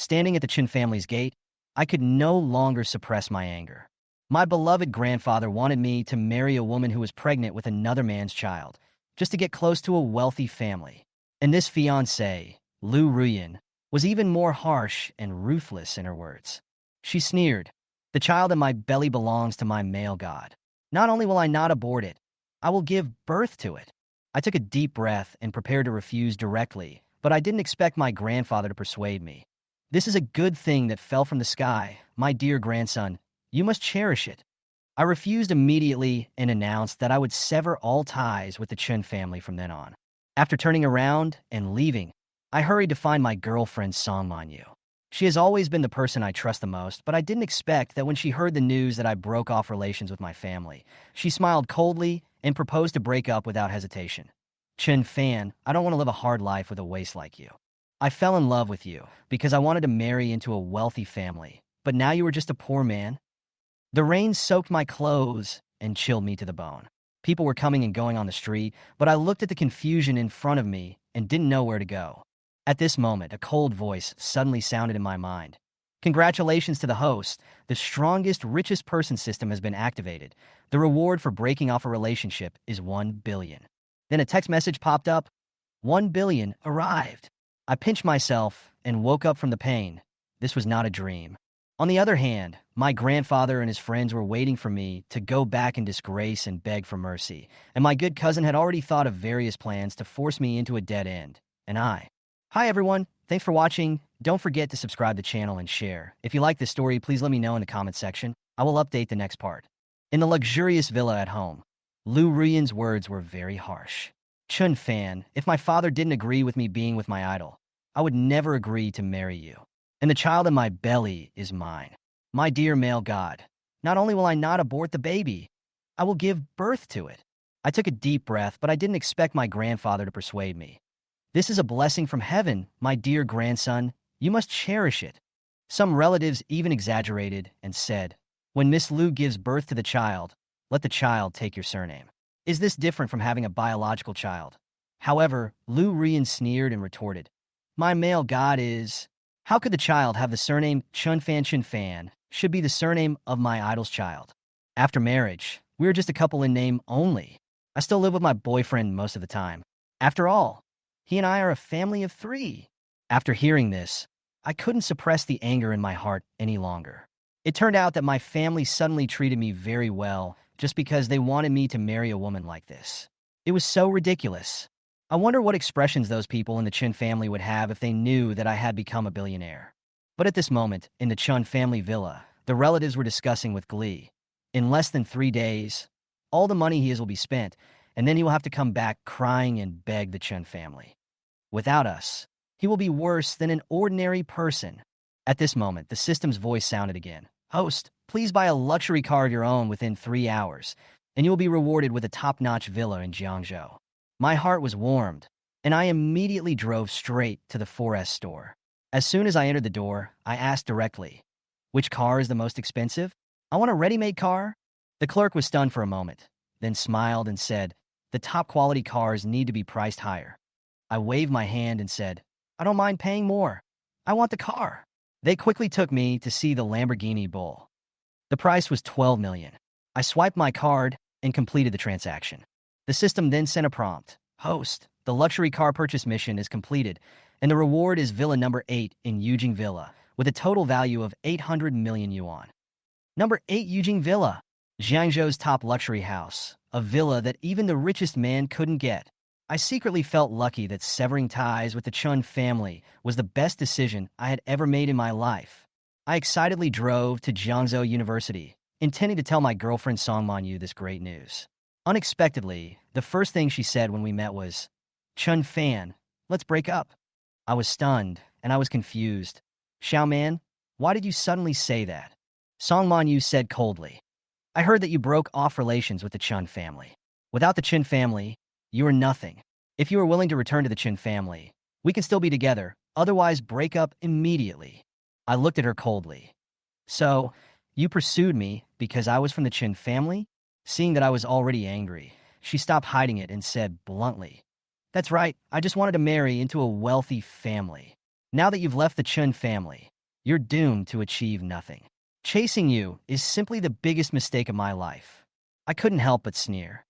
Standing at the Chin family's gate, I could no longer suppress my anger. My beloved grandfather wanted me to marry a woman who was pregnant with another man's child, just to get close to a wealthy family. And this fiancée, Lu Ruyin, was even more harsh and ruthless in her words. She sneered, "The child in my belly belongs to my male god. Not only will I not abort it, I will give birth to it." I took a deep breath and prepared to refuse directly, but I didn't expect my grandfather to persuade me. "This is a good thing that fell from the sky, my dear grandson. You must cherish it." I refused immediately and announced that I would sever all ties with the Chen family from then on. After turning around and leaving, I hurried to find my girlfriend Song Manyu. She has always been the person I trust the most, but I didn't expect that when she heard the news that I broke off relations with my family, she smiled coldly and proposed to break up without hesitation. "Chen Fan, I don't want to live a hard life with a waste like you. I fell in love with you because I wanted to marry into a wealthy family, but now you are just a poor man." The rain soaked my clothes and chilled me to the bone. People were coming and going on the street, but I looked at the confusion in front of me and didn't know where to go. At this moment, a cold voice suddenly sounded in my mind. "Congratulations to the host. The strongest, richest person system has been activated. The reward for breaking off a relationship is 1 billion. Then a text message popped up. 1 billion arrived. I pinched myself and woke up from the pain. This was not a dream. On the other hand, my grandfather and his friends were waiting for me to go back in disgrace and beg for mercy, and my good cousin had already thought of various plans to force me into a dead end. Hi everyone, thanks for watching. Don't forget to subscribe to the channel and share. If you like this story, please let me know in the comment section. I will update the next part. In the luxurious villa at home, Lu Ruyin's words were very harsh. "Chun Fan, if my father didn't agree with me being with my idol, I would never agree to marry you. And the child in my belly is mine. My dear male god, not only will I not abort the baby, I will give birth to it." I took a deep breath, but I didn't expect my grandfather to persuade me. "This is a blessing from heaven, my dear grandson. You must cherish it." Some relatives even exaggerated and said, "When Miss Lu gives birth to the child, let the child take your surname. Is this different from having a biological child?" However, Lu Ruyin sneered and retorted, "My male god is... How could the child have the surname Chun Fan should be the surname of my idol's child? After marriage, we're just a couple in name only. I still live with my boyfriend most of the time. After all, he and I are a family of 3. After hearing this, I couldn't suppress the anger in my heart any longer. It turned out that my family suddenly treated me very well just because they wanted me to marry a woman like this. It was so ridiculous. I wonder what expressions those people in the Chin family would have if they knew that I had become a billionaire. But at this moment, in the Chun family villa, the relatives were discussing with glee. In less than 3 days, all the money he has will be spent, and then he will have to come back crying and beg the Chun family. Without us, he will be worse than an ordinary person. At this moment, the system's voice sounded again. "Host, please buy a luxury car of your own within 3 hours, and you will be rewarded with a top-notch villa in Jiangzhou." My heart was warmed, and I immediately drove straight to the 4S store. As soon as I entered the door, I asked directly, "Which car is the most expensive?" "I want a ready-made car." The clerk was stunned for a moment, then smiled and said, "The top-quality cars need to be priced higher." I waved my hand and said, "I don't mind paying more. I want the car." They quickly took me to see the Lamborghini Bull. The price was 12 million. I swiped my card and completed the transaction. The system then sent a prompt. "Host, the luxury car purchase mission is completed, and the reward is Villa number 8 in Yujing Villa, with a total value of 800 million yuan. Number 8 Yujing Villa, Jiangzhou's top luxury house, a villa that even the richest man couldn't get. I secretly felt lucky that severing ties with the Chun family was the best decision I had ever made in my life. I excitedly drove to Jiangzhou University, intending to tell my girlfriend Song Manyu this great news. Unexpectedly, the first thing she said when we met was, "Chun Fan, let's break up." I was stunned, and I was confused. "Xiao Man, why did you suddenly say that?" Song Manyu said coldly, "I heard that you broke off relations with the Chun family. Without the Chin family, you are nothing. If you are willing to return to the Chin family, we can still be together, otherwise break up immediately." I looked at her coldly. "So, you pursued me because I was from the Chin family?" Seeing that I was already angry, she stopped hiding it and said bluntly, "That's right, I just wanted to marry into a wealthy family. Now that you've left the Chun family, you're doomed to achieve nothing. Chasing you is simply the biggest mistake of my life. I couldn't help but sneer.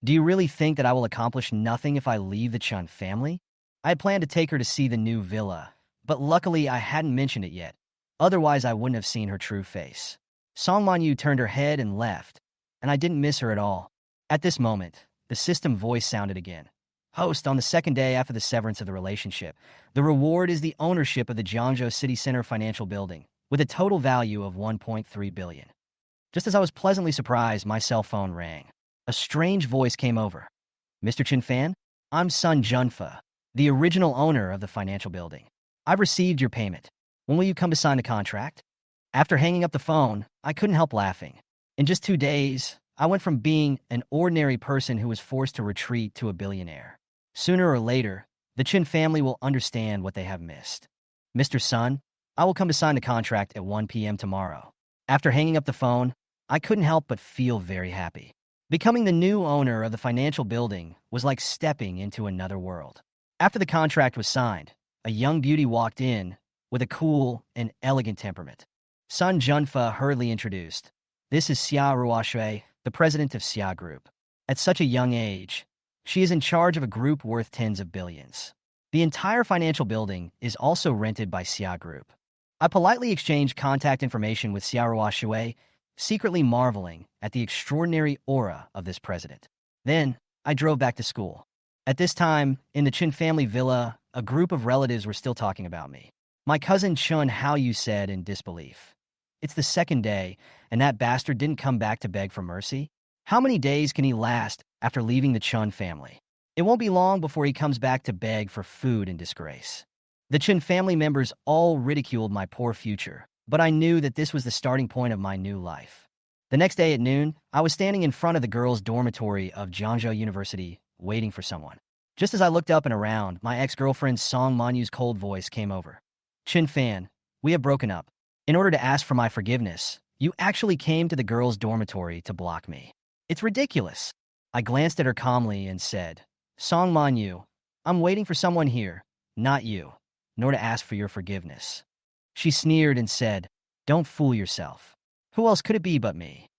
Do you really think that I will accomplish nothing if I leave the Chun family? I had planned to take her to see the new villa, but luckily I hadn't mentioned it yet. Otherwise, I wouldn't have seen her true face. Song Manyu turned her head and left, and I didn't miss her at all. At this moment, the system voice sounded again. Host, on the second day after the severance of the relationship, the reward is the ownership of the Jiangzhou City Center financial building, with a total value of 1.3 billion. Just as I was pleasantly surprised, my cell phone rang. A strange voice came over. Mr. Chin Fan? I'm Sun Junfa, the original owner of the financial building. I've received your payment. When will you come to sign the contract? After hanging up the phone, I couldn't help laughing. In just 2 days, I went from being an ordinary person who was forced to retreat to a billionaire. Sooner or later, the Chin family will understand what they have missed. Mr. Sun, I will come to sign the contract at 1 p.m. tomorrow. After hanging up the phone, I couldn't help but feel very happy. Becoming the new owner of the financial building was like stepping into another world. After the contract was signed, a young beauty walked in with a cool and elegant temperament. Sun Junfa hurriedly introduced. This is Xia Ruoshui, the president of Xia Group. At such a young age, she is in charge of a group worth tens of billions. The entire financial building is also rented by Xia Group. I politely exchanged contact information with Xia Ruoshui, secretly marveling at the extraordinary aura of this president. Then, I drove back to school. At this time, in the Chin family villa, a group of relatives were still talking about me. My cousin Chun Haoyu said in disbelief, "It's the second day, and that bastard didn't come back to beg for mercy? How many days can he last after leaving the Chun family? It won't be long before he comes back to beg for food in disgrace." The Chun family members all ridiculed my poor future, but I knew that this was the starting point of my new life. The next day at noon, I was standing in front of the girls' dormitory of Jiangzhou University, waiting for someone. Just as I looked up and around, my ex-girlfriend Song Manyu's cold voice came over. "Chin Fan, we have broken up. In order to ask for my forgiveness, you actually came to the girls' dormitory to block me. It's ridiculous." I glanced at her calmly and said, "Song Manyu, I'm waiting for someone here, not you, nor to ask for your forgiveness." She sneered and said, "Don't fool yourself. Who else could it be but me?"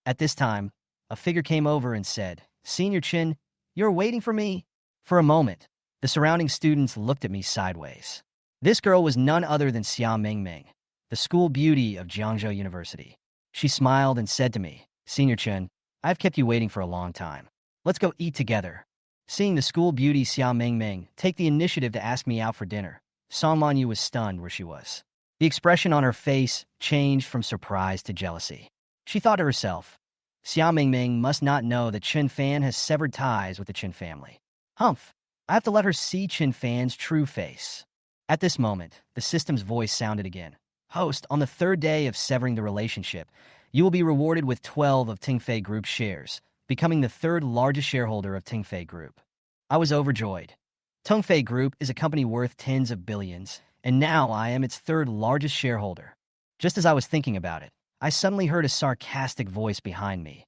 At this time, a figure came over and said, "Senior Chin, you're waiting for me?" For a moment, the surrounding students looked at me sideways. This girl was none other than Xia Mingming, the school beauty of Jiangzhou University. She smiled and said to me, "Senior Chen, I've kept you waiting for a long time. Let's go eat together." Seeing the school beauty Xia Mingming take the initiative to ask me out for dinner, Song Manyu was stunned where she was. The expression on her face changed from surprise to jealousy. She thought to herself, Xia Mingming must not know that Chen Fan has severed ties with the Chen family. Humph, I have to let her see Chen Fan's true face. At this moment, the system's voice sounded again. "Host, on the third day of severing the relationship, you will be rewarded with 12 of Tingfei Group's shares, becoming the third largest shareholder of Tingfei Group." I was overjoyed. Tingfei Group is a company worth tens of billions, and now I am its third largest shareholder. Just as I was thinking about it, I suddenly heard a sarcastic voice behind me.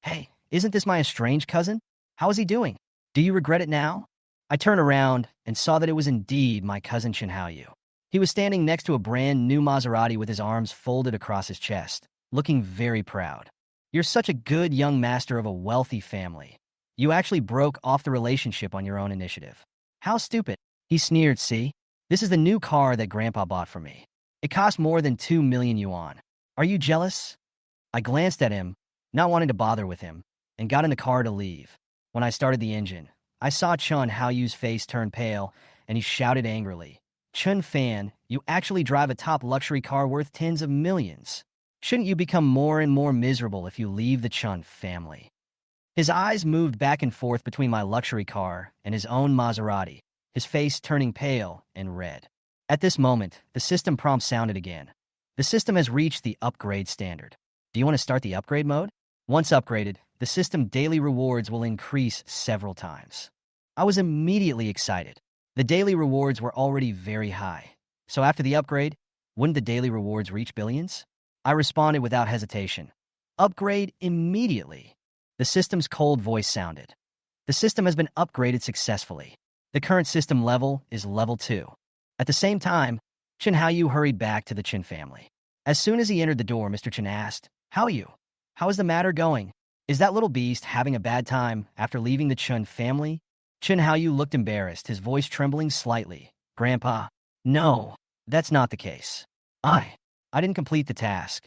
"Hey, isn't this my estranged cousin? How is he doing? Do you regret it now?" I turned around and saw that it was indeed my cousin Chen Haoyu. He was standing next to a brand new Maserati with his arms folded across his chest, looking very proud. "You're such a good young master of a wealthy family. You actually broke off the relationship on your own initiative. How stupid." He sneered, "See? This is the new car that Grandpa bought for me. It cost more than 2 million yuan. Are you jealous?" I glanced at him, not wanting to bother with him, and got in the car to leave. When I started the engine, I saw Chun Haoyu's face turn pale, and he shouted angrily, "Chun Fan, you actually drive a top luxury car worth tens of millions. Shouldn't you become more and more miserable if you leave the Chun family?" His eyes moved back and forth between my luxury car and his own Maserati, his face turning pale and red. At this moment, the system prompt sounded again. "The system has reached the upgrade standard. Do you want to start the upgrade mode?" Once upgraded, the system daily rewards will increase several times. I was immediately excited. The daily rewards were already very high. So after the upgrade, wouldn't the daily rewards reach billions? I responded without hesitation. "Upgrade immediately." The system's cold voice sounded. "The system has been upgraded successfully. The current system level is level 2. At the same time, Chen Haoyu hurried back to the Chen family. As soon as he entered the door, Mr. Chen asked, "How are you? How is the matter going? Is that little beast having a bad time after leaving the Chen family?" Chen Haoyu looked embarrassed, his voice trembling slightly. "Grandpa, no, that's not the case. I didn't complete the task,"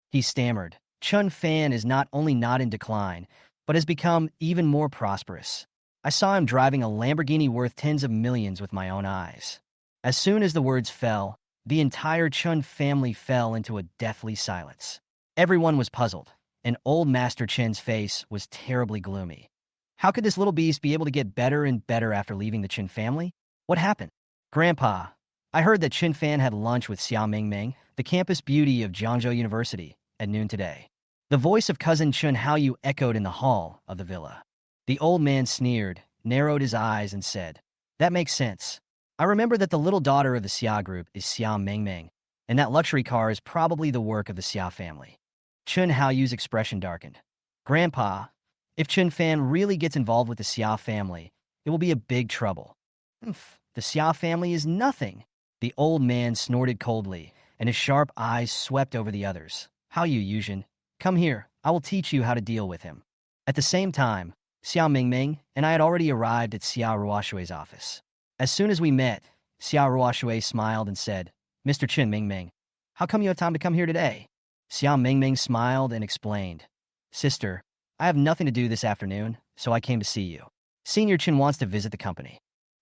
he stammered. "Chun Fan is not only not in decline, but has become even more prosperous. I saw him driving a Lamborghini worth tens of millions with my own eyes." As soon as the words fell, the entire Chun family fell into a deathly silence. Everyone was puzzled, and old Master Chen's face was terribly gloomy. How could this little beast be able to get better and better after leaving the Chen family? What happened? "Grandpa, I heard that Chen Fan had lunch with Xiao Mingming, the campus beauty of Jiangzhou University, at noon today." The voice of cousin Chun Haoyu echoed in the hall of the villa. The old man sneered, narrowed his eyes, and said, "That makes sense. I remember that the little daughter of the Xia group is Xiao Mingming, and that luxury car is probably the work of the Xia family." Chun Haoyu's expression darkened. "Grandpa, if Chun Fan really gets involved with the Xia family, it will be a big trouble." "Humph, the Xia family is nothing." The old man snorted coldly, and his sharp eyes swept over the others. "Haoyu Yuzhen, come here, I will teach you how to deal with him." At the same time, Xiao Mingming and I had already arrived at Xiao Ruoshui's office. As soon as we met, Xiao Ruoshui smiled and said, "Mr. Chen Mingming, how come you have time to come here today?" Xiao Mingming smiled and explained, "Sister, I have nothing to do this afternoon, so I came to see you. Senior Chen wants to visit the company."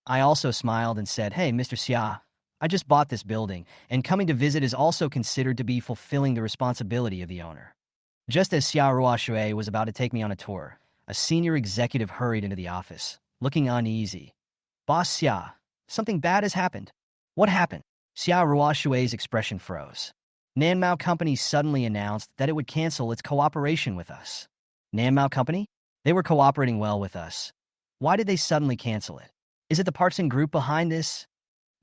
I also smiled and said, "Hey, Mr. Xia, I just bought this building, and coming to visit is also considered to be fulfilling the responsibility of the owner." Just as Xiao Ruoshui was about to take me on a tour, a senior executive hurried into the office, looking uneasy. "Boss Xia, something bad has happened." "What happened?" Xiao Ruoshui's expression froze. Nanmao Company suddenly announced that it would cancel its cooperation with us. Nanmao Company? They were cooperating well with us. Why did they suddenly cancel it? Is it the Parkson Group behind this?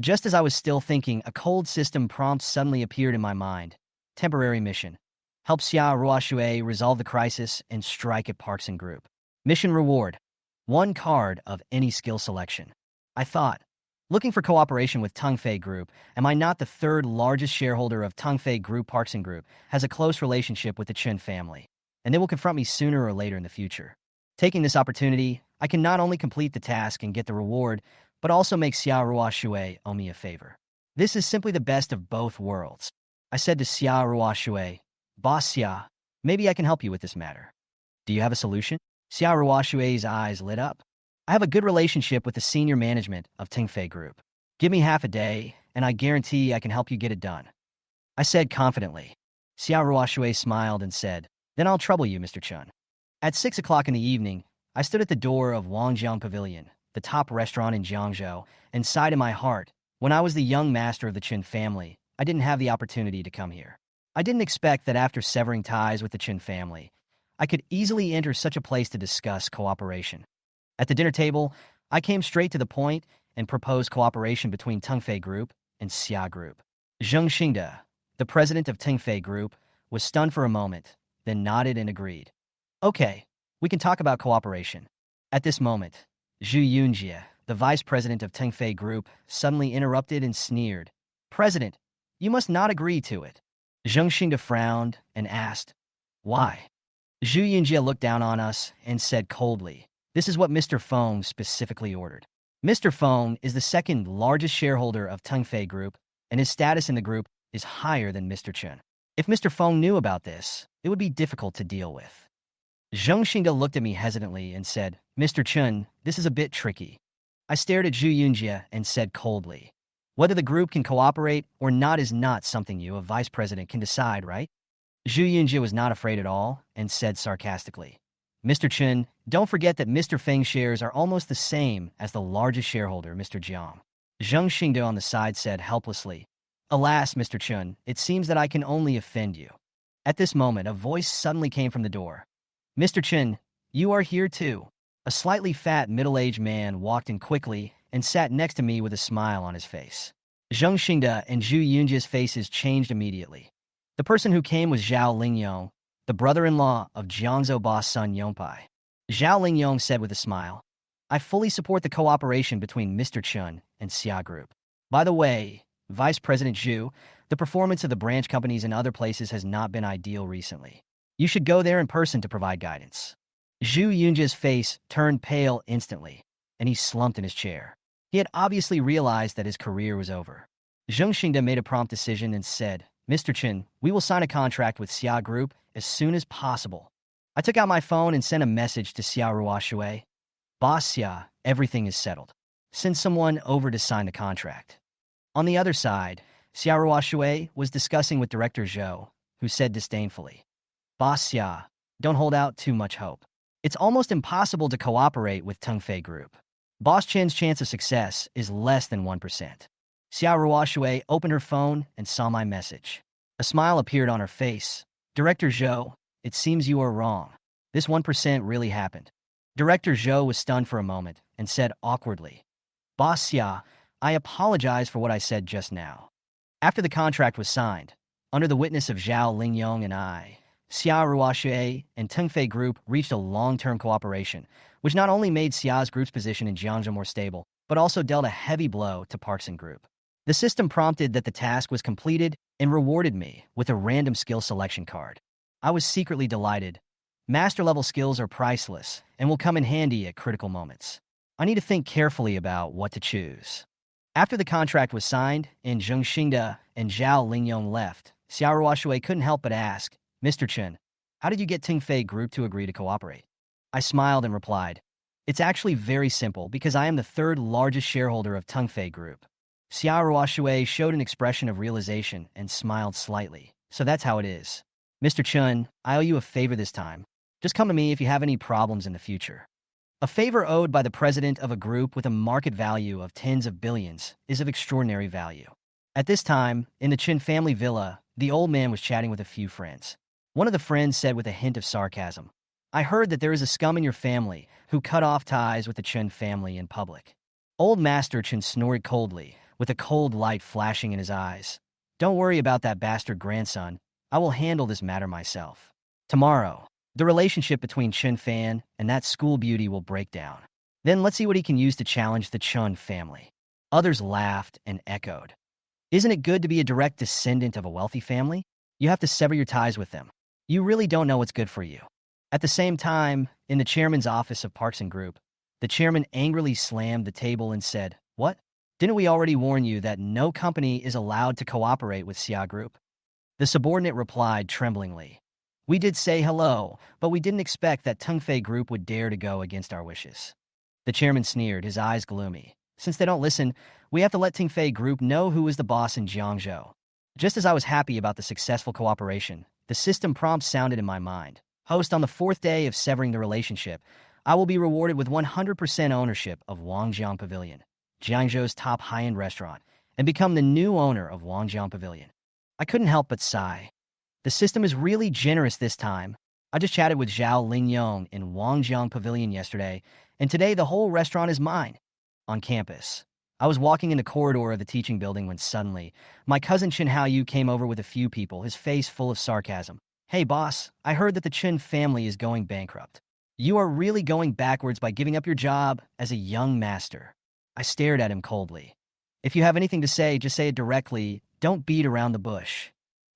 Just as I was still thinking, a cold system prompt suddenly appeared in my mind. Temporary mission. Help Xia Ruoshui resolve the crisis and strike at Parkson Group. Mission reward. 1 card of any skill selection. I thought, looking for cooperation with Tungfei Group, am I not the 3rd largest shareholder of Tungfei Group? Parkson Group has a close relationship with the Chen family, and they will confront me sooner or later in the future. Taking this opportunity, I can not only complete the task and get the reward, but also make Xiao Ruoshui owe me a favor. This is simply the best of both worlds. I said to Xiao Ruoshui, "Boss Xia, maybe I can help you with this matter. Do you have a solution?" Xiao Ruoshui's eyes lit up. "I have a good relationship with the senior management of Tungfei Group. Give me half a day, and I guarantee I can help you get it done," I said confidently. Xiao Ruoshui smiled and said, "Then I'll trouble you, Mr. Chun." At 6 o'clock in the evening, I stood at the door of Wangjiang Pavilion, the top restaurant in Jiangzhou, and sighed in my heart. When I was the young master of the Qin family, I didn't have the opportunity to come here. I didn't expect that after severing ties with the Qin family, I could easily enter such a place to discuss cooperation. At the dinner table, I came straight to the point and proposed cooperation between Tungfei Group and Xia Group. Zheng Xingde, the president of Tungfei Group, was stunned for a moment, then nodded and agreed. "Okay, we can talk about cooperation." At this moment, Zhu Yunjie, the vice president of Tungfei Group, suddenly interrupted and sneered. "President, you must not agree to it." Zheng Xingde frowned and asked, "Why?" Zhu Yunjie looked down on us and said coldly, "This is what Mr. Feng specifically ordered." Mr. Feng is the 2nd largest shareholder of Tungfei Group, and his status in the group is higher than Mr. Chen. If Mr. Feng knew about this, it would be difficult to deal with. Zheng Xingde looked at me hesitantly and said, "Mr. Chen, this is a bit tricky." I stared at Zhu Yunjie and said coldly, "Whether the group can cooperate or not is not something you, a vice president, can decide, right?" Zhu Yunjie was not afraid at all and said sarcastically, "Mr. Chen, don't forget that Mr. Feng's shares are almost the same as the largest shareholder, Mr. Jiang." Zheng Xingde on the side said helplessly, "Alas, Mr. Chen, it seems that I can only offend you." At this moment, a voice suddenly came from the door. "Mr. Chen, you are here too." A slightly fat, middle-aged man walked in quickly and sat next to me with a smile on his face. Zheng Xingde and Zhu Yunjie's faces changed immediately. The person who came was Zhao Lingyong, the brother-in-law of Jiangzhou boss Sun Yongpai. Zhao Lingyong said with a smile, "I fully support the cooperation between Mr. Chen and Xia Group. By the way, Vice President Zhu, the performance of the branch companies in other places has not been ideal recently. You should go there in person to provide guidance. Zhu Yunji's face turned pale instantly, and he slumped in his chair. He had obviously realized that his career was over. Zheng Xingda made a prompt decision and said, Mr. Chen, we will sign a contract with Xia Group as soon as possible. I took out my phone and sent a message to Xia Ruoshui. Boss Xia, everything is settled. Send someone over to sign the contract. On the other side, Xia Ruoshui was discussing with Director Zhou, who said disdainfully, Boss Xia, don't hold out too much hope. It's almost impossible to cooperate with Tengfei Group. Boss Chen's chance of success is less than 1%. Xia Ruoshui opened her phone and saw my message. A smile appeared on her face. Director Zhou, it seems you are wrong. This 1% really happened. Director Zhou was stunned for a moment and said awkwardly, Boss Xia, I apologize for what I said just now. After the contract was signed, under the witness of Zhao Lingyong and I, Xia Ruoshui and Tengfei Group reached a long-term cooperation, which not only made Xia's group's position in Jiangzhou more stable, but also dealt a heavy blow to Parkson Group. The system prompted that the task was completed and rewarded me with a random skill selection card. I was secretly delighted. Master-level skills are priceless and will come in handy at critical moments. I need to think carefully about what to choose. After the contract was signed and Zheng Xingda and Zhao Lingyong left, Xia Ruoshui couldn't help but ask, Mr. Chen, how did you get Tengfei Group to agree to cooperate? I smiled and replied, it's actually very simple because I am the third largest shareholder of Tengfei Group. Xia Ruoshui showed an expression of realization and smiled slightly. So that's how it is. Mr. Chen, I owe you a favor this time. Just come to me if you have any problems in the future. A favor owed by the president of a group with a market value of tens of billions is of extraordinary value. At this time, in the Chen family villa, the old man was chatting with a few friends. One of the friends said with a hint of sarcasm, I heard that there is a scum in your family who cut off ties with the Chen family in public. Old Master Chen snored coldly, with a cold light flashing in his eyes. Don't worry about that bastard grandson. I will handle this matter myself. Tomorrow, the relationship between Chen Fan and that school beauty will break down. Then let's see what he can use to challenge the Chen family. Others laughed and echoed. Isn't it good to be a direct descendant of a wealthy family? You have to sever your ties with them. You really don't know what's good for you. At the same time, in the chairman's office of Parkson Group, the chairman angrily slammed the table and said, What? Didn't we already warn you that no company is allowed to cooperate with Xia Group? The subordinate replied tremblingly, We did say hello, but we didn't expect that Tengfei Group would dare to go against our wishes. The chairman sneered, his eyes gloomy. Since they don't listen, we have to let Tengfei Group know who is the boss in Jiangzhou. Just as I was happy about the successful cooperation, the system prompt sounded in my mind. Host, on the fourth day of severing the relationship, I will be rewarded with 100% ownership of Wangjiang Pavilion, Jiangzhou's top high-end restaurant, and become the new owner of Wangjiang Pavilion. I couldn't help but sigh. The system is really generous this time. I just chatted with Zhao Lingyong in Wangjiang Pavilion yesterday, and today the whole restaurant is mine. On campus, I was walking in the corridor of the teaching building when suddenly, my cousin Chen Haoyu came over with a few people, his face full of sarcasm. Hey boss, I heard that the Chen family is going bankrupt. You are really going backwards by giving up your job as a young master. I stared at him coldly. If you have anything to say, just say it directly. Don't beat around the bush.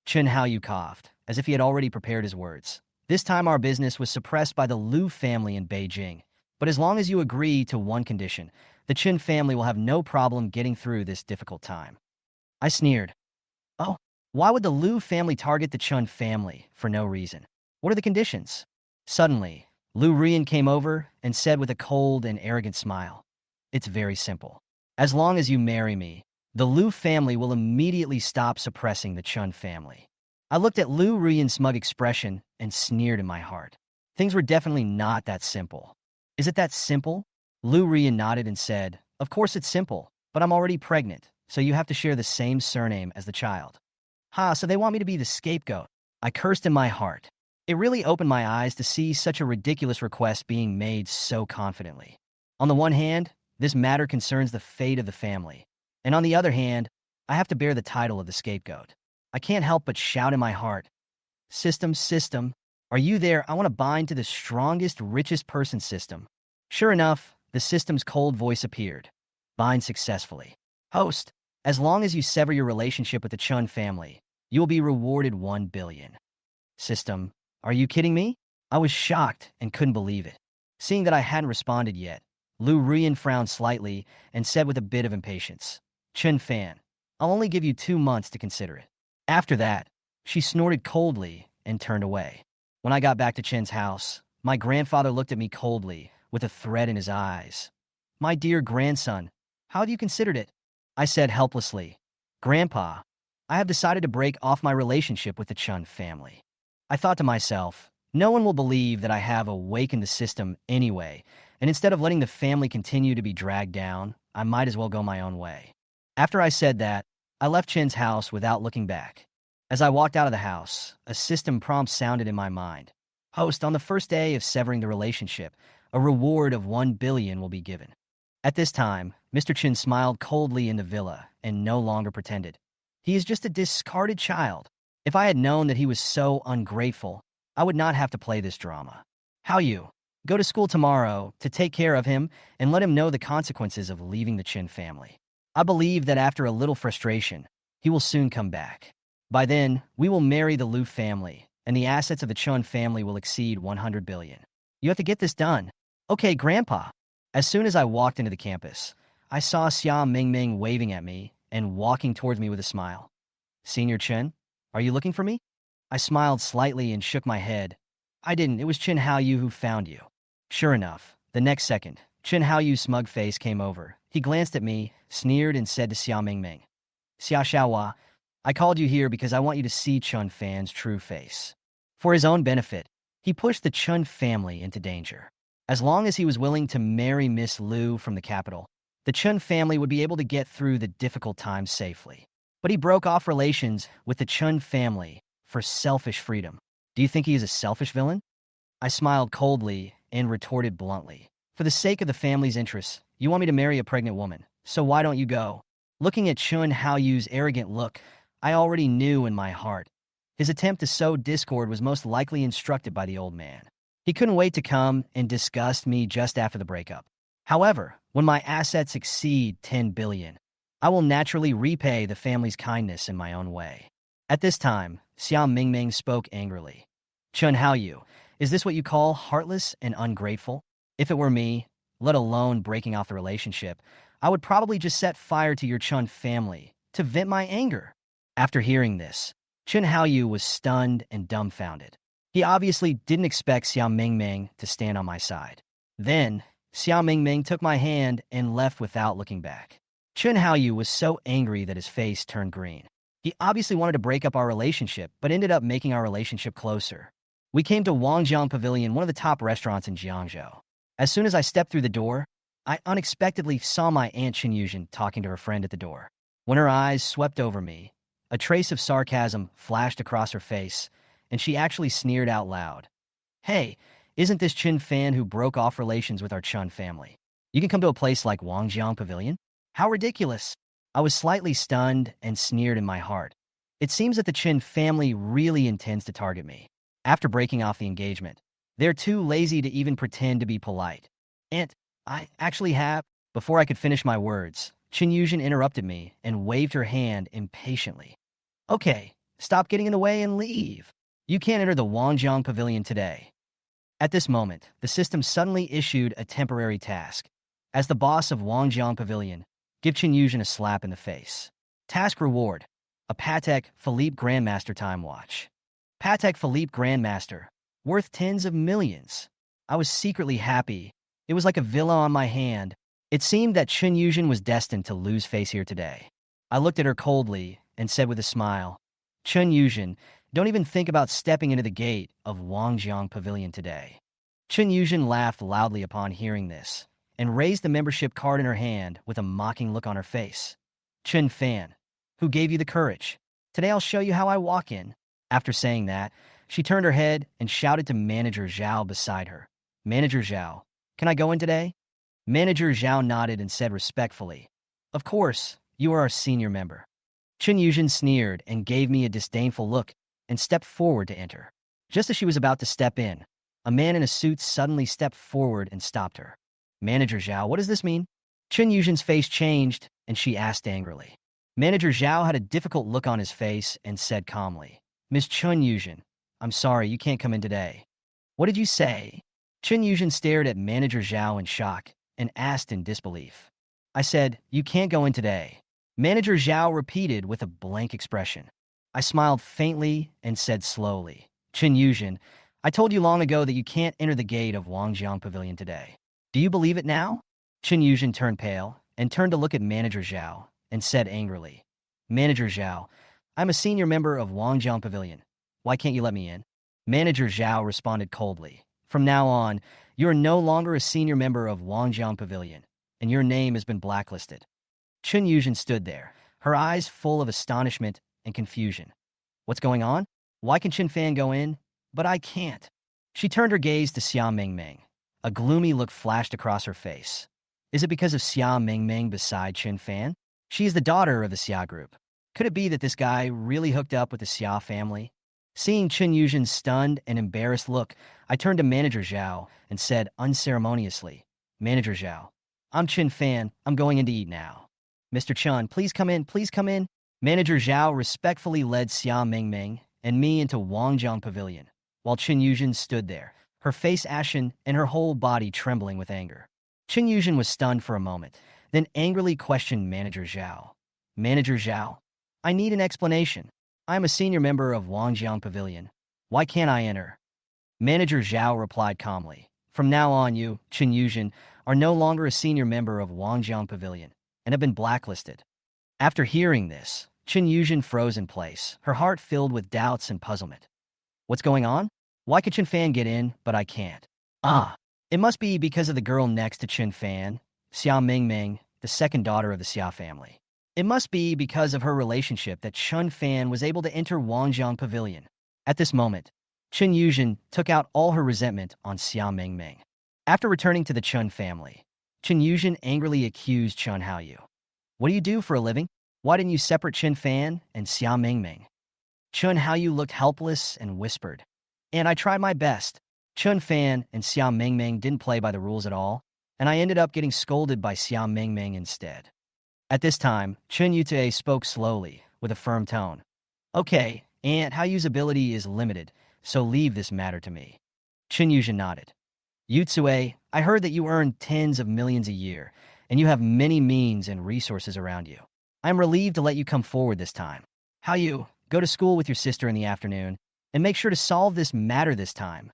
Chen Haoyu coughed, as if he had already prepared his words. This time our business was suppressed by the Liu family in Beijing. But as long as you agree to one condition, the Chen family will have no problem getting through this difficult time. I sneered. Oh, why would the Liu family target the Chen family for no reason? What are the conditions? Suddenly, Liu Rian came over and said with a cold and arrogant smile, It's very simple. As long as you marry me, the Liu family will immediately stop suppressing the Chen family. I looked at Liu Rian's smug expression and sneered in my heart. Things were definitely not that simple. Is it that simple? Liu Rian nodded and said, Of course it's simple, but I'm already pregnant, so you have to share the same surname as the child. So they want me to be the scapegoat. I cursed in my heart. It really opened my eyes to see such a ridiculous request being made so confidently. On the one hand, this matter concerns the fate of the family. And on the other hand, I have to bear the title of the scapegoat. I can't help but shout in my heart, System, are you there? I want to bind to the strongest, richest person system. Sure enough, the system's cold voice appeared. Bind successfully. Host, As long as you sever your relationship with the Chun family, you will be rewarded 1 billion. System, are you kidding me? I was shocked and couldn't believe it. Seeing that I hadn't responded yet, Lu Rian frowned slightly and said with a bit of impatience, Chun Fan, I'll only give you 2 months to consider it. After that, she snorted coldly and turned away. When I got back to Chen's house, my grandfather looked at me coldly, with a threat in his eyes. My dear grandson, how have you considered it? I said helplessly, Grandpa, I have decided to break off my relationship with the Chun family. I thought to myself, no one will believe that I have awakened the system anyway, and instead of letting the family continue to be dragged down, I might as well go my own way. After I said that, I left Chen's house without looking back. As I walked out of the house, a system prompt sounded in my mind. Host, on the first day of severing the relationship, a reward of 1 billion will be given. At this time, Mr. Chin smiled coldly in the villa and no longer pretended. He is just a discarded child. If I had known that he was so ungrateful, I would not have to play this drama. How you? Go to school tomorrow to take care of him and let him know the consequences of leaving the Chin family. I believe that after a little frustration, he will soon come back. By then, we will marry the Liu family, and the assets of the Chun family will exceed 100 billion. You have to get this done. Okay, Grandpa. As soon as I walked into the campus, I saw Xia Mingming waving at me and walking towards me with a smile. Senior Chen, are you looking for me? I smiled slightly and shook my head. I didn't. It was Chen Haoyu who found you. Sure enough, the next second, Chen Haoyu's smug face came over. He glanced at me, sneered, and said to Xia Mingming, Xia Xiaohua, I called you here because I want you to see Chun Fan's true face. For his own benefit, he pushed the Chun family into danger. As long as he was willing to marry Miss Liu from the capital, the Chun family would be able to get through the difficult times safely. But he broke off relations with the Chun family for selfish freedom. Do you think he is a selfish villain? I smiled coldly and retorted bluntly. For the sake of the family's interests, you want me to marry a pregnant woman, so why don't you go? Looking at Chun Haoyu's arrogant look, I already knew in my heart. His attempt to sow discord was most likely instructed by the old man. He couldn't wait to come and disgust me just after the breakup. However, when my assets exceed 10 billion, I will naturally repay the family's kindness in my own way. At this time, Xia Mingming spoke angrily. Chun Haoyu, is this what you call heartless and ungrateful? If it were me, let alone breaking off the relationship, I would probably just set fire to your Chun family to vent my anger. After hearing this, Chun Haoyu was stunned and dumbfounded. He obviously didn't expect Xia Mingming to stand on my side. Then, Xia Mingming took my hand and left without looking back. Chun Haoyu was so angry that his face turned green. He obviously wanted to break up our relationship, but ended up making our relationship closer. We came to Wangjiang Pavilion, one of the top restaurants in Jiangzhou. As soon as I stepped through the door, I unexpectedly saw my Aunt Qin Yuzhen talking to her friend at the door. When her eyes swept over me, a trace of sarcasm flashed across her face, and she actually sneered out loud. Hey, isn't this Chin Fan who broke off relations with our Chun family? You can come to a place like Wangjiang Pavilion? How ridiculous! I was slightly stunned and sneered in my heart. It seems that the Chin family really intends to target me. After breaking off the engagement, they're too lazy to even pretend to be polite. Aunt, I actually have... Before I could finish my words, Qin Yuzhen interrupted me and waved her hand impatiently. Okay, stop getting in the way and leave. You can't enter the Wangjiang Pavilion today. At this moment, the system suddenly issued a temporary task. As the boss of Wangjiang Pavilion, give Qin Yuzhen a slap in the face. Task reward, a Patek Philippe Grandmaster time watch. Patek Philippe Grandmaster, worth tens of millions. I was secretly happy. It was like a villa on my hand. It seemed that Qin Yuzhen was destined to lose face here today. I looked at her coldly and said with a smile, Qin Yuzhen, don't even think about stepping into the gate of Wangjiang Pavilion today. Qin Yuzhen laughed loudly upon hearing this and raised the membership card in her hand with a mocking look on her face. Qin Fan, who gave you the courage? Today I'll show you how I walk in. After saying that, she turned her head and shouted to Manager Zhao beside her. Manager Zhao, can I go in today? Manager Zhao nodded and said respectfully, Of course, you are our senior member. Qin Yuzhen sneered and gave me a disdainful look and stepped forward to enter. Just as she was about to step in, a man in a suit suddenly stepped forward and stopped her. Manager Zhao, what does this mean? Qin Yuzhen's face changed and she asked angrily. Manager Zhao had a difficult look on his face and said calmly, Miss Chun Yuzhen, I'm sorry, you can't come in today. What did you say? Chun Yuzhen stared at Manager Zhao in shock and asked in disbelief. I said, you can't go in today. Manager Zhao repeated with a blank expression. I smiled faintly and said slowly, Chun Yuzhen, I told you long ago that you can't enter the gate of Wangjiang Pavilion today. Do you believe it now? Chun Yuzhen turned pale and turned to look at Manager Zhao and said angrily, Manager Zhao, I'm a senior member of Wangjiang Pavilion. Why can't you let me in? Manager Zhao responded coldly. From now on, you are no longer a senior member of Wangjiang Pavilion, and your name has been blacklisted. Chun Yuzhen stood there, her eyes full of astonishment and confusion. What's going on? Why can Chen Fan go in, but I can't? She turned her gaze to Xia Mingming. A gloomy look flashed across her face. Is it because of Xia Mingming beside Chen Fan? She is the daughter of the Xia group. Could it be that this guy really hooked up with the Xia family? Seeing Chun Yuzhen's stunned and embarrassed look, I turned to Manager Zhao and said unceremoniously, Manager Zhao, I'm Chen Fan. I'm going in to eat now. Mr. Chun, please come in, please come in. Manager Zhao respectfully led Xia Mingming and me into Wangjiang Pavilion, while Chun Yuzhen stood there, her face ashen and her whole body trembling with anger. Chun Yuzhen was stunned for a moment, then angrily questioned Manager Zhao. Manager Zhao, I need an explanation. I am a senior member of Wangjiang Pavilion. Why can't I enter? Manager Zhao replied calmly. From now on, you, Chun Yuzhen, are no longer a senior member of Wangjiang Pavilion and have been blacklisted. After hearing this, Chun Yuzhen froze in place, her heart filled with doubts and puzzlement. What's going on? Why could Chen Fan get in, but I can't? It must be because of the girl next to Chen Fan, Xia Mingming, the second daughter of the Xia family. It must be because of her relationship that Chun Fan was able to enter Wangjiang Pavilion. At this moment, Chun Yuzhen took out all her resentment on Xia Mingming. After returning to the Chun family, Chun Yuzhen angrily accused Chun Haoyu. What do you do for a living? Why didn't you separate Chen Fan and Xia Mingming? Chun Haoyu looked helpless and whispered, and I tried my best. Chun Fan and Xia Mingming didn't play by the rules at all, and I ended up getting scolded by Xia Mingming instead. At this time, Chun Yute spoke slowly, with a firm tone. Okay, Aunt Haoyu's ability is limited, so leave this matter to me. Chun Yuzhen nodded. Yutsue, I heard that you earn tens of millions a year, and you have many means and resources around you. I'm relieved to let you come forward this time. Haoyu, go to school with your sister in the afternoon, and make sure to solve this matter this time.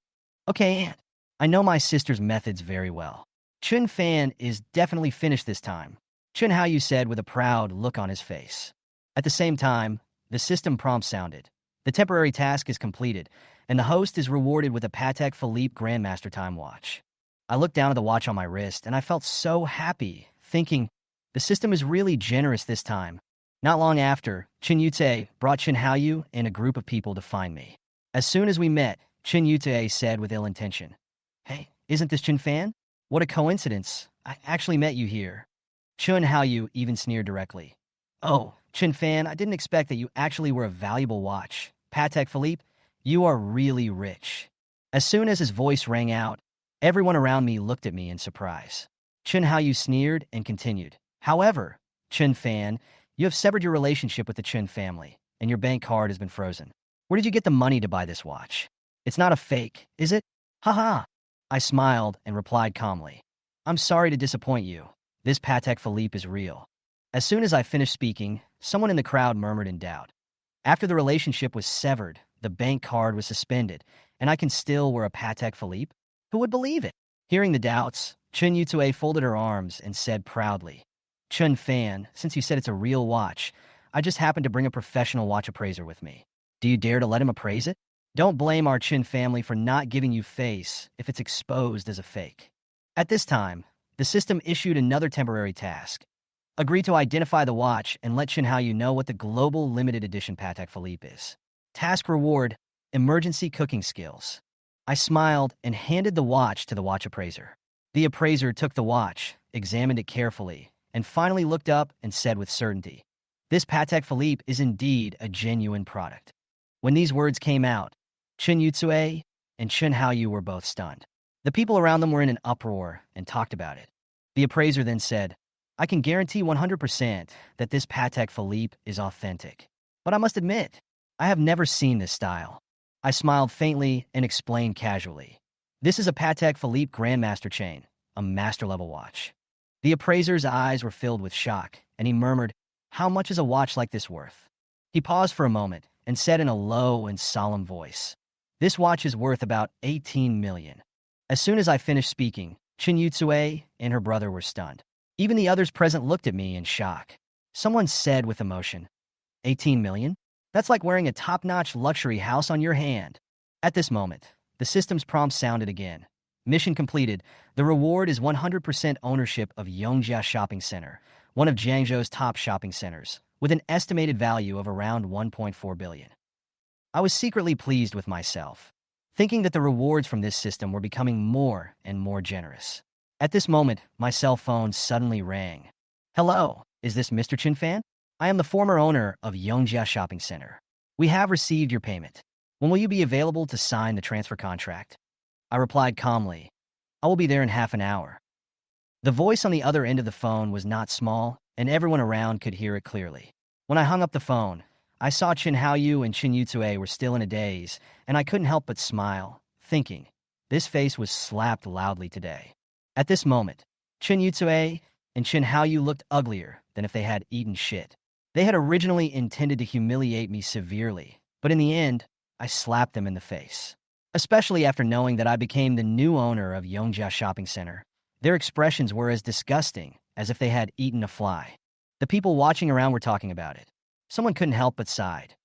Okay, Aunt. I know my sister's methods very well. Chun Fan is definitely finished this time, Chun Haoyu said with a proud look on his face. At the same time, the system prompt sounded. The temporary task is completed, and the host is rewarded with a Patek Philippe Grandmaster time watch. I looked down at the watch on my wrist, and I felt so happy, thinking, the system is really generous this time. Not long after, Chun Yute brought Chun Haoyu and a group of people to find me. As soon as we met, Chun Yute said with ill intention, Hey, isn't this Chun Fan? What a coincidence. I actually met you here. Chun Haoyu even sneered directly. Oh, Chun Fan, I didn't expect that you actually were a valuable watch. Patek Philippe, you are really rich. As soon as his voice rang out, everyone around me looked at me in surprise. Chun Haoyu sneered and continued. However, Chun Fan, you have severed your relationship with the Chun family, and your bank card has been frozen. Where did you get the money to buy this watch? It's not a fake, is it? Haha. I smiled and replied calmly. I'm sorry to disappoint you. This Patek Philippe is real. As soon as I finished speaking, someone in the crowd murmured in doubt. After the relationship was severed, the bank card was suspended, and I can still wear a Patek Philippe? Who would believe it? Hearing the doubts, Chun Yutue folded her arms and said proudly, Chun Fan, since you said it's a real watch, I just happened to bring a professional watch appraiser with me. Do you dare to let him appraise it? Don't blame our Chin family for not giving you face if it's exposed as a fake. At this time, the system issued another temporary task. Agree to identify the watch and let Chin Haoyu know what the global limited edition Patek Philippe is. Task reward, emergency cooking skills. I smiled and handed the watch to the watch appraiser. The appraiser took the watch, examined it carefully, and finally looked up and said with certainty, this Patek Philippe is indeed a genuine product. When these words came out, Chin Yutsue and Chin Haoyu were both stunned. The people around them were in an uproar and talked about it. The appraiser then said, I can guarantee 100% that this Patek Philippe is authentic. But I must admit, I have never seen this style. I smiled faintly and explained casually. This is a Patek Philippe Grandmaster chain, a master-level watch. The appraiser's eyes were filled with shock, and he murmured, "How much is a watch like this worth?" He paused for a moment and said in a low and solemn voice, "This watch is worth about 18 million." As soon as I finished speaking, Chin Yutsue and her brother were stunned. Even the others present looked at me in shock. Someone said with emotion, 18 million? That's like wearing a top-notch luxury house on your hand. At this moment, the system's prompt sounded again. Mission completed. The reward is 100% ownership of Yongjia Shopping Center, one of Jiangzhou's top shopping centers, with an estimated value of around 1.4 billion. I was secretly pleased with myself, thinking that the rewards from this system were becoming more and more generous. At this moment, my cell phone suddenly rang. "Hello, is this Mr. Chin Fan? I am the former owner of Yongjia Shopping Center. We have received your payment. When will you be available to sign the transfer contract?" I replied calmly, "I will be there in half an hour." The voice on the other end of the phone was not small, and everyone around could hear it clearly. When I hung up the phone, I saw Chin Haoyu and Chin Yutsue were still in a daze, and I couldn't help but smile, thinking, this face was slapped loudly today. At this moment, Chin Yutsue and Chin Haoyu looked uglier than if they had eaten shit. They had originally intended to humiliate me severely, but in the end, I slapped them in the face. Especially after knowing that I became the new owner of Yongjia Shopping Center, their expressions were as disgusting as if they had eaten a fly. The people watching around were talking about it. Someone couldn't help but sighed.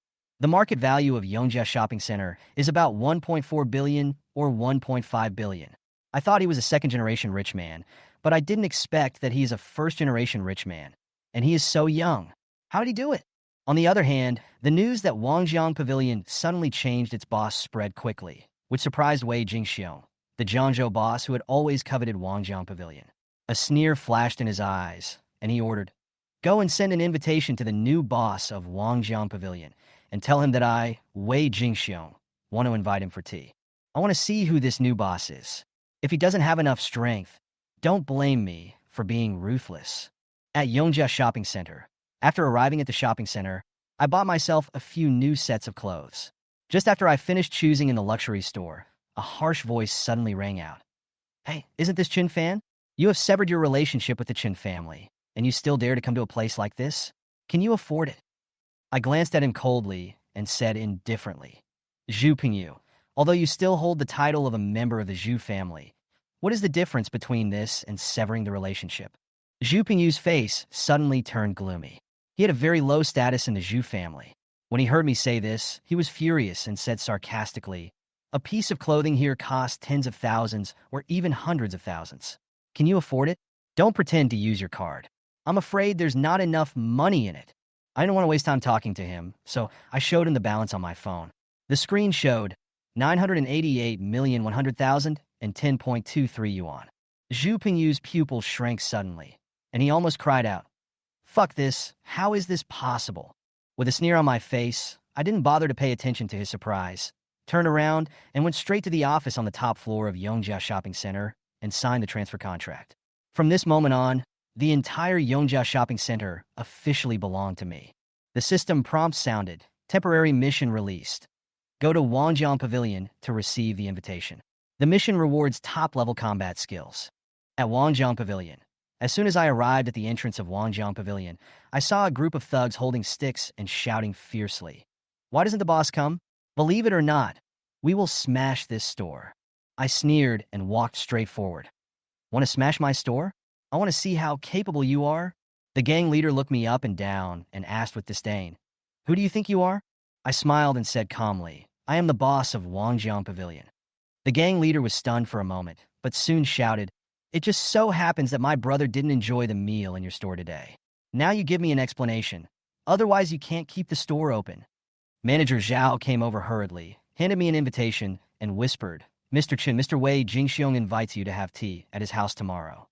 The market value of Yongjia Shopping Center is about 1.4 billion or 1.5 billion. I thought he was a second-generation rich man, but I didn't expect that he is a first-generation rich man. And he is so young. How did he do it? On the other hand, the news that Wangjiang Pavilion suddenly changed its boss spread quickly, which surprised Wei Jingxiong, the Jiangzhou boss who had always coveted Wangjiang Pavilion. A sneer flashed in his eyes, and he ordered, "Go and send an invitation to the new boss of Wangjiang Pavilion, and tell him that I, Wei Jingxiong, want to invite him for tea. I want to see who this new boss is. If he doesn't have enough strength, don't blame me for being ruthless." At Yongjia Shopping Center, after arriving at the shopping center, I bought myself a few new sets of clothes. Just after I finished choosing in the luxury store, a harsh voice suddenly rang out. "Hey, isn't this Chin Fan? You have severed your relationship with the Chin family, and you still dare to come to a place like this? Can you afford it?" I glanced at him coldly and said indifferently, "Zhu Pingyu, although you still hold the title of a member of the Zhu family, what is the difference between this and severing the relationship?" Zhu Pingyu's face suddenly turned gloomy. He had a very low status in the Zhu family. When he heard me say this, he was furious and said sarcastically, "A piece of clothing here costs tens of thousands or even hundreds of thousands. Can you afford it? Don't pretend to use your card. I'm afraid there's not enough money in it." I didn't want to waste time talking to him, so I showed him the balance on my phone. The screen showed 988,100,000 and 10.23 yuan. Zhu Pingyu's pupil shrank suddenly, and he almost cried out, "Fuck this, how is this possible?" With a sneer on my face, I didn't bother to pay attention to his surprise, turned around, and went straight to the office on the top floor of Yongjia Shopping Center and signed the transfer contract. From this moment on, the entire Yongjia Shopping Center officially belonged to me. The system prompt sounded, "Temporary mission released. Go to Wangjiang Pavilion to receive the invitation." The mission rewards top-level combat skills. At Wangjiang Pavilion, as soon as I arrived at the entrance of Wangjiang Pavilion, I saw a group of thugs holding sticks and shouting fiercely. "Why doesn't the boss come? Believe it or not, we will smash this store." I sneered and walked straight forward. "Want to smash my store? I want to see how capable you are." The gang leader looked me up and down and asked with disdain, "Who do you think you are?" I smiled and said calmly, "I am the boss of Wangjiang Pavilion." The gang leader was stunned for a moment, but soon shouted, "It just so happens that my brother didn't enjoy the meal in your store today. Now you give me an explanation. Otherwise you can't keep the store open." Manager Zhao came over hurriedly, handed me an invitation, and whispered, "Mr. Chen, Mr. Wei Jingxiong invites you to have tea at his house tomorrow."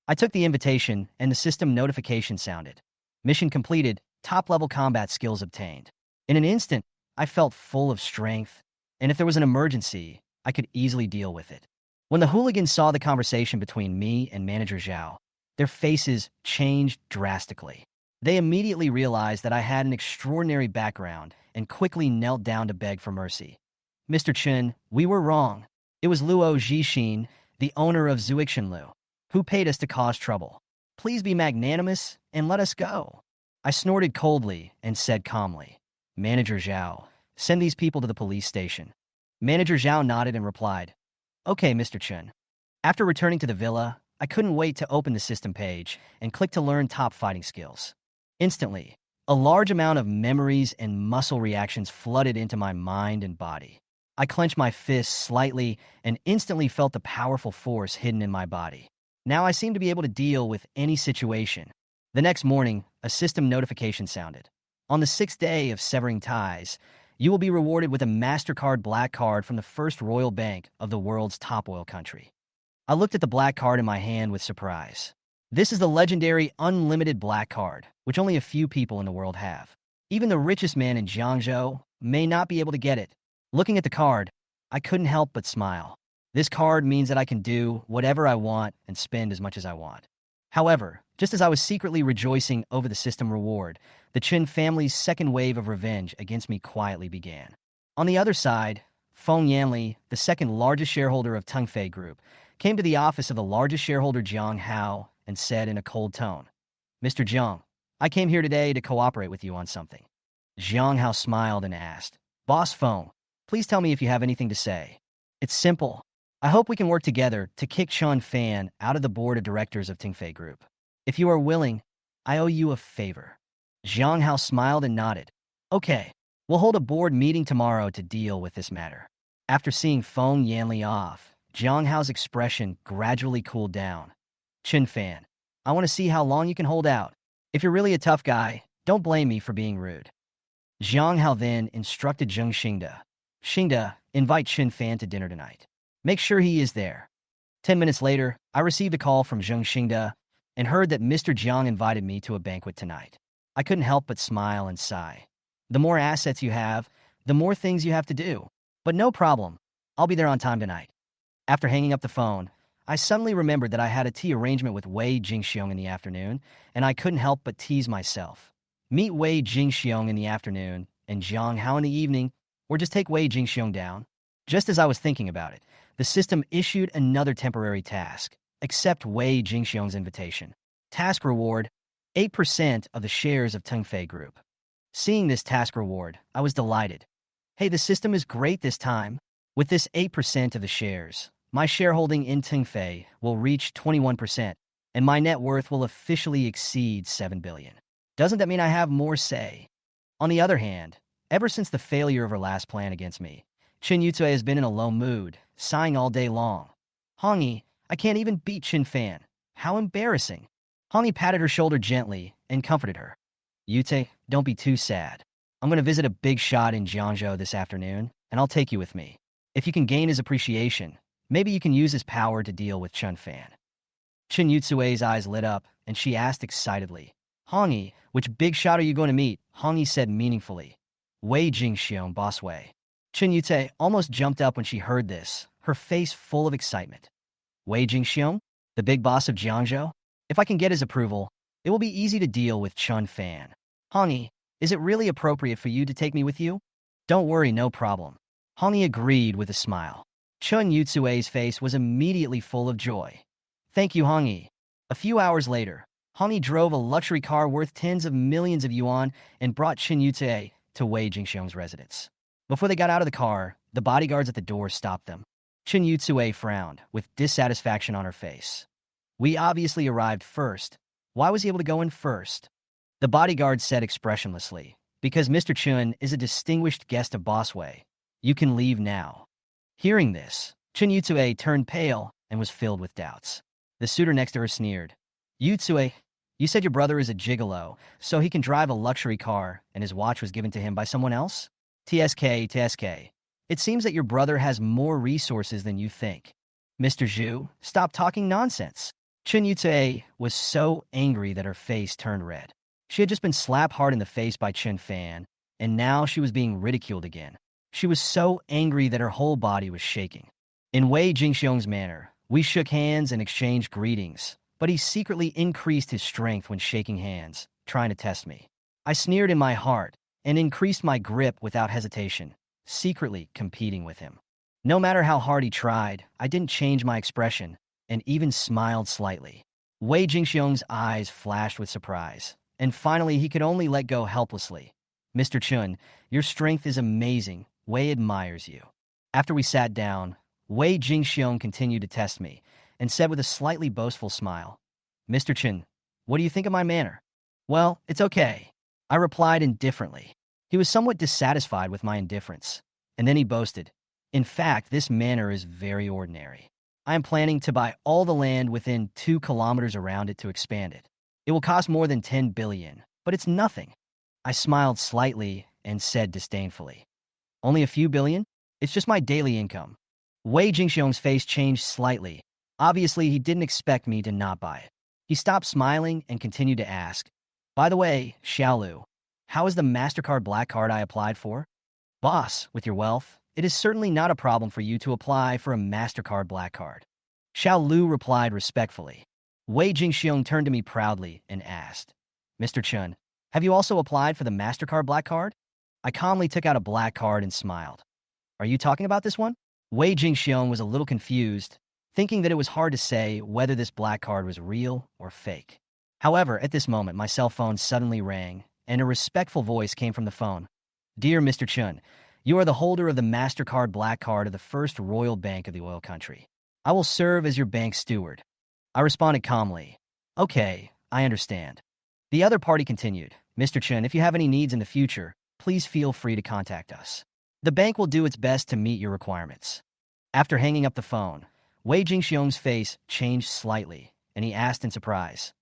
I took the invitation, and the system notification sounded. Mission completed, top-level combat skills obtained. In an instant, I felt full of strength, and if there was an emergency, I could easily deal with it. When the hooligans saw the conversation between me and Manager Zhao, Their faces changed drastically. They immediately realized that I had an extraordinary background and quickly knelt down to beg for mercy. Mr. Chen, we were wrong. It was Luo Zhixin, the owner of Zuixinlu, who paid us to cause trouble. Please be magnanimous and let us go. I snorted coldly and said calmly, Manager Zhao, send these people to the police station. Manager Zhao nodded and replied, Okay, Mr. Chen. After returning to the villa, I couldn't wait to open the system page and click to learn top fighting skills. Instantly, a large amount of memories and muscle reactions flooded into my mind and body. I clenched my fists slightly and instantly felt the powerful force hidden in my body. Now I seemed to be able to deal with any situation. The next morning, a system notification sounded. On the 6th day of severing ties, you will be rewarded with a MasterCard Black Card from the First Royal Bank of the world's top oil country. I looked at the black card in my hand with surprise. This is the legendary Unlimited Black Card, which only a few people in the world have. Even the richest man in Jiangzhou may not be able to get it. Looking at the card, I couldn't help but smile. This card means that I can do whatever I want and spend as much as I want. However, just as I was secretly rejoicing over the system reward, the Chen family's second wave of revenge against me quietly began. On the other side, Feng Yanli, the second largest shareholder of Tengfei Group, came to the office of the largest shareholder Jiang Hao and said in a cold tone, Mr. Jiang, I came here today to cooperate with you on something. Jiang Hao smiled and asked, Boss Feng, please tell me if you have anything to say. It's simple. I hope we can work together to kick Chun Fan out of the board of directors of Tengfei Group. If you are willing, I owe you a favor. Jiang Hao smiled and nodded. Okay, we'll hold a board meeting tomorrow to deal with this matter. After seeing Feng Yanli off, Jiang Hao's expression gradually cooled down. Chin Fan, I want to see how long you can hold out. If you're really a tough guy, don't blame me for being rude. Jiang Hao then instructed Zheng Xingda. Xingda, invite Chin Fan to dinner tonight. Make sure he is there. 10 minutes later, I received a call from Zheng Xingda and heard that Mr. Jiang invited me to a banquet tonight. I couldn't help but smile and sigh. The more assets you have, the more things you have to do. But no problem. I'll be there on time tonight. After hanging up the phone, I suddenly remembered that I had a tea arrangement with Wei Jingxiong in the afternoon, and I couldn't help but tease myself. Meet Wei Jingxiong in the afternoon, and Jiang Hao in the evening, or just take Wei Jingxiong down. Just as I was thinking about it, the system issued another temporary task. Accept Wei Jingxiong's invitation. Task reward, 8% of the shares of Tengfei Group. Seeing this task reward, I was delighted. Hey, the system is great this time. With this 8% of the shares, my shareholding in Tengfei will reach 21%, and my net worth will officially exceed 7 billion. Doesn't that mean I have more say? On the other hand, ever since the failure of her last plan against me, Chen Yutue has been in a low mood, sighing all day long. Hongyi, I can't even beat Chin Fan. How embarrassing. Hongyi patted her shoulder gently and comforted her. Yute, don't be too sad. I'm going to visit a big shot in Jiangzhou this afternoon, and I'll take you with me. If you can gain his appreciation, maybe you can use his power to deal with Chun Fan. Chen Yutsue's eyes lit up, and she asked excitedly, Hongyi, which big shot are you going to meet? Hongyi said meaningfully, Wei Jingxiong, Boss Wei. Chen Yutse almost jumped up when she heard this, her face full of excitement. Wei Jingxiong, the big boss of Jiangzhou? If I can get his approval, it will be easy to deal with Chun Fan. Hongyi, is it really appropriate for you to take me with you? Don't worry, no problem. Hongyi agreed with a smile. Chun Yutsue's face was immediately full of joy. Thank you, Hongyi. A few hours later, Hongyi drove a luxury car worth tens of millions of yuan and brought Chen Yutsue to Wei Jingxiong's residence. Before they got out of the car, the bodyguards at the door stopped them. Chen Yutsue frowned, with dissatisfaction on her face. We obviously arrived first. Why was he able to go in first? The bodyguard said expressionlessly, because Mr. Chun is a distinguished guest of Boss Wei. You can leave now. Hearing this, Chen Yutsue turned pale and was filled with doubts. The suitor next to her sneered. Yutsue, you said your brother is a gigolo, so he can drive a luxury car and his watch was given to him by someone else? TSK. It seems that your brother has more resources than you think. Mr. Zhu, stop talking nonsense. Chen Yutsue was so angry that her face turned red. She had just been slapped hard in the face by Chen Fan, and now she was being ridiculed again. She was so angry that her whole body was shaking. In Wei Jingxiong's manner, we shook hands and exchanged greetings, but he secretly increased his strength when shaking hands, trying to test me. I sneered in my heart and increased my grip without hesitation, secretly competing with him. No matter how hard he tried, I didn't change my expression and even smiled slightly. Wei Jingxiong's eyes flashed with surprise, and finally he could only let go helplessly. Mr. Chun, your strength is amazing. Wei admires you. After we sat down, Wei Jingxiong continued to test me and said with a slightly boastful smile, Mr. Chun, what do you think of my manner? Well, it's okay, I replied indifferently. He was somewhat dissatisfied with my indifference, and then he boasted, in fact, this manner is very ordinary. I am planning to buy all the land within 2 kilometers around it to expand it. It will cost more than 10 billion, but it's nothing. I smiled slightly and said disdainfully, only a few billion? It's just my daily income. Wei Jingxiong's face changed slightly. Obviously, he didn't expect me to not buy it. He stopped smiling and continued to ask, by the way, Xiaolu, how is the MasterCard Black Card I applied for? Boss, with your wealth, it is certainly not a problem for you to apply for a MasterCard Black Card. Xiao Lu replied respectfully. Wei Jingxiong turned to me proudly and asked, Mr. Chun, have you also applied for the MasterCard Black Card? I calmly took out a black card and smiled. Are you talking about this one? Wei Jingxiong was a little confused, thinking that it was hard to say whether this black card was real or fake. However, at this moment, my cell phone suddenly rang, and a respectful voice came from the phone. Dear Mr. Chun, you are the holder of the MasterCard Black Card of the First Royal Bank of the oil country. I will serve as your bank steward. I responded calmly. Okay, I understand. The other party continued. Mr. Chun, if you have any needs in the future, please feel free to contact us. The bank will do its best to meet your requirements. After hanging up the phone, Wei Jingxiong's face changed slightly, and he asked in surprise,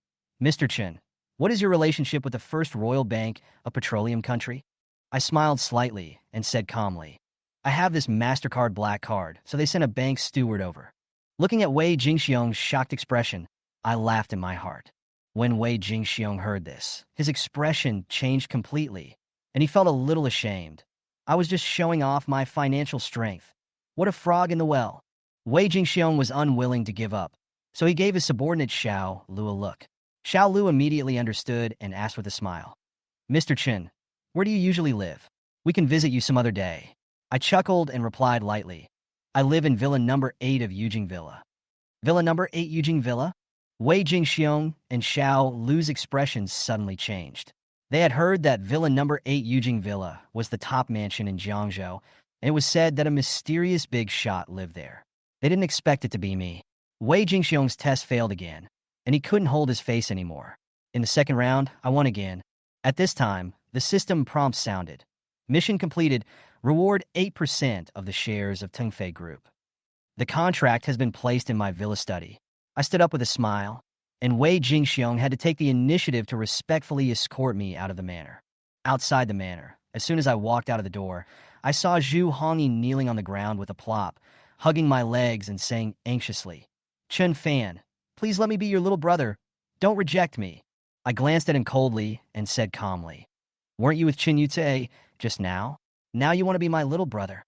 Mr. Chun, what is your relationship with the First Royal Bank, a petroleum country? I smiled slightly and said calmly, I have this MasterCard Black Card, so they sent a bank steward over. Looking at Wei Jingxiong's shocked expression, I laughed in my heart. When Wei Jingxiong heard this, his expression changed completely, and he felt a little ashamed. I was just showing off my financial strength. What a frog in the well. Wei Jingxiong was unwilling to give up, so he gave his subordinate Xiao Lu a look. Xiao Lu immediately understood and asked with a smile, Mr. Chin, where do you usually live? We can visit you some other day. I chuckled and replied lightly, I live in Villa number 8 of Yujing Villa. Villa number 8 Yujing Villa? Wei Jingxiong and Xiao Lu's expressions suddenly changed. They had heard that Villa number 8 Yujing Villa was the top mansion in Jiangzhou, and it was said that a mysterious big shot lived there. They didn't expect it to be me. Wei Jingxiong's test failed again, and he couldn't hold his face anymore. In the second round, I won again. At this time, the system prompt sounded. Mission completed. Reward 8% of the shares of Tengfei Group. The contract has been placed in my villa study. I stood up with a smile, and Wei Jingxiong had to take the initiative to respectfully escort me out of the manor. Outside the manor, as soon as I walked out of the door, I saw Zhu Hongyi kneeling on the ground with a plop, hugging my legs and saying anxiously, Chen Fan, please let me be your little brother. Don't reject me. I glanced at him coldly and said calmly, weren't you with Chen Yute just now? Now you want to be my little brother.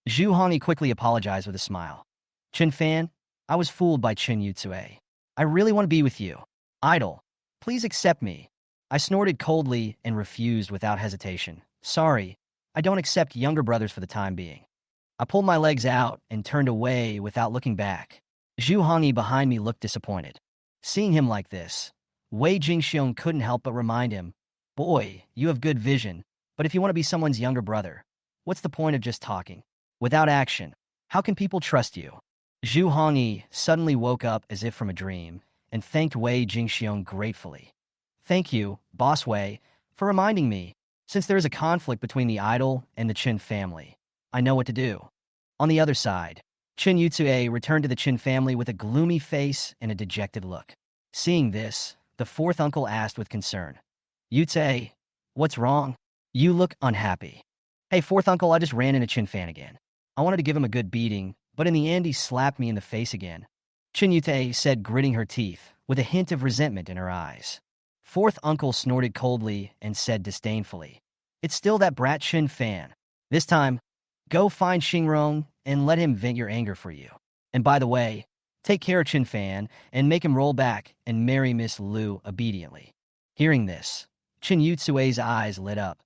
Zhu Hongyi quickly apologized with a smile. Chen Fan, I was fooled by Chen Yutsue. I really want to be with you. Idol, please accept me. I snorted coldly and refused without hesitation. Sorry, I don't accept younger brothers for the time being. I pulled my legs out and turned away without looking back. Zhu Hongyi behind me looked disappointed. Seeing him like this, Wei Jingxiong couldn't help but remind him, boy, you have good vision, but if you want to be someone's younger brother, what's the point of just talking? Without action, how can people trust you? Zhu Hongyi suddenly woke up as if from a dream and thanked Wei Jingxiong gratefully. Thank you, Boss Wei, for reminding me. Since there is a conflict between the idol and the Qin family, I know what to do. On the other side, Qin Yutsue returned to the Qin family with a gloomy face and a dejected look. Seeing this, the fourth uncle asked with concern, Yutsue, what's wrong? You look unhappy. Hey, fourth uncle, I just ran into Qin Fan again. I wanted to give him a good beating, but in the end he slapped me in the face again. Qin Yute said, gritting her teeth, with a hint of resentment in her eyes. Fourth uncle snorted coldly and said disdainfully, it's still that brat Qin Fan. This time, go find Xingrong and let him vent your anger for you. And by the way, Take care of Chin Fan and make him roll back and marry Miss Liu obediently. Hearing this, Chin Yutsue's eyes lit up.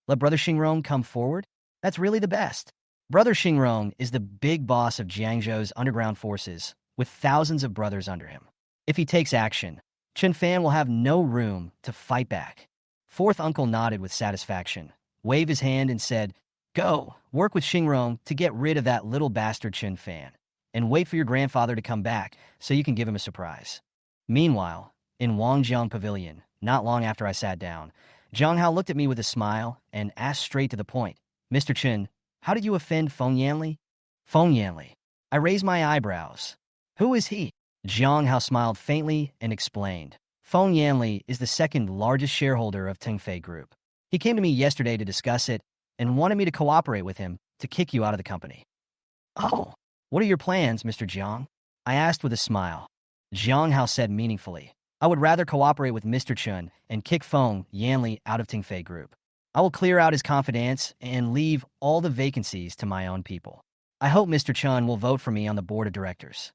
Let Brother Xingrong come forward? That's really the best. Brother Xingrong is the big boss of Jiangzhou's underground forces, with thousands of brothers under him. If he takes action, Chin Fan will have no room to fight back. Fourth uncle nodded with satisfaction, waved his hand and said, Go, work with Xingrong to get rid of that little bastard Chin Fan, and wait for your grandfather to come back so you can give him a surprise. Meanwhile, in Wangjiang Pavilion, not long after I sat down, Zhang Hao looked at me with a smile and asked straight to the point, Mr. Chen, how did you offend Feng Yanli? Feng Yanli. I raised my eyebrows. Who is he? Zhang Hao smiled faintly and explained. Feng Yanli is the second largest shareholder of Tengfei Group. He came to me yesterday to discuss it and wanted me to cooperate with him to kick you out of the company. Oh, what are your plans, Mr. Jiang? I asked with a smile. Zhang Hao said meaningfully, I would rather cooperate with Mr. Chun and kick Feng Yanli out of Tengfei Group. I will clear out his confidence and leave all the vacancies to my own people. I hope Mr. Chun will vote for me on the board of directors.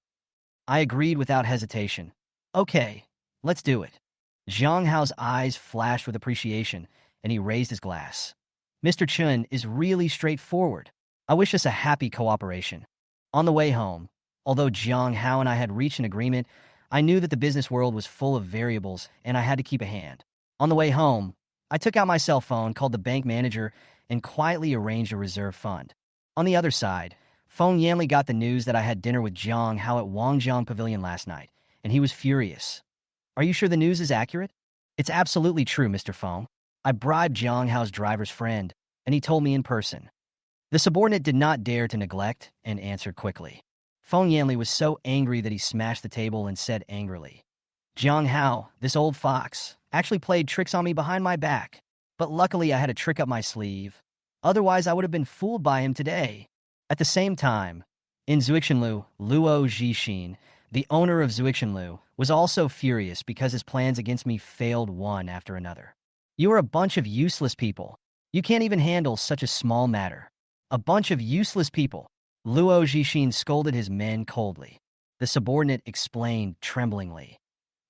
I agreed without hesitation. Okay, let's do it. Zhang Hao's eyes flashed with appreciation, and he raised his glass. Mr. Chun is really straightforward. I wish us a happy cooperation. On the way home, although Zhang Hao and I had reached an agreement, I knew that the business world was full of variables, and I had to keep a hand. On the way home, I took out my cell phone, called the bank manager, and quietly arranged a reserve fund. On the other side, Feng Yanli got the news that I had dinner with Zhang Hao at Wangjiang Pavilion last night, and he was furious. Are you sure the news is accurate? It's absolutely true, Mr. Feng. I bribed Zhang Hao's driver's friend, and he told me in person. The subordinate did not dare to neglect and answered quickly. Feng Yanli was so angry that he smashed the table and said angrily, Zhang Hao, this old fox, actually played tricks on me behind my back, but luckily I had a trick up my sleeve. Otherwise, I would have been fooled by him today. At the same time, in Zuixinlu, Luo Zhixin, the owner of Zuixinlu, was also furious because his plans against me failed one after another. You are a bunch of useless people. You can't even handle such a small matter. A bunch of useless people. Luo Zhixin scolded his men coldly. The subordinate explained tremblingly.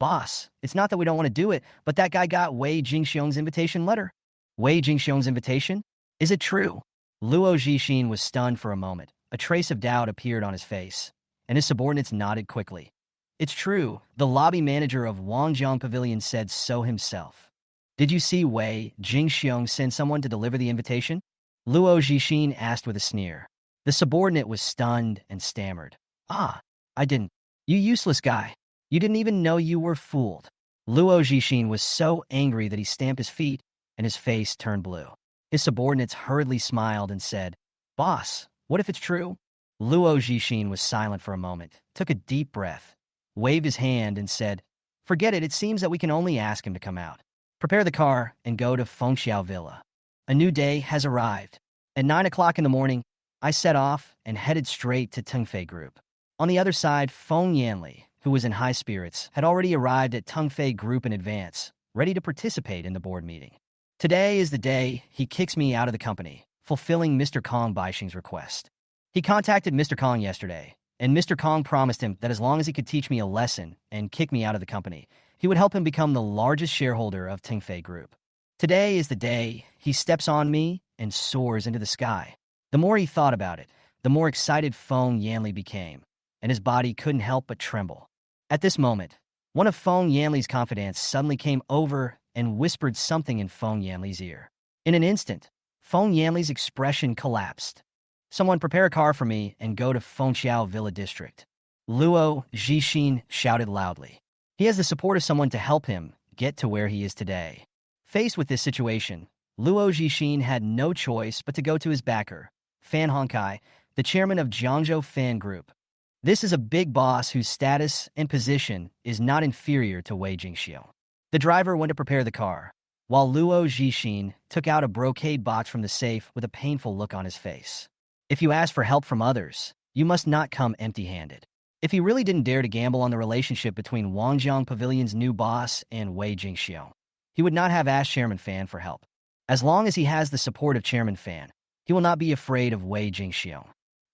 Boss, it's not that we don't want to do it, but that guy got Wei Jingxiong's invitation letter. Wei Jingxiong's invitation? Is it true? Luo Zhixin was stunned for a moment. A trace of doubt appeared on his face, and his subordinates nodded quickly. It's true. The lobby manager of Wangjiang Pavilion said so himself. Did you see Wei Jingxiong send someone to deliver the invitation? Luo Zhixin asked with a sneer. The subordinate was stunned and stammered. Ah, I didn't. You useless guy. You didn't even know you were fooled. Luo Zhixin was so angry that he stamped his feet and his face turned blue. His subordinates hurriedly smiled and said, Boss, what if it's true? Luo Zhixin was silent for a moment, took a deep breath, waved his hand and said, Forget it, it seems that we can only ask him to come out. Prepare the car and go to Fengxiao Villa. A new day has arrived. At 9 o'clock in the morning, I set off and headed straight to Tengfei Group. On the other side, Feng Yanli, who was in high spirits, had already arrived at Tengfei Group in advance, ready to participate in the board meeting. Today is the day he kicks me out of the company, fulfilling Mr. Kong Baixing's request. He contacted Mr. Kong yesterday, and Mr. Kong promised him that as long as he could teach me a lesson and kick me out of the company, he would help him become the largest shareholder of Tengfei Group. Today is the day he steps on me and soars into the sky. The more he thought about it, the more excited Feng Yanli became, and his body couldn't help but tremble. At this moment, one of Feng Yanli's confidants suddenly came over and whispered something in Feng Yanli's ear. In an instant, Feng Yanli's expression collapsed. Someone prepare a car for me and go to Fengxiao Villa District. Luo Zhixin shouted loudly. He has the support of someone to help him get to where he is today. Faced with this situation, Luo Zhixin had no choice but to go to his backer, Fan Hongkai, the chairman of Jiangzhou Fan Group. This is a big boss whose status and position is not inferior to Wei Jingxiu. The driver went to prepare the car, while Luo Zhixin took out a brocade box from the safe with a painful look on his face. If you ask for help from others, you must not come empty-handed. If he really didn't dare to gamble on the relationship between Wangjiang Pavilion's new boss and Wei Jingxiu, he would not have asked Chairman Fan for help. As long as he has the support of Chairman Fan, he will not be afraid of Wei Jingxiu.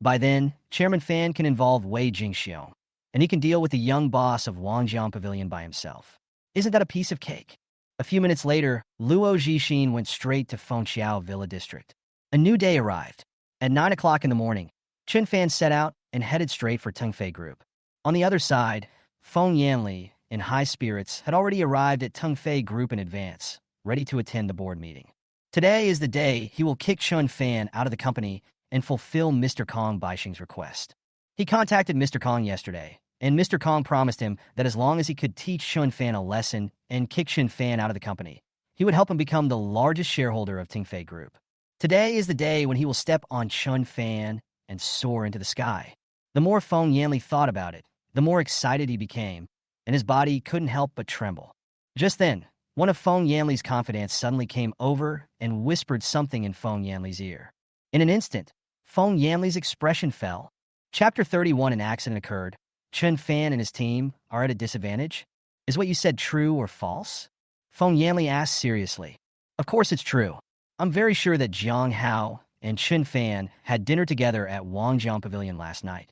By then, Chairman Fan can involve Wei Jingxiu. and he can deal with the young boss of Wangjiang Pavilion by himself. Isn't that a piece of cake? A few minutes later, Luo Jixin went straight to Fengqiao Villa District. A new day arrived. At 9 o'clock in the morning, Chen Fan set out and headed straight for Tengfei Group. On the other side, Feng Yanli, in high spirits, had already arrived at Tengfei Group in advance, ready to attend the board meeting. Today is the day he will kick Chen Fan out of the company and fulfill Mr. Kong Baixing's request. He contacted Mr. Kong yesterday, and Mr. Kong promised him that as long as he could teach Chen Fan a lesson and kick Chen Fan out of the company, he would help him become the largest shareholder of Tengfei Group. Today is the day when he will step on Chen Fan and soar into the sky. The more Feng Yanli thought about it, the more excited he became, and his body couldn't help but tremble. Just then, one of Feng Yanli's confidants suddenly came over and whispered something in Feng Yanli's ear. In an instant, Feng Yanli's expression fell. Chapter 31, an accident occurred. Chen Fan and his team are at a disadvantage? Is what you said true or false? Feng Yanli asked seriously. Of course it's true. I'm very sure that Jiang Hao and Chen Fan had dinner together at Wangjiang Pavilion last night.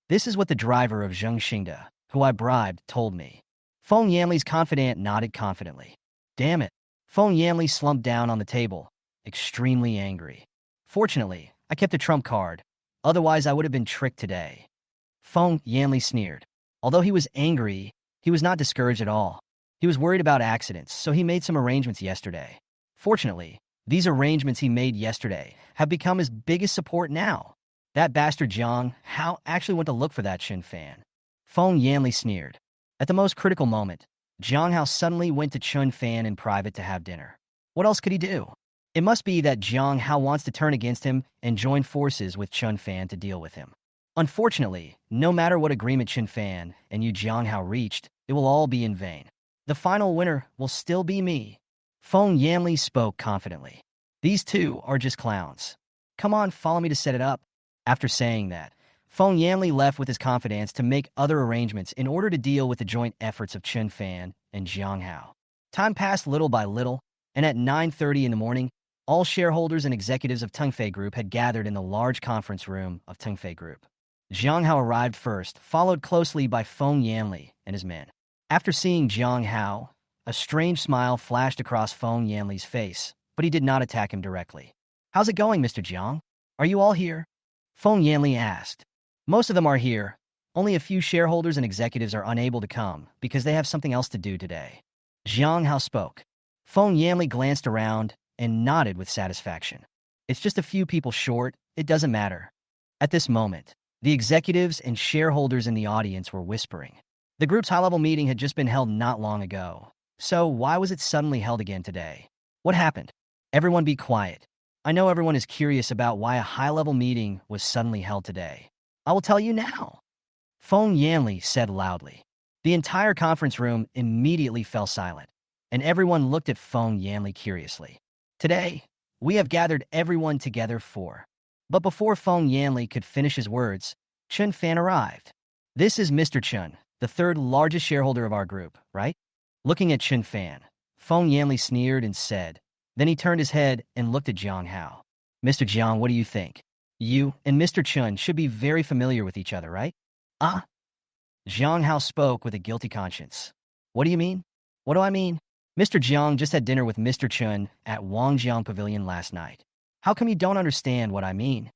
This is what the driver of Zheng Xingda, who I bribed, told me. Feng Yanli's confidant nodded confidently. Damn it. Feng Yanli slumped down on the table, extremely angry. Fortunately, I kept a trump card. Otherwise, I would have been tricked today. Feng Yanli sneered. Although he was angry, he was not discouraged at all. He was worried about accidents, so he made some arrangements yesterday. Fortunately, these arrangements he made yesterday have become his biggest support now. That bastard Jiang Hao actually went to look for that Chen Fan. Feng Yanli sneered. At the most critical moment, Jiang Hao suddenly went to Chen Fan in private to have dinner. What else could he do? It must be that Jiang Hao wants to turn against him and join forces with Chen Fan to deal with him. Unfortunately, no matter what agreement Chen Fan and Jiang Hao reached, it will all be in vain. The final winner will still be me. Feng Yanli spoke confidently. These two are just clowns. Come on, follow me to set it up. After saying that, Feng Yanli left with his confidants to make other arrangements in order to deal with the joint efforts of Chen Fan and Jiang Hao. Time passed little by little, and at 9:30 in the morning, all shareholders and executives of Tengfei Group had gathered in the large conference room of Tengfei Group. Jiang Hao arrived first, followed closely by Feng Yanli and his men. After seeing Jiang Hao, a strange smile flashed across Feng Yanli's face, but he did not attack him directly. How's it going, Mr. Jiang? Are you all here? Feng Yanli asked. Most of them are here. Only a few shareholders and executives are unable to come because they have something else to do today. Jiang Hao spoke. Feng Yanli glanced around and nodded with satisfaction. It's just a few people short, it doesn't matter. At this moment, the executives and shareholders in the audience were whispering. The group's high-level meeting had just been held not long ago, so why was it suddenly held again today? What happened? Everyone be quiet. I know everyone is curious about why a high-level meeting was suddenly held today. I will tell you now. Feng Yanli said loudly. The entire conference room immediately fell silent, and everyone looked at Feng Yanli curiously. Today, we have gathered everyone together for. But before Feng Yanli could finish his words, Chen Fan arrived. This is Mr. Chen, the third largest shareholder of our group, right? Looking at Chen Fan, Feng Yanli sneered and said. Then he turned his head and looked at Jiang Hao. Mr. Jiang, what do you think? You and Mr. Chen should be very familiar with each other, right? Ah? Jiang Hao spoke with a guilty conscience. What do you mean? What do I mean? Mr. Jiang just had dinner with Mr. Chen at Wangjiang Pavilion last night. How come you don't understand what I mean?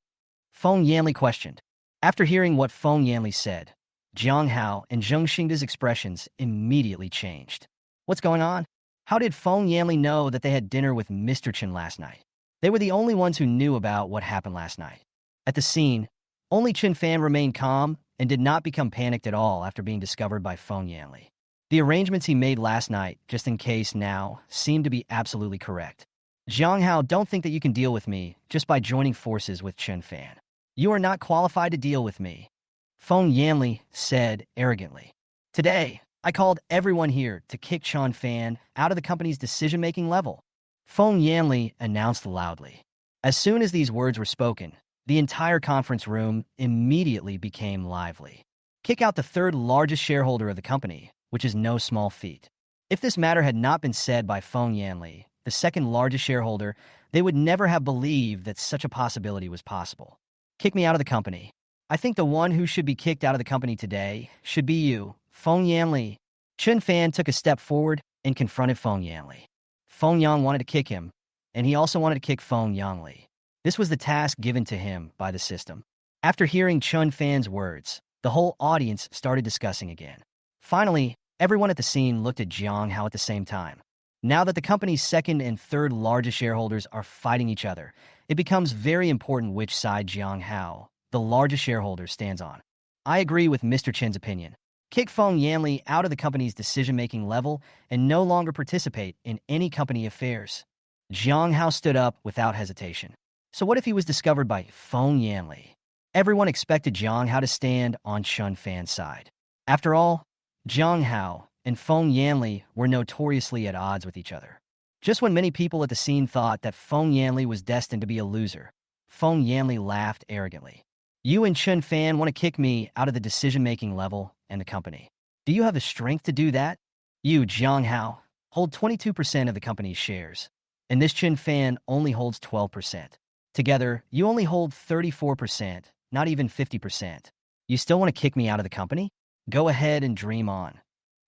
Feng Yanli questioned. After hearing what Feng Yanli said, Jiang Hao and Zheng Xingda's expressions immediately changed. What's going on? How did Feng Yanli know that they had dinner with Mr. Chen last night? They were the only ones who knew about what happened last night. At the scene, only Chen Fan remained calm and did not become panicked at all after being discovered by Feng Yanli. The arrangements he made last night, just in case now, seemed to be absolutely correct. Jiang Hao, don't think that you can deal with me just by joining forces with Chen Fan. You are not qualified to deal with me, Feng Yanli said arrogantly. Today, I called everyone here to kick Chen Fan out of the company's decision-making level, Feng Yanli announced loudly. As soon as these words were spoken, the entire conference room immediately became lively. Kick out the third largest shareholder of the company, which is no small feat. If this matter had not been said by Feng Yanli, the second largest shareholder, they would never have believed that such a possibility was possible. Kick me out of the company. I think the one who should be kicked out of the company today should be you, Feng Yanli. Chun Fan took a step forward and confronted Feng Yanli. Feng Yang wanted to kick him, and he also wanted to kick Feng Yanli. This was the task given to him by the system. After hearing Chun Fan's words, the whole audience started discussing again. Finally, everyone at the scene looked at Jiang Hao at the same time. Now that the company's second and third largest shareholders are fighting each other, it becomes very important which side Jiang Hao, the largest shareholder, stands on. I agree with Mr. Chen's opinion. Kick Feng Yanli out of the company's decision-making level and no longer participate in any company affairs. Jiang Hao stood up without hesitation. So what if he was discovered by Feng Yanli? Everyone expected Jiang Hao to stand on Chun Fan's side. After all, Jiang Hao and Feng Yanli were notoriously at odds with each other. Just when many people at the scene thought that Feng Yanli was destined to be a loser, Feng Yanli laughed arrogantly. You and Chun Fan want to kick me out of the decision-making level and the company. Do you have the strength to do that? You, Jiang Hao, hold 22% of the company's shares, and this Chun Fan only holds 12%. Together, you only hold 34%, not even 50%. You still want to kick me out of the company? Go ahead and dream on.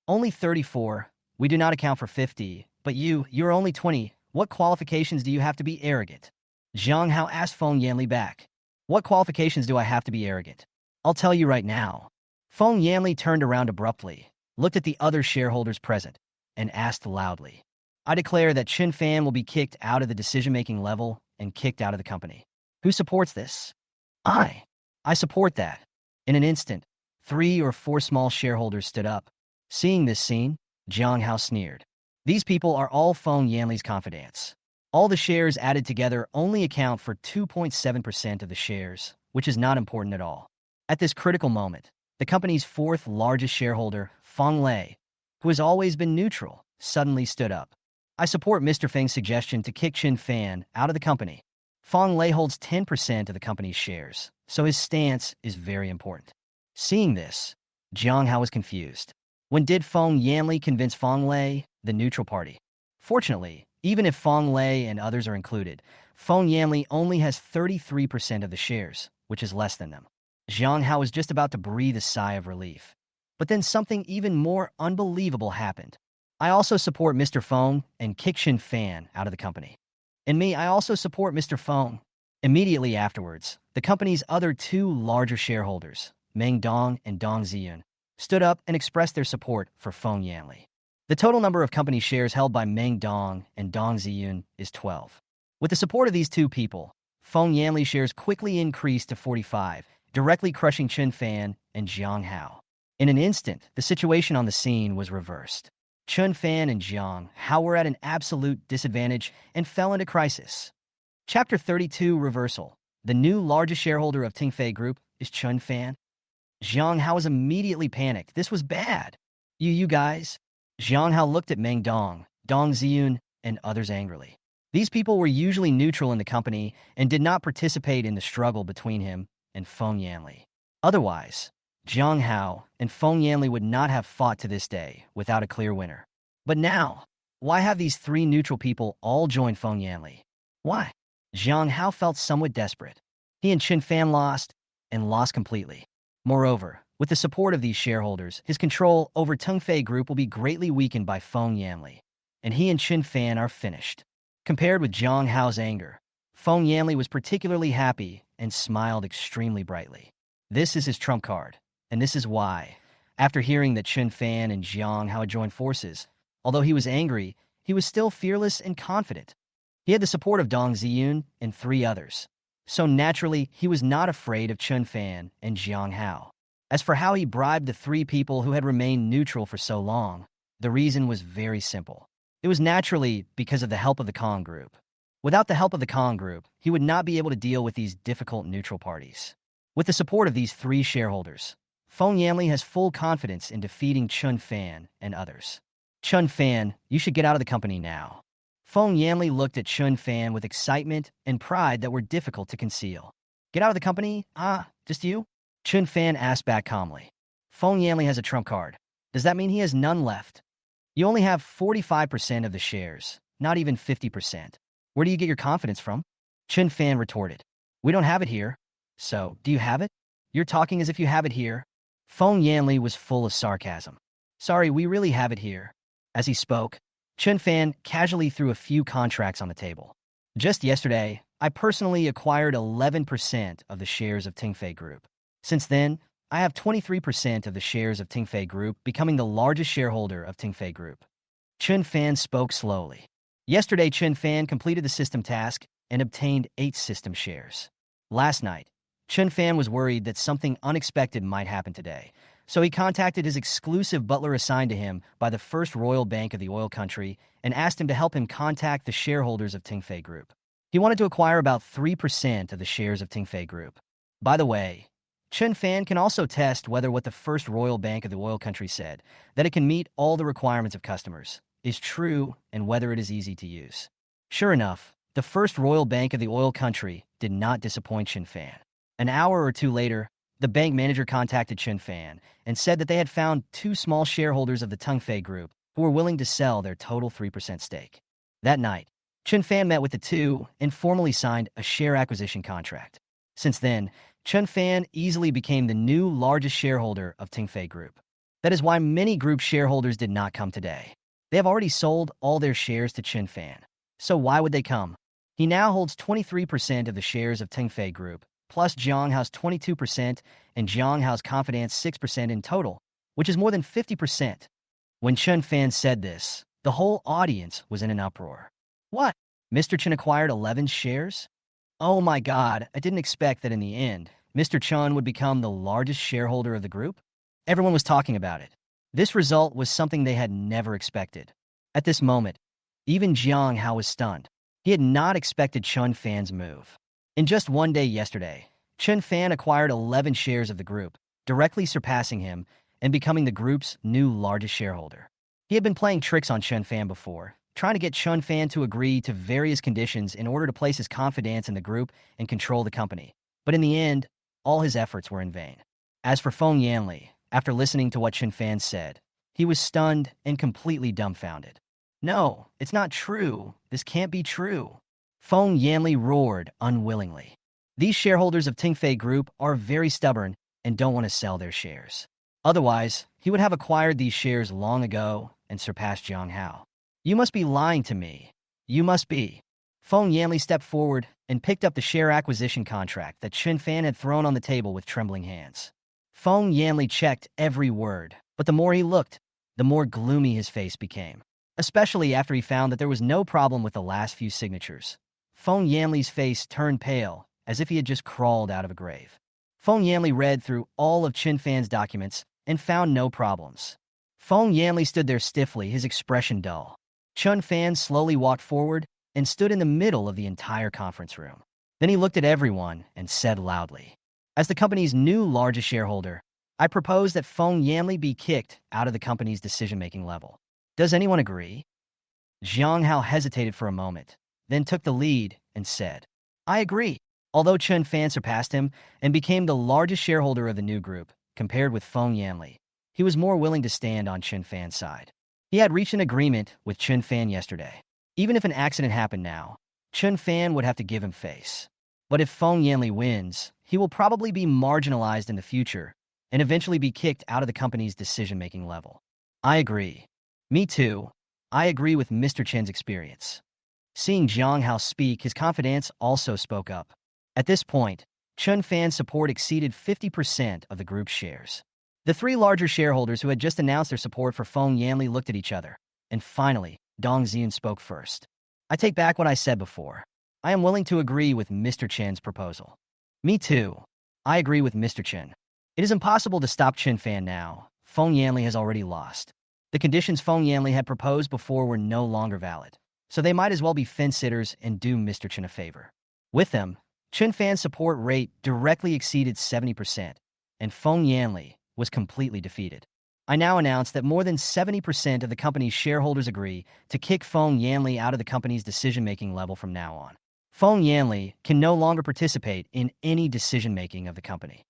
Only 34. We do not account for 50. But you're only 20. What qualifications do you have to be arrogant? Jiang Hao asked Feng Yanli back. What qualifications do I have to be arrogant? I'll tell you right now. Feng Yanli turned around abruptly, looked at the other shareholders present, and asked loudly. I declare that Chun Fan will be kicked out of the decision-making level and kicked out of the company. Who supports this? I support that. In an instant, 3 or 4 small shareholders stood up. Seeing this scene, Jiang Hao sneered. These people are all Feng Yanli's confidants. All the shares added together only account for 2.7% of the shares, which is not important at all. At this critical moment, the company's fourth largest shareholder, Feng Lei, who has always been neutral, suddenly stood up. I support Mr. Feng's suggestion to kick Chun Fan out of the company. Feng Lei holds 10% of the company's shares, so his stance is very important. Seeing this, Jiang Hao was confused. When did Feng Yanli convince Feng Lei, the neutral party? Fortunately, even if Feng Lei and others are included, Feng Yanli only has 33% of the shares, which is less than them. Jiang Hao was just about to breathe a sigh of relief. But then something even more unbelievable happened. I also support Mr. Feng and kick Chun Fan out of the company. And me, I also support Mr. Feng. Immediately afterwards, the company's other 2 larger shareholders, Meng Dong and Dong Ziyun, stood up and expressed their support for Feng Yanli. The total number of company shares held by Meng Dong and Dong Ziyun is 12. With the support of these 2 people, Feng Yanli shares quickly increased to 45, directly crushing Chun Fan and Jiang Hao. In an instant, the situation on the scene was reversed. Chun Fan and Jiang Hao were at an absolute disadvantage and fell into crisis. Chapter 32 Reversal. The new largest shareholder of Tingfei Group is Chun Fan. Jiang Hao was immediately panicked. This was bad. You guys? Jiang Hao looked at Meng Dong, Dong Ziyun, and others angrily. These people were usually neutral in the company and did not participate in the struggle between him and Feng Yanli. Otherwise, Jiang Hao and Feng Yanli would not have fought to this day without a clear winner. But now, why have these 3 neutral people all joined Feng Yanli? Why? Jiang Hao felt somewhat desperate. He and Chun Fan lost, and lost completely. Moreover, with the support of these shareholders, his control over Tingfei Group will be greatly weakened by Feng Yanli, and he and Chun Fan are finished. Compared with Jiang Hao's anger, Feng Yanli was particularly happy and smiled extremely brightly. This is his trump card, and this is why. After hearing that Chun Fan and Jiang Hao had joined forces, although he was angry, he was still fearless and confident. He had the support of Dong Ziyun and 3 others, so naturally he was not afraid of Chun Fan and Jiang Hao. As for how he bribed the 3 people who had remained neutral for so long, the reason was very simple. It was naturally because of the help of the Kong Group. Without the help of the Kong Group, he would not be able to deal with these difficult neutral parties. With the support of these 3 shareholders, Feng Yanli has full confidence in defeating Chun Fan and others. Chun Fan, you should get out of the company now. Feng Yanli looked at Chun Fan with excitement and pride that were difficult to conceal. Get out of the company? Just you? Chun Fan asked back calmly. Feng Yanli has a trump card. Does that mean he has none left? You only have 45% of the shares, not even 50%. Where do you get your confidence from? Chun Fan retorted. We don't have it here. So, do you have it? You're talking as if you have it here. Feng Yanli was full of sarcasm. Sorry, we really have it here. As he spoke, Chen Fan casually threw a few contracts on the table. Just yesterday, I personally acquired 11% of the shares of Tingfei Group. Since then, I have 23% of the shares of Tingfei Group, becoming the largest shareholder of Tingfei Group. Chen Fan spoke slowly. Yesterday, Chen Fan completed the system task and obtained 8 system shares. Last night, Chen Fan was worried that something unexpected might happen today, so he contacted his exclusive butler assigned to him by the First Royal Bank of the oil country and asked him to help him contact the shareholders of Tingfei Group. He wanted to acquire about 3% of the shares of Tingfei Group. By the way, Chen Fan can also test whether what the First Royal Bank of the oil country said, that it can meet all the requirements of customers, is true and whether it is easy to use. Sure enough, the First Royal Bank of the oil country did not disappoint Chen Fan. An hour or two later, the bank manager contacted Chen Fan and said that they had found 2 small shareholders of the Tingfei Group who were willing to sell their total 3% stake. That night, Chen Fan met with the two and formally signed a share acquisition contract. Since then, Chen Fan easily became the new largest shareholder of Tingfei Group. That is why many group shareholders did not come today. They have already sold all their shares to Chen Fan. So why would they come? He now holds 23% of the shares of Tingfei Group, plus Jiang Hao's 22% and Jiang Hao's Confidence 6% in total, which is more than 50%. When Chen Fan said this, the whole audience was in an uproar. What? Mr. Chen acquired 11 shares? Oh my god, I didn't expect that in the end, Mr. Chen would become the largest shareholder of the group. Everyone was talking about it. This result was something they had never expected. At this moment, even Jiang Hao was stunned. He had not expected Chen Fan's move. In just one day yesterday, Chen Fan acquired 11 shares of the group, directly surpassing him and becoming the group's new largest shareholder. He had been playing tricks on Chen Fan before, trying to get Chen Fan to agree to various conditions in order to place his confidence in the group and control the company. But in the end, all his efforts were in vain. As for Feng Yanli, after listening to what Chen Fan said, he was stunned and completely dumbfounded. No, it's not true. This can't be true. Feng Yanli roared unwillingly. These shareholders of Tingfei Group are very stubborn and don't want to sell their shares. Otherwise, he would have acquired these shares long ago and surpassed Jiang Hao. You must be lying to me. You must be. Feng Yanli stepped forward and picked up the share acquisition contract that Chen Fan had thrown on the table with trembling hands. Feng Yanli checked every word, but the more he looked, the more gloomy his face became, especially after he found that there was no problem with the last few signatures. Feng Yanli's face turned pale, as if he had just crawled out of a grave. Feng Yanli read through all of Chen Fan's documents and found no problems. Feng Yanli stood there stiffly, his expression dull. Chen Fan slowly walked forward and stood in the middle of the entire conference room. Then he looked at everyone and said loudly, "As the company's new largest shareholder, I propose that Feng Yanli be kicked out of the company's decision-making level. Does anyone agree?" Jiang Hao hesitated for a moment, then took the lead and said, "I agree." Although Chen Fan surpassed him and became the largest shareholder of the new group, compared with Feng Yanli, he was more willing to stand on Chen Fan's side. He had reached an agreement with Chen Fan yesterday. Even if an accident happened now, Chen Fan would have to give him face. But if Feng Yanli wins, he will probably be marginalized in the future and eventually be kicked out of the company's decision-making level. I agree. Me too. I agree with Mr. Chen's experience. Seeing Jiang Hao speak, his confidence also spoke up. At this point, Chen Fan's support exceeded 50% of the group's shares. The 3 larger shareholders who had just announced their support for Feng Yanli looked at each other, and finally, Dong Xian spoke first. I take back what I said before. I am willing to agree with Mr. Chen's proposal. Me too. I agree with Mr. Chen. It is impossible to stop Chen Fan now. Feng Yanli has already lost. The conditions Feng Yanli had proposed before were no longer valid, so they might as well be fence-sitters and do Mr. Chen a favor. With them, Chen Fan's support rate directly exceeded 70%, and Feng Yanli was completely defeated. I now announce that more than 70% of the company's shareholders agree to kick Feng Yanli out of the company's decision-making level from now on. Feng Yanli can no longer participate in any decision-making of the company.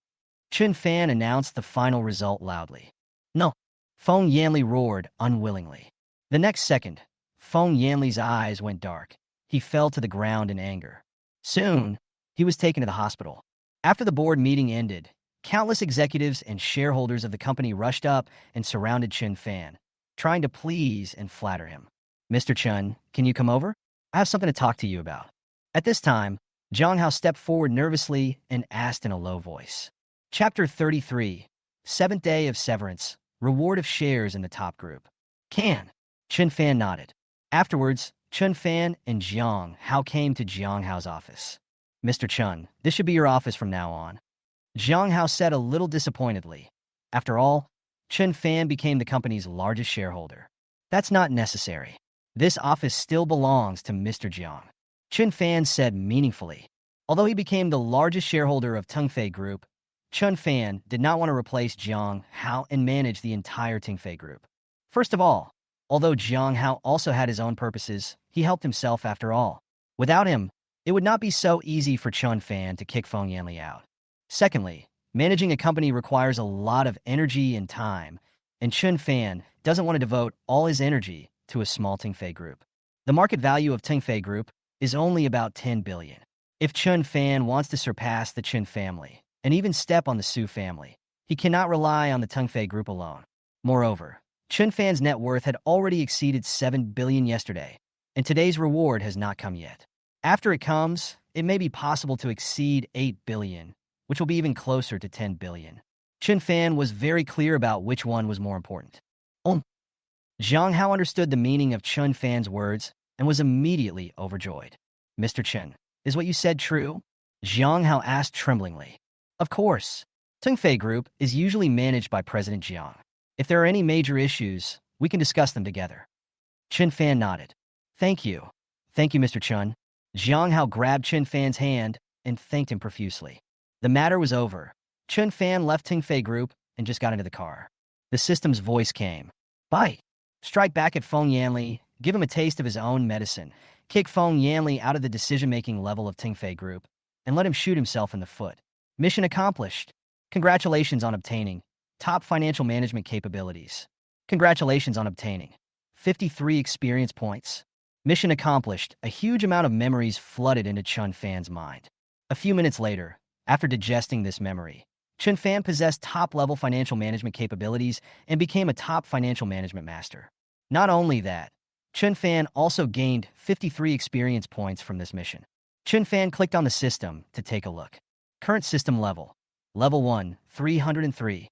Chen Fan announced the final result loudly. No. Feng Yanli roared unwillingly. The next second, Feng Yanli's eyes went dark. He fell to the ground in anger. Soon, he was taken to the hospital. After the board meeting ended, Countless executives and shareholders of the company rushed up and surrounded Chen Fan, trying to please and flatter him. Mr. Chen, can you come over? I have something to talk to you about. At this time, Zhang Hao stepped forward nervously and asked in a low voice. Chapter 33, Seventh Day of Severance, Reward of Shares in the Top Group. Can. Chen Fan nodded. Afterwards, Chen Fan and Zhang Hao came to Zhang Hao's office. Mr. Chen, this should be your office from now on. Zhang Hao said a little disappointedly. After all, Chen Fan became the company's largest shareholder. That's not necessary. This office still belongs to Mr. Jiang. Chen Fan said meaningfully. Although he became the largest shareholder of Tengfei Group, Chen Fan did not want to replace Jiang Hao and manage the entire Tengfei Group. First of all, although Jiang Hao also had his own purposes, he helped himself after all. Without him, it would not be so easy for Chen Fan to kick Feng Yanli out. Secondly, managing a company requires a lot of energy and time, and Chen Fan doesn't want to devote all his energy to a small Tengfei Group. The market value of Tengfei Group is only about 10 billion. If Chen Fan wants to surpass the Chen family, and even step on the Su family, he cannot rely on the Tengfei Group alone. Moreover, Chen Fan's net worth had already exceeded 7 billion yesterday, and today's reward has not come yet. After it comes, it may be possible to exceed 8 billion, which will be even closer to 10 billion. Chen Fan was very clear about which one was more important. Zhang Hao understood the meaning of Chen Fan's words and was immediately overjoyed. Mr. Chen, is what you said true? Zhang Hao asked tremblingly. Of course. Tengfei Group is usually managed by President Jiang. If there are any major issues, we can discuss them together. Chen Fan nodded. Thank you. Thank you, Mr. Chen. Zhang Hao grabbed Chen Fan's hand and thanked him profusely. The matter was over. Chen Fan left Tengfei Group and just got into the car. The system's voice came. Bye. Strike back at Feng Yanli, give him a taste of his own medicine, kick Feng Yanli out of the decision-making level of Tengfei Group, and let him shoot himself in the foot. Mission accomplished. Congratulations on obtaining top financial management capabilities. Congratulations on obtaining 53 experience points. Mission accomplished. A huge amount of memories flooded into Chen Fan's mind. A few minutes later, after digesting this memory, Chen Fan possessed top-level financial management capabilities and became a top financial management master. Not only that, Chen Fan also gained 53 experience points from this mission. Chen Fan clicked on the system to take a look. Current system level. Level 1, 303.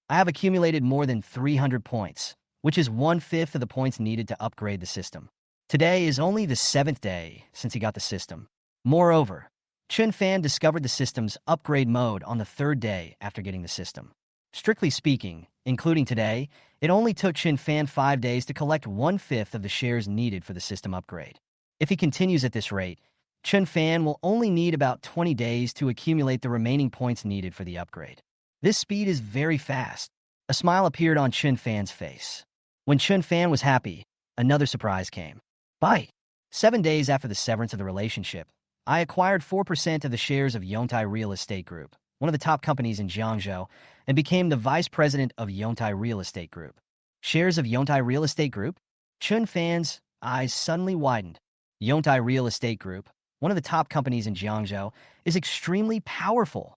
I have accumulated more than 300 points, which is 1/5 of the points needed to upgrade the system. Today is only the 7th day since he got the system. Moreover, Chen Fan discovered the system's upgrade mode on the 3rd day after getting the system. Strictly speaking, including today, it only took Chen Fan 5 days to collect 1/5 of the shares needed for the system upgrade. If he continues at this rate, Chen Fan will only need about 20 days to accumulate the remaining points needed for the upgrade. This speed is very fast. A smile appeared on Chen Fan's face. When Chen Fan was happy, another surprise came. Bye. 7 days after the severance of the relationship, I acquired 4% of the shares of Yongtai Real Estate Group, one of the top companies in Jiangzhou, and became the vice president of Yongtai Real Estate Group. Shares of Yongtai Real Estate Group? Chen Fan's eyes suddenly widened. Yongtai Real Estate Group, one of the top companies in Jiangzhou, is extremely powerful.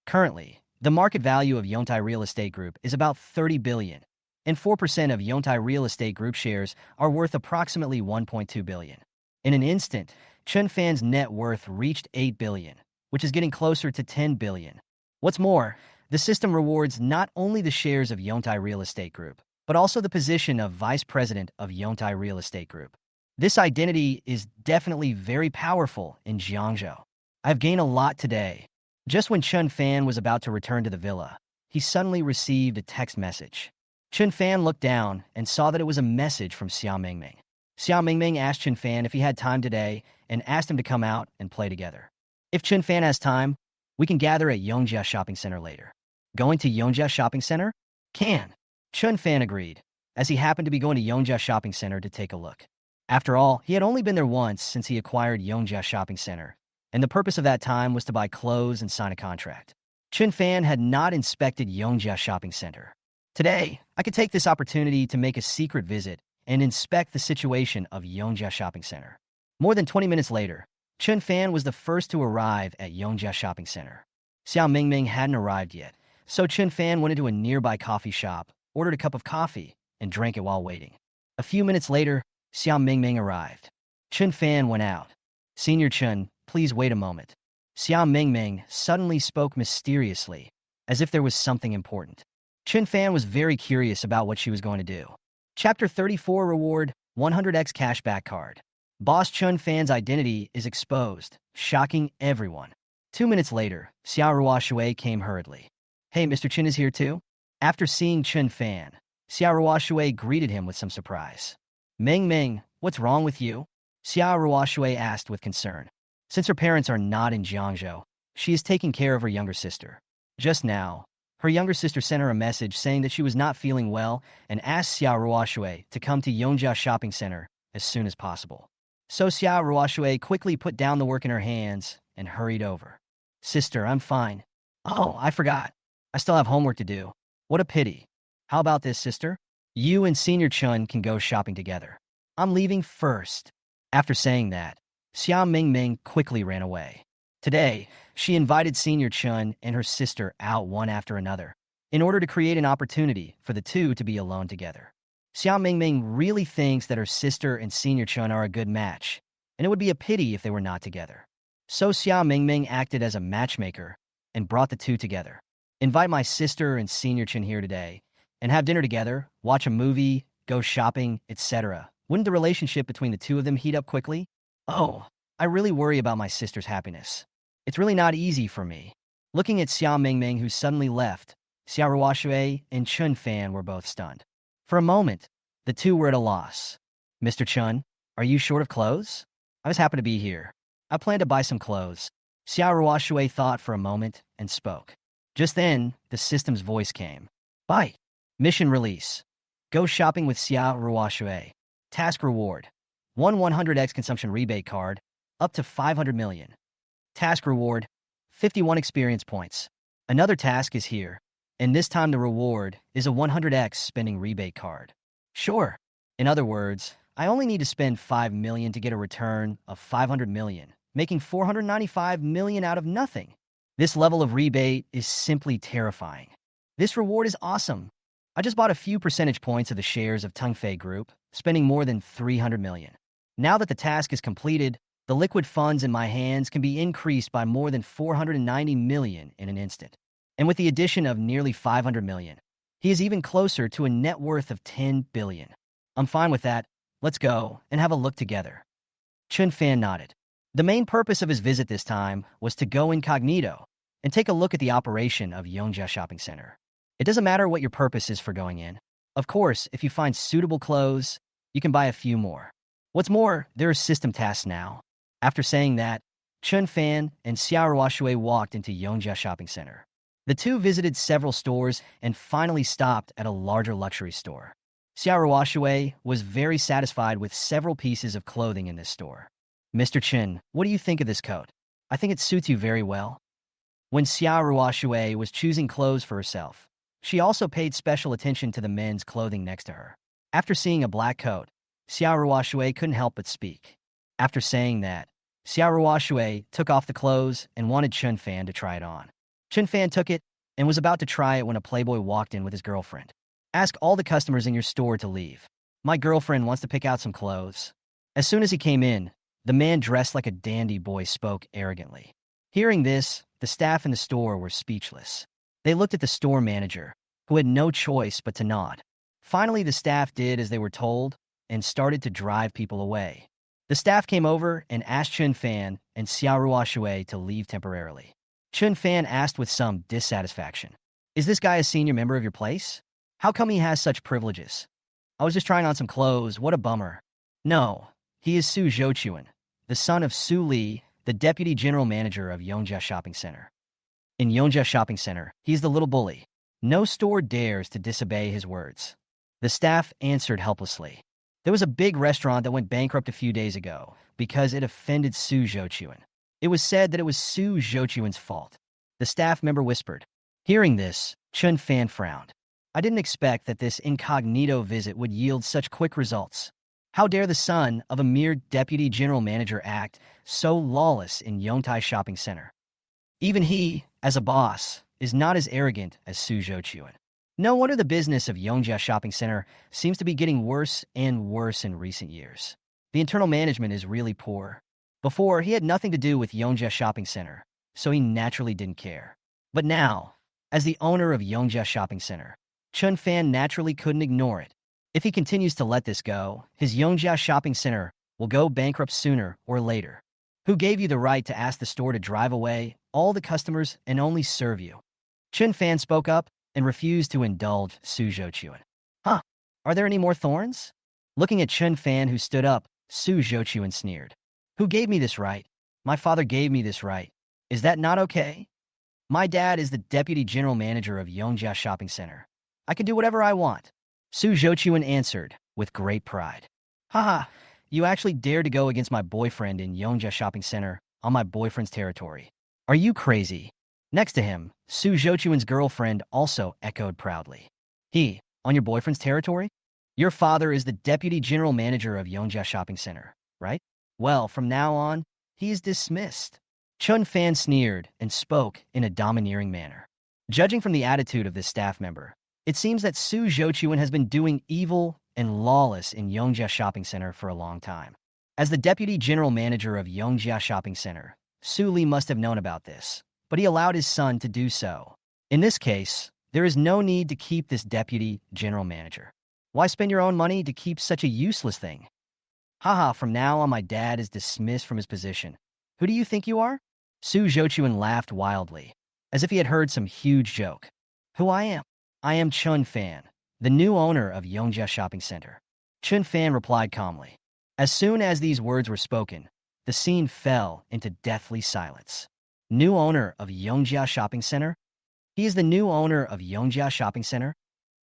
Currently, the market value of Yongtai Real Estate Group is about 30 billion, and 4% of Yongtai Real Estate Group shares are worth approximately 1.2 billion. In an instant, Chen Fan's net worth reached 8 billion, which is getting closer to 10 billion. What's more, the system rewards not only the shares of Yongtai Real Estate Group, but also the position of vice president of Yongtai Real Estate Group. This identity is definitely very powerful in Jiangzhou. I've gained a lot today. Just when Chen Fan was about to return to the villa, he suddenly received a text message. Chen Fan looked down and saw that it was a message from Xiao Mingming. Xiao Mingming asked Chen Fan if he had time today and asked him to come out and play together. If Chen Fan has time, we can gather at Yongjia Shopping Center later. Going to Yongjia Shopping Center? Can. Chen Fan agreed, as he happened to be going to Yongjia Shopping Center to take a look. After all, he had only been there once since he acquired Yongjia Shopping Center, and the purpose of that time was to buy clothes and sign a contract. Chen Fan had not inspected Yongjia Shopping Center. Today, I could take this opportunity to make a secret visit and inspect the situation of Yongjia Shopping Center. More than 20 minutes later, Chen Fan was the first to arrive at Yongjia Shopping Center. Xiao Mingming hadn't arrived yet, So Chen Fan went into a nearby coffee shop, ordered a cup of coffee, and drank it while waiting. A few minutes later, Xiao Mingming arrived. Chen Fan went out. Senior Chen, please wait a moment. Xiao Mingming suddenly spoke mysteriously, as if there was something important. Chen Fan was very curious about what she was going to do. Chapter 34 Reward 100x Cashback Card. Boss Chen Fan's identity is exposed, shocking everyone. 2 minutes later, Xiao Ruoshui came hurriedly. Hey, Mr. Chen is here too? After seeing Chen Fan, Xiao Ruoshui greeted him with some surprise. Ming Ming, what's wrong with you? Xiao Ruoshui asked with concern. Since her parents are not in Jiangzhou, she is taking care of her younger sister. Just now, her younger sister sent her a message saying that she was not feeling well and asked Xiao Ruoshui to come to Yongjia Shopping Center as soon as possible. So Xiao Ruoshui quickly put down the work in her hands and hurried over. Sister, I'm fine. Oh, I forgot. I still have homework to do. What a pity. How about this, sister? You and Senior Chun can go shopping together. I'm leaving first. After saying that, Xiao Mingming quickly ran away. Today, she invited Senior Chun and her sister out one after another, in order to create an opportunity for the two to be alone together. Xiao Mingming really thinks that her sister and Senior Chun are a good match, and it would be a pity if they were not together. So Xiao Mingming acted as a matchmaker and brought the two together. Invite my sister and Senior Chun here today, and have dinner together, watch a movie, go shopping, etc. Wouldn't the relationship between the two of them heat up quickly? Oh, I really worry about my sister's happiness. It's really not easy for me. Looking at Xiao Mingming, who suddenly left, Xiao Ruoshui and Chun Fan were both stunned. For a moment, the two were at a loss. Mr. Chun, are you short of clothes? I was happy to be here. I plan to buy some clothes. Xiao Ruoshui thought for a moment and spoke. Just then, the system's voice came. Bye. Mission release. Go shopping with Xiao Ruoshui. Task reward. 100x consumption rebate card, up to 500 million. Task reward, 51 experience points. Another task is here, and this time the reward is a 100x spending rebate card. Sure. In other words, I only need to spend 5 million to get a return of 500 million, making 495 million out of nothing. This level of rebate is simply terrifying. This reward is awesome. I just bought a few percentage points of the shares of Tungfei Group, spending more than 300 million. Now that the task is completed, the liquid funds in my hands can be increased by more than 490 million in an instant. And with the addition of nearly 500 million, he is even closer to a net worth of 10 billion. I'm fine with that. Let's go and have a look together. Chun Fan nodded. The main purpose of his visit this time was to go incognito and take a look at the operation of Yongjia Shopping Center. It doesn't matter what your purpose is for going in. Of course, if you find suitable clothes, you can buy a few more. What's more, there are system tasks now. After saying that, Chun Fan and Xiao Ruoshui walked into Yongjia Shopping Center. The two visited several stores and finally stopped at a larger luxury store. Xiao Ruoshui was very satisfied with several pieces of clothing in this store. Mr. Chen, what do you think of this coat? I think it suits you very well. When Xiao Ruoshui was choosing clothes for herself, she also paid special attention to the men's clothing next to her. After seeing a black coat, Xiao Ruoshui couldn't help but speak. After saying that, Xiao Ruoshui took off the clothes and wanted Chun Fan to try it on. Chun Fan took it and was about to try it when a playboy walked in with his girlfriend. Ask all the customers in your store to leave. My girlfriend wants to pick out some clothes. As soon as he came in, the man dressed like a dandy boy spoke arrogantly. Hearing this, the staff in the store were speechless. They looked at the store manager, who had no choice but to nod. Finally, the staff did as they were told and started to drive people away. The staff came over and asked Chun Fan and Xiao Ruoshui to leave temporarily. Chun Fan asked with some dissatisfaction, "Is this guy a senior member of your place? How come he has such privileges? I was just trying on some clothes, what a bummer." No, he is Su Zhouchuan, the son of Su Li, the deputy general manager of Yongjia Shopping Center. In Yongjia Shopping Center, he's the little bully. No store dares to disobey his words. The staff answered helplessly. There was a big restaurant that went bankrupt a few days ago because it offended Su Zhouchuan. It was said that it was Su Zhouchuan's fault. The staff member whispered. Hearing this, Chun Fan frowned. I didn't expect that this incognito visit would yield such quick results. How dare the son of a mere deputy general manager act so lawless in Yongtai Shopping Center? Even he, as a boss, is not as arrogant as Su Zhouchuan. No wonder the business of Yongjia Shopping Center seems to be getting worse and worse in recent years. The internal management is really poor. Before, he had nothing to do with Yongjia Shopping Center, so he naturally didn't care. But now, as the owner of Yongjia Shopping Center, Chun Fan naturally couldn't ignore it. If he continues to let this go, his Yongjia Shopping Center will go bankrupt sooner or later. Who gave you the right to ask the store to drive away all the customers and only serve you? Chun Fan spoke up and refused to indulge Su Zhouchuan. Huh, are there any more thorns? Looking at Chun Fan, who stood up, Su Zhouchuan sneered. Who gave me this right? My father gave me this right. Is that not okay? My dad is the deputy general manager of Yongjia Shopping Center. I can do whatever I want. Su Zhouchuan answered with great pride. Haha, you actually dared to go against my boyfriend in Yongjia Shopping Center on my boyfriend's territory. Are you crazy? Next to him, Su Zhouchuan's girlfriend also echoed proudly. He, on your boyfriend's territory? Your father is the deputy general manager of Yongjia Shopping Center, right? Well, from now on, he is dismissed. Chun Fan sneered and spoke in a domineering manner. Judging from the attitude of this staff member, it seems that Su Zhouchuan has been doing evil and lawless in Yongjia Shopping Center for a long time. As the deputy general manager of Yongjia Shopping Center, Su Li must have known about this, but he allowed his son to do so. In this case, there is no need to keep this deputy general manager. Why spend your own money to keep such a useless thing? Haha, from now on my dad is dismissed from his position. Who do you think you are? Su Zhouchuan laughed wildly, as if he had heard some huge joke. Who I am? I am Chun Fan, the new owner of Yongjia Shopping Center. Chun Fan replied calmly. As soon as these words were spoken, the scene fell into deathly silence. New owner of Yongjia Shopping Center? He is the new owner of Yongjia Shopping Center?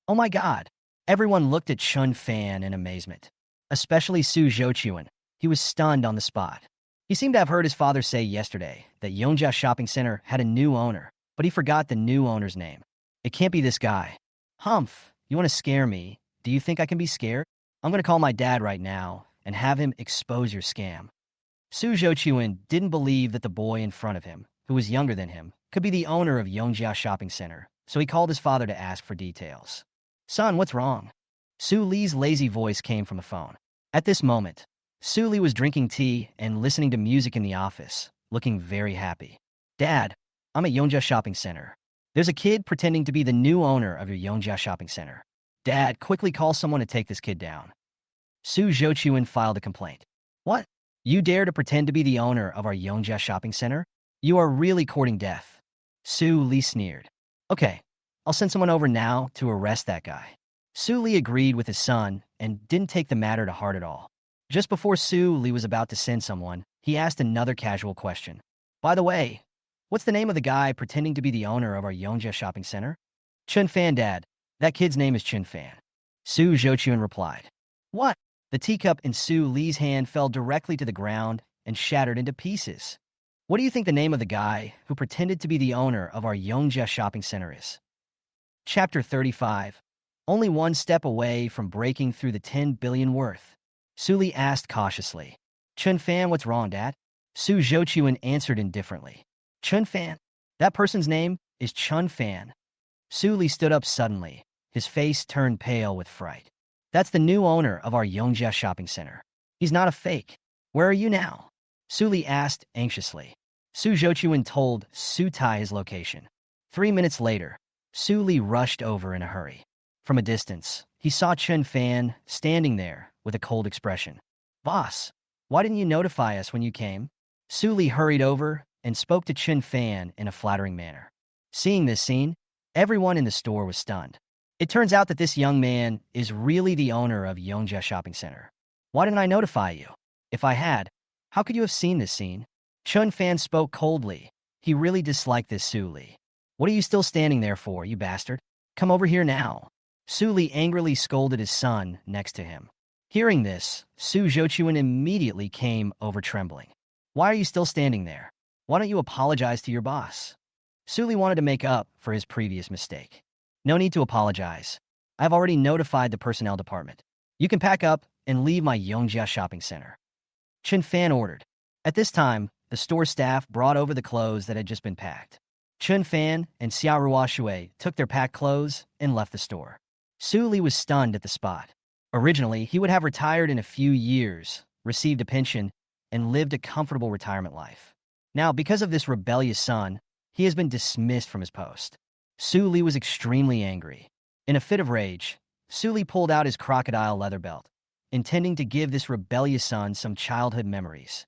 Oh my god! Everyone looked at Chun Fan in amazement. Especially Su Zhouchuan. He was stunned on the spot. He seemed to have heard his father say yesterday that Yongjia Shopping Center had a new owner, but he forgot the new owner's name. It can't be this guy. Humph, you want to scare me? Do you think I can be scared? I'm going to call my dad right now and have him expose your scam. Su Zhouchuan didn't believe that the boy in front of him, who was younger than him, could be the owner of Yongjia Shopping Center, so he called his father to ask for details. Son, what's wrong? Su Li's lazy voice came from the phone. At this moment, Su Li was drinking tea and listening to music in the office, looking very happy. Dad, I'm at Yongjia Shopping Center. There's a kid pretending to be the new owner of your Yongjia Shopping Center. Dad, quickly call someone to take this kid down. Su Zhouchuan filed a complaint. What? You dare to pretend to be the owner of our Yongjia Shopping Center? You are really courting death. Su Li sneered. Okay, I'll send someone over now to arrest that guy. Su Li agreed with his son and didn't take the matter to heart at all. Just before Su Li was about to send someone, he asked another casual question. By the way, what's the name of the guy pretending to be the owner of our Yongjia Shopping Center? Chun Fan, Dad. That kid's name is Chun Fan. Su Zhouchuan replied. What? The teacup in Su Li's hand fell directly to the ground and shattered into pieces. What do you think the name of the guy who pretended to be the owner of our Yongjia Shopping Center is? Chapter 35. Only one step away from breaking through the 10 billion worth. Su Li asked cautiously. Chun Fan, what's wrong, Dad? Su Zhouchuan answered indifferently. Chun Fan? That person's name is Chun Fan. Su Li stood up suddenly. His face turned pale with fright. That's the new owner of our Yongjia Shopping Center. He's not a fake. Where are you now? Su Li asked anxiously. Su Zhouchuan told Su Tai his location. 3 minutes later, Su Li rushed over in a hurry. From a distance, he saw Chun Fan standing there with a cold expression. Boss, why didn't you notify us when you came? Su Li hurried over and spoke to Chun Fan in a flattering manner. Seeing this scene, everyone in the store was stunned. It turns out that this young man is really the owner of Yongjia Shopping Center. Why didn't I notify you? If I had, how could you have seen this scene? Chun Fan spoke coldly. He really disliked this Su Li. What are you still standing there for, you bastard? Come over here now. Su Li angrily scolded his son next to him. Hearing this, Su Zhouchuan immediately came over trembling. Why are you still standing there? Why don't you apologize to your boss? Su Li wanted to make up for his previous mistake. No need to apologize. I've already notified the personnel department. You can pack up and leave my Yongjia Shopping Center. Chun Fan ordered. At this time, the store staff brought over the clothes that had just been packed. Chun Fan and Xiao Ruoshui took their packed clothes and left the store. Su Li was stunned at the spot. Originally, he would have retired in a few years, received a pension, and lived a comfortable retirement life. Now, because of this rebellious son, he has been dismissed from his post. Su Li was extremely angry. In a fit of rage, Su Li pulled out his crocodile leather belt, intending to give this rebellious son some childhood memories.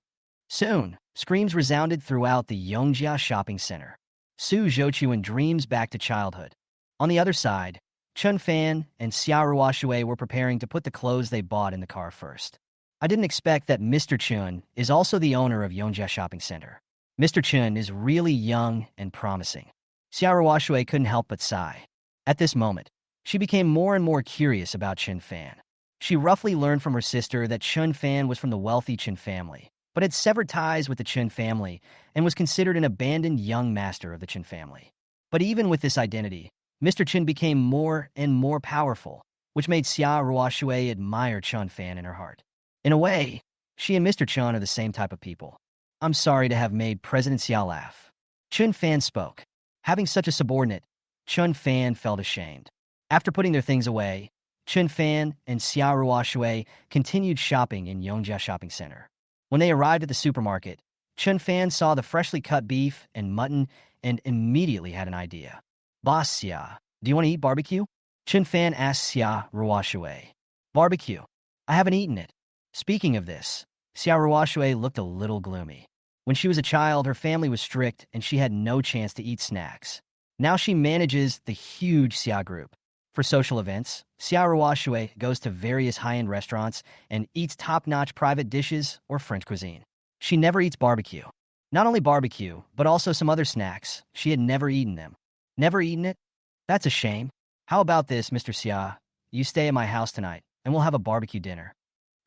Soon, screams resounded throughout the Yongjia shopping center. Su Zhouchuan dreams back to childhood. On the other side, Chun Fan and Xiao Ruoshui were preparing to put the clothes they bought in the car first. I didn't expect that Mr. Chun is also the owner of Yongjia Shopping Center. Mr. Chun is really young and promising. Xiao Ruoshui couldn't help but sigh. At this moment, she became more and more curious about Chun Fan. She roughly learned from her sister that Chun Fan was from the wealthy Chun family, but had severed ties with the Chun family and was considered an abandoned young master of the Chun family. But even with this identity, Mr. Chun became more and more powerful, which made Xia Ruoshui admire Chun Fan in her heart. In a way, she and Mr. Chun are the same type of people. I'm sorry to have made President Xia laugh. Chun Fan spoke. Having such a subordinate, Chun Fan felt ashamed. After putting their things away, Chun Fan and Xiao Ruoshui continued shopping in Yongjia Shopping Center. When they arrived at the supermarket, Chun Fan saw the freshly cut beef and mutton and immediately had an idea. Boss Xia, do you want to eat barbecue? Chun Fan asked Xia Ruoshui. Barbecue? I haven't eaten it. Speaking of this, Xiao Ruoshui looked a little gloomy. When she was a child, her family was strict and she had no chance to eat snacks. Now she manages the huge Xia group. For social events, Xiao Ruoshui goes to various high-end restaurants and eats top-notch private dishes or French cuisine. She never eats barbecue. Not only barbecue, but also some other snacks. She had never eaten them. Never eaten it? That's a shame. How about this, Mr. Xia? You stay at my house tonight, and we'll have a barbecue dinner.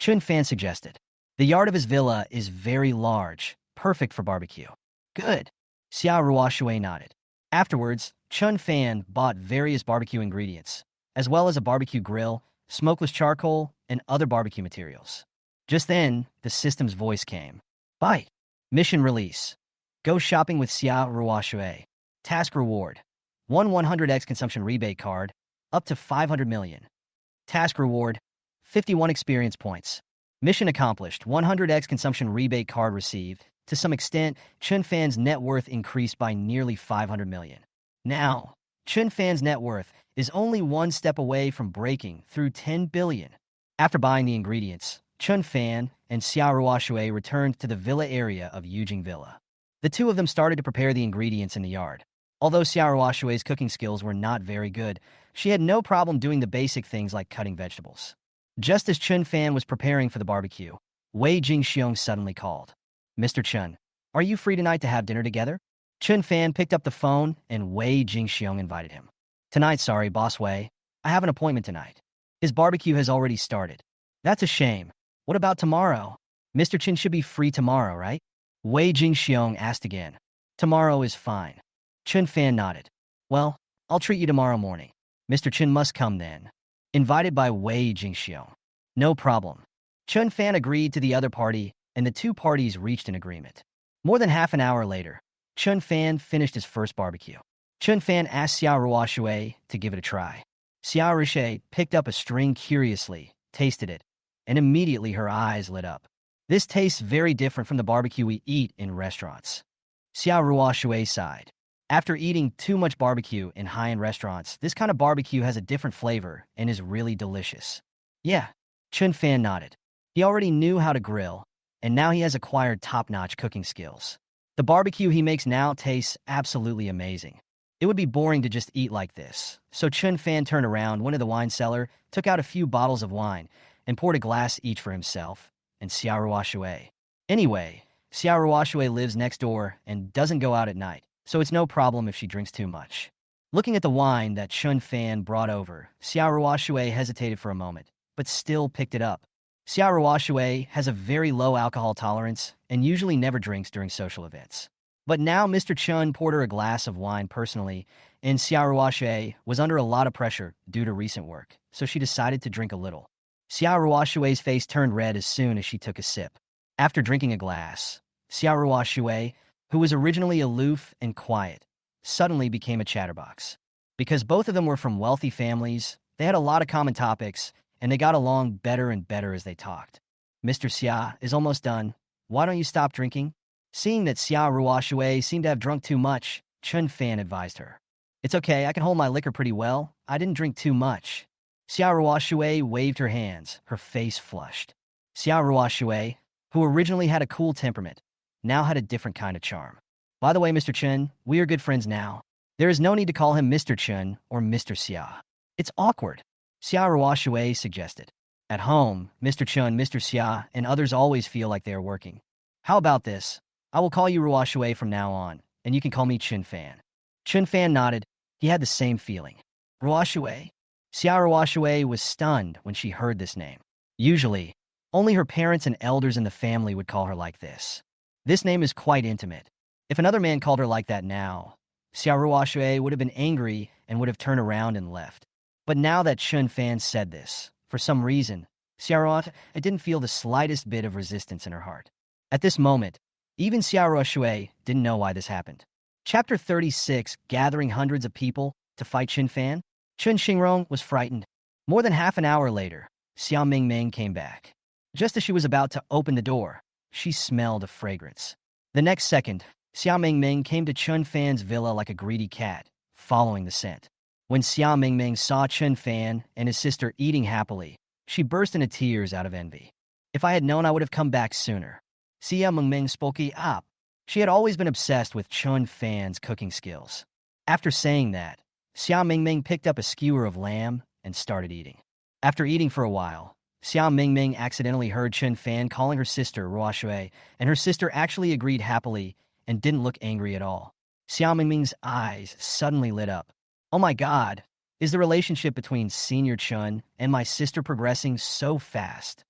Chun Fan suggested. The yard of his villa is very large, perfect for barbecue. Good. Xiao Ruoshui nodded. Afterwards, Chun Fan bought various barbecue ingredients, as well as a barbecue grill, smokeless charcoal, and other barbecue materials. Just then, the system's voice came. Bite. Mission release. Go shopping with Xiao Ruoshui. Task reward. 100x consumption rebate card, up to 500 million. Task reward. 51 experience points. Mission accomplished. 100x consumption rebate card received. To some extent, Chun Fan's net worth increased by nearly 500 million. Now, Chun Fan's net worth is only one step away from breaking through 10 billion. After buying the ingredients, Chun Fan and Xiao Ruoshui returned to the villa area of Yujing Villa. The two of them started to prepare the ingredients in the yard. Although Xiao Ruoshui's cooking skills were not very good, she had no problem doing the basic things like cutting vegetables. Just as Chun Fan was preparing for the barbecue, Wei Jingxiong suddenly called. Mr. Chun, are you free tonight to have dinner together? Chun Fan picked up the phone and Wei Jingxiong invited him. Tonight, sorry, Boss Wei. I have an appointment tonight. His barbecue has already started. That's a shame. What about tomorrow? Mr. Chun should be free tomorrow, right? Wei Jingxiong asked again. Tomorrow is fine. Chun Fan nodded. Well, I'll treat you tomorrow morning. Mr. Chun must come then. Invited by Wei Jingxiong. No problem. Chun Fan agreed to the other party, and the two parties reached an agreement. More than half an hour later, Chun Fan finished his first barbecue. Chun Fan asked Xiao Ruoshui to give it a try. Xiao Ruoshui picked up a string curiously, tasted it, and immediately her eyes lit up. This tastes very different from the barbecue we eat in restaurants. Xiao Ruoshui sighed. After eating too much barbecue in high-end restaurants, this kind of barbecue has a different flavor and is really delicious. Yeah, Chun Fan nodded. He already knew how to grill, and now he has acquired top-notch cooking skills. The barbecue he makes now tastes absolutely amazing. It would be boring to just eat like this, so Chun Fan turned around, went to the wine cellar, took out a few bottles of wine, and poured a glass each for himself and Xiao Ruoshui. Anyway, Xiao Ruoshui lives next door and doesn't go out at night, so it's no problem if she drinks too much. Looking at the wine that Chun Fan brought over, Xiao Ruoshui hesitated for a moment, but still picked it up. Xiao Ruoshui has a very low alcohol tolerance and usually never drinks during social events. But now Mr. Chun poured her a glass of wine personally, and Xiao Ruoshui was under a lot of pressure due to recent work, so she decided to drink a little. Xiao Ruoshui's face turned red as soon as she took a sip. After drinking a glass, Xiao Ruoshui, who was originally aloof and quiet, suddenly became a chatterbox. Because both of them were from wealthy families, they had a lot of common topics, and they got along better and better as they talked. Mr. Xia is almost done. Why don't you stop drinking? Seeing that Xia Ruoshui seemed to have drunk too much, Chun Fan advised her. It's okay, I can hold my liquor pretty well. I didn't drink too much. Xia Ruoshui waved her hands, her face flushed. Xia Ruoshui, who originally had a cool temperament, now had a different kind of charm. By the way, Mr. Chun, we are good friends now. There is no need to call him Mr. Chun or Mr. Xia. It's awkward, Xia Ruoshui suggested. At home, Mr. Chun, Mr. Xia, and others always feel like they are working. How about this? I will call you Ruoshui from now on, and you can call me Chun Fan. Chun Fan nodded. He had the same feeling. Ruoshui? Xia Ruoshui was stunned when she heard this name. Usually, only her parents and elders in the family would call her like this. This name is quite intimate. If another man called her like that now, Xia Ruoshui would have been angry and would have turned around and left. But now that Chun Fan said this, for some reason, Xia Ruoshui didn't feel the slightest bit of resistance in her heart. At this moment, even Xia Ruoshui didn't know why this happened. Chapter 36, Gathering hundreds of people to fight Chun Fan. Chun Xingrong was frightened. More than half an hour later, Xia Mingming came back. Just as she was about to open the door, she smelled a fragrance. The next second, Xia Mingming came to Chun Fan's villa like a greedy cat, following the scent. When Xia Mingming saw Chun Fan and his sister eating happily, she burst into tears out of envy. If I had known, I would have come back sooner. Xia Mingming spoke up. She had always been obsessed with Chun Fan's cooking skills. After saying that, Xia Mingming picked up a skewer of lamb and started eating. After eating for a while, Xia Mingming accidentally heard Chun Fan calling her sister Ruoshui, and her sister actually agreed happily and didn't look angry at all. Xia Mingming's eyes suddenly lit up. Oh my God, is the relationship between Senior Chun and my sister progressing so fast?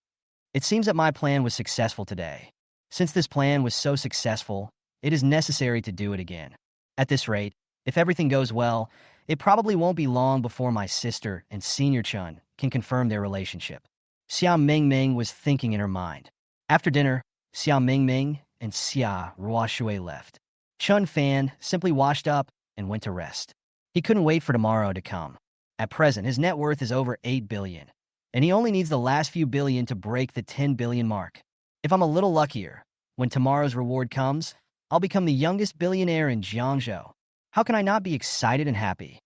It seems that my plan was successful today. Since this plan was so successful, it is necessary to do it again. At this rate, if everything goes well, it probably won't be long before my sister and Senior Chun can confirm their relationship. Xia Mingming was thinking in her mind. After dinner, Xia Mingming and Xia Ruoshui left. Chun Fan simply washed up and went to rest. He couldn't wait for tomorrow to come. At present, his net worth is over 8 billion, and he only needs the last few billion to break the 10 billion mark. If I'm a little luckier, when tomorrow's reward comes, I'll become the youngest billionaire in Jiangzhou. How can I not be excited and happy?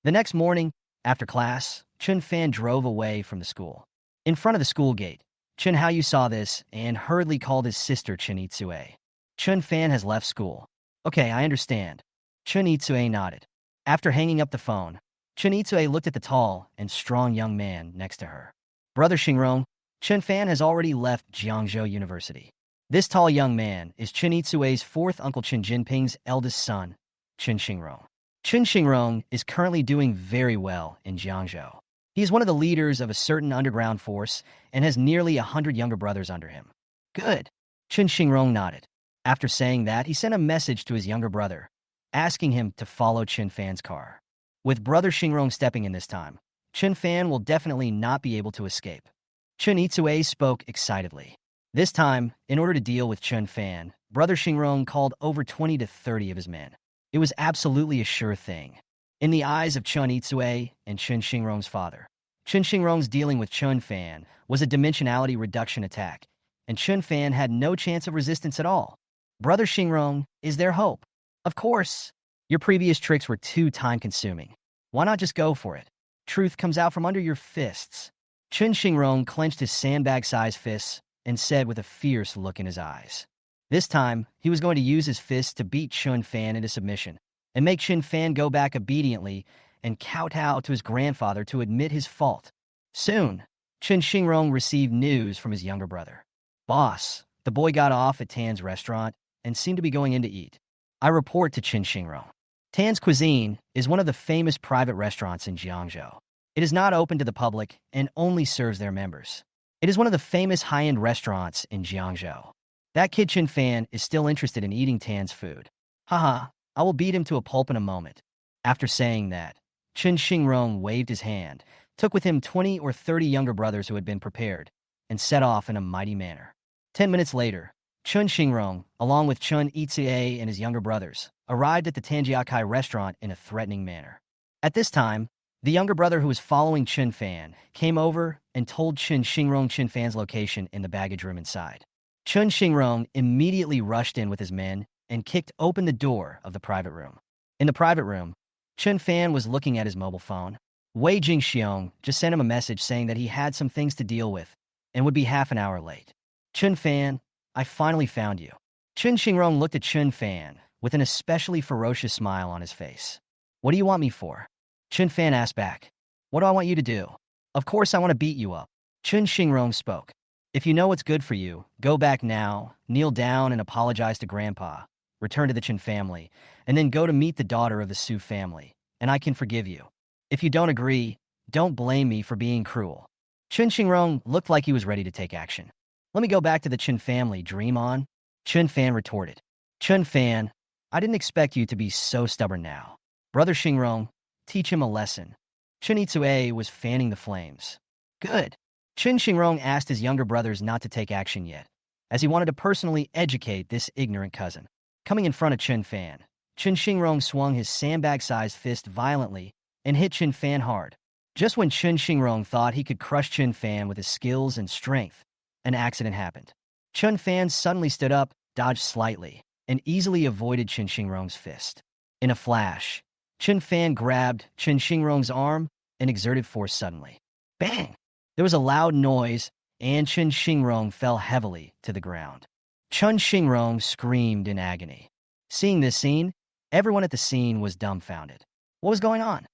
The next morning, after class, Chun Fan drove away from the school. In front of the school gate, Chun Haoyu saw this and hurriedly called his sister Chun Itsue. Chun Fan has left school. Okay, I understand. Chun Itsue nodded. After hanging up the phone, Chun Itsue looked at the tall and strong young man next to her. Brother Xingrong, Chun Fan has already left Jiangzhou University. This tall young man is Chun Itsue's fourth uncle Chun Jinping's eldest son, Chun Xingrong. Chun Xingrong is currently doing very well in Jiangzhou. He is one of the leaders of a certain underground force and has nearly 100 younger brothers under him. Good. Chun Xingrong nodded. After saying that, he sent a message to his younger brother, asking him to follow Chun Fan's car. With brother Xingrong stepping in this time, Chun Fan will definitely not be able to escape. Chun Itsue spoke excitedly. This time, in order to deal with Chun Fan, brother Xingrong called over 20 to 30 of his men. It was absolutely a sure thing. In the eyes of Chun Itsue and Chun Xingrong's father, Chun Xingrong's dealing with Chun Fan was a dimensionality reduction attack, and Chun Fan had no chance of resistance at all. Brother Xingrong is their hope. Of course, your previous tricks were too time-consuming. Why not just go for it? Truth comes out from under your fists. Chun Xingrong clenched his sandbag-sized fists and said with a fierce look in his eyes. This time, he was going to use his fists to beat Chun Fan into submission and make Chun Fan go back obediently and kowtow to his grandfather to admit his fault. Soon, Chun Xingrong received news from his younger brother. Boss, the boy got off at Tan's restaurant and seemed to be going in to eat. I report to Chun Xingrong. Tan's Cuisine is one of the famous private restaurants in Jiangzhou. It is not open to the public and only serves their members. It is one of the famous high-end restaurants in Jiangzhou. That kid Chun Fan is still interested in eating Tan's food. Haha, I will beat him to a pulp in a moment. After saying that, Chun Xingrong waved his hand, took with him 20 or 30 younger brothers who had been prepared, and set off in a mighty manner. 10 minutes later, Chun Xingrong, along with Chun Itsuye and his younger brothers, arrived at the Tanjiakai restaurant in a threatening manner. At this time, the younger brother who was following Chun Fan came over and told Chun Xingrong Chun Fan's location in the baggage room inside. Chun Xingrong immediately rushed in with his men and kicked open the door of the private room. In the private room, Chun Fan was looking at his mobile phone. Wei Jingxiong just sent him a message saying that he had some things to deal with and would be half an hour late. Chun Fan, I finally found you. Chun Xingrong looked at Chun Fan with an especially ferocious smile on his face. What do you want me for? Chun Fan asked back. What do I want you to do? Of course I want to beat you up. Chun Xingrong spoke. If you know what's good for you, go back now, kneel down and apologize to Grandpa, return to the Chun family, and then go to meet the daughter of the Su family, and I can forgive you. If you don't agree, don't blame me for being cruel. Chun Xingrong looked like he was ready to take action. Let me go back to the Chun family, dream on. Chun Fan retorted. Chun Fan, I didn't expect you to be so stubborn now. Brother Xingrong, teach him a lesson. Chun Itsue was fanning the flames. Good. Chun Xingrong asked his younger brothers not to take action yet, as he wanted to personally educate this ignorant cousin. Coming in front of Chun Fan, Chun Xingrong swung his sandbag-sized fist violently and hit Chun Fan hard. Just when Chun Xingrong thought he could crush Chun Fan with his skills and strength, an accident happened. Chun Fan suddenly stood up, dodged slightly, and easily avoided Chun Xingrong's fist. In a flash, Chun Fan grabbed Chun Xingrong's arm and exerted force suddenly. Bang! There was a loud noise, and Chun Xingrong fell heavily to the ground. Chun Xingrong screamed in agony. Seeing this scene, everyone at the scene was dumbfounded. What was going on?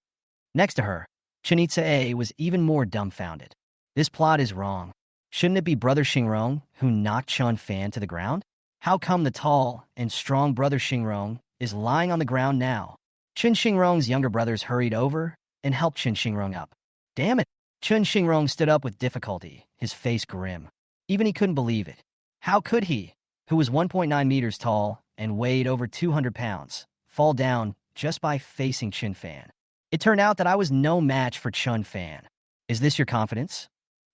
Next to her, Chun Itsuye was even more dumbfounded. This plot is wrong. Shouldn't it be Brother Xingrong who knocked Chun Fan to the ground? How come the tall and strong Brother Xingrong is lying on the ground now? Chun Xingrong's younger brothers hurried over and helped Chun Xingrong up. Damn it! Chun Xingrong stood up with difficulty, his face grim. Even he couldn't believe it. How could he, who was 1.9 meters tall and weighed over 200 pounds, fall down just by facing Chun Fan? It turned out that I was no match for Chun Fan. Is this your confidence?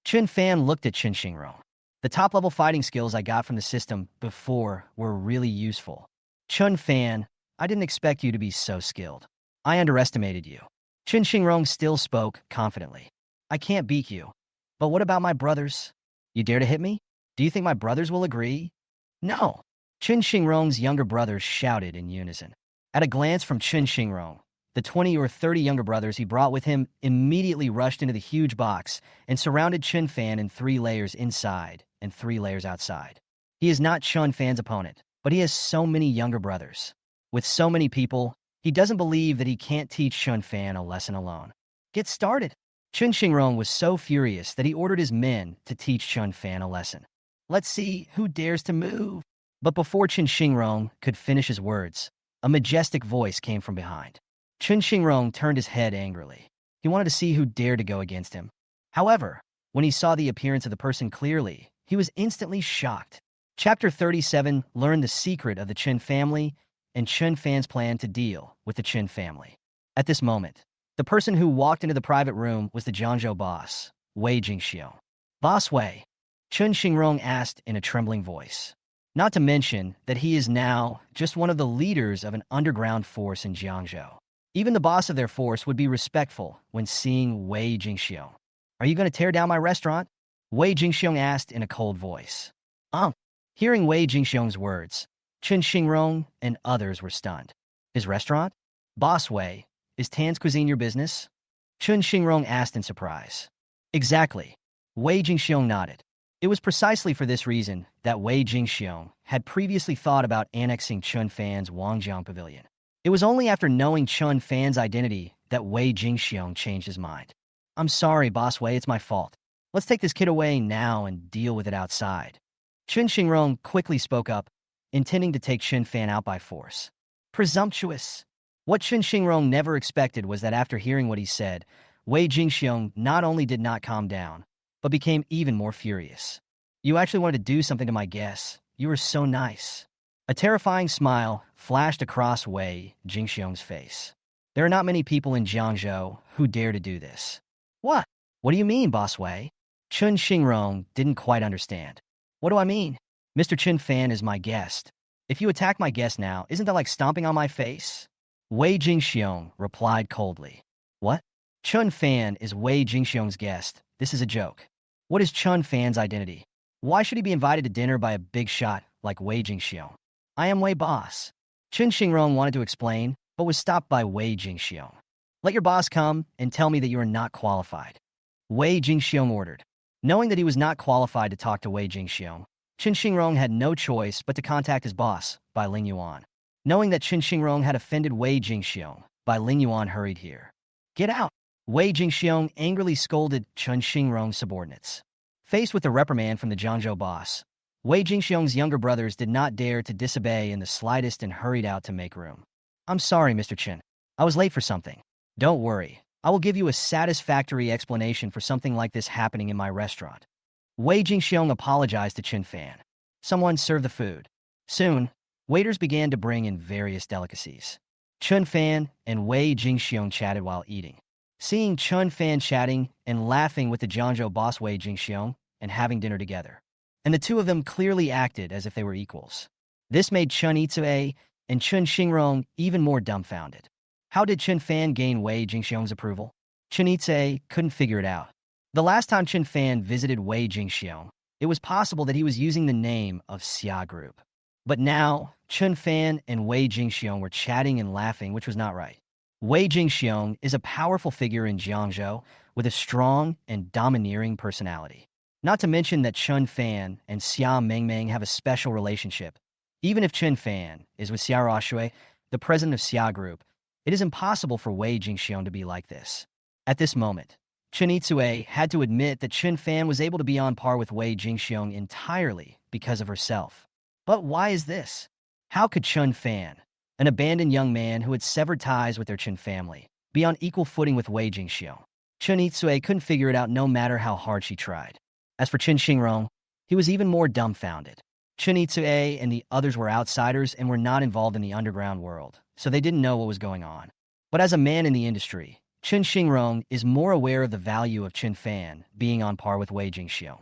Chun Fan looked at Chun Xingrong. The top-level fighting skills I got from the system before were really useful. Chun Fan, I didn't expect you to be so skilled. I underestimated you. Chun Xingrong still spoke confidently. I can't beat you. But what about my brothers? You dare to hit me? Do you think my brothers will agree? No. Chun Xingrong's younger brothers shouted in unison. At a glance from Chun Xingrong, the 20 or 30 younger brothers he brought with him immediately rushed into the huge box and surrounded Chun Fan in 3 layers inside and 3 layers outside. He is not Chun Fan's opponent, but he has so many younger brothers. With so many people, he doesn't believe that he can't teach Chun Fan a lesson alone. Get started. Chun Xingrong was so furious that he ordered his men to teach Chun Fan a lesson. Let's see who dares to move. But before Chun Xingrong could finish his words, a majestic voice came from behind. Chun Xingrong turned his head angrily. He wanted to see who dared to go against him. However, when he saw the appearance of the person clearly, he was instantly shocked. Chapter 37 learned the secret of the Chun family and Chun Fan's plan to deal with the Chun family. At this moment, the person who walked into the private room was the Jiangzhou boss, Wei Jingxiong. Boss Wei, Chun Xingrong asked in a trembling voice. Not to mention that he is now just one of the leaders of an underground force in Jiangzhou. Even the boss of their force would be respectful when seeing Wei Jingxiong. Are you going to tear down my restaurant? Wei Jingxiong asked in a cold voice. Hearing Wei Jingxiong's words, Chun Xingrong and others were stunned. His restaurant? Boss Wei, is Tan's cuisine your business? Chun Xingrong asked in surprise. Exactly. Wei Jingxiong nodded. It was precisely for this reason that Wei Jingxiong had previously thought about annexing Chun Fan's Wangjiang Pavilion. It was only after knowing Chun Fan's identity that Wei Jingxiong changed his mind. I'm sorry, Boss Wei, it's my fault. Let's take this kid away now and deal with it outside. Chun Xingrong quickly spoke up, intending to take Chun Fan out by force. Presumptuous. What Chun Xingrong never expected was that after hearing what he said, Wei Jingxiong not only did not calm down, but became even more furious. You actually wanted to do something to my guests. You were so nice. A terrifying smile flashed across Wei Jingxiong's face. There are not many people in Jiangzhou who dare to do this. What? What do you mean, Boss Wei? Chun Xingrong didn't quite understand. What do I mean? Mr. Chin Fan is my guest. If you attack my guest now, isn't that like stomping on my face? Wei Jingxiong replied coldly. What? Chun Fan is Wei Jingxiong's guest. This is a joke. What is Chun Fan's identity? Why should he be invited to dinner by a big shot like Wei Jingxiong? I am Wei Boss. Chen Xingrong wanted to explain, but was stopped by Wei Jingxiong. Let your boss come and tell me that you are not qualified. Wei Jingxiong ordered. Knowing that he was not qualified to talk to Wei Jingxiong, Chen Xingrong had no choice but to contact his boss, Bai Lingyuan. Knowing that Chen Xingrong had offended Wei Jingxiong, Bai Lingyuan hurried here. Get out! Wei Jingxiong angrily scolded Chen Xingrong's subordinates. Faced with the reprimand from the Jiangzhou boss, Wei Jingxiong's younger brothers did not dare to disobey in the slightest and hurried out to make room. I'm sorry, Mr. Chen. I was late for something. Don't worry. I will give you a satisfactory explanation for something like this happening in my restaurant. Wei Jingxiong apologized to Chen Fan. Someone served the food. Soon, waiters began to bring in various delicacies. Chen Fan and Wei Jingxiong chatted while eating. Seeing Chen Fan chatting and laughing with the Jiangzhou boss Wei Jingxiong and having dinner together, and the two of them clearly acted as if they were equals. This made Chen Itsue and Chen Xingrong even more dumbfounded. How did Chen Fan gain Wei Jingxiong's approval? Chen Itsue couldn't figure it out. The last time Chen Fan visited Wei Jingxiong, it was possible that he was using the name of Xia Group. But now, Chen Fan and Wei Jingxiong were chatting and laughing, which was not right. Wei Jingxiong is a powerful figure in Jiangzhou with a strong and domineering personality. Not to mention that Chen Fan and Xia Mengmeng have a special relationship. Even if Chen Fan is with Xia Rashui, the president of Xia Group, it is impossible for Wei Jingxiong to be like this. At this moment, Chen Itsue had to admit that Chen Fan was able to be on par with Wei Jingxiong entirely because of herself. But why is this? How could Chen Fan, an abandoned young man who had severed ties with their Chen family, be on equal footing with Wei Jingxiong? Chen Itsue couldn't figure it out no matter how hard she tried. As for Chen Xingrong, he was even more dumbfounded. Chen Itsue and the others were outsiders and were not involved in the underground world, so they didn't know what was going on. But as a man in the industry, Chen Xingrong is more aware of the value of Chen Fan being on par with Wei Jingxiong.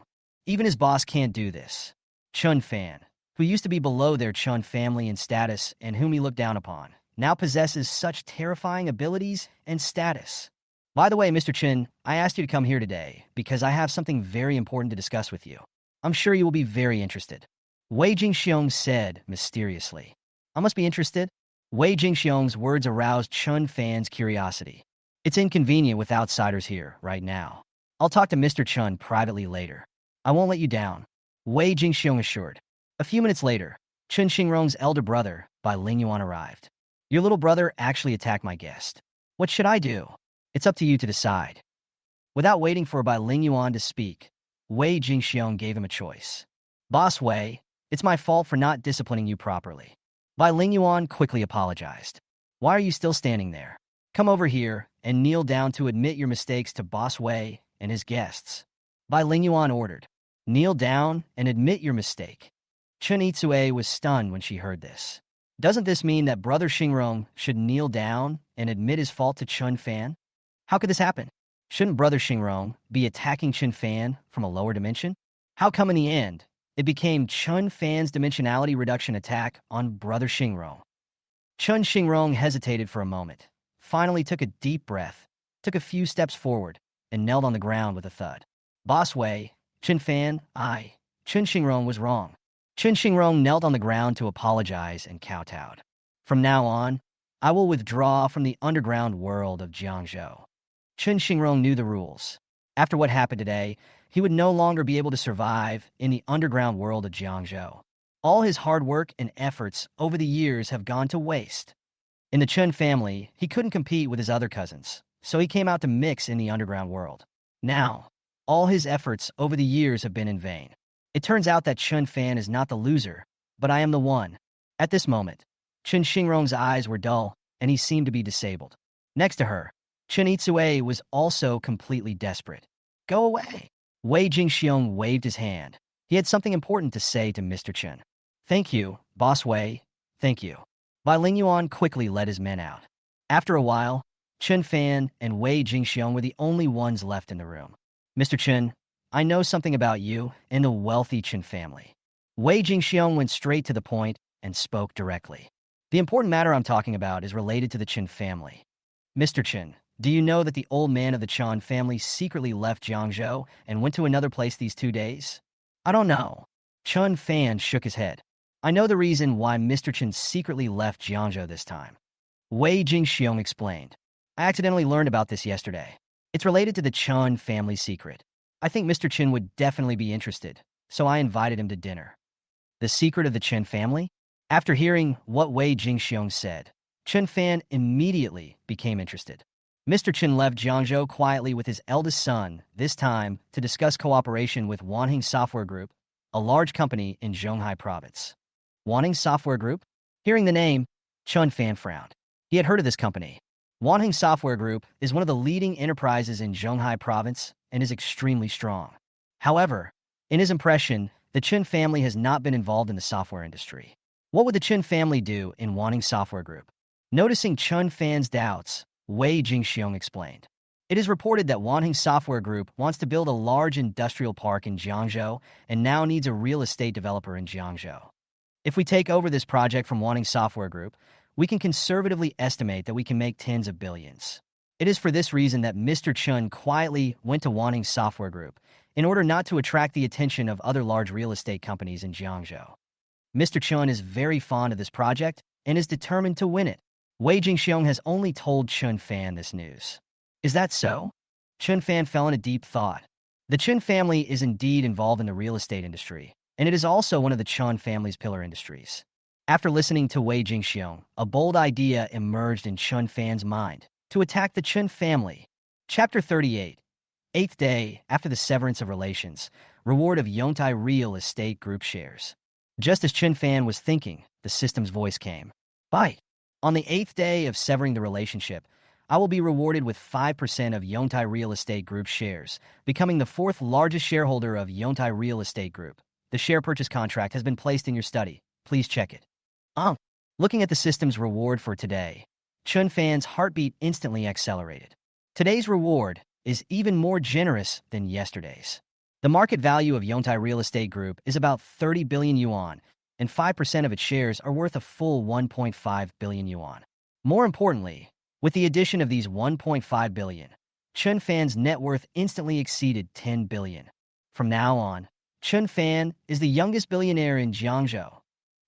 Even his boss can't do this. Chen Fan, who used to be below their Chen family in status and whom he looked down upon, now possesses such terrifying abilities and status. By the way, Mr. Chen, I asked you to come here today because I have something very important to discuss with you. I'm sure you will be very interested. Wei Jingxiong said mysteriously. I must be interested? Wei Jingxiong's words aroused Chen Fan's curiosity. It's inconvenient with outsiders here, right now. I'll talk to Mr. Chen privately later. I won't let you down, Wei Jingxiong assured. A few minutes later, Chen Xingrong's elder brother, Bai Lingyuan, arrived. Your little brother actually attacked my guest. What should I do? It's up to you to decide. Without waiting for Bai Lingyuan to speak, Wei Jingxiong gave him a choice. Boss Wei, it's my fault for not disciplining you properly. Bai Lingyuan quickly apologized. Why are you still standing there? Come over here and kneel down to admit your mistakes to Boss Wei and his guests. Bai Lingyuan ordered. Kneel down and admit your mistake. Chen Itsue was stunned when she heard this. Doesn't this mean that Brother Xingrong should kneel down and admit his fault to Chen Fan? How could this happen? Shouldn't Brother Xingrong be attacking Chen Fan from a lower dimension? How come in the end, it became Chen Fan's dimensionality reduction attack on Brother Xingrong? Chen Xingrong hesitated for a moment, finally took a deep breath, took a few steps forward, and knelt on the ground with a thud. Boss Wei, Chen Fan, Chen Xingrong was wrong. Chen Xingrong knelt on the ground to apologize and kowtowed. From now on, I will withdraw from the underground world of Jiangzhou. Chen Xingrong knew the rules. After what happened today, he would no longer be able to survive in the underground world of Jiangzhou. All his hard work and efforts over the years have gone to waste. In the Chen family, he couldn't compete with his other cousins, so he came out to mix in the underground world. Now, all his efforts over the years have been in vain. It turns out that Chen Fan is not the loser, but I am the one. At this moment, Chen Xingrong's eyes were dull, and he seemed to be disabled. Next to her, Chen Itsue was also completely desperate. Go away! Wei Jingxiong waved his hand. He had something important to say to Mr. Chen. Thank you, Boss Wei. Thank you. Bai Lingyuan quickly led his men out. After a while, Chen Fan and Wei Jingxiong were the only ones left in the room. Mr. Chen, I know something about you and the wealthy Chen family. Wei Jingxiong went straight to the point and spoke directly. The important matter I'm talking about is related to the Qin family. Mr. Qin, do you know that the old man of the Chan family secretly left Jiangzhou and went to another place these 2 days? I don't know. Chun Fan shook his head. I know the reason why Mr. Qin secretly left Jiangzhou this time. Wei Jingxiong explained. I accidentally learned about this yesterday. It's related to the Chun family secret. I think Mr. Qin would definitely be interested, so I invited him to dinner. The secret of the Chen family? After hearing what Wei Jingxiong said, Chen Fan immediately became interested. Mr. Chen left Jiangzhou quietly with his eldest son, this time to discuss cooperation with Wanheng Software Group, a large company in Zhonghai province. Wanheng Software Group? Hearing the name, Chen Fan frowned. He had heard of this company. Wanheng Software Group is one of the leading enterprises in Zhonghai province and is extremely strong. However, in his impression, the Chen family has not been involved in the software industry. What would the Chen family do in Wanheng Software Group? Noticing Chen Fan's doubts, Wei Jingxiong explained. It is reported that Wanheng Software Group wants to build a large industrial park in Jiangzhou and now needs a real estate developer in Jiangzhou. If we take over this project from Wanheng Software Group, we can conservatively estimate that we can make tens of billions. It is for this reason that Mr. Chun quietly went to Wanheng Software Group in order not to attract the attention of other large real estate companies in Jiangzhou. Mr. Chun is very fond of this project and is determined to win it. Wei Jingxiong has only told Chun Fan this news. Is that so? Chun Fan fell in a deep thought. The Chun family is indeed involved in the real estate industry, and it is also one of the Chun family's pillar industries. After listening to Wei Jingxiong, a bold idea emerged in Chun Fan's mind to attack the Chun family. Chapter 38. Eighth day after the severance of relations, reward of Yongtai Real Estate Group shares. Just as Chun Fan was thinking, the system's voice came. Bite. On the 8th day of severing the relationship, I will be rewarded with 5% of Yongtai Real Estate Group shares, becoming the 4th largest shareholder of Yongtai Real Estate Group. The share purchase contract has been placed in your study. Please check it. Looking at the system's reward for today, Chun Fan's heartbeat instantly accelerated. Today's reward is even more generous than yesterday's. The market value of Yongtai Real Estate Group is about 30 billion yuan, and 5% of its shares are worth a full 1.5 billion yuan. More importantly, with the addition of these 1.5 billion, Chun Fan's net worth instantly exceeded 10 billion. From now on, Chun Fan is the youngest billionaire in Jiangzhou.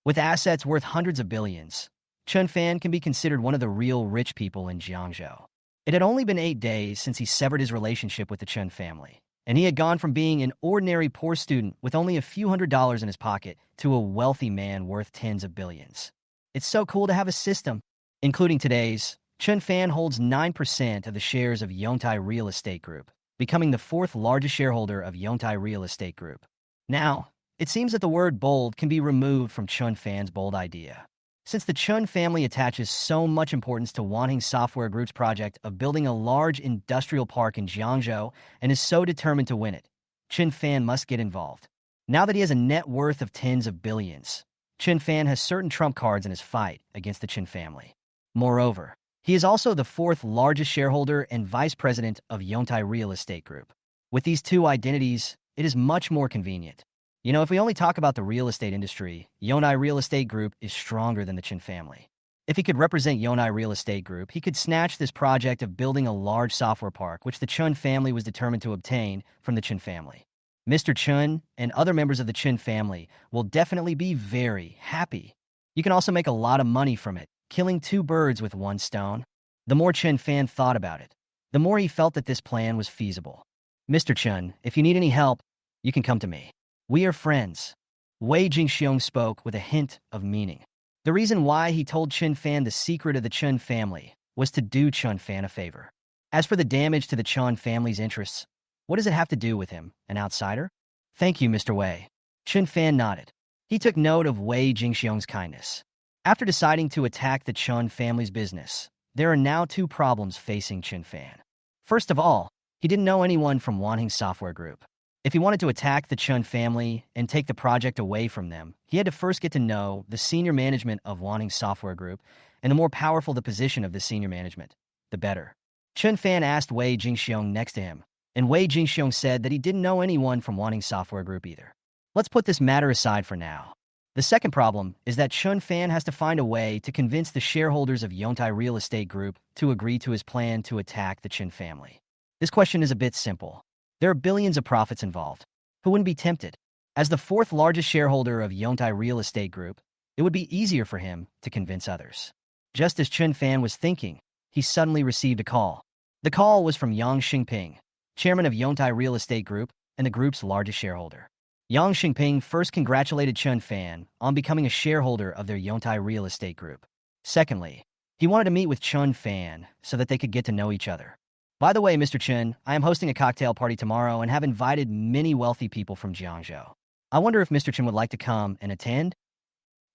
With assets worth hundreds of billions, Chun Fan can be considered one of the real rich people in Jiangzhou. It had only been 8 days since he severed his relationship with the Chun family, and he had gone from being an ordinary poor student with only a few $100s in his pocket to a wealthy man worth tens of billions. It's so cool to have a system. Including today's, Chun Fan holds 9% of the shares of Yongtai Real Estate Group, becoming the 4th largest shareholder of Yongtai Real Estate Group. Now, it seems that the word bold can be removed from Chun Fan's bold idea. Since the Chun family attaches so much importance to Wanheng Software Group's project of building a large industrial park in Jiangzhou and is so determined to win it, Chun Fan must get involved. Now that he has a net worth of tens of billions, Chun Fan has certain trump cards in his fight against the Chun family. Moreover, he is also the 4th largest shareholder and vice president of Yongtai Real Estate Group. With these two identities, it is much more convenient. If we only talk about the real estate industry, Yongtai Real Estate Group is stronger than the Chin family. If he could represent Yongtai Real Estate Group, he could snatch this project of building a large software park, which the Chun family was determined to obtain from the Chin family. Mr. Chun and other members of the Chin family will definitely be very happy. You can also make a lot of money from it, killing 2 birds with 1 stone. The more Chun Fan thought about it, the more he felt that this plan was feasible. Mr. Chun, if you need any help, you can come to me. We are friends. Wei Jingxiong spoke with a hint of meaning. The reason why he told Chun Fan the secret of the Chun family was to do Chun Fan a favor. As for the damage to the Chun family's interests, what does it have to do with him, an outsider? Thank you, Mr. Wei. Chun Fan nodded. He took note of Wei Jingxiong's kindness. After deciding to attack the Chun family's business, there are now 2 problems facing Chun Fan. First of all, he didn't know anyone from Wanheng Software Group. If he wanted to attack the Chun family and take the project away from them, he had to first get to know the senior management of Wanheng Software Group, and the more powerful the position of the senior management, the better. Chun Fan asked Wei Jingxiong next to him, and Wei Jingxiong said that he didn't know anyone from Wanheng Software Group either. Let's put this matter aside for now. The second problem is that Chun Fan has to find a way to convince the shareholders of Yongtai Real Estate Group to agree to his plan to attack the Chin family. This question is a bit simple. There are billions of profits involved. Who wouldn't be tempted? As the fourth largest shareholder of Yongtai Real Estate Group, it would be easier for him to convince others. Just as Chun Fan was thinking, he suddenly received a call. The call was from Yang Xingping, chairman of Yongtai Real Estate Group and the group's largest shareholder. Yang Xingping first congratulated Chun Fan on becoming a shareholder of their Yongtai Real Estate Group. Secondly, he wanted to meet with Chun Fan so that they could get to know each other. By the way, Mr. Chun, I am hosting a cocktail party tomorrow and have invited many wealthy people from Jiangzhou. I wonder if Mr. Chun would like to come and attend?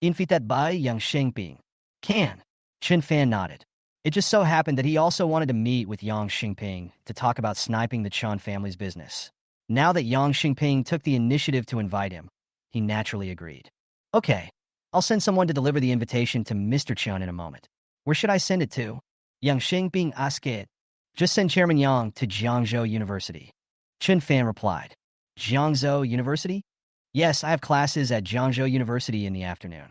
Invited by Yang Xingping. Can. Chun Fan nodded. It just so happened that he also wanted to meet with Yang Xingping to talk about sniping the Chun family's business. Now that Yang Xingping took the initiative to invite him, he naturally agreed. Okay, I'll send someone to deliver the invitation to Mr. Chun in a moment. Where should I send it to? Yang Xingping asked it. Just send Chairman Yang to Jiangzhou University. Chun Fan replied. Jiangzhou University? Yes, I have classes at Jiangzhou University in the afternoon.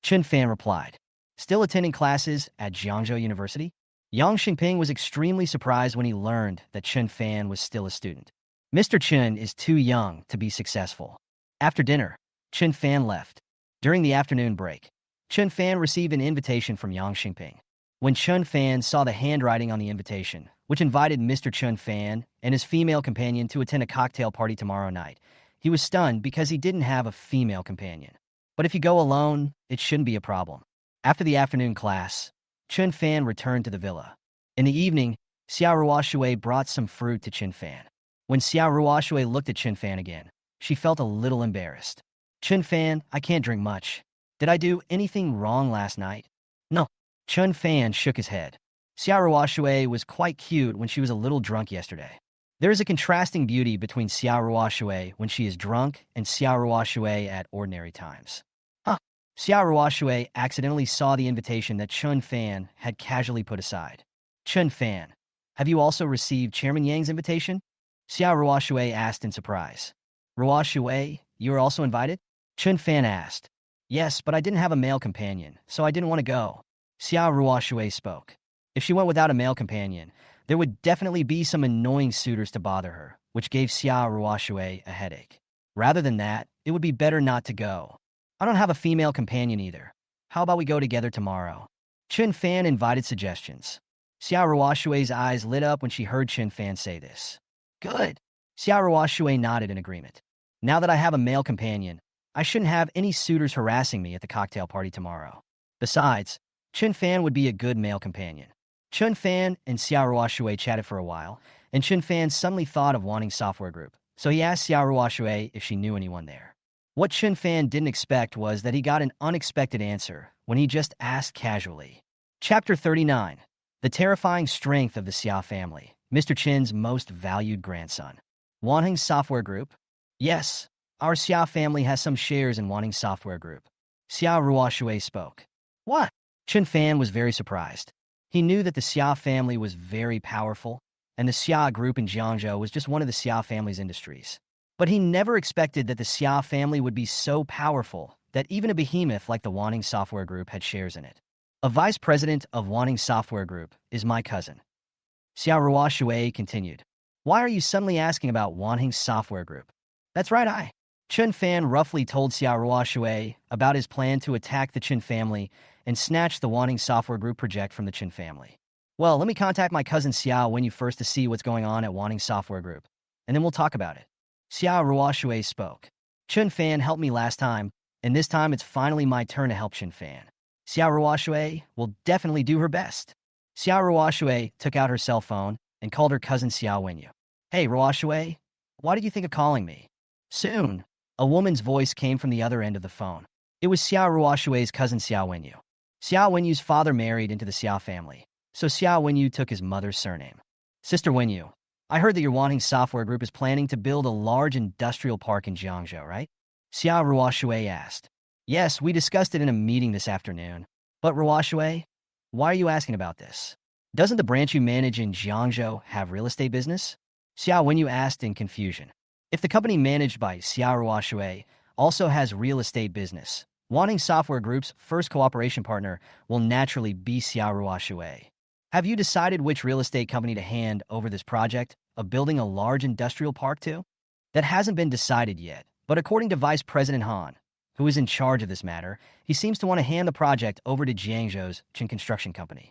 Chun Fan replied. Still attending classes at Jiangzhou University? Yang Xingping was extremely surprised when he learned that Chun Fan was still a student. Mr. Chun is too young to be successful. After dinner, Chun Fan left. During the afternoon break, Chun Fan received an invitation from Yang Xingping. When Chun Fan saw the handwriting on the invitation, which invited Mr. Chun Fan and his female companion to attend a cocktail party tomorrow night, he was stunned because he didn't have a female companion. But if you go alone, it shouldn't be a problem. After the afternoon class, Chun Fan returned to the villa. In the evening, Xiao Ruoshui brought some fruit to Chun Fan. When Xiao Ruoshui looked at Chun Fan again, she felt a little embarrassed. Chun Fan, I can't drink much. Did I do anything wrong last night? No. Chun Fan shook his head. Xiao Ruoshui was quite cute when she was a little drunk yesterday. There is a contrasting beauty between Xiao Ruoshui when she is drunk and Xiao Ruoshui at ordinary times. Xiao Ruoshui accidentally saw the invitation that Chun Fan had casually put aside. Chun Fan, have you also received Chairman Yang's invitation? Xiao Ruoshui asked in surprise. Ruoshui, you are also invited? Chun Fan asked. Yes, but I didn't have a male companion, so I didn't want to go. Xiao Ruoshui spoke. If she went without a male companion, there would definitely be some annoying suitors to bother her, which gave Xiao Ruoshui a headache. Rather than that, it would be better not to go. I don't have a female companion either. How about we go together tomorrow? Chun Fan invited suggestions. Xiao Ruoshui's eyes lit up when she heard Chun Fan say this. Good. Xiao Ruoshui nodded in agreement. Now that I have a male companion, I shouldn't have any suitors harassing me at the cocktail party tomorrow. Besides, Chun Fan would be a good male companion. Chun Fan and Xiao Ruoshui chatted for a while, and Chun Fan suddenly thought of wanting Software Group, so he asked Xiao Ruoshui if she knew anyone there. What Chun Fan didn't expect was that he got an unexpected answer when he just asked casually. Chapter 39. The Terrifying Strength of the Xia Family, Mr. Chin's most valued grandson. Wanting Software Group? Yes, our Xia family has some shares in Wanting Software Group. Xiao Ruoshui spoke. What? Chun Fan was very surprised. He knew that the Xia family was very powerful, and the Xia group in Jiangzhou was just one of the Xia family's industries. But he never expected that the Xia family would be so powerful that even a behemoth like the Wanting Software Group had shares in it. A vice president of Wanting Software Group is my cousin. Xiao Ruoshui continued. Why are you suddenly asking about Wanting Software Group? That's right, Chun Fan roughly told Xiao Ruoshui about his plan to attack the Chin family and snatch the Wanting Software Group project from the Chin family. Well, let me contact my cousin Xiao Wenyu first to see what's going on at Wanting Software Group, and then we'll talk about it. Xiao Ruoshui spoke. Chun Fan helped me last time, and this time it's finally my turn to help Chun Fan. Xiao Ruoshui will definitely do her best. Xiao Ruoshui took out her cell phone and called her cousin Xiao Wenyu. Hey, Ruoshui, why did you think of calling me? Soon, a woman's voice came from the other end of the phone. It was Xiao Ruoshui's cousin Xiao Wenyu. Xiao Wenyu's father married into the Xiao family, so Xiao Wenyu took his mother's surname. Sister Wenyu, I heard that your Wanting Software Group is planning to build a large industrial park in Jiangzhou, right? Xiao Ruoshui asked. Yes, we discussed it in a meeting this afternoon. But Ruoshui, why are you asking about this? Doesn't the branch you manage in Jiangzhou have real estate business? Xiao Wenyu asked in confusion. If the company managed by Xiao Ruoshui also has real estate business. Wanting Software Group's first cooperation partner will naturally be Xiaorua Shui. Have you decided which real estate company to hand over this project of building a large industrial park to? That hasn't been decided yet, but according to Vice President Han, who is in charge of this matter, he seems to want to hand the project over to Jiangzhou's Qin Construction Company.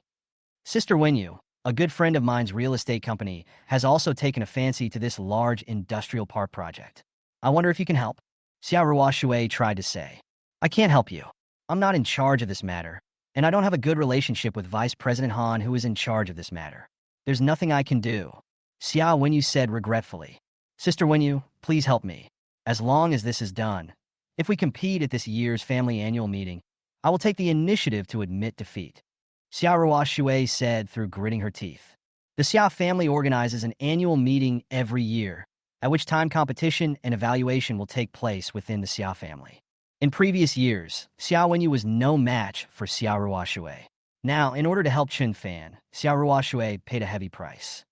Sister Wenyu, a good friend of mine's real estate company, has also taken a fancy to this large industrial park project. I wonder if you can help? Xiaorua Shui tried to say. I can't help you. I'm not in charge of this matter, and I don't have a good relationship with Vice President Han, who is in charge of this matter. There's nothing I can do. Xiao Wenyu said regretfully. Sister Wenyu, please help me. As long as this is done, if we compete at this year's family annual meeting, I will take the initiative to admit defeat. Xiaorua Shui said through gritting her teeth. The Xia family organizes an annual meeting every year, at which time competition and evaluation will take place within the Xia family. In previous years, Xiao Wenyu was no match for Xiaorua Shui. Now, in order to help Chen Fan, Xiaorua Shui paid a heavy price.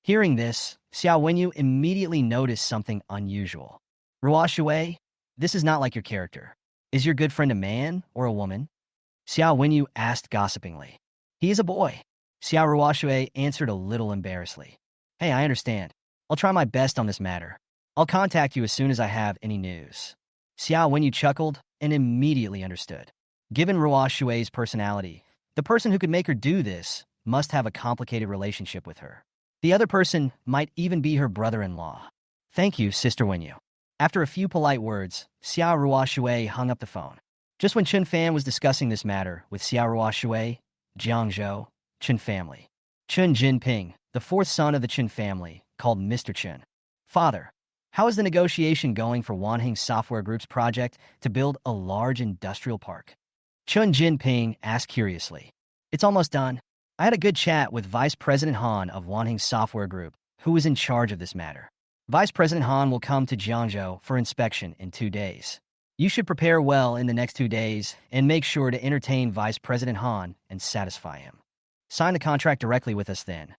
Hearing this, Xiao Wenyu immediately noticed something unusual. Rua Shui, this is not like your character. Is your good friend a man or a woman? Xiao Wenyu asked gossipingly. He is a boy. Xiao Ruoshui answered a little embarrassedly. Hey, I understand. I'll try my best on this matter. I'll contact you as soon as I have any news. Xiao Wenyu chuckled and immediately understood. Given Ruoshui's personality, the person who could make her do this must have a complicated relationship with her. The other person might even be her brother-in-law. Thank you, Sister Wenyu. After a few polite words, Xiao Ruoshui hung up the phone. Just when Chen Fan was discussing this matter with Xiao Ruoshui, Jiangzhou, Chen family. Chen Jinping, the fourth son of the Chen family, called Mr. Chen. Father, how is the negotiation going for Wanheng Software Group's project to build a large industrial park? Chen Jinping asked curiously. It's almost done. I had a good chat with Vice President Han of Wanheng Software Group, who is in charge of this matter. Vice President Han will come to Jiangzhou for inspection in 2 days. You should prepare well in the next 2 days and make sure to entertain Vice President Han and satisfy him. Sign the contract directly with us then.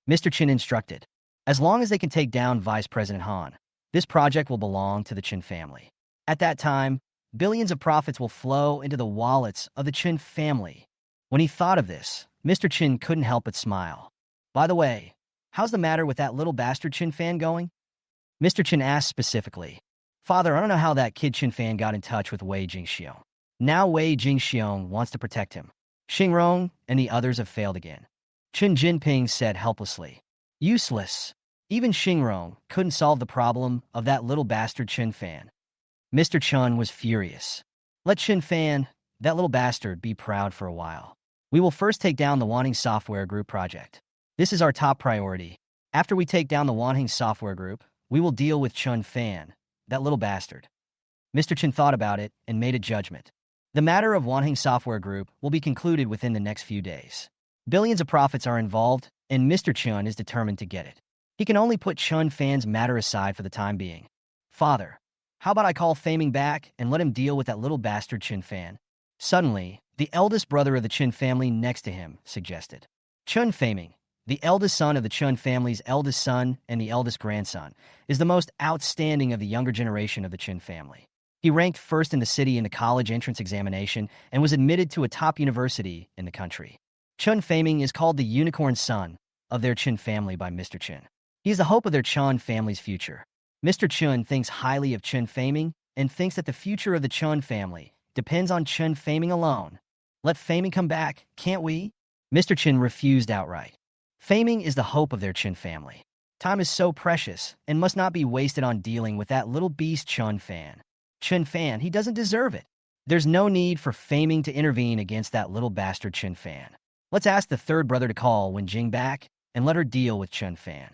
Mr. Chen instructed. As long as they can take down Vice President Han, this project will belong to the Chen family. At that time, billions of profits will flow into the wallets of the Chen family. When he thought of this, Mr. Chen couldn't help but smile. By the way, how's the matter with that little bastard Chen Fan going? Mr. Chen asked specifically. Father, I don't know how that kid Chen Fan got in touch with Wei Jingxiong. Now Wei Jingxiong wants to protect him. Xingrong and the others have failed again. Chen Jinping said helplessly. Useless. Even Xingrong couldn't solve the problem of that little bastard Chen Fan. Mr. Chen was furious. Let Chen Fan, that little bastard, be proud for a while. We will first take down the Wanheng Software Group project. This is our top priority. After we take down the Wanheng Software Group, we will deal with Chen Fan, that little bastard. Mr. Chen thought about it and made a judgment. The matter of Wanheng Software Group will be concluded within the next few days. Billions of profits are involved, and Mr. Chen is determined to get it. He can only put Chen Fan's matter aside for the time being. Father, how about I call Faming back and let him deal with that little bastard Chen Fan? Suddenly, the eldest brother of the Chen family next to him suggested. Chen Faming, the eldest son of the Chen family's eldest son and the eldest grandson, is the most outstanding of the younger generation of the Chen family. He ranked first in the city in the college entrance examination and was admitted to a top university in the country. Chen Faming is called the unicorn son of their Chen family by Mr. Chen. He is the hope of their Chen family's future. Mr. Chen thinks highly of Chen Faming and thinks that the future of the Chen family depends on Chen Faming alone. Let Faming come back, can't we? Mr. Chen refused outright. Faming is the hope of their Chen family. Time is so precious and must not be wasted on dealing with that little beast Chen Fan. Chen Fan, he doesn't deserve it. There's no need for Faming to intervene against that little bastard Chen Fan. Let's ask the third brother to call Wen Jing back and let her deal with Chen Fan.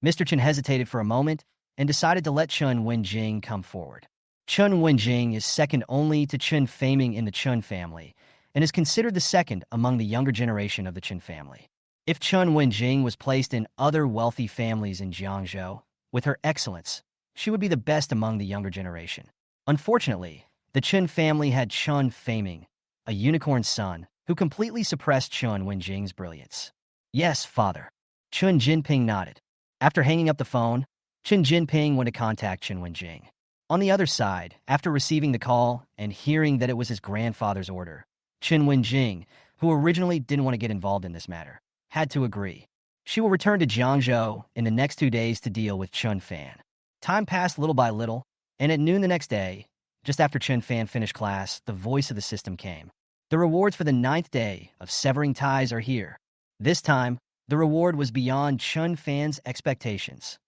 Mr. Chen hesitated for a moment and decided to let Chen Wenjing come forward. Chen Wenjing is second only to Chen Faming in the Chen family and is considered the second among the younger generation of the Chen family. If Chen Wenjing was placed in other wealthy families in Jiangzhou, with her excellence, she would be the best among the younger generation. Unfortunately, the Chen family had Chen Faming, a unicorn son, who completely suppressed Chen Wenjing's brilliance. Yes, father. Chen Jinping nodded. After hanging up the phone, Chen Jinping went to contact Chen Wenjing. On the other side, after receiving the call and hearing that it was his grandfather's order, Chen Wenjing, who originally didn't want to get involved in this matter, had to agree. She will return to Jiangzhou in the next 2 days to deal with Chun Fan. Time passed little by little, and at noon the next day, just after Chun Fan finished class, the voice of the system came. The rewards for the 9th day of severing ties are here. This time, the reward was beyond Chun Fan's expectations.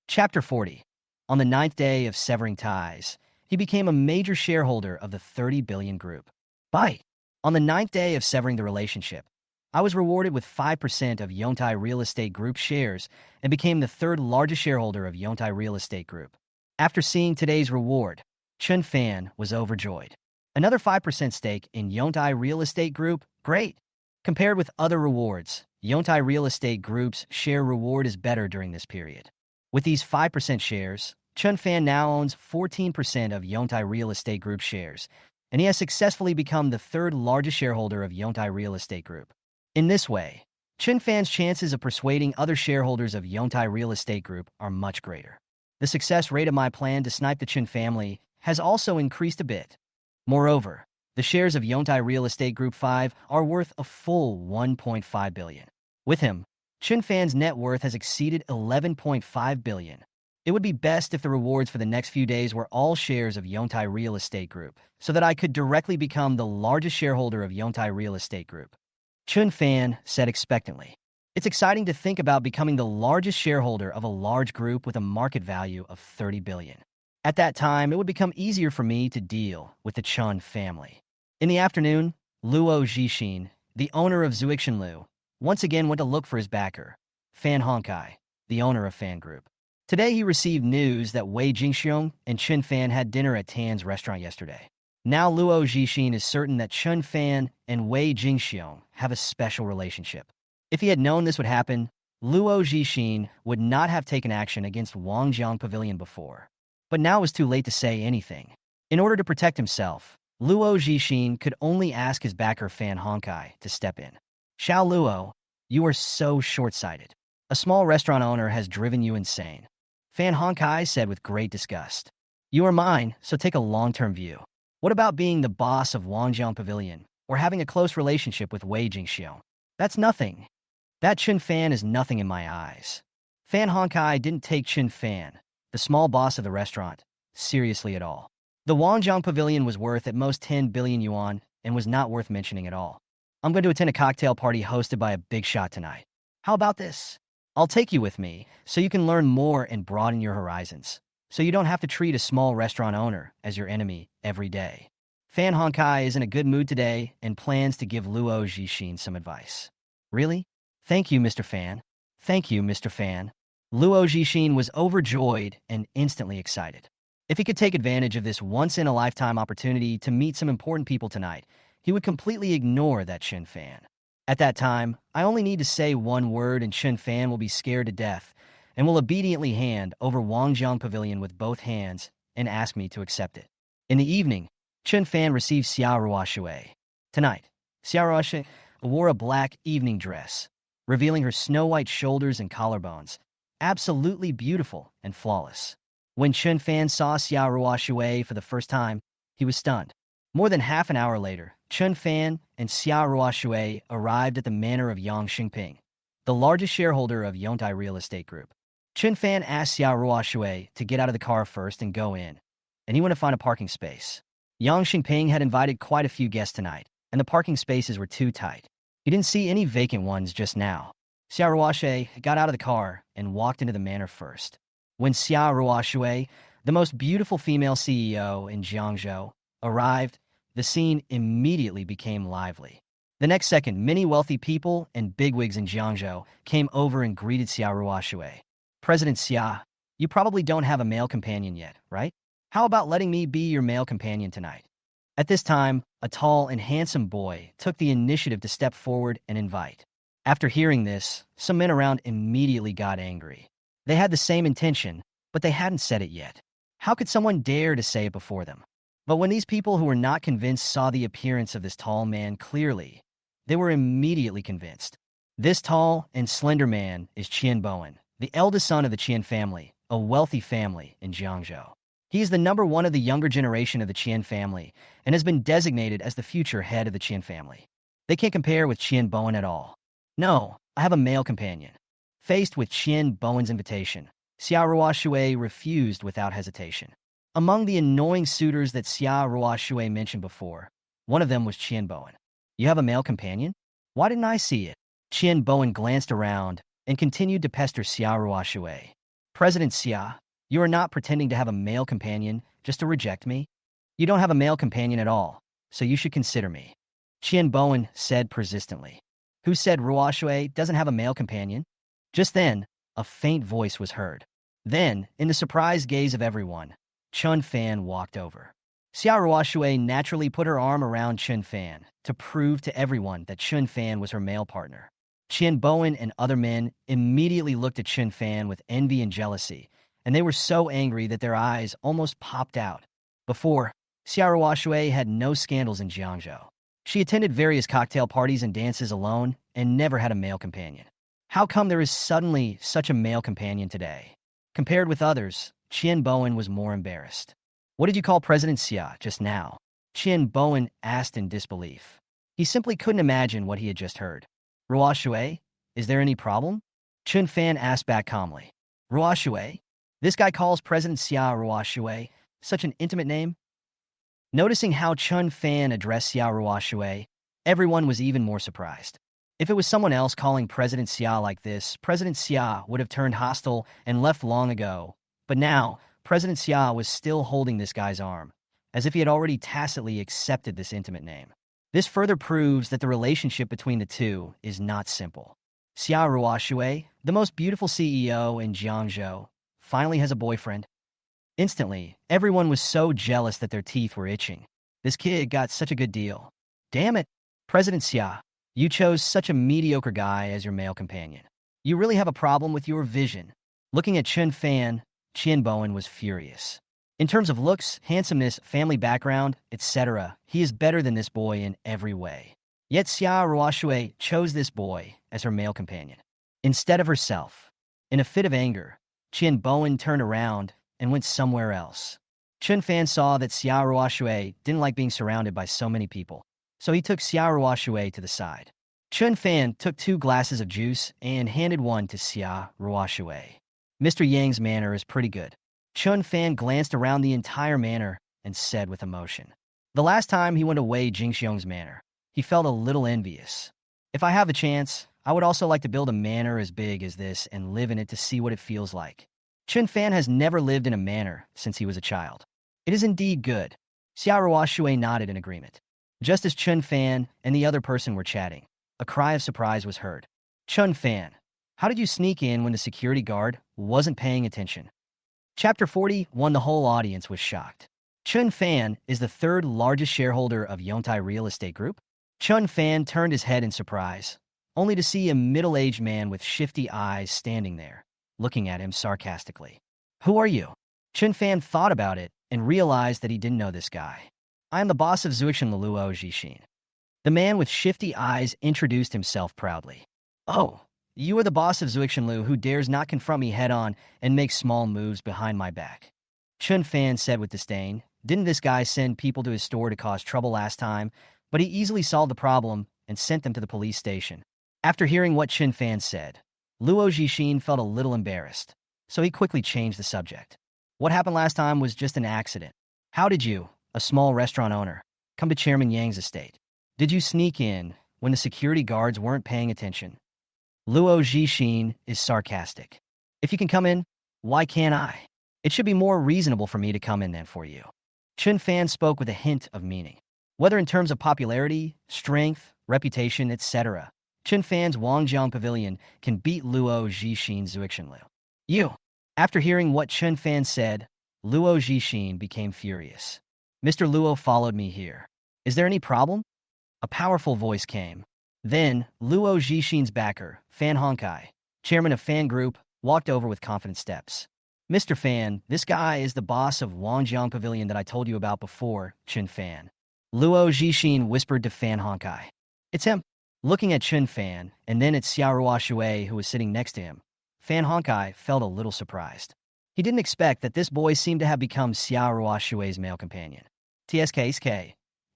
Chapter 40. On the 9th day of severing ties, he became a major shareholder of the 30 billion group. On the 9th day of severing the relationship, I was rewarded with 5% of Yongtai Real Estate Group shares and became the 3rd largest shareholder of Yongtai Real Estate Group. After seeing today's reward, Chun Fan was overjoyed. Another 5% stake in Yongtai Real Estate Group? Great! Compared with other rewards, Yongtai Real Estate Group's share reward is better during this period. With these 5% shares, Chun Fan now owns 14% of Yongtai Real Estate Group shares, and he has successfully become the 3rd largest shareholder of Yongtai Real Estate Group. In this way, Chun Fan's chances of persuading other shareholders of Yongtai Real Estate Group are much greater. The success rate of my plan to snipe the Chun family has also increased a bit. Moreover, the shares of Yongtai Real Estate Group 5 are worth a full 1.5 billion. With him, Chun Fan's net worth has exceeded 11.5 billion. It would be best if the rewards for the next few days were all shares of Yongtai Real Estate Group, so that I could directly become the largest shareholder of Yongtai Real Estate Group. Chun Fan said expectantly. It's exciting to think about becoming the largest shareholder of a large group with a market value of 30 billion. At that time, it would become easier for me to deal with the Chun family. In the afternoon, Luo Zhixin, the owner of Zuixinlu, once again went to look for his backer, Fan Hongkai, the owner of Fan Group. Today he received news that Wei Jingxiong and Chun Fan had dinner at Tan's restaurant yesterday. Now Luo Zhixin is certain that Chun Fan and Wei Jingxiong have a special relationship. If he had known this would happen, Luo Zhixin would not have taken action against Wangjiang Pavilion before. But now it was too late to say anything. In order to protect himself, Luo Zhixin could only ask his backer Fan Hongkai to step in. Xiao Luo, you are so short-sighted. A small restaurant owner has driven you insane. Fan Hongkai said with great disgust. You are mine, so take a long-term view. What about being the boss of Wangjiang Pavilion, or having a close relationship with Wei Jingxiong? That's nothing. That Chun Fan is nothing in my eyes. Fan Hongkai didn't take Chun Fan, the small boss of the restaurant, seriously at all. The Wangjiang Pavilion was worth at most 10 billion yuan and was not worth mentioning at all. I'm going to attend a cocktail party hosted by a big shot tonight. How about this? I'll take you with me so you can learn more and broaden your horizons, so you don't have to treat a small restaurant owner as your enemy every day. Fan Hongkai is in a good mood today and plans to give Luo Zhixin some advice. Really? Thank you, Mr. Fan. Thank you, Mr. Fan. Luo Zhixin was overjoyed and instantly excited. If he could take advantage of this once-in-a-lifetime opportunity to meet some important people tonight, he would completely ignore that Chun Fan. At that time, I only need to say one word and Chun Fan will be scared to death and will obediently hand over Wangjiang Pavilion with both hands and ask me to accept it. In the evening, Chun Fan received Xia Ruoshui. Tonight, Xia Ruoshui wore a black evening dress, revealing her snow-white shoulders and collarbones, absolutely beautiful and flawless. When Chun Fan saw Xia Ruoshui for the first time, he was stunned. More than half an hour later, Chun Fan and Xia Ruoshui arrived at the manor of Yang Xingping, the largest shareholder of Yongtai Real Estate Group. Chun Fan asked Xia Ruoshui to get out of the car first and go in, and he went to find a parking space. Yang Xingping had invited quite a few guests tonight, and the parking spaces were too tight. He didn't see any vacant ones just now. Xia Ruoshui got out of the car and walked into the manor first. When Xia Ruoshui, the most beautiful female CEO in Jiangzhou, arrived, the scene immediately became lively. The next second, many wealthy people and bigwigs in Jiangzhou came over and greeted Xia Ruoshui. President Xia, you probably don't have a male companion yet, right? How about letting me be your male companion tonight? At this time, a tall and handsome boy took the initiative to step forward and invite. After hearing this, some men around immediately got angry. They had the same intention, but they hadn't said it yet. How could someone dare to say it before them? But when these people who were not convinced saw the appearance of this tall man clearly, they were immediately convinced. This tall and slender man is Qian Bowen, the eldest son of the Qian family, a wealthy family in Jiangzhou. He is the number one of the younger generation of the Qian family and has been designated as the future head of the Qian family. They can't compare with Qian Bowen at all. No, I have a male companion. Faced with Qian Bowen's invitation, Xia Ruoshui refused without hesitation. Among the annoying suitors that Xia Ruoshui mentioned before, one of them was Qian Bowen. You have a male companion? Why didn't I see it? Qian Bowen glanced around and continued to pester Xia Ruoshui. President Xia, you are not pretending to have a male companion just to reject me. You don't have a male companion at all, so you should consider me. Qian Bowen said persistently. Who said Ruoshui doesn't have a male companion? Just then, a faint voice was heard. Then, in the surprised gaze of everyone, Chun Fan walked over. Xia Ruoshui naturally put her arm around Chun Fan to prove to everyone that Chun Fan was her male partner. Qian Bowen and other men immediately looked at Chun Fan with envy and jealousy, and they were so angry that their eyes almost popped out. Before, Xia Ruoshui had no scandals in Jiangzhou. She attended various cocktail parties and dances alone and never had a male companion. How come there is suddenly such a male companion today? Compared with others, Qian Bowen was more embarrassed. What did you call President Xia just now? Qian Bowen asked in disbelief. He simply couldn't imagine what he had just heard. Ruoshui, is there any problem? Chun Fan asked back calmly. Ruoshui? This guy calls President Xia Ruoshui such an intimate name? Noticing how Chun Fan addressed Xia Ruoshui, everyone was even more surprised. If it was someone else calling President Xia like this, President Xia would have turned hostile and left long ago. But now, President Xia was still holding this guy's arm, as if he had already tacitly accepted this intimate name. This further proves that the relationship between the two is not simple. Xia Ruoshui, the most beautiful CEO in Jiangzhou, finally has a boyfriend. Instantly, everyone was so jealous that their teeth were itching. This kid got such a good deal. Damn it, President Xia, you chose such a mediocre guy as your male companion. You really have a problem with your vision. Looking at Chun Fan, Qian Bowen was furious. In terms of looks, handsomeness, family background, etc., he is better than this boy in every way. Yet Xia Ruoshui chose this boy as her male companion, instead of herself. In a fit of anger, Qian Bowen turned around and went somewhere else. Chun Fan saw that Xia Ruoshui didn't like being surrounded by so many people, so he took Xia Ruoshui to the side. Chun Fan took 2 glasses of juice and handed one to Xia Ruoshui. Mr. Yang's manner is pretty good. Chun Fan glanced around the entire manor and said with emotion. The last time he went away Jingxiong's manor, he felt a little envious. If I have the chance, I would also like to build a manor as big as this and live in it to see what it feels like. Chun Fan has never lived in a manor since he was a child. It is indeed good. Xia Ruoshui nodded in agreement. Just as Chun Fan and the other person were chatting, a cry of surprise was heard. Chun Fan, how did you sneak in when the security guard wasn't paying attention? Chapter 41. The whole audience was shocked. Chun Fan is the 3rd largest shareholder of Yongtai Real Estate Group. Chun Fan turned his head in surprise, only to see a middle-aged man with shifty eyes standing there, looking at him sarcastically. Who are you? Chun Fan thought about it and realized that he didn't know this guy. I am the boss of Zuixin Luo Jixin. The man with shifty eyes introduced himself proudly. Oh, you are the boss of Zuixin Lu who dares not confront me head-on and make small moves behind my back. Chun Fan said with disdain. Didn't this guy send people to his store to cause trouble last time? But he easily solved the problem and sent them to the police station. After hearing what Chun Fan said, Luo Jixin felt a little embarrassed, so he quickly changed the subject. What happened last time was just an accident. How did you, a small restaurant owner, come to Chairman Yang's estate? Did you sneak in when the security guards weren't paying attention? Luo Jixin is sarcastic. If you can come in, why can't I? It should be more reasonable for me to come in than for you. Chun Fan spoke with a hint of meaning. Whether in terms of popularity, strength, reputation, etc., Chun Fan's Wangjiang Pavilion can beat Luo Jixin's Zuixinlu. You! After hearing what Chun Fan said, Luo Jixin became furious. Mr. Luo followed me here. Is there any problem? A powerful voice came. Then, Luo Jixin's backer, Fan Honkai, chairman of Fan Group, walked over with confident steps. Mr. Fan, this guy is the boss of Wangjiang Pavilion that I told you about before, Chun Fan. Luo Jixin whispered to Fan Honkai. It's him. Looking at Chun Fan, and then at Xia Ruoshui, who was sitting next to him, Fan Honkai felt a little surprised. He didn't expect that this boy seemed to have become Xiao Ruoshui's male companion. TSK.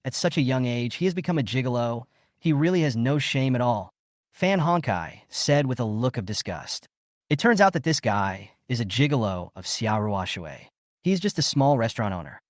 At such a young age, he has become a gigolo. He really has no shame at all. Fan Honkai said with a look of disgust. It turns out that this guy is a gigolo of Xiao Ruoshui. He is just a small restaurant owner.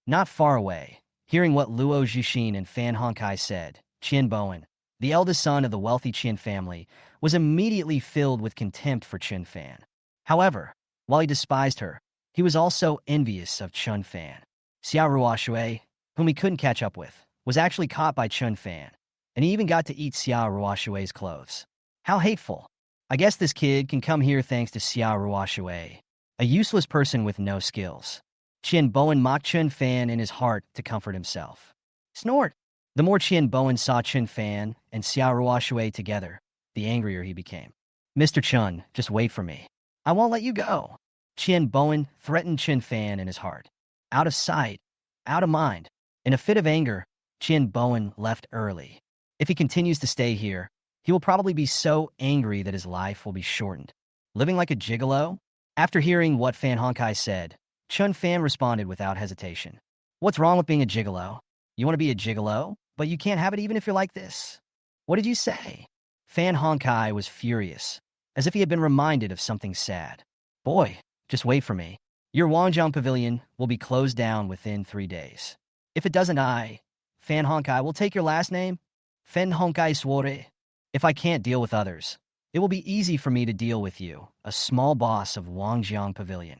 Not far away, hearing what Luo Zhixin and Fan Honkai said, Qian Bowen, the eldest son of the wealthy Qian family, was immediately filled with contempt for Chen Fan. However, while he despised her, he was also envious of Chen Fan. Xiao Ruoshui, whom he couldn't catch up with, was actually caught by Chen Fan, and he even got to eat Xiao Ruoshui's clothes. How hateful. I guess this kid can come here thanks to Xiao Ruoshui, a useless person with no skills. Qian Bowen mocked Chen Fan in his heart to comfort himself. Snort! The more Qian Bowen saw Chen Fan and Xiao Ruoshui together, the angrier he became. Mr. Chen, just wait for me. I won't let you go. Qian Bowen threatened Chen Fan in his heart. Out of sight, out of mind. In a fit of anger, Qian Bowen left early. If he continues to stay here, he will probably be so angry that his life will be shortened. Living like a gigolo? After hearing what Fan Honkai said, Chen Fan responded without hesitation. What's wrong with being a gigolo? You want to be a gigolo, but you can't have it even if you're like this. What did you say? Fan Honkai was furious, as if he had been reminded of something sad. Boy, just wait for me. Your Wangjiang Pavilion will be closed down within 3 days. If it doesn't, Fan Honkai, will take your last name. Fan Honkai swore. If I can't deal with others, it will be easy for me to deal with you, a small boss of Wangjiang Pavilion.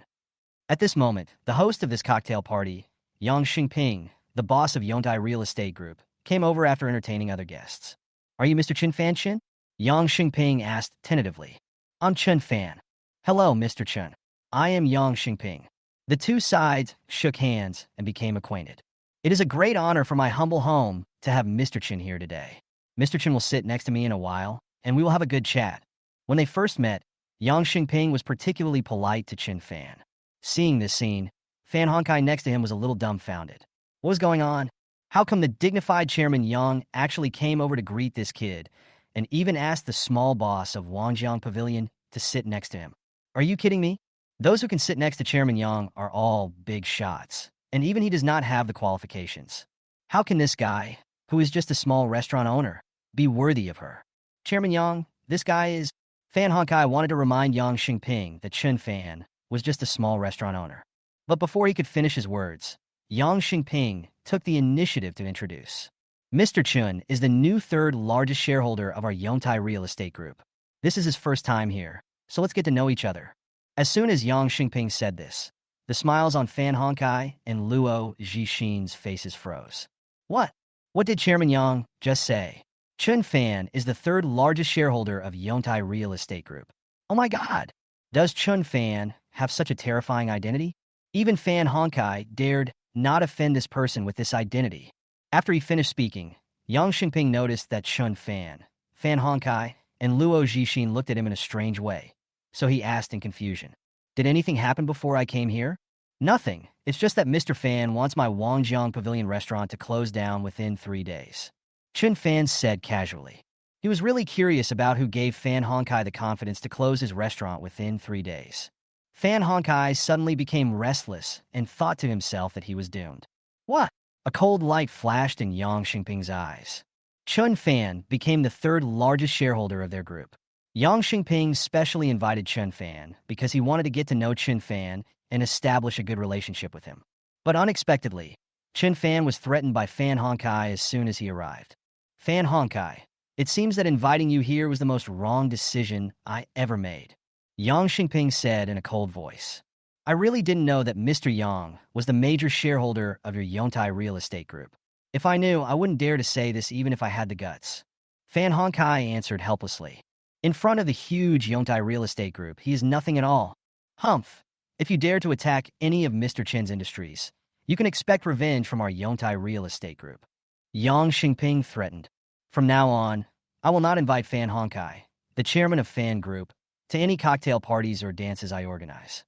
At this moment, the host of this cocktail party, Yang Xingping, the boss of Yontai Real Estate Group, came over after entertaining other guests. Are you Mr. Chen Fan Chen? Yang Xingping asked tentatively. I'm Chen Fan. Hello, Mr. Chen. I am Yang Xingping. The two sides shook hands and became acquainted. It is a great honor for my humble home to have Mr. Chen here today. Mr. Chen will sit next to me in a while, and we will have a good chat. When they first met, Yang Xingping was particularly polite to Chen Fan. Seeing this scene, Fan Honkai next to him was a little dumbfounded. What was going on? How come the dignified Chairman Yang actually came over to greet this kid and even asked the small boss of Wangjiang Pavilion to sit next to him? Are you kidding me? Those who can sit next to Chairman Yang are all big shots, and even he does not have the qualifications. How can this guy, who is just a small restaurant owner, be worthy of her? Chairman Yang, this guy is... Fan Honkai wanted to remind Yang Xingping that Chen Fan was just a small restaurant owner. But before he could finish his words, Yang Xingping took the initiative to introduce. Mr. Chen is the new third largest shareholder of our Yontai Real Estate Group. This is his first time here, so let's get to know each other. As soon as Yang Xingping said this, the smiles on Fan Honkai and Luo Zhixin's faces froze. What? What did Chairman Yang just say? Chen Fan is the third largest shareholder of Yontai Real Estate Group. Oh my god! Does Chen Fan have such a terrifying identity? Even Fan Honkai dared not offend this person with this identity. After he finished speaking, Yang Xingping noticed that Chen Fan, Fan Honkai, and Luo Zhixin looked at him in a strange way. So he asked in confusion, did anything happen before I came here? Nothing. It's just that Mr. Fan wants my Wangjiang Pavilion restaurant to close down within 3 days. Chen Fan said casually. He was really curious about who gave Fan Honkai the confidence to close his restaurant within 3 days. Fan Honkai suddenly became restless and thought to himself that he was doomed. What? A cold light flashed in Yang Xingping's eyes. Chen Fan became the third largest shareholder of their group. Yang Xingping specially invited Chen Fan because he wanted to get to know Chen Fan and establish a good relationship with him. But unexpectedly, Chen Fan was threatened by Fan Honkai as soon as he arrived. Fan Honkai, it seems that inviting you here was the most wrong decision I ever made. Yang Xingping said in a cold voice. I really didn't know that Mr. Yang was the major shareholder of your Yontai Real Estate Group. If I knew, I wouldn't dare to say this even if I had the guts. Fan Honkai answered helplessly. In front of the huge Yontai Real Estate Group, he is nothing at all. Humph. If you dare to attack any of Mr. Chen's industries, you can expect revenge from our Yontai Real Estate Group. Yang Xingping threatened. From now on, I will not invite Fan Honkai, the chairman of Fan Group, to any cocktail parties or dances I organize.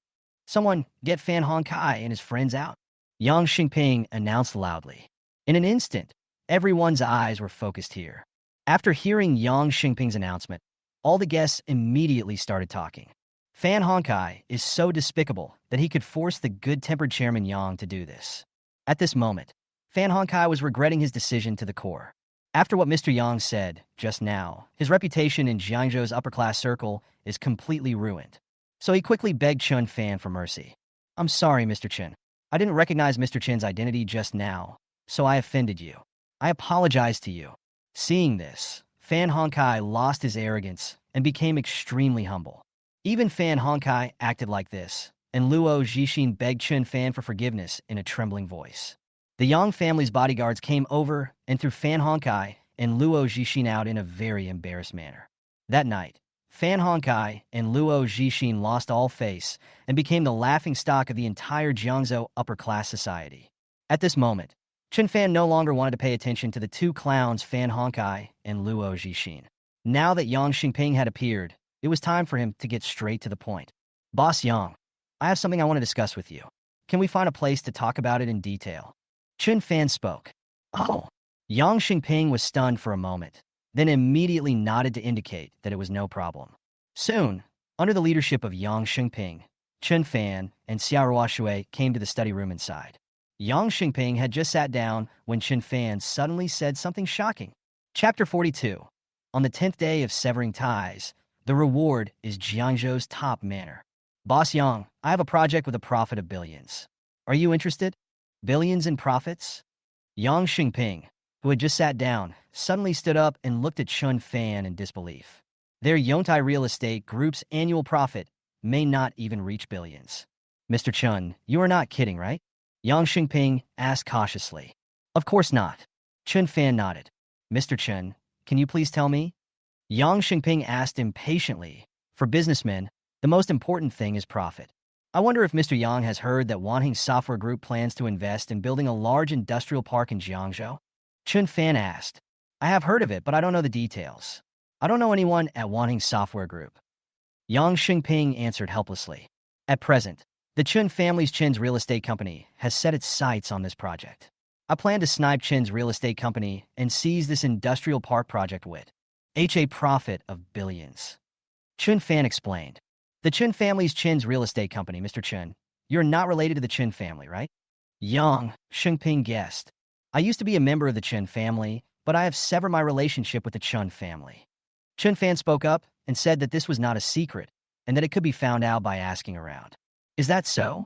Someone get Fan Honkai and his friends out. Yang Xingping announced loudly. In an instant, everyone's eyes were focused here. After hearing Yang Xingping's announcement, all the guests immediately started talking. Fan Honkai is so despicable that he could force the good-tempered Chairman Yang to do this. At this moment, Fan Honkai was regretting his decision to the core. After what Mr. Yang said just now, his reputation in Jiangzhou's upper-class circle is completely ruined. So he quickly begged Chun Fan for mercy. I'm sorry, Mr. Chen. I didn't recognize Mr. Chen's identity just now, so I offended you. I apologize to you. Seeing this, Fan Honkai lost his arrogance and became extremely humble. Even Fan Honkai acted like this, and Luo Zhixin begged Chun Fan for forgiveness in a trembling voice. The Yang family's bodyguards came over and threw Fan Honkai and Luo Zhixin out in a very embarrassed manner. That night, Fan Honkai and Luo Zhixin lost all face and became the laughingstock of the entire Jiangzhou upper-class society. At this moment, Chun Fan no longer wanted to pay attention to the two clowns Fan Honkai and Luo Zhixin. Now that Yang Xingping had appeared, it was time for him to get straight to the point. Boss Yang, I have something I want to discuss with you. Can we find a place to talk about it in detail? Chun Fan spoke. Oh. Yang Xingping was stunned for a moment, then immediately nodded to indicate that it was no problem. Soon, under the leadership of Yang Xingping, Chun Fan and Xiao Shui came to the study room inside. Yang Xingping had just sat down when Chun Fan suddenly said something shocking. Chapter 42. On the 10th day of severing ties, the reward is Jiangzhou's top manor. Boss Yang, I have a project with a profit of billions. Are you interested? Billions in profits? Yang Xingping, who had just sat down, suddenly stood up and looked at Chun Fan in disbelief. Their Yongtai Real Estate Group's annual profit may not even reach billions. Mr. Chun, you are not kidding, right? Yang Xingping asked cautiously. Of course not. Chun Fan nodded. Mr. Chun, can you please tell me? Yang Xingping asked impatiently. For businessmen, the most important thing is profit. I wonder if Mr. Yang has heard that Wanheng Software Group plans to invest in building a large industrial park in Jiangzhou? Chun Fan asked. I have heard of it, but I don't know the details. I don't know anyone at Wanheng Software Group. Yang Xingping answered helplessly. At present, the Chun family's Chen's real estate company has set its sights on this project. I plan to snipe Chen's real estate company and seize this industrial park project with a profit of billions. Chun Fan explained. The Chun family's Chen's real estate company, Mr. Chun. You're not related to the Chun family, right? Yang Xingping guessed. I used to be a member of the Chun family, but I have severed my relationship with the Chun family. Chun Fan spoke up and said that this was not a secret and that it could be found out by asking around. Is that so?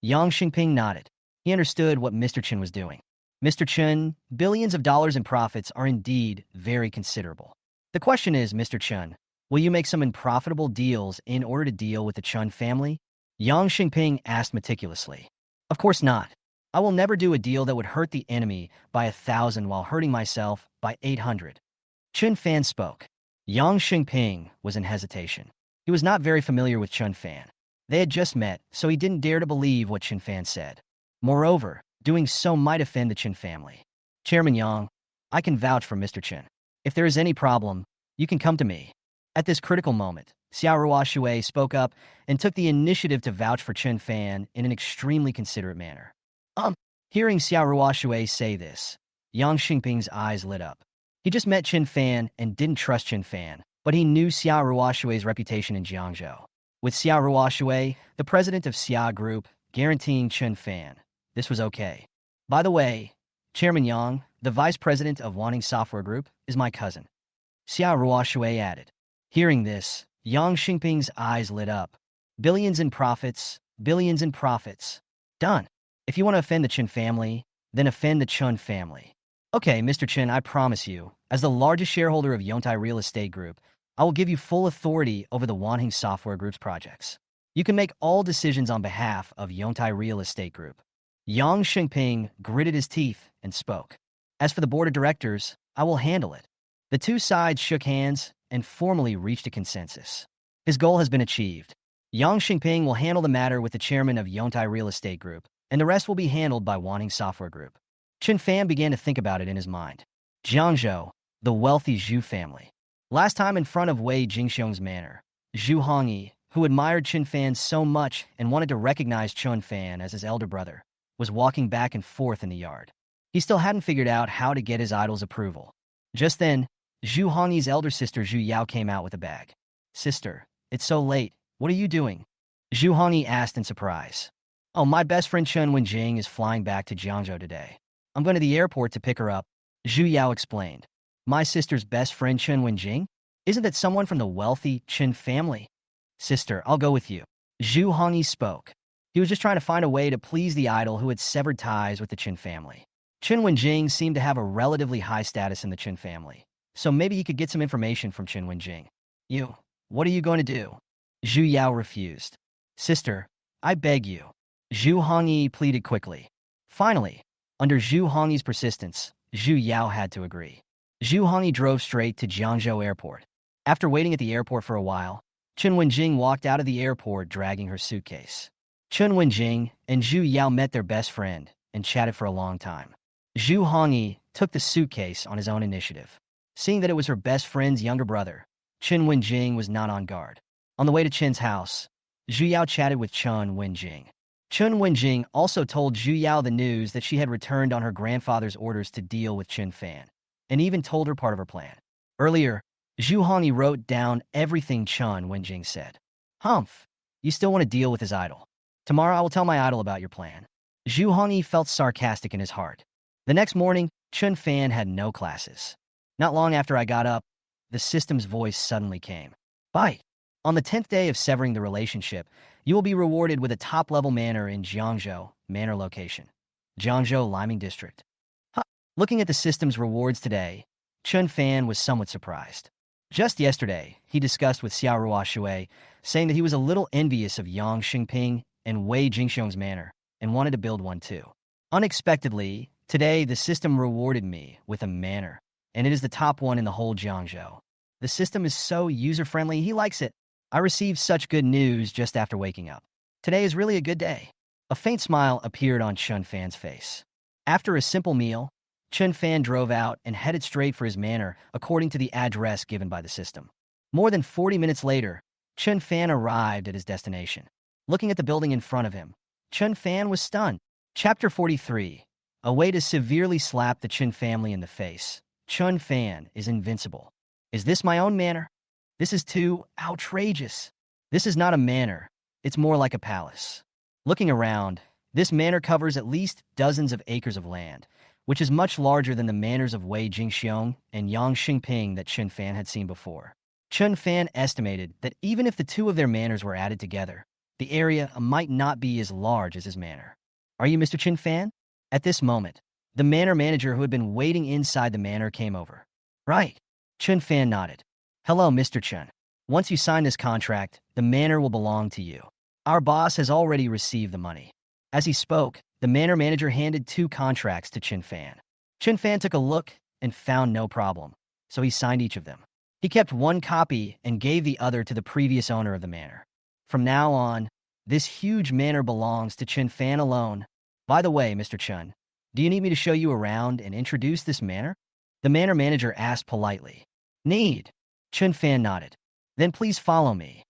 Yang Xingping nodded. He understood what Mr. Chun was doing. Mr. Chun, billions of dollars in profits are indeed very considerable. The question is, Mr. Chun, will you make some unprofitable deals in order to deal with the Chun family? Yang Xingping asked meticulously. Of course not. I will never do a deal that would hurt the enemy by 1,000 while hurting myself by 800. Chun Fan spoke. Yang Xingping was in hesitation. He was not very familiar with Chun Fan. They had just met, so he didn't dare to believe what Chun Fan said. Moreover, doing so might offend the Chun family. Chairman Yang, I can vouch for Mr. Chen. If there is any problem, you can come to me. At this critical moment, Xiao Shui spoke up and took the initiative to vouch for Chun Fan in an extremely considerate manner. Hearing Xiao Shui say this, Yang Xingping's eyes lit up. He just met Chun Fan and didn't trust Chun Fan, but he knew Xiao Shui's reputation in Jiangzhou. With Xiao Shui, the president of Xia Group, guaranteeing Chun Fan, this was okay. By the way, Chairman Yang, the vice president of Wanheng Software Group, is my cousin. Xiao Shui added. Hearing this, Yang Xingping's eyes lit up. Billions in profits, billions in profits. Done. If you want to offend the Chun family, then offend the Chun family. Okay, Mr. Chen, I promise you, as the largest shareholder of Yongtai Real Estate Group, I will give you full authority over the Wanheng Software Group's projects. You can make all decisions on behalf of Yongtai Real Estate Group. Yang Xingping gritted his teeth and spoke. As for the board of directors, I will handle it. The two sides shook hands and formally reached a consensus. His goal has been achieved. Yang Xingping will handle the matter with the chairman of Yongtai Real Estate Group, and the rest will be handled by Wanheng Software Group. Chun Fan began to think about it in his mind. Jiangzhou, the wealthy Zhu family. Last time in front of Wei Jingxiong's manor, Zhu Hongyi, who admired Chun Fan so much and wanted to recognize Chun Fan as his elder brother, was walking back and forth in the yard. He still hadn't figured out how to get his idol's approval. Just then, Zhu Hongyi's elder sister Zhu Yao came out with a bag. Sister, it's so late. What are you doing? Zhu Hongyi asked in surprise. Oh, my best friend Chen Wenjing is flying back to Jiangzhou today. I'm going to the airport to pick her up, Zhu Yao explained. My sister's best friend Chen Wenjing? Isn't that someone from the wealthy Chen family? Sister, I'll go with you. Zhu Hongyi spoke. He was just trying to find a way to please the idol who had severed ties with the Chen family. Chen Wenjing seemed to have a relatively high status in the Chen family, so maybe he could get some information from Chen Wenjing. You, what are you going to do? Zhu Yao refused. Sister, I beg you. Zhu Hongyi pleaded quickly. Finally, under Zhu Hongyi's persistence, Zhu Yao had to agree. Zhu Hongyi drove straight to Jiangzhou Airport. After waiting at the airport for a while, Chen Wenjing walked out of the airport dragging her suitcase. Chen Wenjing and Zhu Yao met their best friend and chatted for a long time. Zhu Hongyi took the suitcase on his own initiative. Seeing that it was her best friend's younger brother, Chen Wenjing was not on guard. On the way to Chen's house, Zhu Yao chatted with Chen Wenjing. Chen Wenjing also told Zhu Yao the news that she had returned on her grandfather's orders to deal with Chen Fan, and even told her part of her plan. Earlier, Zhu Hongyi wrote down everything Chen Wenjing said. Humph, you still want to deal with his idol. Tomorrow I will tell my idol about your plan. Zhu Hongyi felt sarcastic in his heart. The next morning, Chen Fan had no classes. Not long after I got up, the system's voice suddenly came. Bye. On the 10th day of severing the relationship, you will be rewarded with a top-level manor in Jiangzhou, manor location. Jiangzhou Liming District. Huh. Looking at the system's rewards today, Chen Fan was somewhat surprised. Just yesterday, he discussed with Xiao Rua Shui, saying that he was a little envious of Yang Xingping and Wei Jingxiong's manor and wanted to build one too. Unexpectedly, today the system rewarded me with a manor, and it is the top one in the whole Jiangzhou. The system is so user-friendly, he likes it. I received such good news just after waking up. Today is really a good day. A faint smile appeared on Chen Fan's face. After a simple meal, Chen Fan drove out and headed straight for his manor according to the address given by the system. More than 40 minutes later, Chen Fan arrived at his destination. Looking at the building in front of him, Chen Fan was stunned. Chapter 43. A way to severely slap the Chen family in the face. Chen Fan is invincible. Is this my own manor? This is too outrageous. This is not a manor. It's more like a palace. Looking around, this manor covers at least dozens of acres of land, which is much larger than the manors of Wei Jingxiong and Yang Xingping that Chen Fan had seen before. Chen Fan estimated that even if the two of their manors were added together, the area might not be as large as his manor. Are you Mr. Chen Fan? At this moment, the manor manager who had been waiting inside the manor came over. Right. Chen Fan nodded. Hello, Mr. Chen. Once you sign this contract, the manor will belong to you. Our boss has already received the money. As he spoke, the manor manager handed 2 contracts to Chen Fan. Chen Fan took a look and found no problem, so he signed each of them. He kept 1 copy and gave the other to the previous owner of the manor. From now on, this huge manor belongs to Chen Fan alone. By the way, Mr. Chen, do you need me to show you around and introduce this manor? The manor manager asked politely. Need. Chen Fan nodded. Then please follow me.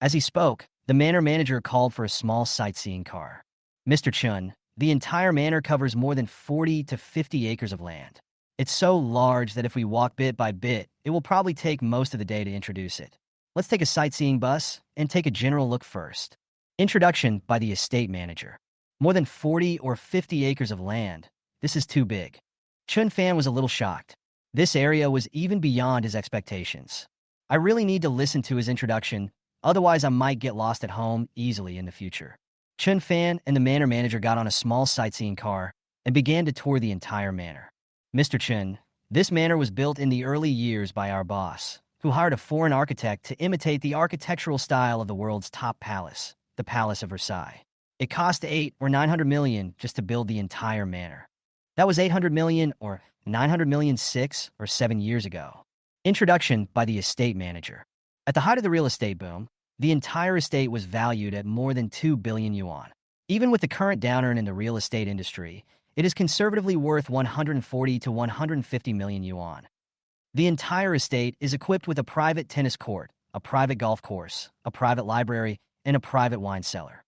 As he spoke, the manor manager called for a small sightseeing car. Mr. Chen, the entire manor covers more than 40 to 50 acres of land. It's so large that if we walk bit by bit, it will probably take most of the day to introduce it. Let's take a sightseeing bus and take a general look first. Introduction by the estate manager. More than 40 or 50 acres of land. This is too big. Chen Fan was a little shocked. This area was even beyond his expectations. I really need to listen to his introduction, otherwise I might get lost at home easily in the future. Chen Fan and the manor manager got on a small sightseeing car and began to tour the entire manor. Mr. Chen, this manor was built in the early years by our boss, who hired a foreign architect to imitate the architectural style of the world's top palace, the Palace of Versailles. It cost 8 or 900 million just to build the entire manor. That was 800 million or 900 million 6 or 7 years ago. Introduction by the estate manager. At the height of the real estate boom, the entire estate was valued at more than 2 billion yuan. Even with the current downturn in the real estate industry, it is conservatively worth 140 to 150 million yuan. The entire estate is equipped with a private tennis court, a private golf course, a private library, and a private wine cellar.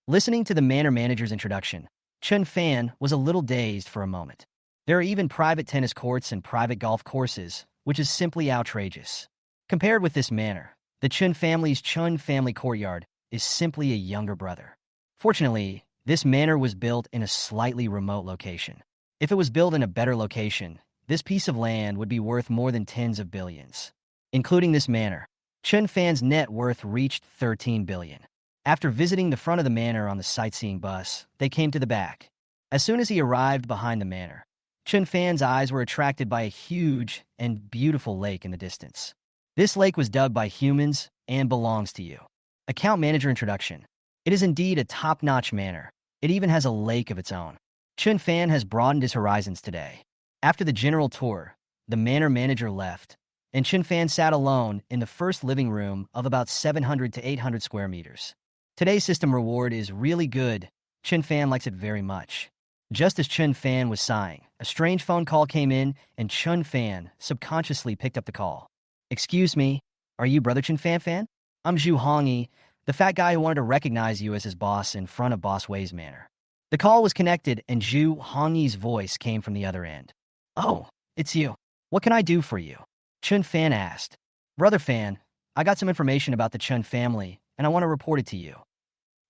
Listening to the manor manager's introduction, Chen Fan was a little dazed for a moment. There are even private tennis courts and private golf courses, which is simply outrageous. Compared with this manor, The Chun family courtyard is simply a younger brother. Fortunately, this manor was built in a slightly remote location. If it was built in a better location, this piece of land would be worth more than tens of billions. Including this manor, Chun Fan's net worth reached 13 billion. After visiting the front of the manor on the sightseeing bus, they came to the back. As soon as he arrived behind the manor, Chun Fan's eyes were attracted by a huge and beautiful lake in the distance. This lake was dubbed by humans and belongs to you. Account Manager Introduction. It is indeed a top-notch manor. It even has a lake of its own. Chun Fan has broadened his horizons today. After the general tour, the manor manager left, and Chun Fan sat alone in the first living room of about 700 to 800 square meters. Today's system reward is really good. Chun Fan likes it very much. Just as Chun Fan was sighing, a strange phone call came in, and Chun Fan subconsciously picked up the call. Excuse me, are you Brother Chun Fan? I'm Zhu Hongyi, the fat guy who wanted to recognize you as his boss in front of Boss Wei's manor. The call was connected, and Zhu Hongyi's voice came from the other end. Oh, it's you. What can I do for you? Chun Fan asked. Brother Fan, I got some information about the Chun family, and I want to report it to you.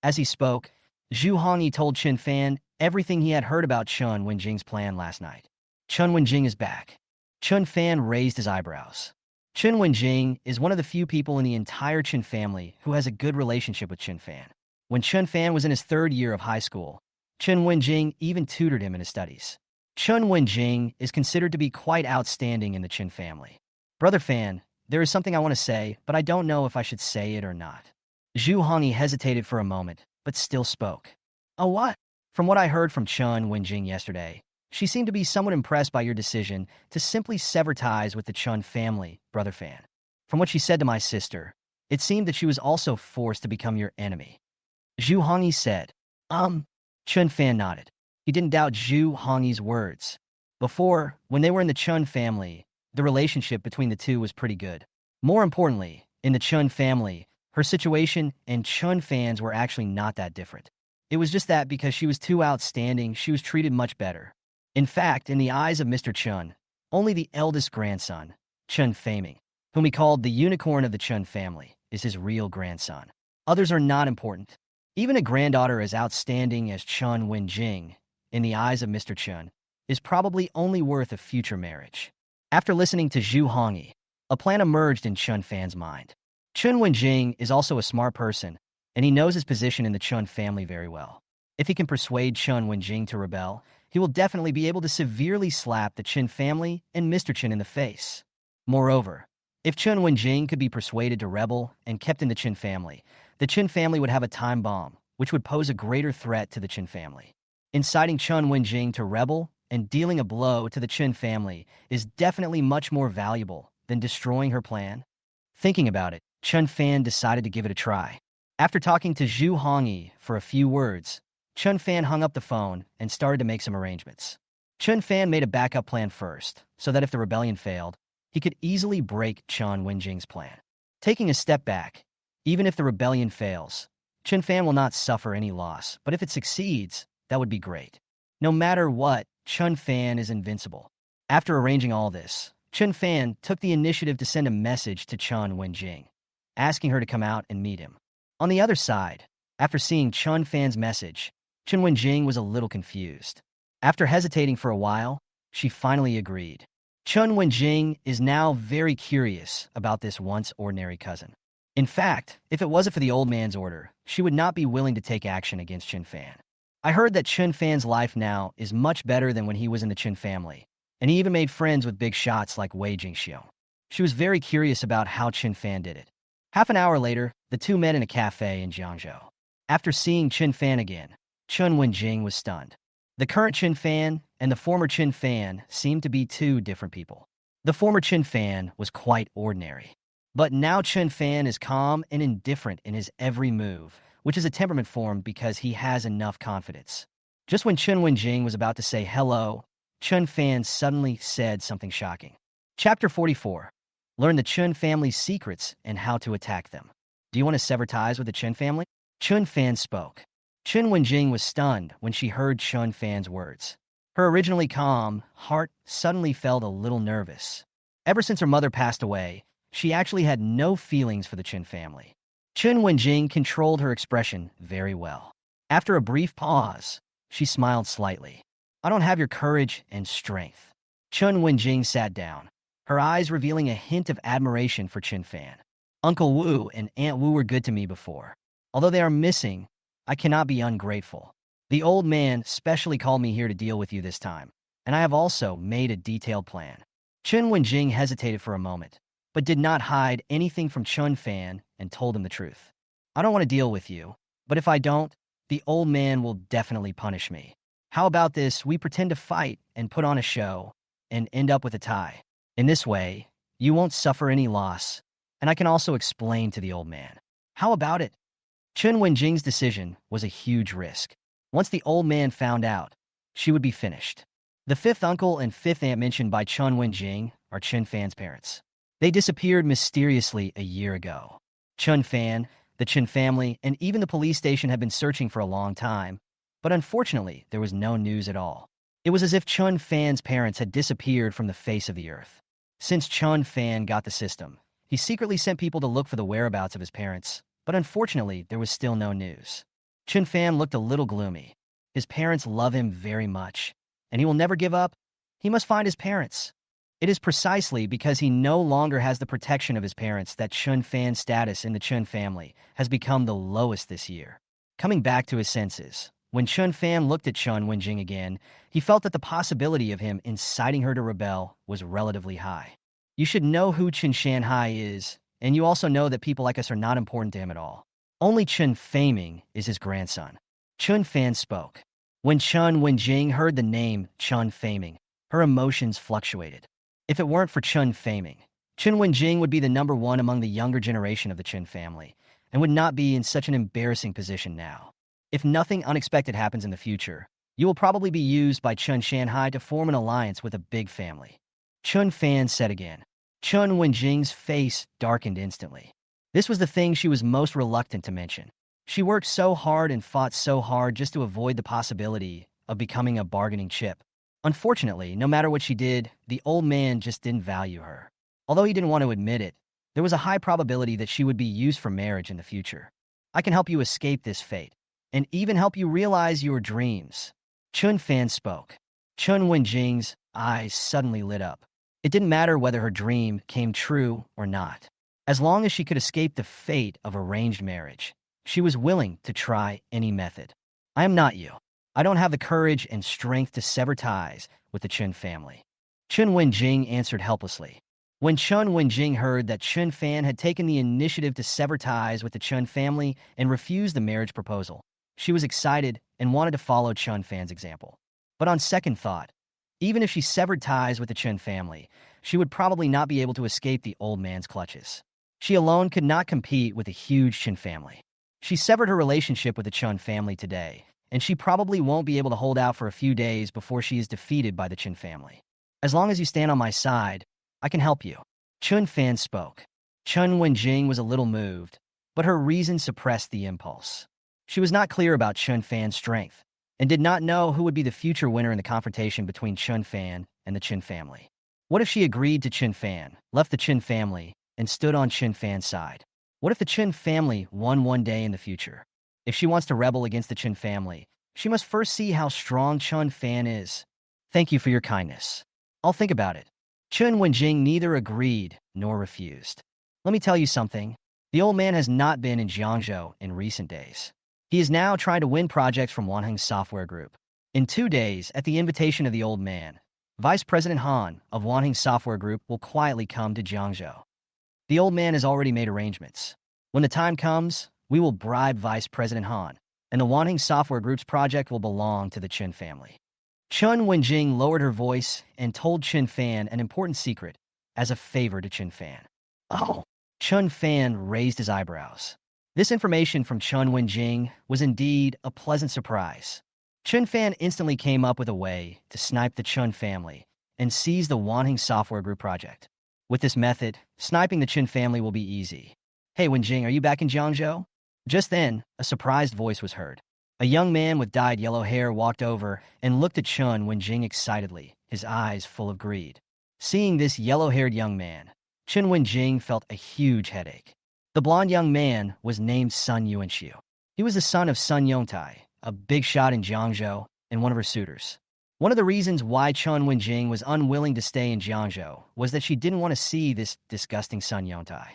As he spoke, Zhu Hongyi told Chun Fan everything he had heard about Chun Wenjing's plan last night. Chun Wenjing is back. Chun Fan raised his eyebrows. Chun Wenjing is one of the few people in the entire Chun family who has a good relationship with Chun Fan. When Chun Fan was in his third year of high school, Chun Wenjing even tutored him in his studies. Chun Wenjing is considered to be quite outstanding in the Chun family. Brother Fan, there is something I want to say, but I don't know if I should say it or not. Zhu Hongyi hesitated for a moment, but still spoke. Oh, what? From what I heard from Chun Wenjing yesterday, she seemed to be somewhat impressed by your decision to simply sever ties with the Chun family, Brother Fan. From what she said to my sister, it seemed that she was also forced to become your enemy. Zhu Hongyi said. Chun Fan nodded. He didn't doubt Zhu Hongyi's words. Before, when they were in the Chun family, the relationship between the two was pretty good. More importantly, in the Chun family, her situation and Chun Fan's were actually not that different. It was just that because she was too outstanding, she was treated much better. In fact, in the eyes of Mr. Chun, only the eldest grandson, Chun Faming, whom he called the unicorn of the Chun family, is his real grandson. Others are not important. Even a granddaughter as outstanding as Chun Wenjing, in the eyes of Mr. Chun, is probably only worth a future marriage. After listening to Zhu Hongyi, a plan emerged in Chun Fan's mind. Chun Wenjing is also a smart person, and he knows his position in the Chun family very well. If he can persuade Chun Wenjing to rebel, he will definitely be able to severely slap the Chun family and Mr. Chun in the face. Moreover, if Chun Wenjing could be persuaded to rebel and kept in the Chun family would have a time bomb, which would pose a greater threat to the Chun family. Inciting Chun Wenjing to rebel and dealing a blow to the Chun family is definitely much more valuable than destroying her plan. Thinking about it, Chun Fan decided to give it a try. After talking to Zhu Hongyi for a few words, Chun Fan hung up the phone and started to make some arrangements. Chun Fan made a backup plan first, so that if the rebellion failed, he could easily break Chun Wenjing's plan. Taking a step back, even if the rebellion fails, Chun Fan will not suffer any loss, but if it succeeds, that would be great. No matter what, Chun Fan is invincible. After arranging all this, Chun Fan took the initiative to send a message to Chun Wenjing, asking her to come out and meet him. On the other side, after seeing Chun Fan's message, Chun Wenjing was a little confused. After hesitating for a while, she finally agreed. Chun Wenjing is now very curious about this once ordinary cousin. In fact, if it wasn't for the old man's order, she would not be willing to take action against Chun Fan. I heard that Chun Fan's life now is much better than when he was in the Chun family, and he even made friends with big shots like Wei Jingxiu. She was very curious about how Chun Fan did it. Half an hour later, the two met in a cafe in Jiangzhou. After seeing Chun Fan again, Chun Wenjing was stunned. The current Chun Fan and the former Chun Fan seemed to be two different people. The former Chun Fan was quite ordinary. But now Chun Fan is calm and indifferent in his every move, which is a temperament formed because he has enough confidence. Just when Chun Wenjing was about to say hello, Chun Fan suddenly said something shocking. Chapter 44. Learn the Chun family's secrets and how to attack them. Do you want to sever ties with the Chun family? Chun Fan spoke. Chun Wenjing was stunned when she heard Chun Fan's words. Her originally calm heart suddenly felt a little nervous. Ever since her mother passed away, She actually had no feelings for the Chen family. Chen Wenjing controlled her expression very well. After a brief pause, she smiled slightly. I don't have your courage and strength. Chen Wenjing sat down, her eyes revealing a hint of admiration for Chen Fan. Uncle Wu and Aunt Wu were good to me before. Although they are missing, I cannot be ungrateful. The old man specially called me here to deal with you this time, and I have also made a detailed plan. Chen Wenjing hesitated for a moment, but did not hide anything from Chun Fan and told him the truth. I don't want to deal with you, but if I don't, the old man will definitely punish me. How about this? We pretend to fight and put on a show and end up with a tie. In this way, you won't suffer any loss, and I can also explain to the old man. How about it? Chen Wenjing's decision was a huge risk. Once the old man found out, she would be finished. The fifth uncle and fifth aunt mentioned by Chen Wenjing are Chen Fan's parents. They disappeared mysteriously a year ago. Chen Fan, the Chen family, and even the police station had been searching for a long time, but unfortunately, there was no news at all. It was as if Chen Fan's parents had disappeared from the face of the earth. Since Chen Fan got the system, he secretly sent people to look for the whereabouts of his parents, but unfortunately, there was still no news. Chen Fan looked a little gloomy. His parents love him very much, and he will never give up. He must find his parents. It is precisely because he no longer has the protection of his parents that Chen Fan's status in the Chen family has become the lowest this year. Coming back to his senses, when Chen Fan looked at Chen Wenjing again, he felt that the possibility of him inciting her to rebel was relatively high. You should know who Chen Shanhai is, and you also know that people like us are not important to him at all. Only Chen Faming is his grandson. Chen Fan spoke. When Chen Wenjing heard the name Chen Faming, her emotions fluctuated. If it weren't for Chen Faming, Chen Wenjing would be the number one among the younger generation of the Chen family, and would not be in such an embarrassing position now. If nothing unexpected happens in the future, you will probably be used by Chen Shanhai to form an alliance with a big family. Chen Fan said again. Chen Wenjing's face darkened instantly. This was the thing she was most reluctant to mention. She worked so hard and fought so hard just to avoid the possibility of becoming a bargaining chip. Unfortunately, no matter what she did, the old man just didn't value her. Although he didn't want to admit it, there was a high probability that she would be used for marriage in the future. I can help you escape this fate, and even help you realize your dreams. Chen Fan spoke. Chen Wenjing's eyes suddenly lit up. It didn't matter whether her dream came true or not. As long as she could escape the fate of arranged marriage, she was willing to try any method. I am not you. I don't have the courage and strength to sever ties with the Chen family. Chen Wenjing answered helplessly. When Chen Wenjing heard that Chen Fan had taken the initiative to sever ties with the Chen family and refused the marriage proposal, she was excited and wanted to follow Chen Fan's example. But on second thought, even if she severed ties with the Chen family, she would probably not be able to escape the old man's clutches. She alone could not compete with a huge Chen family. She severed her relationship with the Chen family today, and she probably won't be able to hold out for a few days before she is defeated by the Chen family. As long as you stand on my side, I can help you. Chen Fan spoke. Chen Wenjing was a little moved, but her reason suppressed the impulse. She was not clear about Chen Fan's strength, and did not know who would be the future winner in the confrontation between Chen Fan and the Chen family. What if she agreed to Chen Fan, left the Chen family, and stood on Chen Fan's side? What if the Chen family won one day in the future? If she wants to rebel against the Chen family, she must first see how strong Chen Fan is. Thank you for your kindness. I'll think about it. Chen Wenjing neither agreed nor refused. Let me tell you something. The old man has not been in Jiangzhou in recent days. He is now trying to win projects from Wanheng Software Group. In 2 days, at the invitation of the old man, Vice President Han of Wanheng Software Group will quietly come to Jiangzhou. The old man has already made arrangements. When the time comes, we will bribe Vice President Han, and the Wanheng Software Group's project will belong to the Chen family. Chen Wenjing lowered her voice and told Chen Fan an important secret as a favor to Chen Fan. Oh! Chen Fan raised his eyebrows. This information from Chen Wenjing was indeed a pleasant surprise. Chen Fan instantly came up with a way to snipe the Chen family and seize the Wanheng Software Group project. With this method, sniping the Chen family will be easy. Hey Wenjing, are you back in Jiangzhou? Just then, a surprised voice was heard. A young man with dyed yellow hair walked over and looked at Chen Wenjing excitedly, his eyes full of greed. Seeing this yellow-haired young man, Chen Wenjing felt a huge headache. The blond young man was named Sun Yuanxiu. He was the son of Sun Yongtai, a big shot in Jiangzhou, and one of her suitors. One of the reasons why Chen Wenjing was unwilling to stay in Jiangzhou was that she didn't want to see this disgusting Sun Yongtai.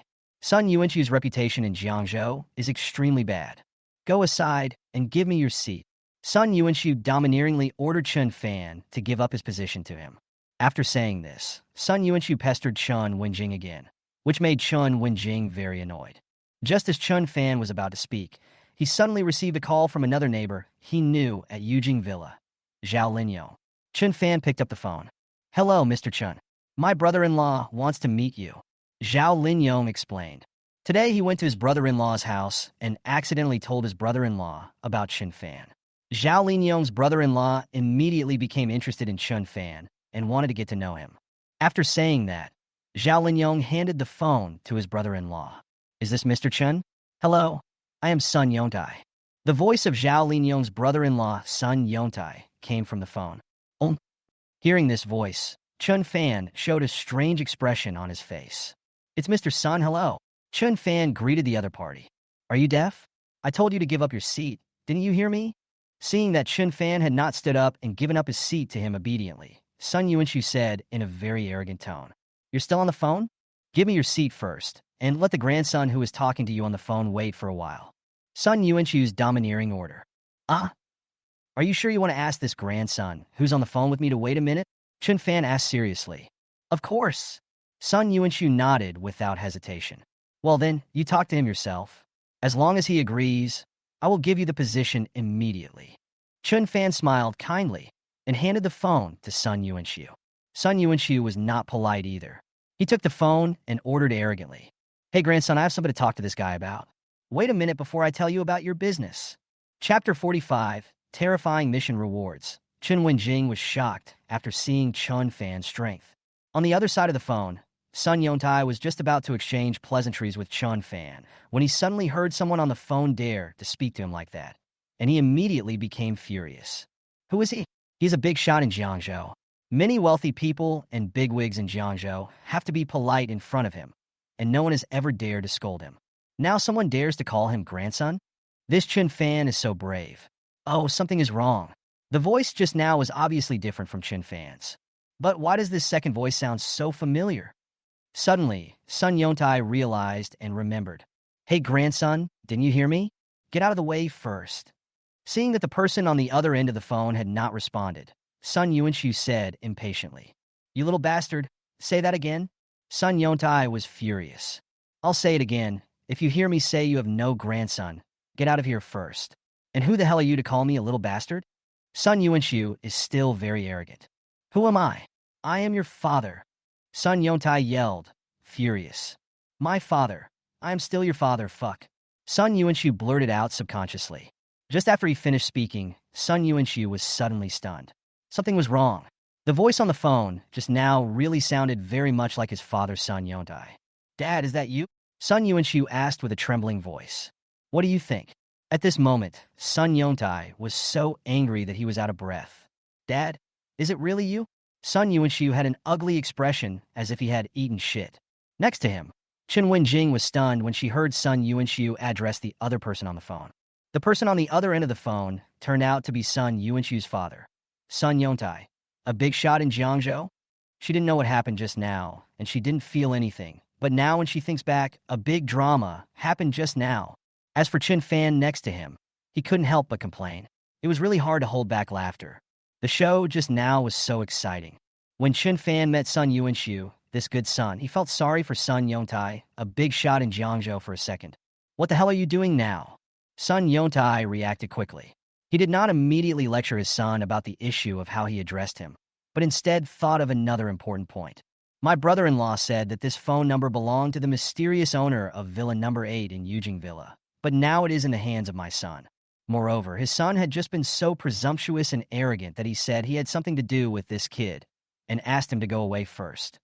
Sun Yuanxiu's reputation in Jiangzhou is extremely bad. Go aside and give me your seat. Sun Yuanxiu domineeringly ordered Chen Fan to give up his position to him. After saying this, Sun Yuanxiu pestered Chen Wenjing again, which made Chen Wenjing very annoyed. Just as Chen Fan was about to speak, he suddenly received a call from another neighbor he knew at Yujing Villa, Zhao Linyong. Chen Fan picked up the phone. "Hello, Mr. Chen. My brother-in-law wants to meet you," Zhao Linyong explained. Today he went to his brother-in-law's house and accidentally told his brother-in-law about Chen Fan. Zhao Linyong's brother-in-law immediately became interested in Chen Fan and wanted to get to know him. After saying that, Zhao Linyong handed the phone to his brother-in-law. "Is this Mr. Chen?" "Hello, I am Sun Yongtai." The voice of Zhao Linyong's brother-in-law, Sun Yongtai, came from the phone. Oh. Hearing this voice, Chen Fan showed a strange expression on his face. "It's Mr. Sun, hello." Chen Fan greeted the other party. "Are you deaf? I told you to give up your seat. Didn't you hear me?" Seeing that Chen Fan had not stood up and given up his seat to him obediently, Sun Yuanxiu said in a very arrogant tone, "You're still on the phone? Give me your seat first, and let the grandson who is talking to you on the phone wait for a while." Sun Yuanxiu's domineering order. "Ah? Are you sure you want to ask this grandson who's on the phone with me to wait a minute?" Chen Fan asked seriously. "Of course." Sun Yuanxiu nodded without hesitation. "Well then, you talk to him yourself. As long as he agrees, I will give you the position immediately." Chen Fan smiled kindly and handed the phone to Sun Yuanxiu. Sun Yuanxiu was not polite either. He took the phone and ordered arrogantly, "Hey grandson, I have something to talk to this guy about. Wait a minute before I tell you about your business." Chapter 45, Terrifying Mission Rewards. Chen Wenjing was shocked after seeing Chen Fan's strength. On the other side of the phone, Sun Yongtai was just about to exchange pleasantries with Chen Fan when he suddenly heard someone on the phone dare to speak to him like that, and he immediately became furious. Who is he? He's a big shot in Jiangzhou. Many wealthy people and bigwigs in Jiangzhou have to be polite in front of him, and no one has ever dared to scold him. Now someone dares to call him grandson? This Chen Fan is so brave. Oh, something is wrong. The voice just now was obviously different from Chen Fan's. But why does this second voice sound so familiar? Suddenly, Sun Yongtai realized and remembered. "Hey grandson, didn't you hear me? Get out of the way first." Seeing that the person on the other end of the phone had not responded, Sun Yuanxiu said impatiently, "You little bastard, say that again?" Sun Yongtai was furious. "I'll say it again. If you hear me say you have no grandson, get out of here first. And who the hell are you to call me a little bastard?" Sun Yuanxiu is still very arrogant. "Who am I? I am your father." Sun Yongtai yelled, furious. "My father. I am still your father, fuck." Sun Yuanxiu blurted out subconsciously. Just after he finished speaking, Sun Yuanxiu was suddenly stunned. Something was wrong. The voice on the phone just now really sounded very much like his father, Sun Yongtai. "Dad, is that you?" Sun Yuanxiu asked with a trembling voice. "What do you think?" At this moment, Sun Yongtai was so angry that he was out of breath. "Dad, is it really you?" Sun Yuanxiu had an ugly expression as if he had eaten shit. Next to him, Chen Wenjing was stunned when she heard Sun Yuanxiu address the other person on the phone. The person on the other end of the phone turned out to be Sun Yuanxiu's father, Sun Yongtai, a big shot in Jiangzhou. She didn't know what happened just now, and she didn't feel anything. But now when she thinks back, a big drama happened just now. As for Chen Fan next to him, he couldn't help but complain. It was really hard to hold back laughter. The show just now was so exciting. When Chen Fan met Sun Yuanxiu, this good son, he felt sorry for Sun Yongtai, a big shot in Jiangzhou, for a second. "What the hell are you doing now?" Sun Yongtai reacted quickly. He did not immediately lecture his son about the issue of how he addressed him, but instead thought of another important point. "My brother-in-law said that this phone number belonged to the mysterious owner of Villa number 8 in Yujing Villa, but now it is in the hands of my son." Moreover, his son had just been so presumptuous and arrogant that he said he had something to do with this kid and asked him to go away first.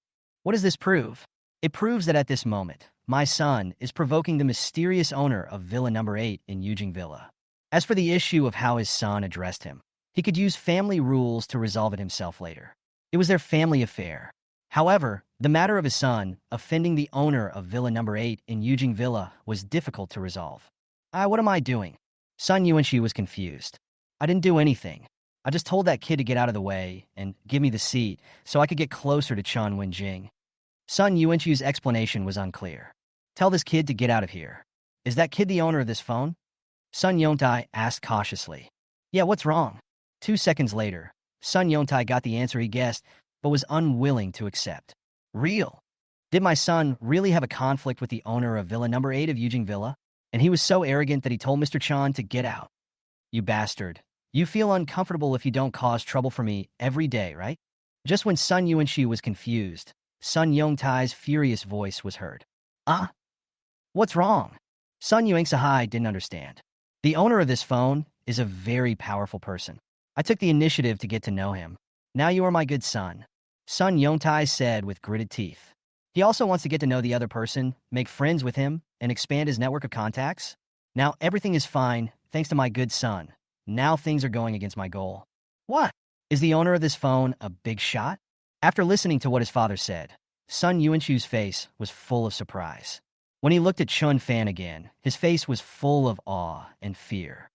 What does this prove? It proves that at this moment, my son is provoking the mysterious owner of Villa number 8 in Yujing Villa. As for the issue of how his son addressed him, he could use family rules to resolve it himself later. It was their family affair. However, the matter of his son, offending the owner of Villa Number 8 in Yujing Villa, was difficult to resolve. What am I doing? Sun Yuanxi was confused. I didn't do anything. I just told that kid to get out of the way and give me the seat so I could get closer to Chun Wenjing. Sun Yuanxi's explanation was unclear. Tell this kid to get out of here. Is that kid the owner of this phone? Sun Yontai asked cautiously. Yeah, what's wrong? 2 seconds later, Sun Yontai got the answer he guessed, but was unwilling to accept. Real? Did my son really have a conflict with the owner of Villa Number 8 of Yujing Villa? And he was so arrogant that he told Mr. Chan to get out. You bastard. You feel uncomfortable if you don't cause trouble for me every day, right? Just when Sun Yuanxi was confused, Sun Yongtai's furious voice was heard. Ah? What's wrong? Sun Yuanxi didn't understand. The owner of this phone is a very powerful person. I took the initiative to get to know him. Now you are my good son, Sun Yongtai said with gritted teeth. He also wants to get to know the other person, make friends with him, and expand his network of contacts. Now everything is fine, thanks to my good son. Now things are going against my goal. What? Is the owner of this phone a big shot? After listening to what his father said, Sun Yuanxi's face was full of surprise. When he looked at Chun Fan again, his face was full of awe and fear.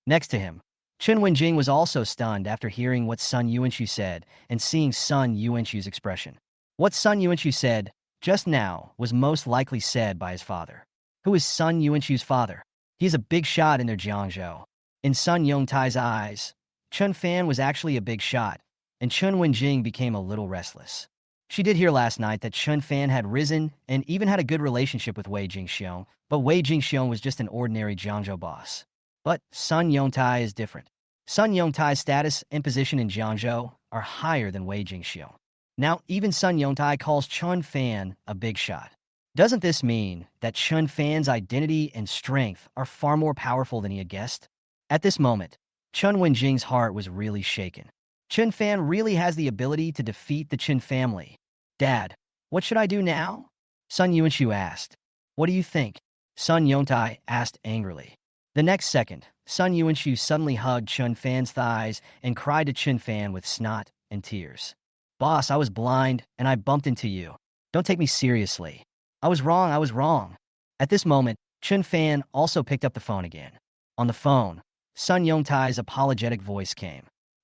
Next to him, Chun Wenjing was also stunned after hearing what Sun Yuanxi said and seeing Sun Yuanxi's expression. What Sun Yuanxi said just now was most likely said by his father. Who is Sun Yuanxi's father? He's a big shot in their Jiangzhou. In Sun Yongtai's eyes, Chun Fan was actually a big shot, and Chun Wenjing became a little restless. She did hear last night that Chun Fan had risen and even had a good relationship with Wei Jingxiong, but Wei Jingxiong was just an ordinary Jiangzhou boss. But Sun Yongtai is different. Sun Yongtai's status and position in Jiangzhou are higher than Wei Jingxiong. Now, even Sun Yongtai calls Chun Fan a big shot. Doesn't this mean that Chun Fan's identity and strength are far more powerful than he had guessed? At this moment, Chun Wenjing's heart was really shaken. Chun Fan really has the ability to defeat the Chin family. Dad, what should I do now? Sun Yuanxiu asked. What do you think? Sun Yongtai asked angrily. The next second, Sun Yuanxiu suddenly hugged Chun Fan's thighs and cried to Chun Fan with snot and tears. Boss, I was blind, and I bumped into you. Don't take me seriously. I was wrong. At this moment, Chun Fan also picked up the phone again. On the phone, Sun Yongtai's apologetic voice came.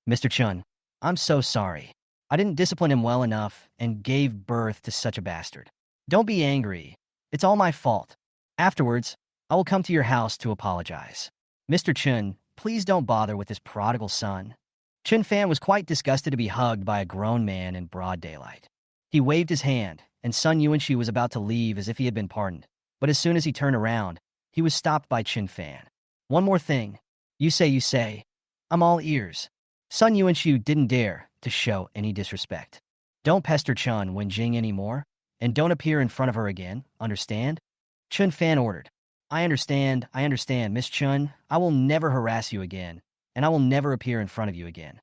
Mr. Chun, I'm so sorry. I didn't discipline him well enough and gave birth to such a bastard. Don't be angry. It's all my fault. Afterwards, I will come to your house to apologize. Mr. Chun, please don't bother with this prodigal son. Chun Fan was quite disgusted to be hugged by a grown man in broad daylight. He waved his hand, and Sun Yuanxi was about to leave as if he had been pardoned. But as soon as he turned around, he was stopped by Chun Fan. One more thing. You say. I'm all ears. Sun Yuanxi didn't dare to show any disrespect. Don't pester Chun Wenjing anymore, and don't appear in front of her again, understand? Chun Fan ordered. I understand, Miss Chun. I will never harass you again, and I will never appear in front of you again.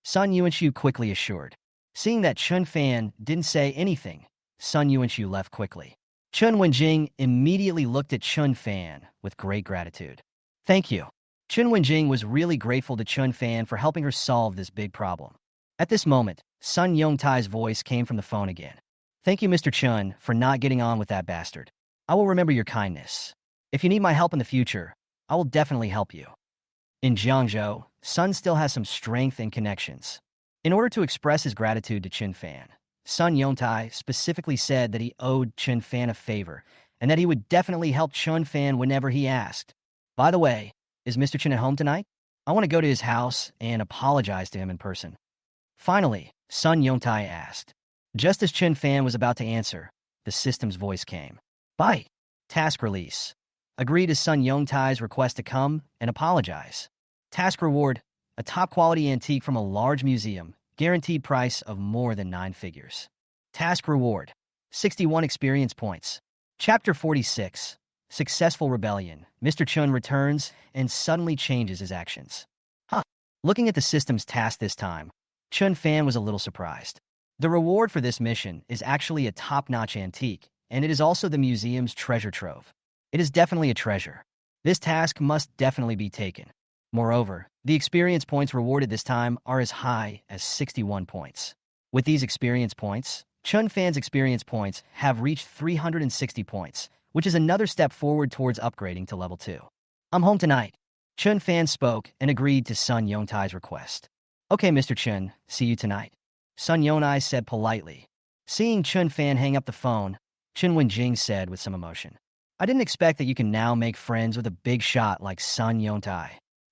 Sun Yuanxiu quickly assured. Seeing that Chun Fan didn't say anything, Sun Yuanxiu left quickly. Chun Wenjing immediately looked at Chun Fan with great gratitude. Thank you. Chun Wenjing was really grateful to Chun Fan for helping her solve this big problem. At this moment, Sun Yongtai's voice came from the phone again. Thank you, Mr. Chun, for not getting on with that bastard. I will remember your kindness. If you need my help in the future, I will definitely help you. In Jiangzhou, Sun still has some strength and connections. In order to express his gratitude to Chun Fan, Sun Yongtai specifically said that he owed Chun Fan a favor and that he would definitely help Chun Fan whenever he asked. By the way, is Mr. Chun at home tonight? I want to go to his house and apologize to him in person. Finally, Sun Yongtai asked. Just as Chun Fan was about to answer, the system's voice came. Bye. Task release. Agree to Sun Yongtai's request to come and apologize. Task reward, a top-quality antique from a large museum, guaranteed price of more than 9 figures. Task reward, 61 experience points. Chapter 46, Successful Rebellion. Mr. Chun returns and suddenly changes his actions. Looking at the system's task this time, Chun Fan was a little surprised. The reward for this mission is actually a top-notch antique, and it is also the museum's treasure trove. It is definitely a treasure. This task must definitely be taken. Moreover, the experience points rewarded this time are as high as 61 points. With these experience points, Chun Fan's experience points have reached 360 points, which is another step forward towards upgrading to level 2. I'm home tonight. Chun Fan spoke and agreed to Sun Yongtai's request. Okay, Mr. Chun, see you tonight. Sun Yonai said politely. Seeing Chun Fan hang up the phone, Chun Wenjing said with some emotion. I didn't expect that you can now make friends with a big shot like Sun Yongtai.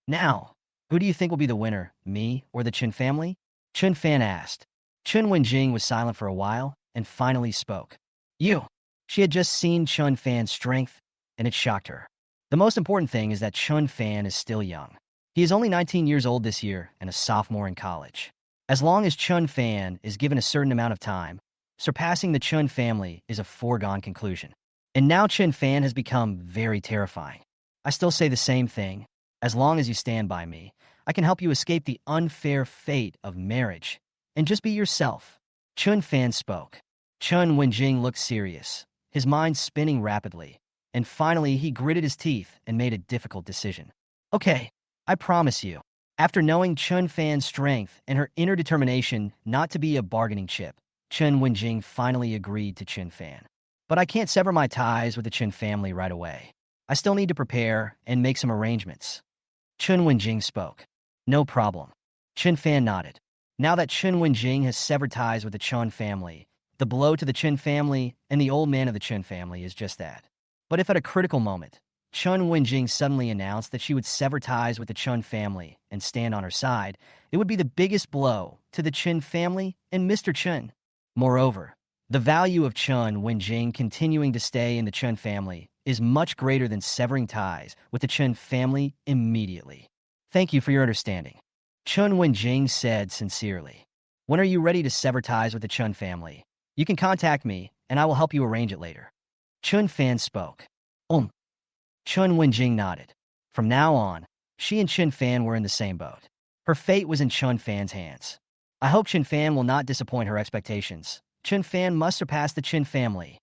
Now, who do you think will be the winner, me or the Chun family? Chun Fan asked. Chun Wenjing was silent for a while and finally spoke. You. She had just seen Chun Fan's strength, and it shocked her. The most important thing is that Chun Fan is still young. He is only 19 years old this year and a sophomore in college. As long as Chun Fan is given a certain amount of time, surpassing the Chun family is a foregone conclusion. And now Chun Fan has become very terrifying. I still say the same thing. As long as you stand by me, I can help you escape the unfair fate of marriage. And just be yourself. Chun Fan spoke. Chun Wenjing looked serious, his mind spinning rapidly. And finally, he gritted his teeth and made a difficult decision. Okay, I promise you. After knowing Chun Fan's strength and her inner determination not to be a bargaining chip, Chun Wenjing finally agreed to Chun Fan. But I can't sever my ties with the Chun family right away. I still need to prepare and make some arrangements. Chun Wenjing spoke. No problem. Chun Fan nodded. Now that Chun Wenjing has severed ties with the Chun family, the blow to the Chun family and the old man of the Chun family is just that. But if at a critical moment, Chun Wenjing suddenly announced that she would sever ties with the Chun family and stand on her side, it would be the biggest blow to the Chun family and Mr. Chun. Moreover, the value of Chun Wenjing continuing to stay in the Chun family is much greater than severing ties with the Chun family immediately. Thank you for your understanding. Chun Wenjing said sincerely. When are you ready to sever ties with the Chun family? You can contact me, and I will help you arrange it later. Chun Fan spoke. Chun Wenjing nodded. From now on, she and Chun Fan were in the same boat. Her fate was in Chun Fan's hands. I hope Chun Fan will not disappoint her expectations. Chun Fan must surpass the Chun family.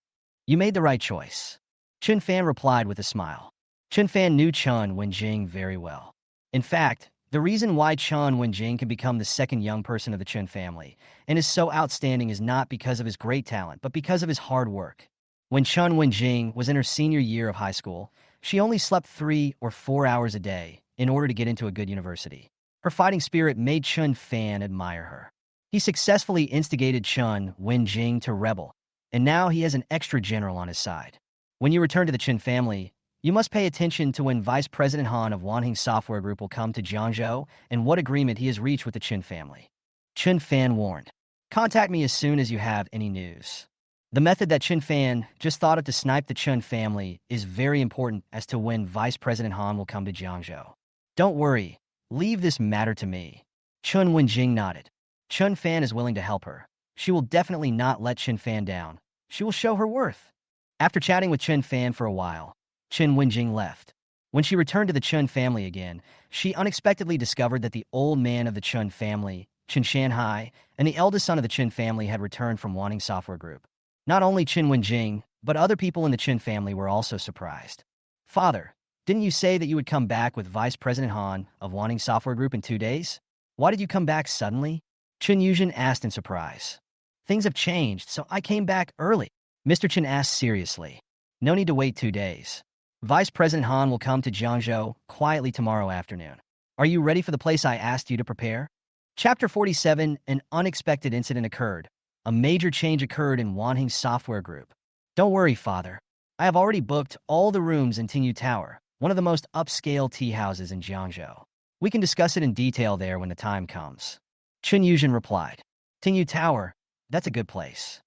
You made the right choice. Chun Fan replied with a smile. Chun Fan knew Chun Wenjing very well. In fact, the reason why Chun Wenjing can become the second young person of the Chun family and is so outstanding is not because of his great talent, but because of his hard work. When Chun Wenjing was in her senior year of high school, she only slept 3 or 4 hours a day in order to get into a good university. Her fighting spirit made Chun Fan admire her. He successfully instigated Chun Wenjing to rebel, and now he has an extra general on his side. When you return to the Chun family, you must pay attention to when Vice President Han of Wanheng Software Group will come to Jiangzhou and what agreement he has reached with the Chun family. Chun Fan warned. Contact me as soon as you have any news. The method that Chun Fan just thought of to snipe the Chun family is very important as to when Vice President Han will come to Jiangzhou. Don't worry, leave this matter to me. Chun Wenjing nodded. Chun Fan is willing to help her. She will definitely not let Chun Fan down. She will show her worth. After chatting with Chun Fan for a while, Chun Wenjing left. When she returned to the Chun family again, she unexpectedly discovered that the old man of the Chun family, Chun Shanhai, and the eldest son of the Chun family had returned from Wanheng Software Group. Not only Chun Wenjing, but other people in the Chun family were also surprised. Father, didn't you say that you would come back with Vice President Han of Wanheng Software Group in 2 days? Why did you come back suddenly? Chun Yuzhen asked in surprise. Things have changed, so I came back early. Mr. Chun asked seriously. No need to wait 2 days. Vice President Han will come to Jiangzhou quietly tomorrow afternoon. Are you ready for the place I asked you to prepare? Chapter 47, An unexpected incident occurred. A major change occurred in Wanheng Software Group. Don't worry, Father. I have already booked all the rooms in Tingyu Tower, one of the most upscale tea houses in Jiangzhou. We can discuss it in detail there when the time comes. Chun Yuzhen replied. Tingyu Tower, that's a good place.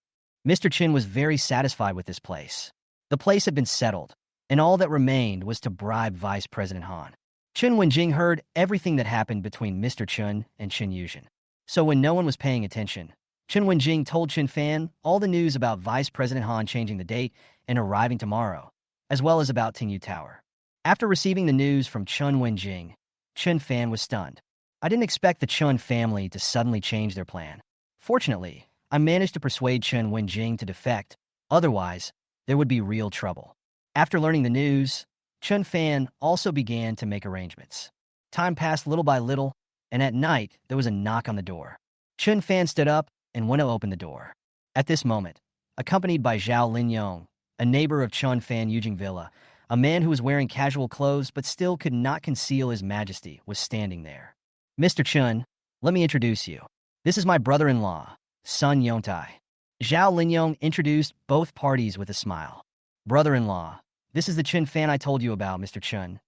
Mr. Chin was very satisfied with this place. The place had been settled, and all that remained was to bribe Vice President Han. Chun Wenjing heard everything that happened between Mr. Chun and Chun Yuzhen. So when no one was paying attention, Chun Wenjing told Chun Fan all the news about Vice President Han changing the date and arriving tomorrow, as well as about Tingyu Tower. After receiving the news from Chun Wenjing, Chun Fan was stunned. I didn't expect the Chun family to suddenly change their plan. Fortunately, I managed to persuade Chun Wenjing to defect, otherwise, there would be real trouble. After learning the news, Chun Fan also began to make arrangements. Time passed little by little, and at night, there was a knock on the door. Chun Fan stood up and went to open the door. At this moment, accompanied by Zhao Linyong, a neighbor of Chun Fan Yujing Villa, a man who was wearing casual clothes but still could not conceal his majesty, was standing there. Mr. Chun, let me introduce you. This is my brother-in-law, Sun Yongtai. Zhao Linyong introduced both parties with a smile. Brother-in-law, this is the Chun Fan I told you about, Mr. Chun.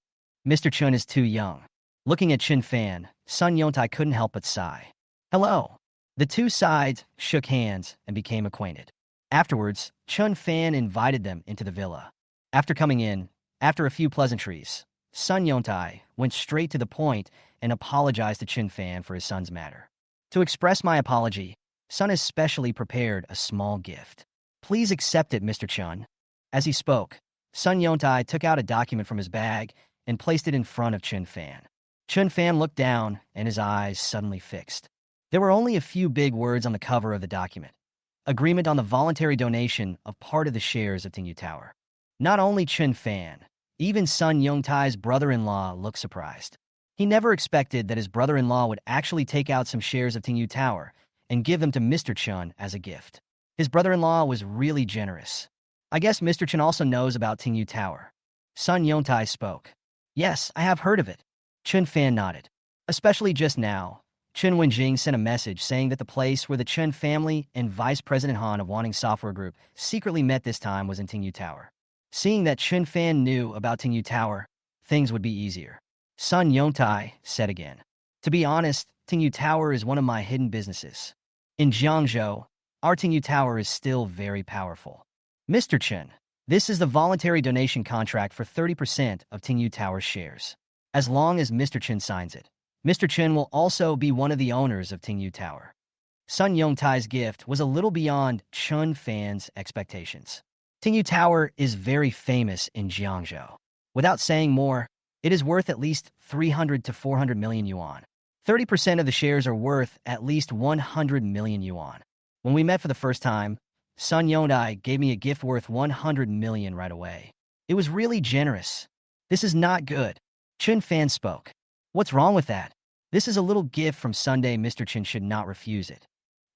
Mr. Chun is too young. Looking at Chun Fan, Sun Yongtai couldn't help but sigh. Hello. The two sides shook hands and became acquainted. Afterwards, Chun Fan invited them into the villa. After coming in, after a few pleasantries, Sun Yongtai went straight to the point and apologized to Chun Fan for his son's matter. To express my apology, Sun has specially prepared a small gift. Please accept it, Mr. Chun. As he spoke, Sun Yongtai took out a document from his bag and placed it in front of Chun Fan. Chun Fan looked down and his eyes suddenly fixed. There were only a few big words on the cover of the document. Agreement on the voluntary donation of part of the shares of Tingyu Tower. Not only Chun Fan, even Sun Yongtai's brother-in-law looked surprised. He never expected that his brother-in-law would actually take out some shares of Tingyu Tower and give them to Mr. Chun as a gift. His brother-in-law was really generous. I guess Mr. Chun also knows about Tingyu Tower. Sun Yongtai spoke. Yes, I have heard of it. Chun Fan nodded. Especially just now, Chun Wenjing sent a message saying that the place where the Chun family and Vice President Han of Wanting Software Group secretly met this time was in Tingyu Tower. Seeing that Chun Fan knew about Tingyu Tower, things would be easier. Sun Yongtai said again. To be honest, Tingyu Tower is one of my hidden businesses. In Jiangzhou, our Tingyu Tower is still very powerful. Mr. Chun, this is the voluntary donation contract for 30% of Tingyu Tower's shares. As long as Mr. Chun signs it, Mr. Chun will also be one of the owners of Tingyu Tower. Sun Yongtai's gift was a little beyond Chun Fan's expectations. Tingyu Tower is very famous in Jiangzhou. Without saying more, it is worth at least 300 to 400 million yuan. 30% of the shares are worth at least 100 million yuan. When we met for the first time, Sun Yongtai gave me a gift worth 100 million right away. It was really generous. This is not good. Chun Fan spoke. What's wrong with that? This is a little gift from Sunday. Mr. Chun should not refuse it.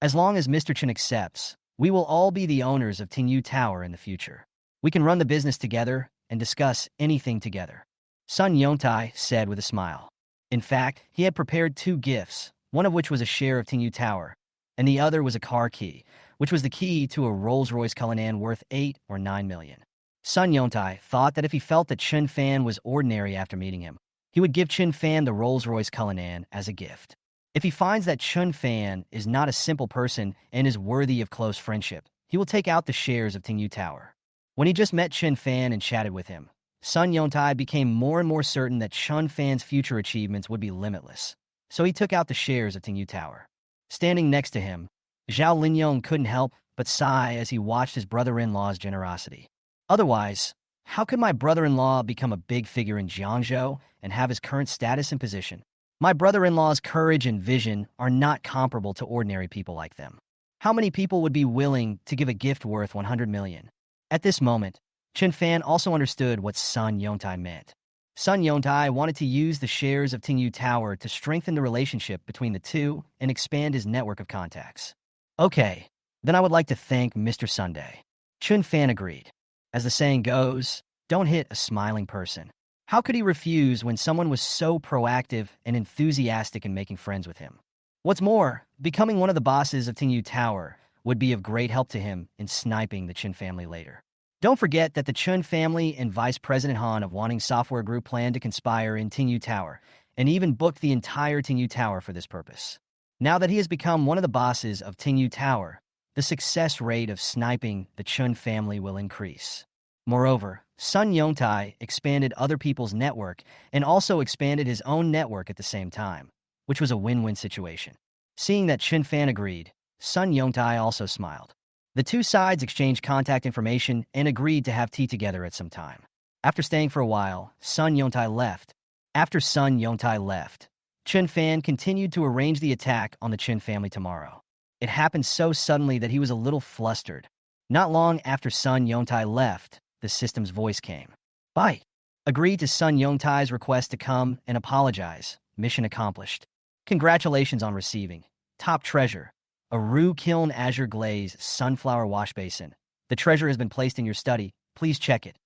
As long as Mr. Chun accepts, we will all be the owners of Tingyu Tower in the future. We can run the business together and discuss anything together. Sun Yongtai said with a smile. In fact, he had prepared two gifts, one of which was a share of Tingyu Tower, and the other was a car key, which was the key to a Rolls-Royce Cullinan worth 8 or 9 million. Sun Yongtai thought that if he felt that Chun Fan was ordinary after meeting him, he would give Chun Fan the Rolls-Royce Cullinan as a gift. If he finds that Chun Fan is not a simple person and is worthy of close friendship, he will take out the shares of Tingyu Tower. When he just met Chun Fan and chatted with him, Sun Yongtai became more and more certain that Chun Fan's future achievements would be limitless, so he took out the shares of Tingyu Tower. Standing next to him, Zhao Linyong couldn't help but sigh as he watched his brother-in-law's generosity. Otherwise, how could my brother-in-law become a big figure in Jiangzhou and have his current status and position? My brother-in-law's courage and vision are not comparable to ordinary people like them. How many people would be willing to give a gift worth 100 million? At this moment, Chun Fan also understood what Sun Yongtai meant. Sun Yongtai wanted to use the shares of Tingyu Tower to strengthen the relationship between the two and expand his network of contacts. Okay, then I would like to thank Mr. Sunday. Chun Fan agreed. As the saying goes, don't hit a smiling person. How could he refuse when someone was so proactive and enthusiastic in making friends with him? What's more, becoming one of the bosses of Tingyu Tower would be of great help to him in sniping the Chun family later. Don't forget that the Chun family and Vice President Han of Wanting Software Group plan to conspire in Tingyu Tower and even booked the entire Tingyu Tower for this purpose. Now that he has become one of the bosses of Tingyu Tower, the success rate of sniping the Chun family will increase. Moreover, Sun Yongtai expanded other people's network and also expanded his own network at the same time, which was a win-win situation. Seeing that Chun Fan agreed, Sun Yongtai also smiled. The two sides exchanged contact information and agreed to have tea together at some time. After staying for a while, Sun Yongtai left. After Sun Yongtai left, Chun Fan continued to arrange the attack on the Chun family tomorrow. It happened so suddenly that he was a little flustered. Not long after Sun Yongtai left, the system's voice came. Bye. Agreed to Sun Yongtai's request to come and apologize. Mission accomplished. Congratulations on receiving top treasure A Ru Kiln Azure Glaze Sunflower Wash Basin. The treasure has been placed in your study. Please check it.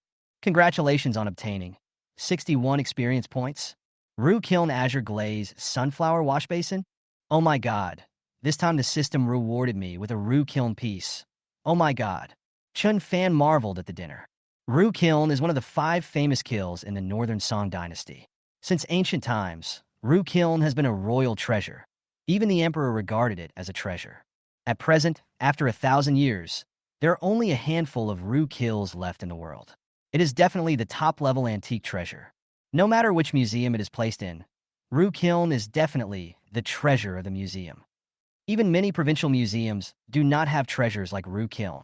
Congratulations on obtaining 61 experience points. Ru Kiln Azure Glaze Sunflower Wash Basin? Oh my god. This time the system rewarded me with a Ru Kiln piece. Oh my god. Chun Fan marveled at the dinner. Ru Kiln is one of the 5 famous kilns in the Northern Song dynasty. Since ancient times, Ru Kiln has been a royal treasure. Even the emperor regarded it as a treasure. At present, after 1,000 years, there are only a handful of Ru kilns left in the world. It is definitely the top-level antique treasure. No matter which museum it is placed in, Ru Kiln is definitely the treasure of the museum. Even many provincial museums do not have treasures like Ru Kiln.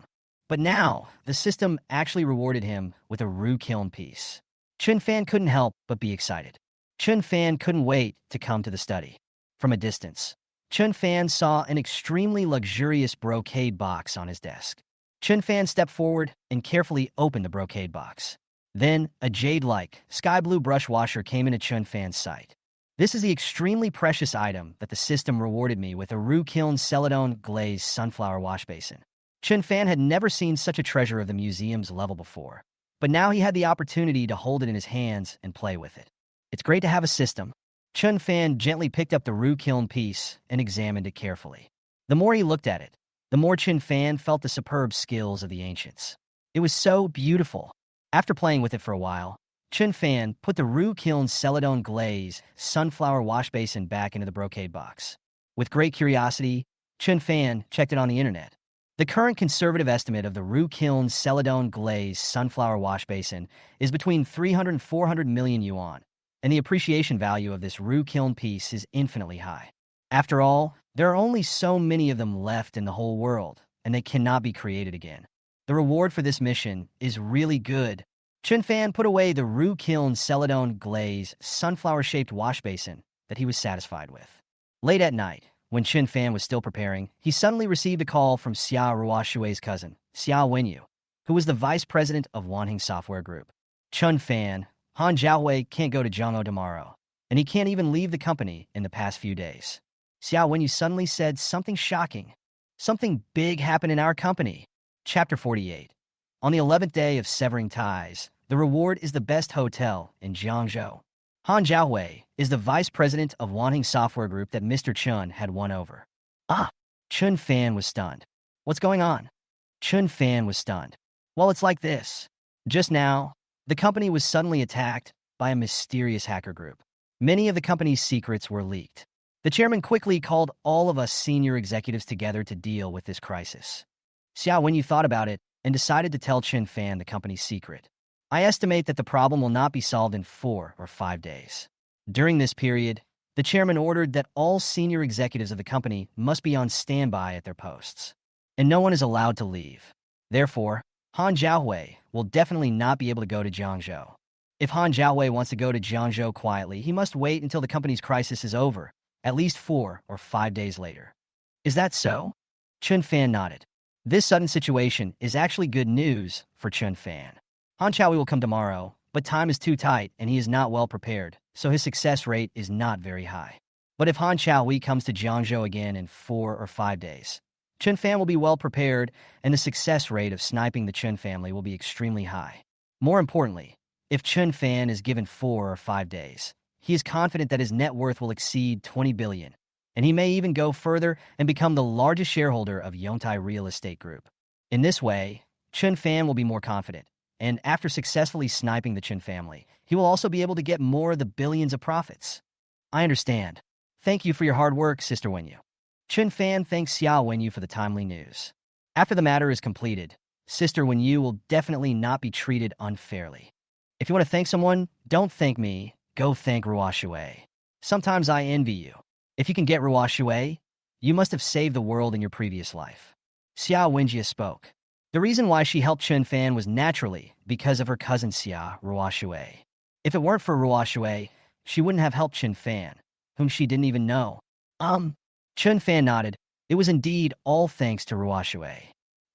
But now, the system actually rewarded him with a Ru Kiln piece. Chun Fan couldn't help but be excited. Chun Fan couldn't wait to come to the study. From a distance, Chun Fan saw an extremely luxurious brocade box on his desk. Chun Fan stepped forward and carefully opened the brocade box. Then, a jade-like, sky-blue brush washer came into Chun Fan's sight. This is the extremely precious item that the system rewarded me with a Ru Kiln Celadon Glaze Sunflower Wash Basin. Chun Fan had never seen such a treasure of the museum's level before, but now he had the opportunity to hold it in his hands and play with it. It's great to have a system. Chun Fan gently picked up the Ru Kiln piece and examined it carefully. The more he looked at it, the more Chun Fan felt the superb skills of the ancients. It was so beautiful. After playing with it for a while, Chun Fan put the Ru Kiln Celadon Glaze Sunflower Wash Basin back into the brocade box. With great curiosity, Chun Fan checked it on the internet. The current conservative estimate of the Ru Kiln Celadon Glaze Sunflower Wash Basin is between 300 and 400 million yuan, and the appreciation value of this Ru Kiln piece is infinitely high. After all, there are only so many of them left in the whole world, and they cannot be created again. The reward for this mission is really good. Chun Fan put away the Ru Kiln Celadon Glaze sunflower-shaped wash basin that he was satisfied with. Late at night, when Chun Fan was still preparing, he suddenly received a call from Xia Ruoshui's cousin, Xia Wenyu, who was the vice president of Wanheng Software Group. Chun Fan, Han Jiahui can't go to Zhengzhou tomorrow, and he can't even leave the company in the past few days. Xia Wenyu suddenly said something shocking. Something big happened in our company. Chapter 48. On the 11th day of severing ties, the reward is the best hotel in Jiangzhou. Han Jiahui is the vice president of Wanheng Software Group that Mr. Chun had won over. Ah! Chun Fan was stunned. What's going on? Chun Fan was stunned. Well, it's like this. Just now, the company was suddenly attacked by a mysterious hacker group. Many of the company's secrets were leaked. The chairman quickly called all of us senior executives together to deal with this crisis. Xia Wenyu thought about it and decided to tell Chun Fan the company's secret. I estimate that the problem will not be solved in 4 or 5 days. During this period, the chairman ordered that all senior executives of the company must be on standby at their posts, and no one is allowed to leave. Therefore, Han Jiahui will definitely not be able to go to Jiangzhou. If Han Jiahui wants to go to Jiangzhou quietly, he must wait until the company's crisis is over, at least 4 or 5 days later. Is that so? Chun Fan nodded. This sudden situation is actually good news for Chun Fan. Han Jiahui will come tomorrow, but time is too tight and he is not well prepared, so his success rate is not very high. But if Han Jiahui comes to Jiangzhou again in 4 or 5 days, Chun Fan will be well prepared and the success rate of sniping the Chun family will be extremely high. More importantly, if Chun Fan is given 4 or 5 days, he is confident that his net worth will exceed 20 billion, and he may even go further and become the largest shareholder of Yongtai Real Estate Group. In this way, Chun Fan will be more confident, and after successfully sniping the Chun family, he will also be able to get more of the billions of profits. I understand. Thank you for your hard work, Sister Wenyu. Chun Fan thanks Xia Wenyu for the timely news. After the matter is completed, Sister Wenyu will definitely not be treated unfairly. If you want to thank someone, don't thank me, go thank Ruoshui. Sometimes I envy you. If you can get Ruoshui, you must have saved the world in your previous life. Xia Wenjia spoke. The reason why she helped Chun Fan was naturally because of her cousin Xia Ruoshui. If it weren't for Ruoshui, she wouldn't have helped Chun Fan, whom she didn't even know. Chun Fan nodded. It was indeed all thanks to Ruoshui.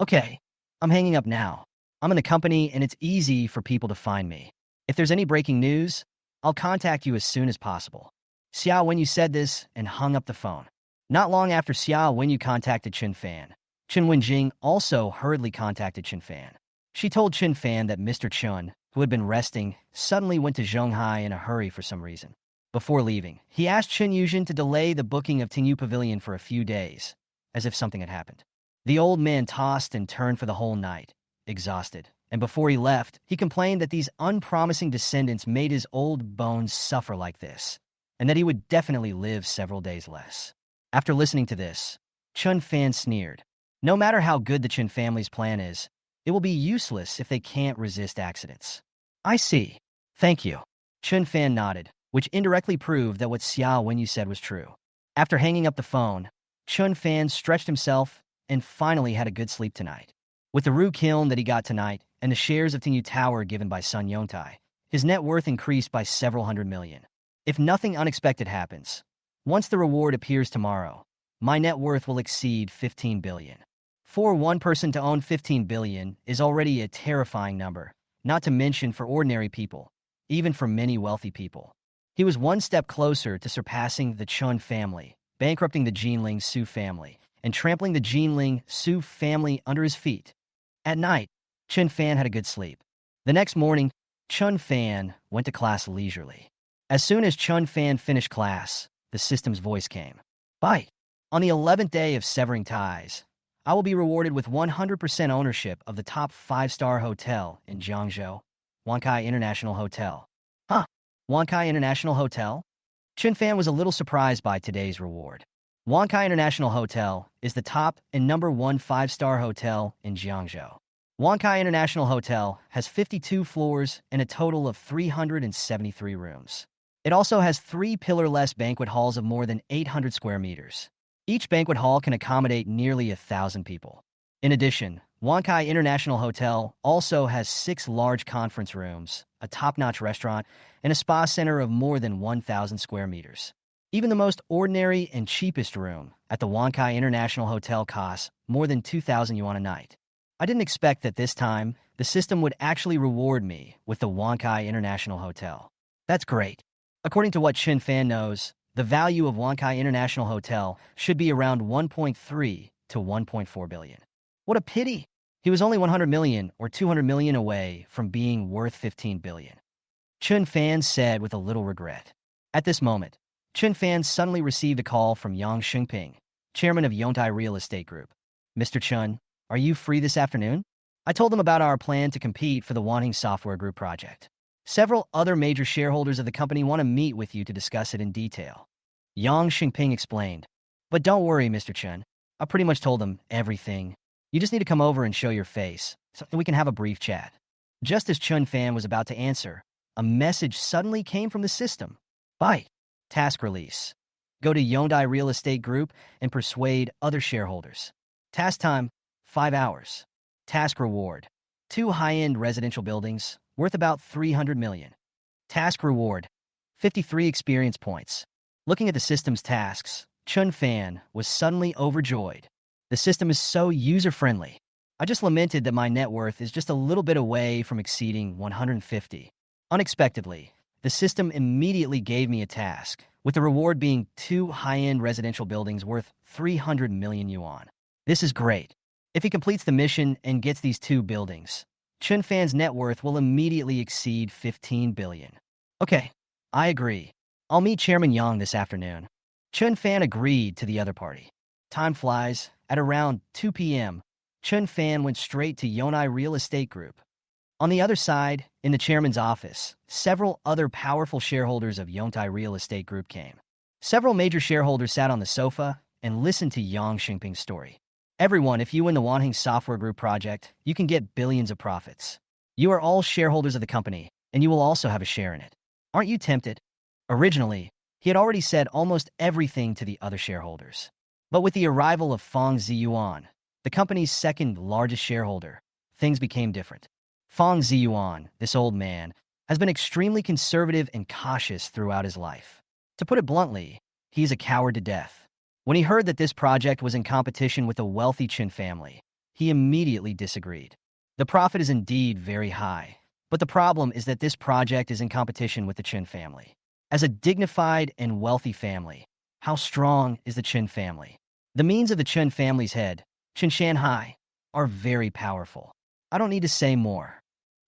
Okay, I'm hanging up now. I'm in the company and it's easy for people to find me. If there's any breaking news, I'll contact you as soon as possible. Xia Wenyu said this and hung up the phone. Not long after Xia Wenyu contacted Chen Fan, Chen Wenjing also hurriedly contacted Chen Fan. She told Chen Fan that Mr. Chun, who had been resting, suddenly went to Zhonghai in a hurry for some reason. Before leaving, he asked Chen Yuzhen to delay the booking of Tingyu Pavilion for a few days, as if something had happened. The old man tossed and turned for the whole night, exhausted, and before he left, he complained that these unpromising descendants made his old bones suffer like this, and that he would definitely live several days less. After listening to this, Chun Fan sneered. No matter how good the Chen family's plan is, it will be useless if they can't resist accidents. I see. Thank you. Chun Fan nodded, which indirectly proved that what Xia Wenyu said was true. After hanging up the phone, Chun Fan stretched himself and finally had a good sleep tonight. With the Ru Kiln that he got tonight and the shares of Tingyu Tower given by Sun Yongtai, his net worth increased by several hundred million. If nothing unexpected happens, once the reward appears tomorrow, my net worth will exceed 15 billion. For one person to own 15 billion is already a terrifying number, not to mention for ordinary people, even for many wealthy people. He was one step closer to surpassing the Chun family, bankrupting the Jinling Su family, and trampling the Jinling Su family under his feet. At night, Chun Fan had a good sleep. The next morning, Chun Fan went to class leisurely. As soon as Chun Fan finished class, the system's voice came. Bye. On the 11th day of severing ties, I will be rewarded with 100% ownership of the top 5-star hotel in Jiangzhou, Wankai International Hotel. Huh? Wankai International Hotel? Chun Fan was a little surprised by today's reward. Wankai International Hotel is the top and number 1 5-star hotel in Jiangzhou. Wankai International Hotel has 52 floors and a total of 373 rooms. It also has 3 pillar-less banquet halls of more than 800 square meters. Each banquet hall can accommodate nearly 1,000 people. In addition, Wankai International Hotel also has 6 large conference rooms, a top-notch restaurant, and a spa center of more than 1,000 square meters. Even the most ordinary and cheapest room at the Wankai International Hotel costs more than 2,000 yuan a night. I didn't expect that this time the system would actually reward me with the Wankai International Hotel. That's great. According to what Chen Fan knows, the value of Wankai International Hotel should be around 1.3 to 1.4 billion. What a pity! He was only 100 million or 200 million away from being worth 15 billion. Chen Fan said with a little regret. At this moment, Chen Fan suddenly received a call from Yang Xingping, chairman of Yongtai Real Estate Group. Mr. Chun, are you free this afternoon? I told him about our plan to compete for the Wanting Software Group project. Several other major shareholders of the company want to meet with you to discuss it in detail. Yang Xingping explained. But don't worry, Mr. Chun. I pretty much told them everything. You just need to come over and show your face, so we can have a brief chat. Just as Chun Fan was about to answer, a message suddenly came from the system. Bye. Task release. Go to Yongdai Real Estate Group and persuade other shareholders. Task time, 5 hours. Task reward. 2 high-end residential buildings, worth about 300 million. Task reward, 53 experience points. Looking at the system's tasks, Chun Fan was suddenly overjoyed. The system is so user-friendly. I just lamented that my net worth is just a little bit away from exceeding 150. Unexpectedly, the system immediately gave me a task, with the reward being 2 high-end residential buildings worth 300 million yuan. This is great. If he completes the mission and gets these 2 buildings, Chun Fan's net worth will immediately exceed 15 billion. Okay, I agree. I'll meet Chairman Yang this afternoon. Chun Fan agreed to the other party. Time flies. At around 2 p.m., Chun Fan went straight to Yonai Real Estate Group. On the other side, in the chairman's office, several other powerful shareholders of Yongtai Real Estate Group came. Several major shareholders sat on the sofa and listened to Yang Xingping's story. Everyone, if you win the Wanting Software Group project, you can get billions of profits. You are all shareholders of the company, and you will also have a share in it. Aren't you tempted? Originally, he had already said almost everything to the other shareholders. But with the arrival of Fang Ziyuan, the company's second largest shareholder, things became different. Fang Ziyuan, this old man, has been extremely conservative and cautious throughout his life. To put it bluntly, he is a coward to death. When he heard that this project was in competition with the wealthy Qin family, he immediately disagreed. The profit is indeed very high, but the problem is that this project is in competition with the Qin family. As a dignified and wealthy family, How strong is the Chen family? The means of the Chen family's head, Chen Shanhai, are very powerful. I don't need to say more.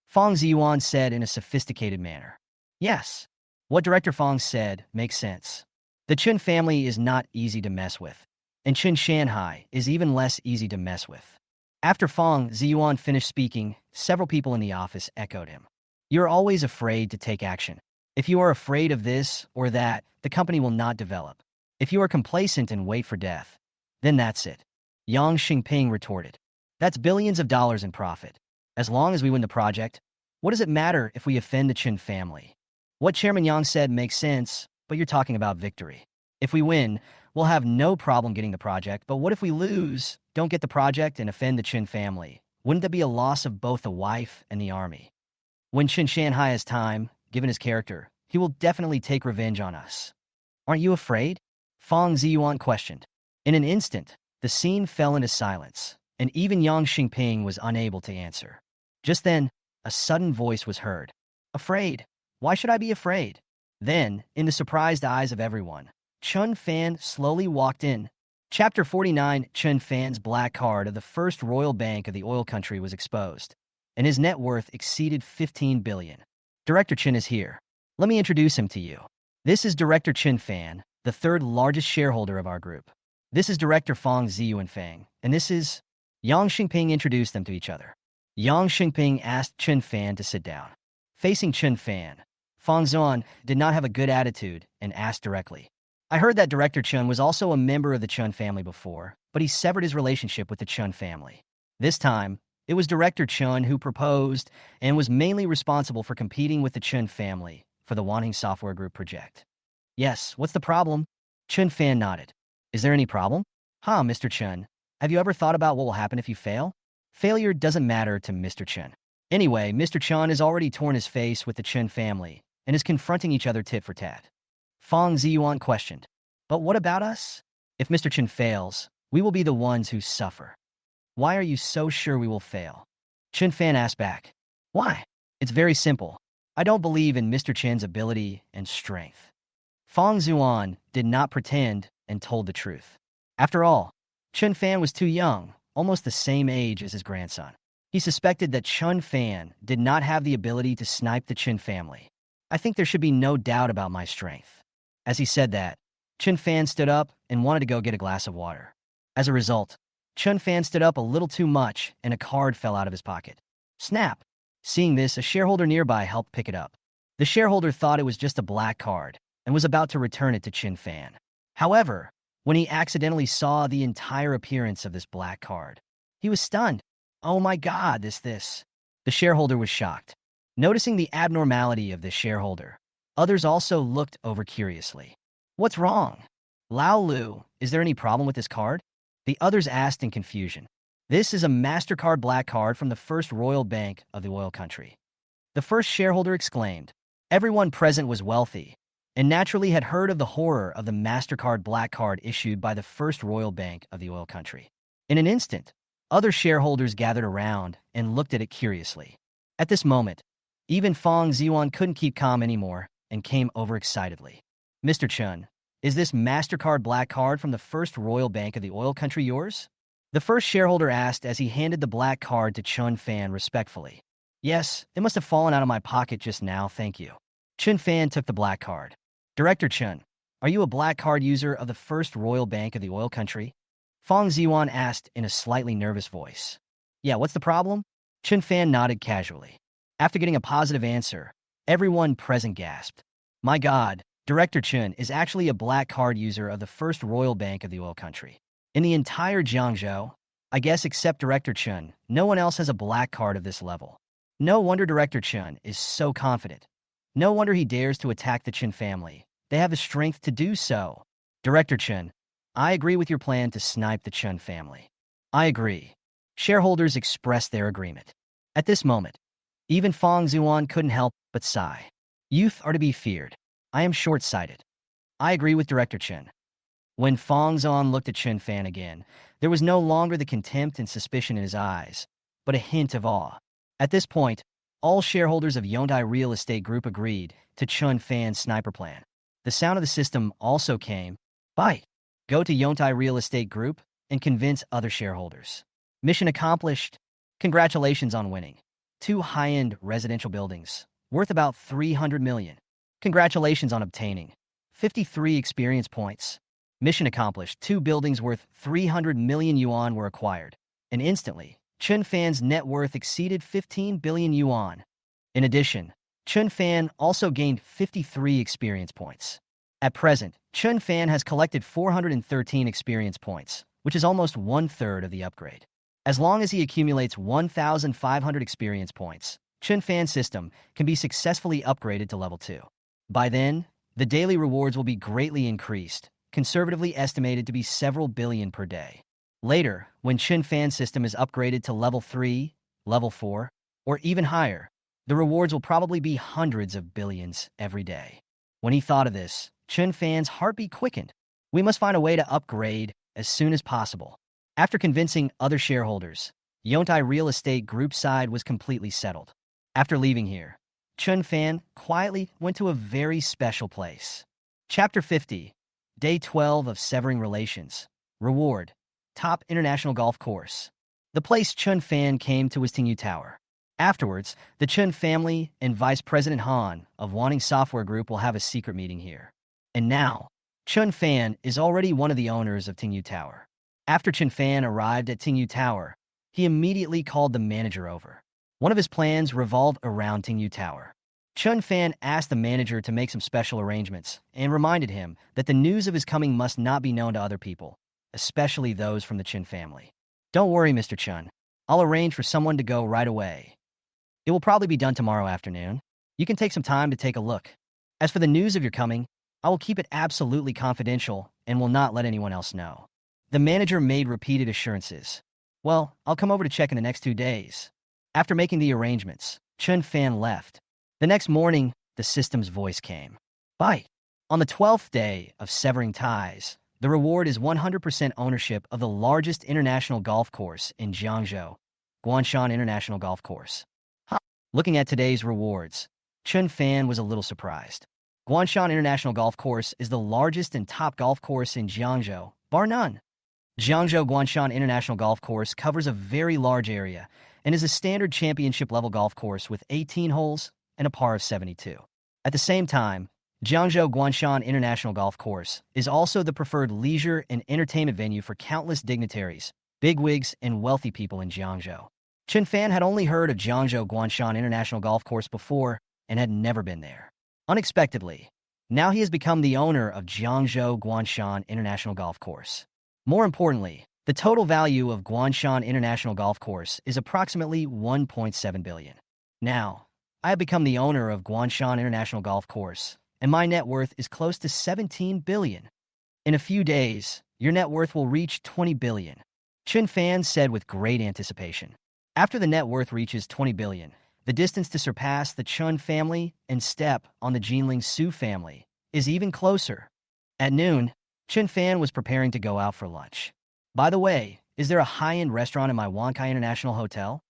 Fong Ziyuan said in a sophisticated manner. Yes, what Director Fong said makes sense. The Chen family is not easy to mess with, and Chen Shanhai is even less easy to mess with. After Fong Ziyuan finished speaking, several people in the office echoed him. You're always afraid to take action. If you are afraid of this or that, the company will not develop. If you are complacent and wait for death, then that's it. Yang Xingping retorted. That's billions of dollars in profit. As long as we win the project, what does it matter if we offend the Chen family? What Chairman Yang said makes sense, but you're talking about victory. If we win, we'll have no problem getting the project, but what if we lose, don't get the project, and offend the Chen family? Wouldn't that be a loss of both the wife and the army? When Chen Shanhai has time, given his character, he will definitely take revenge on us. Aren't you afraid? Fong Ziyuan questioned. In an instant, the scene fell into silence, and even Yang Xingping was unable to answer. Just then, a sudden voice was heard. Afraid? Why should I be afraid? Then, in the surprised eyes of everyone, Chun Fan slowly walked in. Chapter 49, Chun Fan's black card of the First Royal Bank of the oil country was exposed, and his net worth exceeded 15 billion. Director Chen is here. Let me introduce him to you. This is Director Chen Fan, the third largest shareholder of our group. This is Director Fong Ziyuanfang, and this is... Yang Xingping introduced them to each other. Yang Xingping asked Chen Fan to sit down. Facing Chen Fan, Fong Zuan did not have a good attitude and asked directly. I heard that Director Chun was also a member of the Chun family before, but he severed his relationship with the Chun family. This time, it was Director Chun who proposed and was mainly responsible for competing with the Chun family for the Wanhing Software Group project. Yes, what's the problem? Chun Fan nodded. Is there any problem? Mr. Chun. Have you ever thought about what will happen if you fail? Failure doesn't matter to Mr. Chun. Anyway, Mr. Chun has already torn his face with the Chun family and is confronting each other tit for tat. Fong Ziyuan questioned. But what about us? If Mr. Chun fails, we will be the ones who suffer. Why are you so sure we will fail? Chun Fan asked back. Why? It's very simple. I don't believe in Mr. Chen's ability and strength. Fong Ziyuan did not pretend and told the truth. After all, Chun Fan was too young, almost the same age as his grandson. He suspected that Chun Fan did not have the ability to snipe the Chen family. I think there should be no doubt about my strength. As he said that, Chun Fan stood up and wanted to go get a glass of water. As a result, Chun Fan stood up a little too much and a card fell out of his pocket. Snap! Seeing this, a shareholder nearby helped pick it up. The shareholder thought it was just a black card and was about to return it to Chun Fan. However, when he accidentally saw the entire appearance of this black card, he was stunned. Oh my God, this. The shareholder was shocked. Noticing the abnormality of the shareholder, others also looked over curiously. What's wrong? Lao Lu, is there any problem with this card? The others asked in confusion. This is a MasterCard black card from the First Royal Bank of the oil country. The first shareholder exclaimed. Everyone present was wealthy, and naturally had heard of the horror of the MasterCard black card issued by the First Royal Bank of the oil country. In an instant, other shareholders gathered around and looked at it curiously. At this moment, even Fong Ziyuan couldn't keep calm anymore and came overexcitedly. Mr. Chun, is this MasterCard black card from the First Royal Bank of the oil country yours? The first shareholder asked as he handed the black card to Chun Fan respectfully. Yes, it must have fallen out of my pocket just now, thank you. Chun Fan took the black card. Director Chun, are you a black card user of the First Royal Bank of the oil country? Fong Ziyuan asked in a slightly nervous voice. Yeah, what's the problem? Chun Fan nodded casually. After getting a positive answer, everyone present gasped. My God, Director Chun is actually a black card user of the First Royal Bank of the oil country. In the entire Jiangzhou, I guess except Director Chun, no one else has a black card of this level. No wonder Director Chun is so confident. No wonder he dares to attack the Chun family. They have the strength to do so. Director Chun, I agree with your plan to snipe the Chun family. I agree. Shareholders expressed their agreement. At this moment, even Fong Ziyuan couldn't help but sigh. Youth are to be feared. I am short-sighted. I agree with Director Chun. When Fong Ziyuan looked at Chun Fan again, there was no longer the contempt and suspicion in his eyes, but a hint of awe. At this point, all shareholders of Yondai Real Estate Group agreed to Chun Fan's sniper plan. The sound of the system also came. Buy. Go to Yontai Real Estate Group and convince other shareholders. Mission accomplished. Congratulations on winning. 2 high-end residential buildings, worth about 300 million. Congratulations on obtaining 53 experience points. Mission accomplished. 2 buildings worth 300 million yuan were acquired, and instantly, Chun Fan's net worth exceeded 15 billion yuan. In addition, Chun Fan also gained 53 experience points. At present, Chun Fan has collected 413 experience points, which is almost 1/3 of the upgrade. As long as he accumulates 1,500 experience points, Chun Fan's system can be successfully upgraded to level 2. By then, the daily rewards will be greatly increased, conservatively estimated to be several billion per day. Later, when Chun Fan's system is upgraded to level 3, level 4, or even higher, the rewards will probably be hundreds of billions every day. When he thought of this, Chun Fan's heartbeat quickened. We must find a way to upgrade as soon as possible. After convincing other shareholders, Yontai Real Estate Group side was completely settled. After leaving here, Chun Fan quietly went to a very special place. Chapter 50, Day 12 of Severing Relations. Reward, Top International Golf Course. The place Chun Fan came to was Tingyu Tower. Afterwards, the Chun family and Vice President Han of Wanting Software Group will have a secret meeting here. And now, Chun Fan is already one of the owners of Tingyu Tower. After Chun Fan arrived at Tingyu Tower, he immediately called the manager over. One of his plans revolved around Tingyu Tower. Chun Fan asked the manager to make some special arrangements and reminded him that the news of his coming must not be known to other people, especially those from the Chun family. Don't worry, Mr. Chun. I'll arrange for someone to go right away. It will probably be done tomorrow afternoon. You can take some time to take a look. As for the news of your coming, I will keep it absolutely confidential and will not let anyone else know. The manager made repeated assurances. Well, I'll come over to check in the next 2 days. After making the arrangements, Chun Fan left. The next morning, the system's voice came. Bye. On the 12th day of severing ties, the reward is 100% ownership of the largest international golf course in Jiangzhou, Guanshan International Golf Course. Looking at today's rewards, Chun Fan was a little surprised. Guanshan International Golf Course is the largest and top golf course in Jiangzhou, bar none. Jiangzhou Guanshan International Golf Course covers a very large area and is a standard championship-level golf course with 18 holes and a par of 72. At the same time, Jiangzhou Guanshan International Golf Course is also the preferred leisure and entertainment venue for countless dignitaries, bigwigs, and wealthy people in Jiangzhou. Chun Fan had only heard of Jiangzhou Guanshan International Golf Course before and had never been there. Unexpectedly, now he has become the owner of Jiangzhou Guanshan International Golf Course. More importantly, the total value of Guanshan International Golf Course is approximately 1.7 billion. Now, I have become the owner of Guanshan International Golf Course, and my net worth is close to 17 billion. In a few days, your net worth will reach 20 billion. Chun Fan said with great anticipation. After the net worth reaches 20 billion, the distance to surpass the Chun family and step on the Jinling Su family is even closer. At noon, Chun Fan was preparing to go out for lunch. By the way, is there a high-end restaurant in my Wankai International Hotel?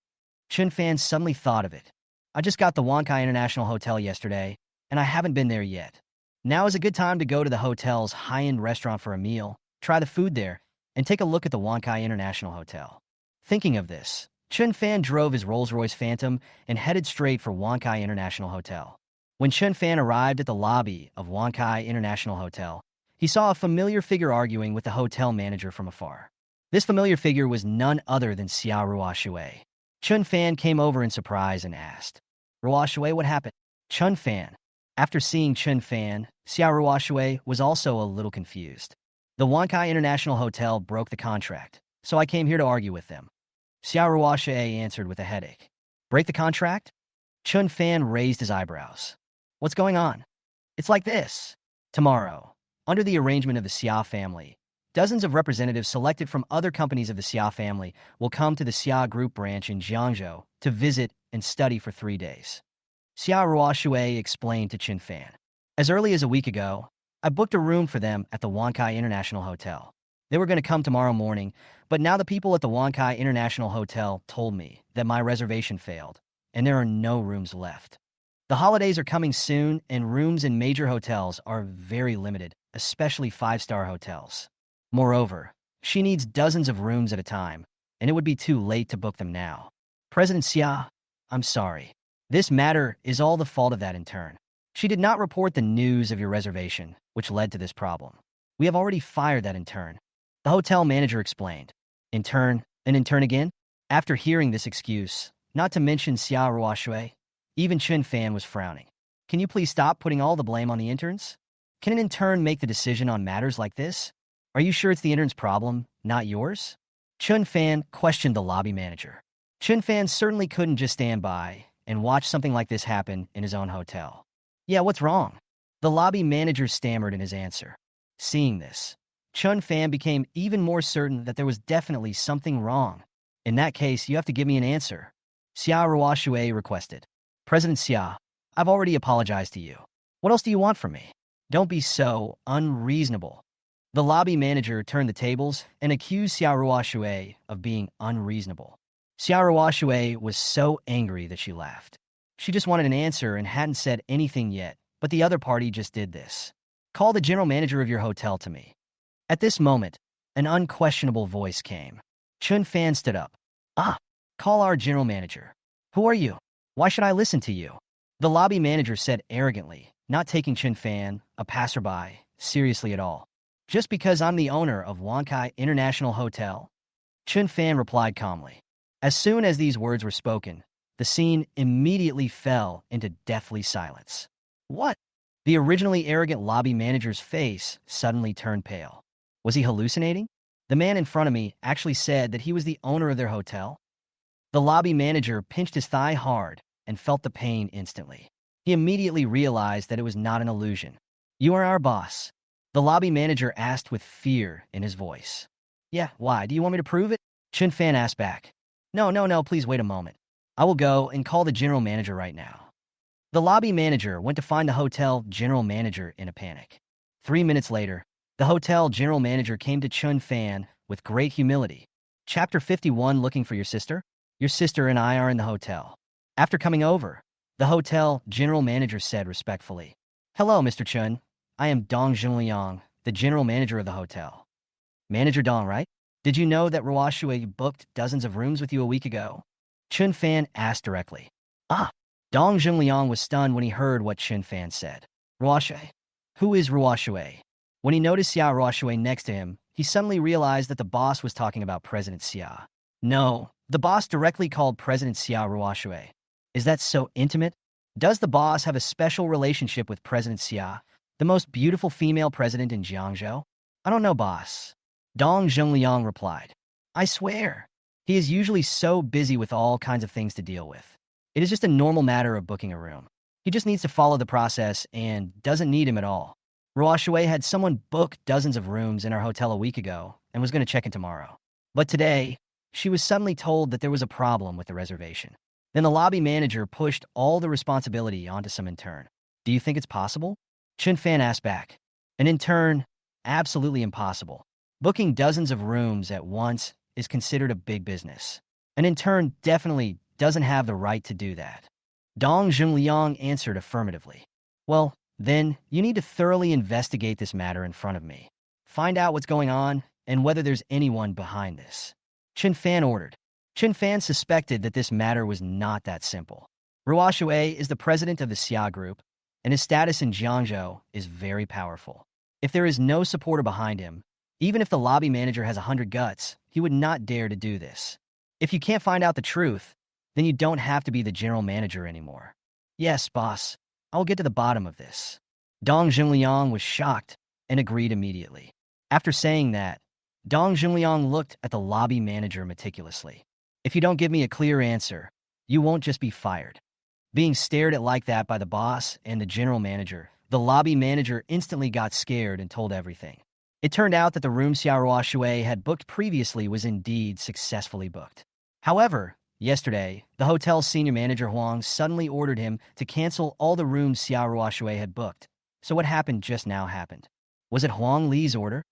Chun Fan suddenly thought of it. I just got the Wankai International Hotel yesterday, and I haven't been there yet. Now is a good time to go to the hotel's high-end restaurant for a meal, try the food there, and take a look at the Wankai International Hotel. Thinking of this, Chun Fan drove his Rolls-Royce Phantom and headed straight for Wankai International Hotel. When Chun Fan arrived at the lobby of Wankai International Hotel, he saw a familiar figure arguing with the hotel manager from afar. This familiar figure was none other than Xia Ruoshui. Chun Fan came over in surprise and asked, Ruoshui, what happened? Chun Fan. After seeing Chun Fan, Xia Ruoshui was also a little confused. The Wankai International Hotel broke the contract, so I came here to argue with them. Xia Ruoshui answered with a headache. Break the contract? Chun Fan raised his eyebrows. What's going on? It's like this. Tomorrow, under the arrangement of the Xia family, dozens of representatives selected from other companies of the Xia family will come to the Xia Group branch in Jiangzhou to visit and study for 3 days. Xia Ruoshui explained to Chun Fan. As early as a week ago, I booked a room for them at the Wankai International Hotel. They were going to come tomorrow morning, but now the people at the Wankai International Hotel told me that my reservation failed, and there are no rooms left. The holidays are coming soon, and rooms in major hotels are very limited. especially five-star hotels. Moreover, she needs dozens of rooms at a time, and it would be too late to book them now. President Xia, I'm sorry. This matter is all the fault of that intern. She did not report the news of your reservation, which led to this problem. We have already fired that intern. The hotel manager explained. Intern? An intern again? After hearing this excuse, not to mention Xia Ruoshui, even Chun Fan was frowning. Can you please stop putting all the blame on the interns? Can an intern make the decision on matters like this? Are you sure it's the intern's problem, not yours? Chun Fan questioned the lobby manager. Chun Fan certainly couldn't just stand by and watch something like this happen in his own hotel. Yeah, what's wrong? The lobby manager stammered in his answer. Seeing this, Chun Fan became even more certain that there was definitely something wrong. In that case, you have to give me an answer. Xia Ruoshui requested. President Xia, I've already apologized to you. What else do you want from me? Don't be so unreasonable. The lobby manager turned the tables and accused Xia Ruoshui of being unreasonable. Xia Ruoshui was so angry that she laughed. She just wanted an answer and hadn't said anything yet, but the other party just did this. Call the general manager of your hotel to me. At this moment, an unquestionable voice came. Chun Fan stood up. Call our general manager. Who are you? Why should I listen to you? The lobby manager said arrogantly, not taking Chun Fan, a passerby, seriously at all. Just because I'm the owner of Wankai International Hotel? Chun Fan replied calmly. As soon as these words were spoken, the scene immediately fell into deathly silence. What? The originally arrogant lobby manager's face suddenly turned pale. Was he hallucinating? The man in front of me actually said that he was the owner of their hotel. The lobby manager pinched his thigh hard and felt the pain instantly. He immediately realized that it was not an illusion. You are our boss. The lobby manager asked with fear in his voice. Yeah, why? Do you want me to prove it? Chun Fan asked back. No, please wait a moment. I will go and call the general manager right now. The lobby manager went to find the hotel general manager in a panic. 3 minutes later, the hotel general manager came to Chun Fan with great humility. Chapter 51, looking for your sister? Your sister and I are in the hotel. After coming over, the hotel general manager said respectfully. Hello, Mr. Chun. I am Dong Junliang, the general manager of the hotel. Manager Dong, right? Did you know that Ruoshui booked dozens of rooms with you a week ago? Chun Fan asked directly. Dong Junliang was stunned when he heard what Chun Fan said. Ruoshui? Who is Ruoshui? When he noticed Xia Ruoshui next to him, he suddenly realized that the boss was talking about President Xia. No, the boss directly called President Xia Ruoshui. Is that so intimate? Does the boss have a special relationship with President Xia, the most beautiful female president in Jiangzhou? I don't know, boss. Dong Zhengliang replied. I swear. He is usually so busy with all kinds of things to deal with. It is just a normal matter of booking a room. He just needs to follow the process and doesn't need him at all. Ruoshui had someone book dozens of rooms in our hotel a week ago and was going to check in tomorrow. But today, she was suddenly told that there was a problem with the reservation. Then the lobby manager pushed all the responsibility onto some intern. Do you think it's possible? Chun Fan asked back. An intern? Absolutely impossible. Booking dozens of rooms at once is considered a big business. An intern definitely doesn't have the right to do that. Dong Junliang answered affirmatively. Well, then you need to thoroughly investigate this matter in front of me. Find out what's going on and whether there's anyone behind this. Chun Fan ordered. Chun Fan suspected that this matter was not that simple. Ruoshui is the president of the Xia Group, and his status in Jiangzhou is very powerful. If there is no supporter behind him, even if the lobby manager has 100 guts, he would not dare to do this. If you can't find out the truth, then you don't have to be the general manager anymore. Yes, boss, I will get to the bottom of this. Dong Junliang was shocked and agreed immediately. After saying that, Dong Junliang looked at the lobby manager meticulously. If you don't give me a clear answer, you won't just be fired. Being stared at like that by the boss and the general manager, the lobby manager instantly got scared and told everything. It turned out that the room Xia Ruoshui had booked previously was indeed successfully booked. However, yesterday, the hotel's senior manager Huang suddenly ordered him to cancel all the rooms Xia Ruoshui had booked. So what happened just now happened. Was it Huang Li's order?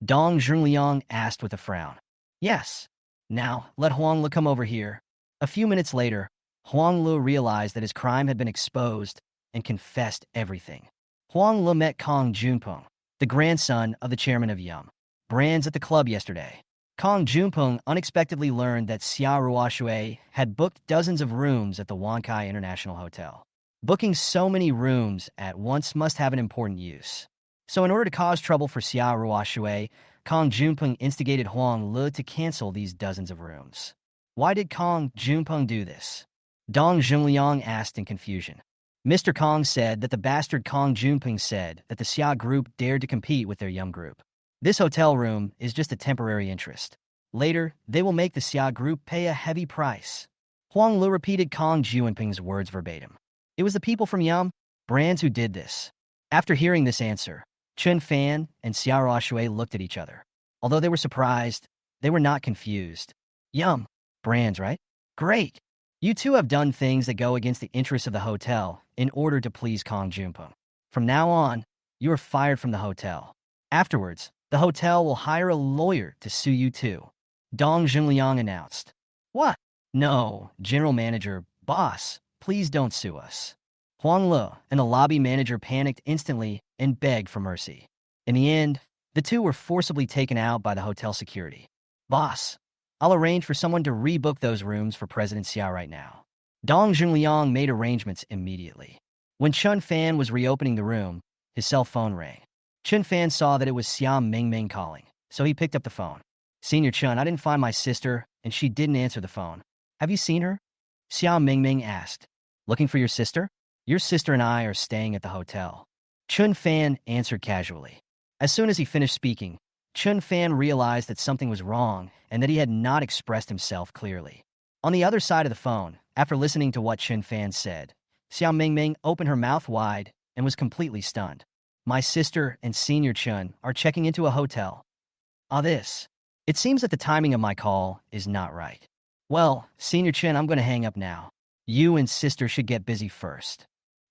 Dong Zhengliang asked with a frown. Yes. Now, let Huang Li come over here. A few minutes later, Huang Li realized that his crime had been exposed and confessed everything. Huang Li met Kong Junpeng, the grandson of the chairman of Yum Brands at the club yesterday. Kong Junpeng unexpectedly learned that Xia Ruoxue had booked dozens of rooms at the Wankai International Hotel. Booking so many rooms at once must have an important use. So in order to cause trouble for Xia Ruoxue, Kong Junpeng instigated Huang Le to cancel these dozens of rooms. Why did Kong Junpeng do this? Dong Zhengliang asked in confusion. Mr. Kong said that the bastard Kong Junpeng said that the Xia group dared to compete with their Yum group. This hotel room is just a temporary interest. Later, they will make the Xia group pay a heavy price. Huang Le repeated Kong Junpeng's words verbatim. It was the people from Yum Brands who did this. After hearing this answer, Chun Fan and Xia Ruoxue looked at each other. Although they were surprised, they were not confused. Yum Brands, right? Great! You two have done things that go against the interests of the hotel in order to please Kong Junpeng. From now on, you are fired from the hotel. Afterwards, the hotel will hire a lawyer to sue you too. Dong Zhengliang announced. What? No, general manager, boss, please don't sue us. Huang Le and the lobby manager panicked instantly and begged for mercy. In the end, the two were forcibly taken out by the hotel security. Boss, I'll arrange for someone to rebook those rooms for President Xia right now. Dong Zhengliang made arrangements immediately. When Chun Fan was reopening the room, his cell phone rang. Chun Fan saw that it was Xia Mingming calling, so he picked up the phone. Senior Chun, I didn't find my sister, and she didn't answer the phone. Have you seen her? Xia Mingming asked. Looking for your sister? Your sister and I are staying at the hotel. Chun Fan answered casually. As soon as he finished speaking, Chun Fan realized that something was wrong and that he had not expressed himself clearly. On the other side of the phone, after listening to what Chun Fan said, Xia Mingming opened her mouth wide and was completely stunned. My sister and Senior Chun are checking into a hotel. This. It seems that the timing of my call is not right. Well, Senior Chun, I'm going to hang up now. You and sister should get busy first.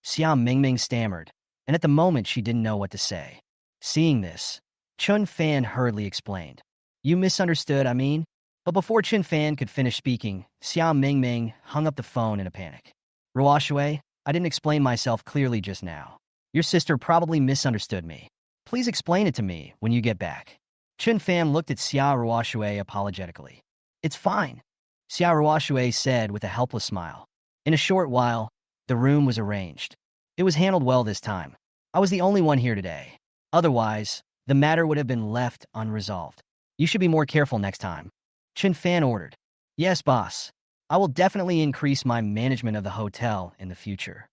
Xia Mingming stammered, and at the moment she didn't know what to say. Seeing this, Chun Fan hurriedly explained. You misunderstood, I mean? But before Chun Fan could finish speaking, Xia Mingming hung up the phone in a panic. Ruoxue, I didn't explain myself clearly just now. Your sister probably misunderstood me. Please explain it to me when you get back. Chun Fan looked at Xia Ruoxue apologetically. It's fine, Xia Ruoxue said with a helpless smile. In a short while, the room was arranged. It was handled well this time. I was the only one here today. Otherwise, the matter would have been left unresolved. You should be more careful next time. Chun Fan ordered. Yes, boss. I will definitely increase my management of the hotel in the future.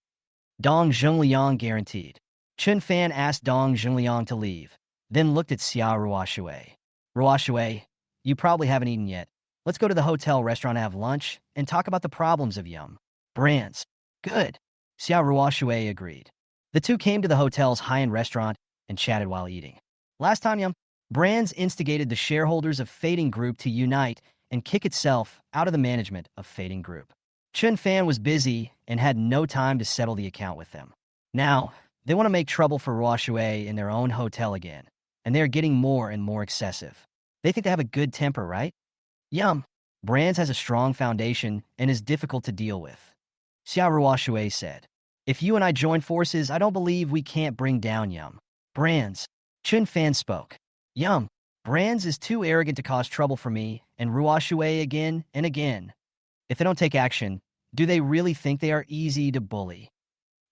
Dong Zhengliang guaranteed. Chun Fan asked Dong Zhengliang to leave, then looked at Xia Ruoxue. Ruoxue, you probably haven't eaten yet. Let's go to the hotel restaurant to have lunch and talk about the problems of Yum Brands. Good. Xia Ruoxue agreed. The two came to the hotel's high-end restaurant and chatted while eating. Last time Yum Brands instigated the shareholders of Fading Group to unite and kick itself out of the management of Fading Group. Chun Fan was busy and had no time to settle the account with them. Now, they want to make trouble for Ruoxue in their own hotel again, and they are getting more and more excessive. They think they have a good temper, right? Yum Brands has a strong foundation and is difficult to deal with. Xia Ruoxue said. If you and I join forces, I don't believe we can't bring down Yum Brands. Chun Fan spoke. Yum Brands is too arrogant to cause trouble for me and Ruoxue again and again. If they don't take action, do they really think they are easy to bully?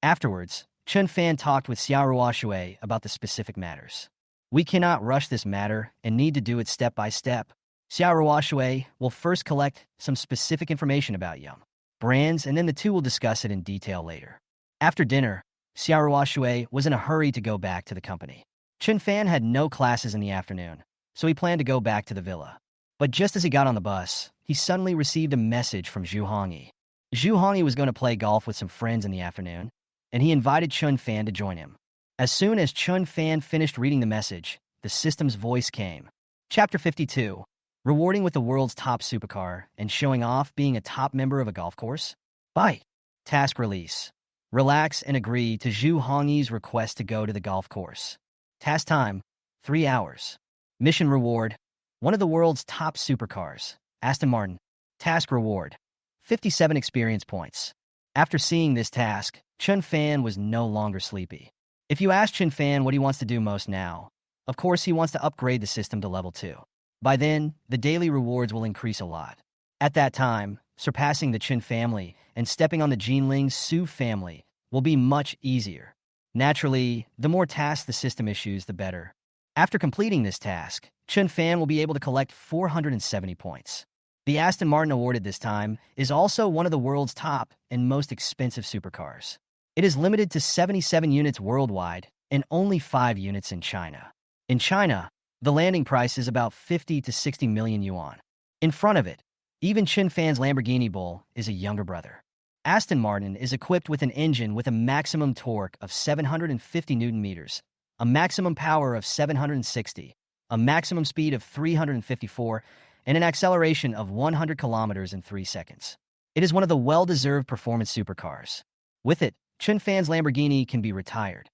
Afterwards, Chun Fan talked with Xia Ruoxue about the specific matters. We cannot rush this matter and need to do it step by step. Xia Ruoxue will first collect some specific information about Yum Brands, and then the two will discuss it in detail later. After dinner, Xia Ruoxue was in a hurry to go back to the company. Chun Fan had no classes in the afternoon, so he planned to go back to the villa. But just as he got on the bus, he suddenly received a message from Zhu Hongyi. Zhu Hongyi was going to play golf with some friends in the afternoon, and he invited Chun Fan to join him. As soon as Chun Fan finished reading the message, the system's voice came. Chapter 52. Rewarding with the world's top supercar and showing off being a top member of a golf course? Bye. Task release. Relax and agree to Zhu Hongyi's request to go to the golf course. Task time, 3 hours. Mission reward, one of the world's top supercars, Aston Martin. Task reward, 57 experience points. After seeing this task, Chun Fan was no longer sleepy. If you ask Chun Fan what he wants to do most now, Of course, he wants to upgrade the system to level 2. By then, the daily rewards will increase a lot. At that time, surpassing the Chen family and stepping on the Jinling Su family will be much easier. Naturally, the more tasks the system issues, the better. After completing this task, Chen Fan will be able to collect 470 points. The Aston Martin awarded this time is also one of the world's top and most expensive supercars. It is limited to 77 units worldwide and only 5 units in China. In China, the landing price is about 50 to 60 million yuan. In front of it, even Chen Fan's Lamborghini Bull is a younger brother. Aston Martin is equipped with an engine with a maximum torque of 750 newton meters, a maximum power of 760, a maximum speed of 354, and an acceleration of 100 kilometers in 3 seconds. It is one of the well-deserved performance supercars. With it, Chen Fan's Lamborghini can be retired.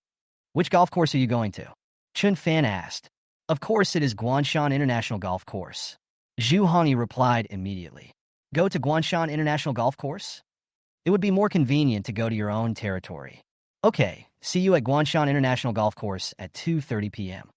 Which golf course are you going to? Chen Fan asked. Of course it is Guanshan International Golf Course. Zhu Hongyi replied immediately. Go to Guanshan International Golf Course? It would be more convenient to go to your own territory. Okay, see you at Guanshan International Golf Course at 2:30 p.m.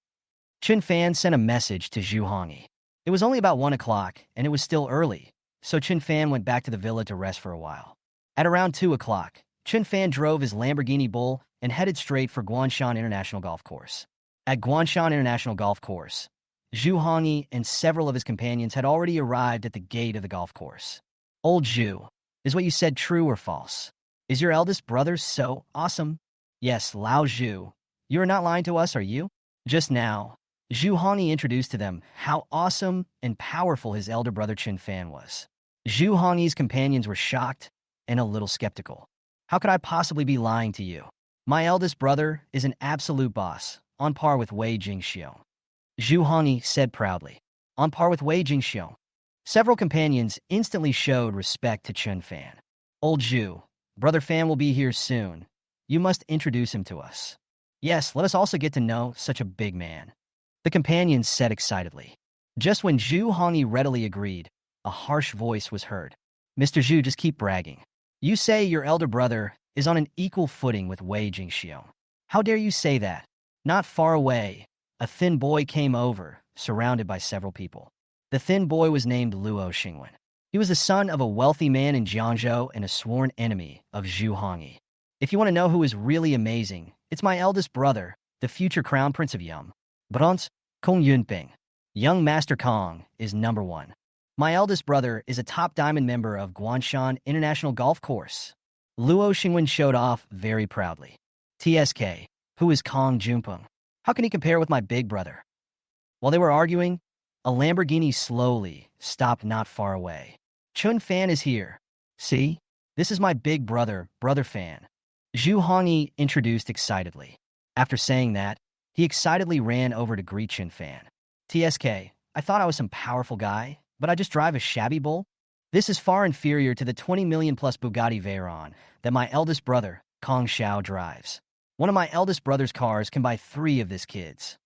Chen Fan sent a message to Zhu Hongyi. It was only about 1 o'clock, and it was still early, so Chen Fan went back to the villa to rest for a while. At around 2 o'clock, Chen Fan drove his Lamborghini Bull and headed straight for Guanshan International Golf Course. At Guanshan International Golf Course, Zhu Hongyi and several of his companions had already arrived at the gate of the golf course. Old Zhu, is what you said true or false? Is your eldest brother so awesome? Yes, Lao Zhu. You are not lying to us, are you? Just now, Zhu Hongyi introduced to them how awesome and powerful his elder brother Chen Fan was. Zhu Hongyi's companions were shocked and a little skeptical. How could I possibly be lying to you? My eldest brother is an absolute boss, on par with Wei Jingxiong. Zhu Hongyi said proudly. On par with Wei Jingxiong. Several companions instantly showed respect to Chen Fan. Old Zhu, Brother Fan will be here soon. You must introduce him to us. Yes, let us also get to know such a big man. The companions said excitedly. Just when Zhu Hongyi readily agreed, a harsh voice was heard. Mr. Zhu, just keep bragging. You say your elder brother is on an equal footing with Wei Jingxiong. How dare you say that? Not far away, a thin boy came over, surrounded by several people. The thin boy was named Luo Xingwen. He was the son of a wealthy man in Jiangzhou and a sworn enemy of Zhu Hongyi. If you want to know who is really amazing, it's my eldest brother, the future crown prince of Yum. Bronze, Kong Yunping. Young Master Kong is number 1. My eldest brother is a top diamond member of Guanshan International Golf Course. Luo Xingwen showed off very proudly. TSK, who is Kong Junpeng? How can he compare with my big brother? While they were arguing, a Lamborghini slowly stopped not far away. Chen Fan is here. See? This is my big brother, Brother Fan. Zhu Hongyi introduced excitedly. After saying that, he excitedly ran over to greet Chen Fan. TSK, I thought I was some powerful guy, but I just drive a shabby bull? This is far inferior to the 20 million plus Bugatti Veyron that my eldest brother, Kong Xiao, drives. One of my eldest brother's cars can buy 3 of this kid's.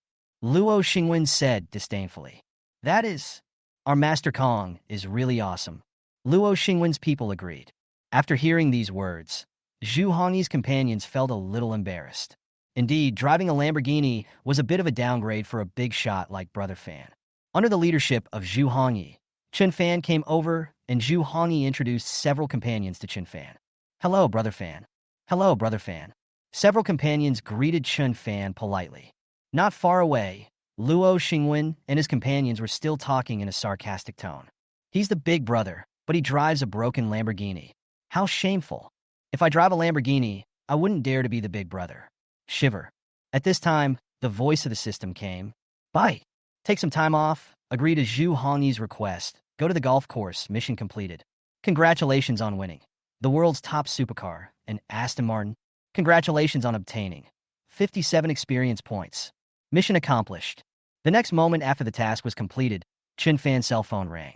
Luo Xingwen said disdainfully. That is, our Master Kong is really awesome. Luo Xingwen's people agreed. After hearing these words, Zhu Hongyi's companions felt a little embarrassed. Indeed, driving a Lamborghini was a bit of a downgrade for a big shot like Brother Fan. Under the leadership of Zhu Hongyi, Chen Fan came over and Zhu Hongyi introduced several companions to Chen Fan. Hello, Brother Fan. Hello, Brother Fan. Several companions greeted Chen Fan politely. Not far away, Luo Xingwen and his companions were still talking in a sarcastic tone. He's the big brother, but he drives a broken Lamborghini. How shameful. If I drive a Lamborghini, I wouldn't dare to be the big brother. Shiver. At this time, the voice of the system came. Bye. Take some time off. Agree to Zhu Hongyi's request. Go to the golf course. Mission completed. Congratulations on winning. The world's top supercar, an Aston Martin. Congratulations on obtaining 57 experience points. Mission accomplished. The next moment after the task was completed, Chen Fan's cell phone rang.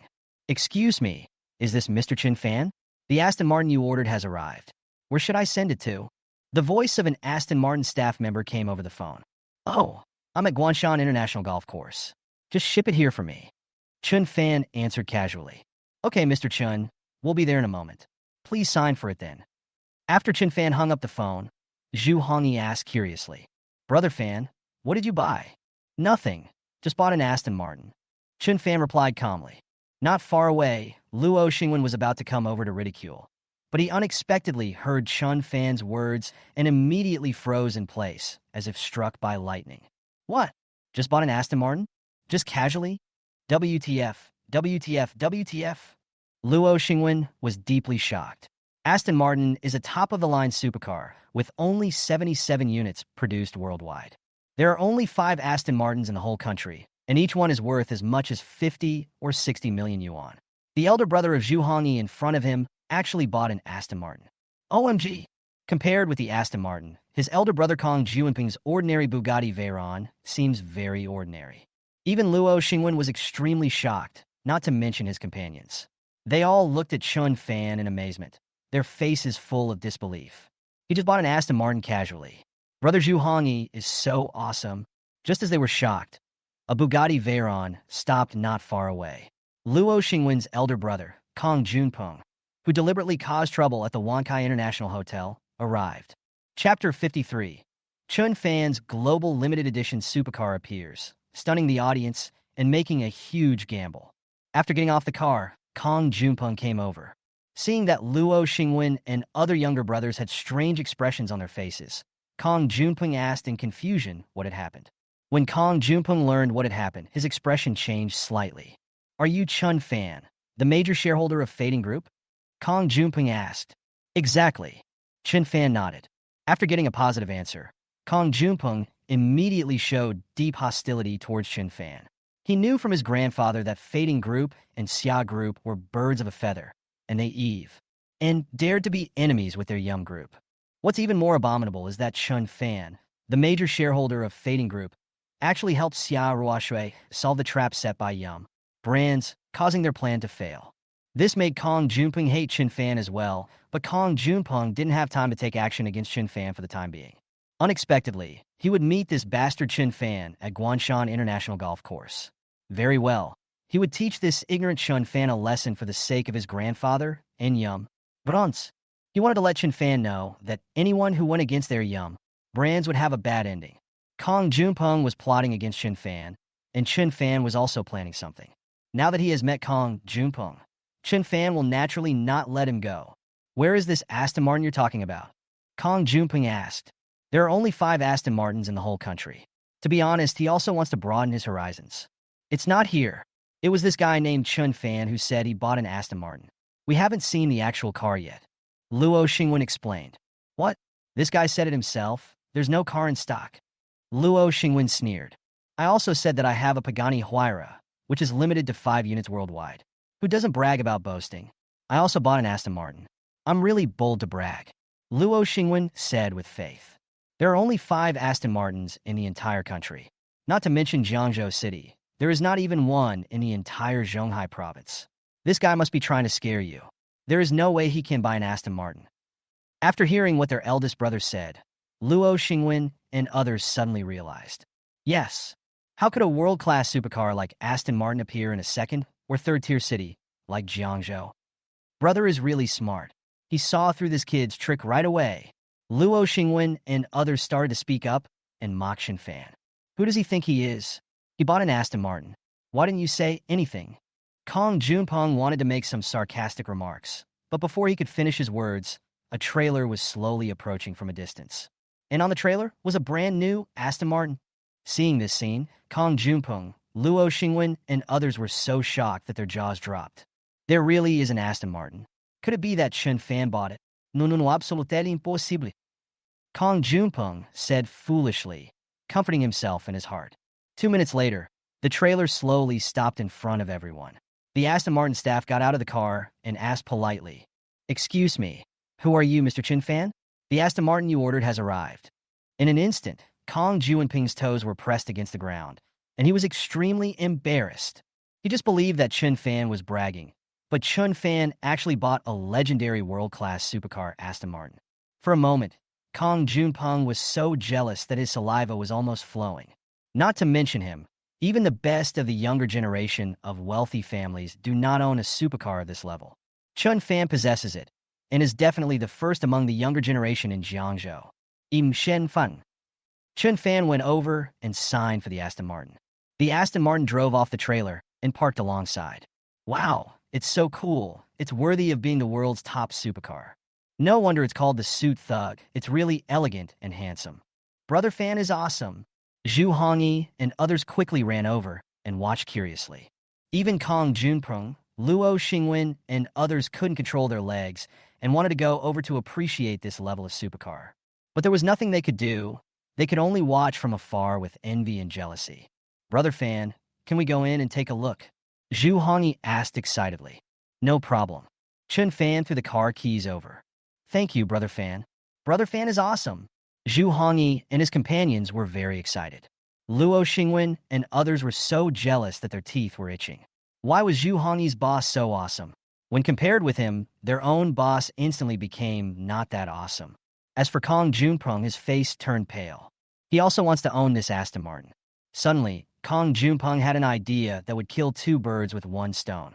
Excuse me, is this Mr. Chen Fan? The Aston Martin you ordered has arrived. Where should I send it to? The voice of an Aston Martin staff member came over the phone. Oh, I'm at Guanshan International Golf Course. Just ship it here for me. Chen Fan answered casually. Okay, Mr. Chen, we'll be there in a moment. Please sign for it then. After Chen Fan hung up the phone, Zhu Hongyi asked curiously, Brother Fan, what did you buy? Nothing. Just bought an Aston Martin. Chun Fan replied calmly. Not far away, Luo Xingwen was about to come over to ridicule. But he unexpectedly heard Chun Fan's words and immediately froze in place, as if struck by lightning. What? Just bought an Aston Martin? Just casually? WTF, WTF, WTF? Luo Xingwen was deeply shocked. Aston Martin is a top-of-the-line supercar with only 77 units produced worldwide. There are only 5 Aston Martins in the whole country, and each one is worth as much as 50 or 60 million yuan. The elder brother of Zhu Hongyi in front of him actually bought an Aston Martin. OMG! Compared with the Aston Martin, his elder brother Kong Juanping's ordinary Bugatti Veyron seems very ordinary. Even Luo Xingwen was extremely shocked, not to mention his companions. They all looked at Chun Fan in amazement, their faces full of disbelief. He just bought an Aston Martin casually. Brother Zhu Hongyi is so awesome. Just as they were shocked, a Bugatti Veyron stopped not far away. Luo Xingwen's elder brother, Kong Junpeng, who deliberately caused trouble at the Wankai International Hotel, arrived. Chapter 53. Chun Fan's global limited edition supercar appears, stunning the audience and making a huge gamble. After getting off the car, Kong Junpeng came over. Seeing that Luo Xingwen and other younger brothers had strange expressions on their faces, Kong Junpeng asked in confusion what had happened. When Kong Junpeng learned what had happened, his expression changed slightly. Are you Chun Fan, the major shareholder of Fading Group? Kong Junpeng asked. Exactly. Chun Fan nodded. After getting a positive answer, Kong Junpeng immediately showed deep hostility towards Chun Fan. He knew from his grandfather that Fading Group and Xia Group were birds of a feather, and naive, and dared to be enemies with their Yum Group. What's even more abominable is that Chun Fan, the major shareholder of Fading Group, actually helped Xia Ruoshui solve the trap set by Yum brands, causing their plan to fail. This made Kong Junpeng hate Chun Fan as well, but Kong Junpeng didn't have time to take action against Chun Fan for the time being. Unexpectedly, he would meet this bastard Chun Fan at Guanshan International Golf Course. Very well. He would teach this ignorant Chun Fan a lesson for the sake of his grandfather and Yum brands. He wanted to let Chun Fan know that anyone who went against their Yum brands would have a bad ending. Kong Junpeng was plotting against Chun Fan, and Chun Fan was also planning something. Now that he has met Kong Junpeng, Chun Fan will naturally not let him go. Where is this Aston Martin you're talking about? Kong Junpeng asked. There are only 5 Aston Martins in the whole country. To be honest, he also wants to broaden his horizons. It's not here. It was this guy named Chun Fan who said he bought an Aston Martin. We haven't seen the actual car yet. Luo Xingwen explained. What? This guy said it himself? There's no car in stock. Luo Xingwen sneered. I also said that I have a Pagani Huayra, which is limited to 5 units worldwide. Who doesn't brag about boasting? I also bought an Aston Martin. I'm really bold to brag. Luo Xingwen said with faith. There are only 5 Aston Martins in the entire country. Not to mention Jiangzhou City. There is not even one in the entire Zhonghai province. This guy must be trying to scare you. There is no way he can buy an Aston Martin. After hearing what their eldest brother said, Luo Xingwen and others suddenly realized. Yes. How could a world-class supercar like Aston Martin appear in a second or third-tier city like Jiangzhou? Brother is really smart. He saw through this kid's trick right away. Luo Xingwen and others started to speak up and mock Chun Fan. Who does he think he is? He bought an Aston Martin. Why didn't you say anything? Kong Junpeng wanted to make some sarcastic remarks, but before he could finish his words, a trailer was slowly approaching from a distance. And on the trailer was a brand new Aston Martin. Seeing this scene, Kong Junpeng, Luo Xingwen, and others were so shocked that their jaws dropped. There really is an Aston Martin. Could it be that Chun Fan bought it? No, absolutely impossible. Kong Junpeng said foolishly, comforting himself in his heart. 2 minutes later, the trailer slowly stopped in front of everyone. The Aston Martin staff got out of the car and asked politely, Excuse me, who are you, Mr. Chun Fan? The Aston Martin you ordered has arrived. In an instant, Kong Juanping's toes were pressed against the ground, and he was extremely embarrassed. He just believed that Chun Fan was bragging, but Chun Fan actually bought a legendary world-class supercar Aston Martin. For a moment, Kong Junpeng was so jealous that his saliva was almost flowing. Not to mention him, even the best of the younger generation of wealthy families do not own a supercar of this level. Chun Fan possesses it, and is definitely the first among the younger generation in Jiangzhou. Im Shen Feng. Chun Fan went over and signed for the Aston Martin. The Aston Martin drove off the trailer and parked alongside. Wow, it's so cool. It's worthy of being the world's top supercar. No wonder it's called the Suit Thug. It's really elegant and handsome. Brother Fan is awesome. Zhu Hongyi and others quickly ran over and watched curiously. Even Kong Junpeng, Luo Xingwen, and others couldn't control their legs and wanted to go over to appreciate this level of supercar. But there was nothing they could do. They could only watch from afar with envy and jealousy. Brother Fan, can we go in and take a look? Zhu Hongyi asked excitedly. No problem. Chun Fan threw the car keys over. Thank you, Brother Fan. Brother Fan is awesome. Zhu Hongyi and his companions were very excited. Luo Xingwen and others were so jealous that their teeth were itching. Why was Zhu Hongyi's boss so awesome? When compared with him, their own boss instantly became not that awesome. As for Kong Junpeng, his face turned pale. He also wants to own this Aston Martin. Suddenly, Kong Junpeng had an idea that would kill two birds with one stone.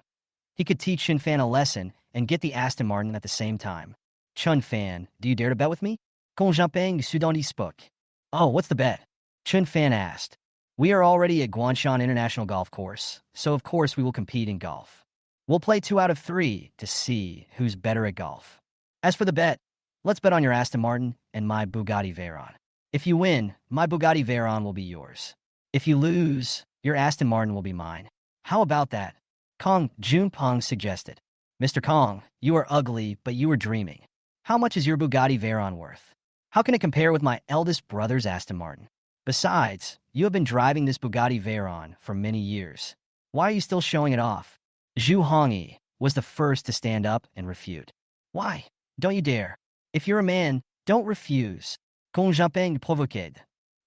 He could teach Chun Fan a lesson and get the Aston Martin at the same time. Chun Fan, do you dare to bet with me? Confronting, confrontations. Oh, what's the bet? Chun Fan asked. We are already at Guanshan International Golf Course, so of course we will compete in golf. We'll play 2 out of 3 to see who's better at golf. As for the bet, let's bet on your Aston Martin and my Bugatti Veyron. If you win, my Bugatti Veyron will be yours. If you lose, your Aston Martin will be mine. How about that? Kong Junpeng suggested. Mr. Kong, you are ugly, but you are dreaming. How much is your Bugatti Veyron worth? How can it compare with my eldest brother's Aston Martin? Besides, you have been driving this Bugatti Veyron for many years. Why are you still showing it off? Zhu Hongyi was the first to stand up and refute. Why? Don't you dare. If you're a man, don't refuse. Confronting, confrontations.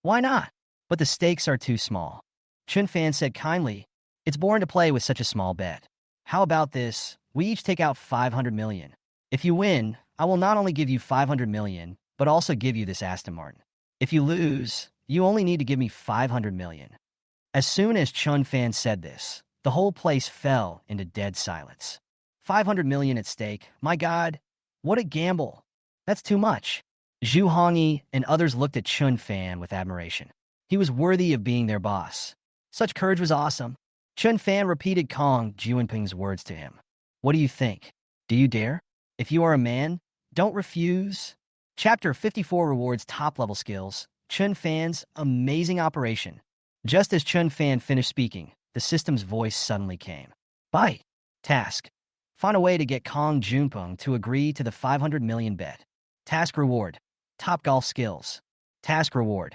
Why not? But the stakes are too small. Chun Fan said kindly, it's boring to play with such a small bet. How about this? We each take out 500 million. If you win, I will not only give you 500 million, but also give you this Aston Martin. If you lose, you only need to give me 500 million. As soon as Chun Fan said this, the whole place fell into dead silence. 500 million at stake. My God, what a gamble. That's too much. Zhu Hongyi and others looked at Chun Fan with admiration. He was worthy of being their boss. Such courage was awesome. Chun Fan repeated Kong Junpeng's words to him. What do you think? Do you dare? If you are a man, don't refuse. Chapter 54 rewards top-level skills. Chun Fan's amazing operation. Just as Chun Fan finished speaking, the system's voice suddenly came. Bite. Task. Find a way to get Kong Junpeng to agree to the 500 million bet. Task reward. Top golf skills. Task reward.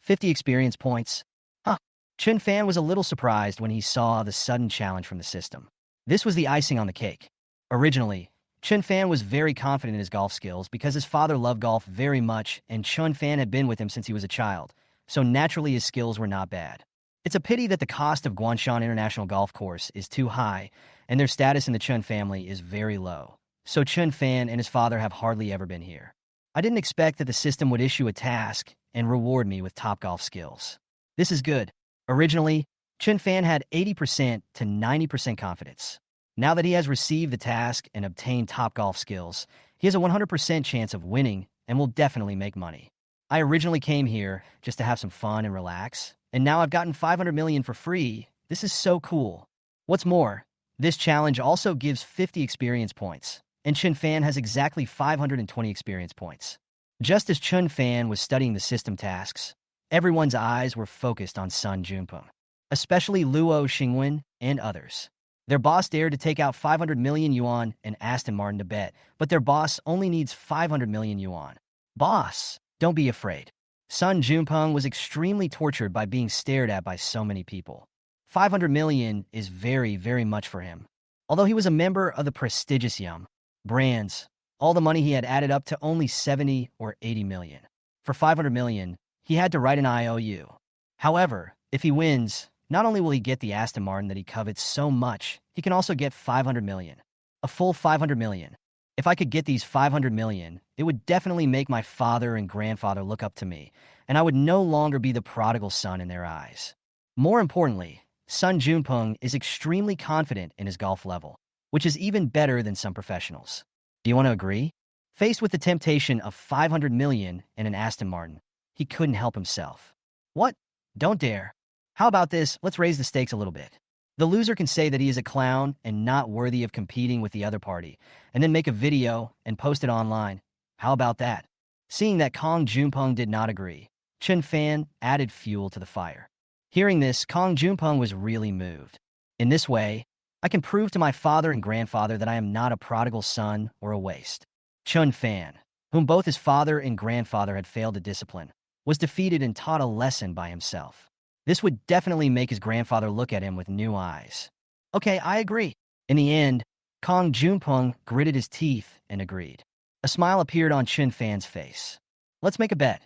50 experience points. Huh. Chun Fan was a little surprised when he saw the sudden challenge from the system. This was the icing on the cake. Originally, Chun Fan was very confident in his golf skills because his father loved golf very much and Chun Fan had been with him since he was a child, so naturally his skills were not bad. It's a pity that the cost of Guanshan International Golf Course is too high and their status in the Chun family is very low, so Chun Fan and his father have hardly ever been here. I didn't expect that the system would issue a task and reward me with top golf skills. This is good. Originally, Chun Fan had 80% to 90% confidence. Now that he has received the task and obtained top golf skills, he has a 100% chance of winning and will definitely make money. I originally came here just to have some fun and relax, and now I've gotten 500 million for free. This is so cool. What's more, this challenge also gives 50 experience points, and Chun Fan has exactly 520 experience points. Just as Chun Fan was studying the system tasks, everyone's eyes were focused on Sun Junpeng, especially Luo Xingwen and others. Their boss dared to take out 500 million yuan and Aston Martin to bet, but their boss only needs 500 million yuan. Boss, don't be afraid. Sun Junpeng was extremely tortured by being stared at by so many people. 500 million is very, very much for him. Although he was a member of the prestigious Yum brands, all the money he had added up to only 70 or 80 million. For 500 million, he had to write an IOU. However, if he wins, not only will he get the Aston Martin that he covets so much, he can also get 500 million. A full 500 million. If I could get these 500 million, it would definitely make my father and grandfather look up to me, and I would no longer be the prodigal son in their eyes. More importantly, Sun Junpeng is extremely confident in his golf level, which is even better than some professionals. Do you want to agree? Faced with the temptation of 500 million and an Aston Martin, He couldn't help himself. What? Don't dare. How about this? Let's raise the stakes a little bit. The loser can say that he is a clown and not worthy of competing with the other party, and then make a video and post it online. How about that? Seeing that Kong Junpeng did not agree, Chen Fan added fuel to the fire. Hearing this, Kong Junpeng was really moved. In this way, I can prove to my father and grandfather that I am not a prodigal son or a waste. Chen Fan, whom both his father and grandfather had failed to discipline, was defeated and taught a lesson by himself. This would definitely make his grandfather look at him with new eyes. Okay, I agree. In the end, Kong Junpeng gritted his teeth and agreed. A smile appeared on Chen Fan's face. Let's make a bet.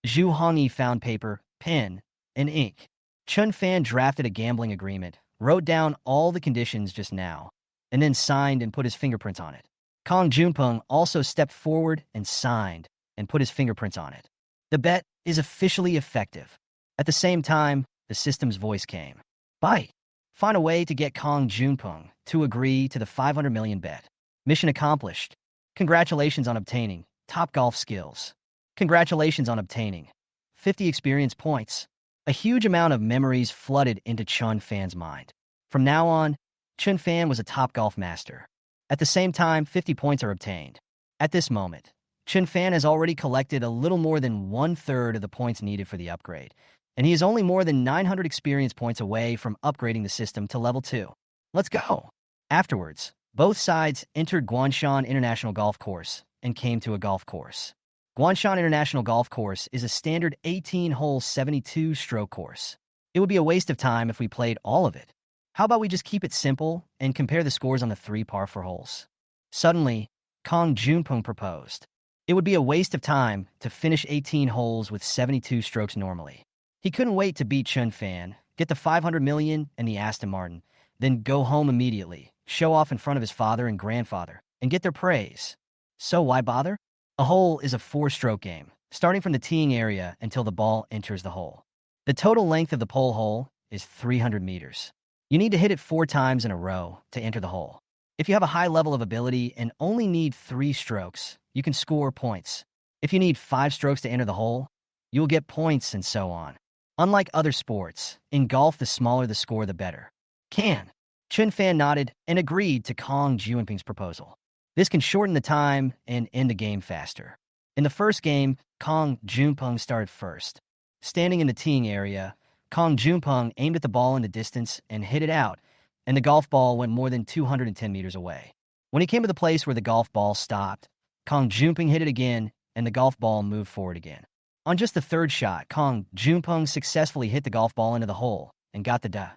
Zhu Hongyi found paper, pen, and ink. Chen Fan drafted a gambling agreement, wrote down all the conditions just now, and then signed and put his fingerprints on it. Kong Junpeng also stepped forward and signed and put his fingerprints on it. The bet is officially effective. At the same time, the system's voice came. Bye. Find a way to get Kong Junpeng to agree to the 500 million bet. Mission accomplished. Congratulations on obtaining top golf skills. Congratulations on obtaining 50 experience points. A huge amount of memories flooded into Chen Fan's mind. From now on, Chen Fan was a top golf master. At the same time, 50 points are obtained. At this moment, Chen Fan has already collected a little more than 1/3 of the points needed for the upgrade, and he is only more than 900 experience points away from upgrading the system to level 2. Let's go! Afterwards, both sides entered Guanshan International Golf Course and came to a golf course. Guanshan International Golf Course is a standard 18-hole 72-stroke course. It would be a waste of time if we played all of it. How about we just keep it simple and compare the scores on the 3 par 4 holes? Suddenly, Kong Junpeng proposed. It would be a waste of time to finish 18 holes with 72 strokes normally. He couldn't wait to beat Chen Fan, get the 500 million and the Aston Martin, then go home immediately, show off in front of his father and grandfather, and get their praise. So why bother? A hole is a 4-stroke game, starting from the teeing area until the ball enters the hole. The total length of the pole hole is 300 meters. You need to hit it 4 times in a row to enter the hole. If you have a high level of ability and only need 3 strokes, you can score points. If you need 5 strokes to enter the hole, you will get points and so on. Unlike other sports, in golf the smaller the score the better. Chen Fan nodded and agreed to Kong Junpeng's proposal. This can shorten the time and end the game faster. In the first game, Kong Junpeng started first. Standing in the teeing area, Kong Junpeng aimed at the ball in the distance and hit it out, and the golf ball went more than 210 meters away. When he came to the place where the golf ball stopped, Kong Junpeng hit it again, and the golf ball moved forward again. On just the 3rd shot, Kong Junpeng successfully hit the golf ball into the hole and got the duh.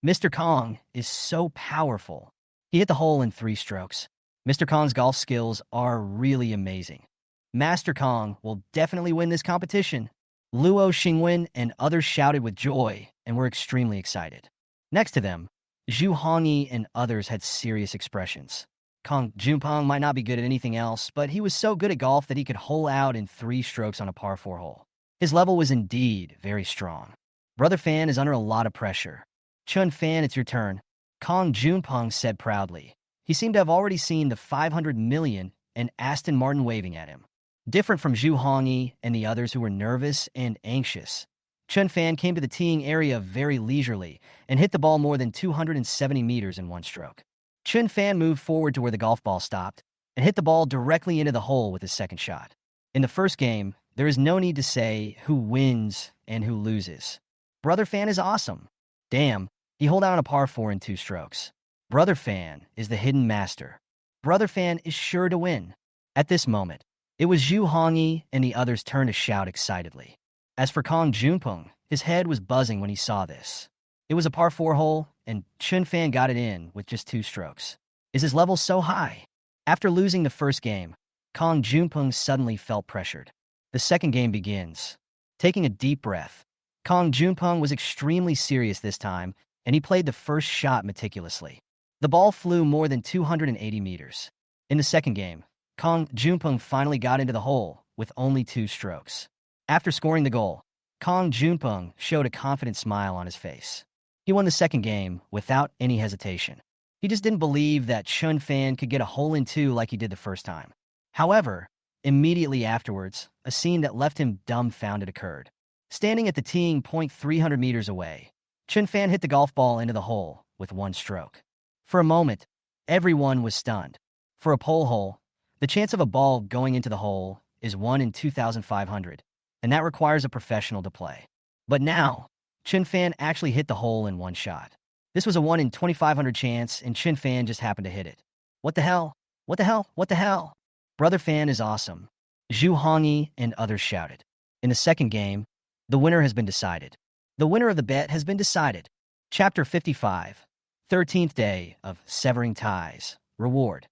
Mr. Kong is so powerful. He hit the hole in 3 strokes. Mr. Kong's golf skills are really amazing. Master Kong will definitely win this competition. Luo Xingwen and others shouted with joy and were extremely excited. Next to them, Zhu Hongyi and others had serious expressions. Kong Junpeng might not be good at anything else, but he was so good at golf that he could hole out in 3 strokes on a par 4 hole. His level was indeed very strong. Brother Fan is under a lot of pressure. Chen Fan, it's your turn. Kong Junpeng said proudly. He seemed to have already seen the 500 million and Aston Martin waving at him. Different from Zhu Hongyi and the others who were nervous and anxious, Chen Fan came to the teeing area very leisurely and hit the ball more than 270 meters in 1 stroke. Chen Fan moved forward to where the golf ball stopped and hit the ball directly into the hole with his second shot. In the first game, there is no need to say who wins and who loses. Brother Fan is awesome. Damn, he holed out on a par 4 in 2 strokes. Brother Fan is the hidden master. Brother Fan is sure to win. At this moment, it was Zhu Hongyi and the others' turn to shout excitedly. As for Kong Junpeng, his head was buzzing when he saw this. It was a par 4 hole, and Chen Fan got it in with just 2 strokes. Is his level so high? After losing the first game, Kong Junpeng suddenly felt pressured. The second game begins. Taking a deep breath, Kong Junpeng was extremely serious this time, and he played the first shot meticulously. The ball flew more than 280 meters. In the second game, Kong Junpeng finally got into the hole with only 2 strokes. After scoring the goal, Kong Junpeng showed a confident smile on his face. He won the second game without any hesitation. He just didn't believe that Chen Fan could get a hole in 2 like he did the first time. However, Immediately afterwards, a scene that left him dumbfounded occurred. Standing at the teeing point 300 meters away, Chun Fan hit the golf ball into the hole with one stroke. For a moment, everyone was stunned. For a pole hole, the chance of a ball going into the hole is 1 in 2,500, and that requires a professional to play. But now, Chun Fan actually hit the hole in one shot. This was a 1 in 2,500 chance, and Chun Fan just happened to hit it. What the hell? What the hell? What the hell? Brother Fan is awesome. Zhu Hongyi and others shouted. In the second game, the winner has been decided. The winner of the bet has been decided. Chapter 55, 13th day of Severing Ties. Reward.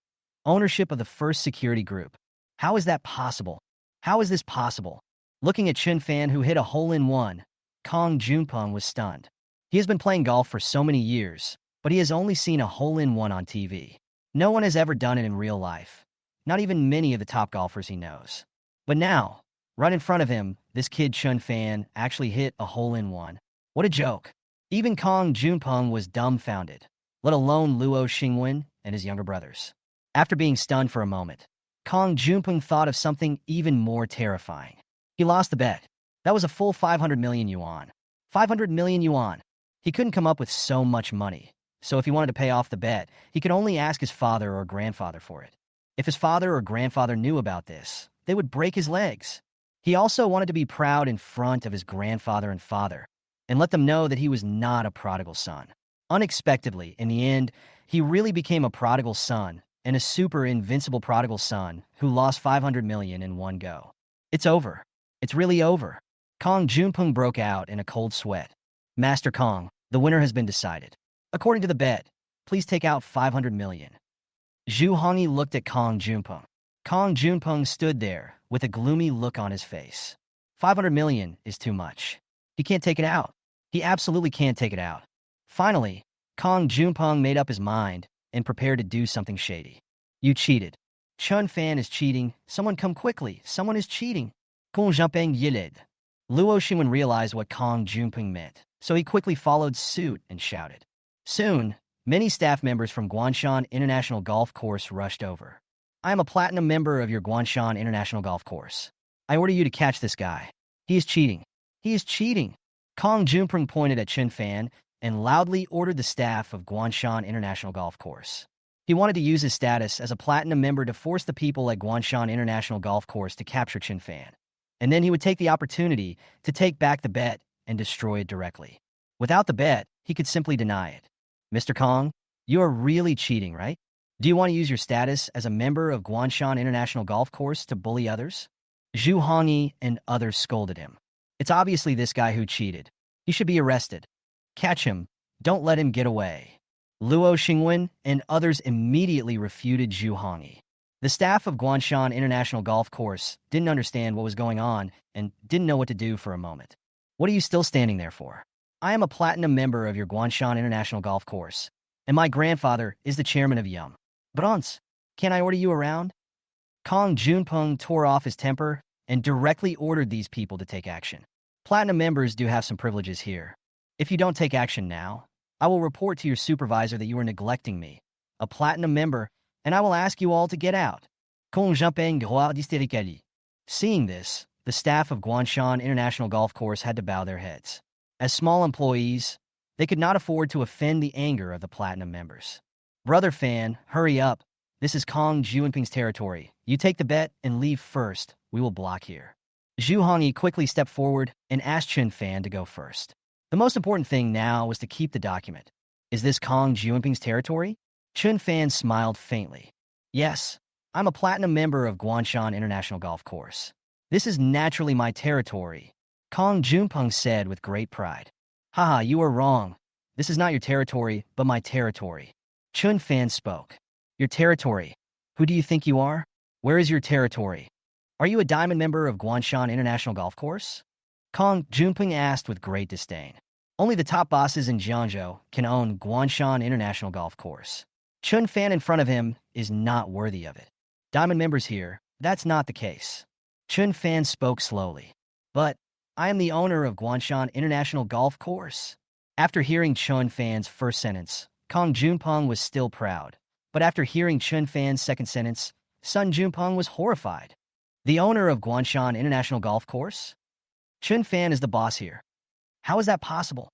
Ownership of the first security group. How is that possible? How is this possible? Looking at Chun Fan, who hit a hole-in-one, Kong Junpeng was stunned. He has been playing golf for so many years, but he has only seen a hole-in-one on TV. No one has ever done it in real life. Not even many of the top golfers he knows. But now, right in front of him, this kid Chun Fan actually hit a hole-in-one. What a joke. Even Kong Junpeng was dumbfounded, let alone Luo Xingwen and his younger brothers. After being stunned for a moment, Kong Junpeng thought of something even more terrifying. He lost the bet. That was a full 500 million yuan. 500 million yuan. He couldn't come up with so much money, so if he wanted to pay off the bet, he could only ask his father or grandfather for it. If his father or grandfather knew about this, they would break his legs. He also wanted to be proud in front of his grandfather and father, and let them know that he was not a prodigal son. Unexpectedly, in the end, he really became a prodigal son, and a super invincible prodigal son who lost 500 million in one go. It's over. It's really over. Kong Junpeng broke out in a cold sweat. Master Kong, the winner has been decided. According to the bet, please take out 500 million. Zhu Hongyi looked at Kong Junpeng. Kong Junpeng stood there with a gloomy look on his face. 500 million is too much. He can't take it out. He absolutely can't take it out. Finally, Kong Junpeng made up his mind and prepared to do something shady. You cheated. Chun Fan is cheating. Someone come quickly. Someone is cheating. Kong Junpeng yilid. Luo Xingwen realized what Kong Junpeng meant, so he quickly followed suit and shouted. Soon, many staff members from Guanshan International Golf Course rushed over. I am a platinum member of your Guanshan International Golf Course. I order you to catch this guy. He is cheating. He is cheating. Kong Junpeng pointed at Chun Fan and loudly ordered the staff of Guanshan International Golf Course. He wanted to use his status as a platinum member to force the people at Guanshan International Golf Course to capture Chun Fan. And then he would take the opportunity to take back the bet and destroy it directly. Without the bet, he could simply deny it. Mr. Kong, you are really cheating, right? Do you want to use your status as a member of Guanshan International Golf Course to bully others? Zhu Hongyi and others scolded him. It's obviously this guy who cheated. He should be arrested. Catch him. Don't let him get away. Luo Xingwen and others immediately refuted Zhu Hongyi. The staff of Guanshan International Golf Course didn't understand what was going on and didn't know what to do for a moment. What are you still standing there for? I am a platinum member of your Guanshan International Golf Course, and my grandfather is the chairman of Yum. Bronze, can I order you around? Kong Junpeng tore off his temper and directly ordered these people to take action. Platinum members do have some privileges here. If you don't take action now, I will report to your supervisor that you are neglecting me, a platinum member, and I will ask you all to get out. Seeing this, the staff of Guanshan International Golf Course had to bow their heads. As small employees, they could not afford to offend the anger of the platinum members. Brother Fan, hurry up. This is Kong Junpeng's territory. You take the bet and leave first. We will block here. Zhu Hongyi quickly stepped forward and asked Chun Fan to go first. The most important thing now was to keep the document. Is this Kong Junpeng's territory? Chun Fan smiled faintly. Yes, I'm a platinum member of Guanshan International Golf Course. This is naturally my territory, Kong Junpeng said with great pride. Haha, you are wrong. This is not your territory, but my territory. Chun Fan spoke. Your territory? Who do you think you are? Where is your territory? Are you a diamond member of Guanshan International Golf Course? Kong Junpeng asked with great disdain. Only the top bosses in Jiangzhou can own Guanshan International Golf Course. Chun Fan in front of him is not worthy of it. Diamond members here, that's not the case. Chun Fan spoke slowly. But I am the owner of Guanshan International Golf Course. After hearing Chun Fan's first sentence, Kong Junpeng was still proud. But after hearing Chun Fan's second sentence, Sun Junpeng was horrified. The owner of Guanshan International Golf Course? Chun Fan is the boss here. How is that possible?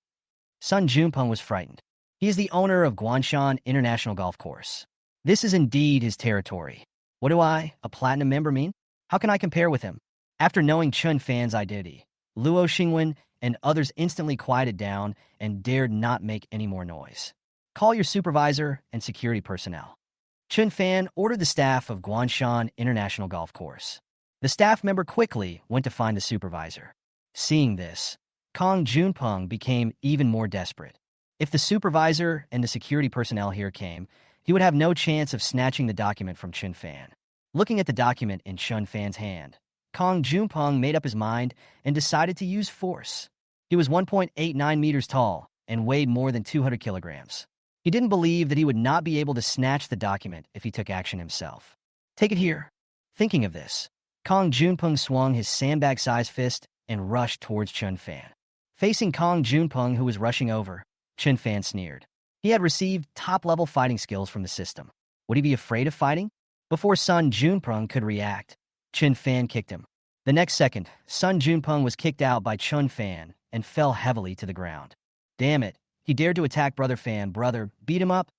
Sun Junpeng was frightened. He is the owner of Guanshan International Golf Course. This is indeed his territory. What do I, a platinum member, mean? How can I compare with him? After knowing Chun Fan's identity, Luo Xingwen and others instantly quieted down and dared not make any more noise. Call your supervisor and security personnel. Chun Fan ordered the staff of Guanshan International Golf Course. The staff member quickly went to find the supervisor. Seeing this, Kong Junpeng became even more desperate. If the supervisor and the security personnel here came, he would have no chance of snatching the document from Chun Fan. Looking at the document in Chun Fan's hand, Kong Junpeng made up his mind and decided to use force. He was 1.89 meters tall and weighed more than 200 kilograms. He didn't believe that he would not be able to snatch the document if he took action himself. Take it here. Thinking of this, Kong Junpeng swung his sandbag-sized fist and rushed towards Chun Fan. Facing Kong Junpeng, who was rushing over, Chun Fan sneered. He had received top-level fighting skills from the system. Would he be afraid of fighting? Before Sun Junpeng could react, Chun Fan kicked him. The next second, Sun Junpeng was kicked out by Chun Fan and fell heavily to the ground. Damn it, he dared to attack Brother Fan. Brother, beat him up?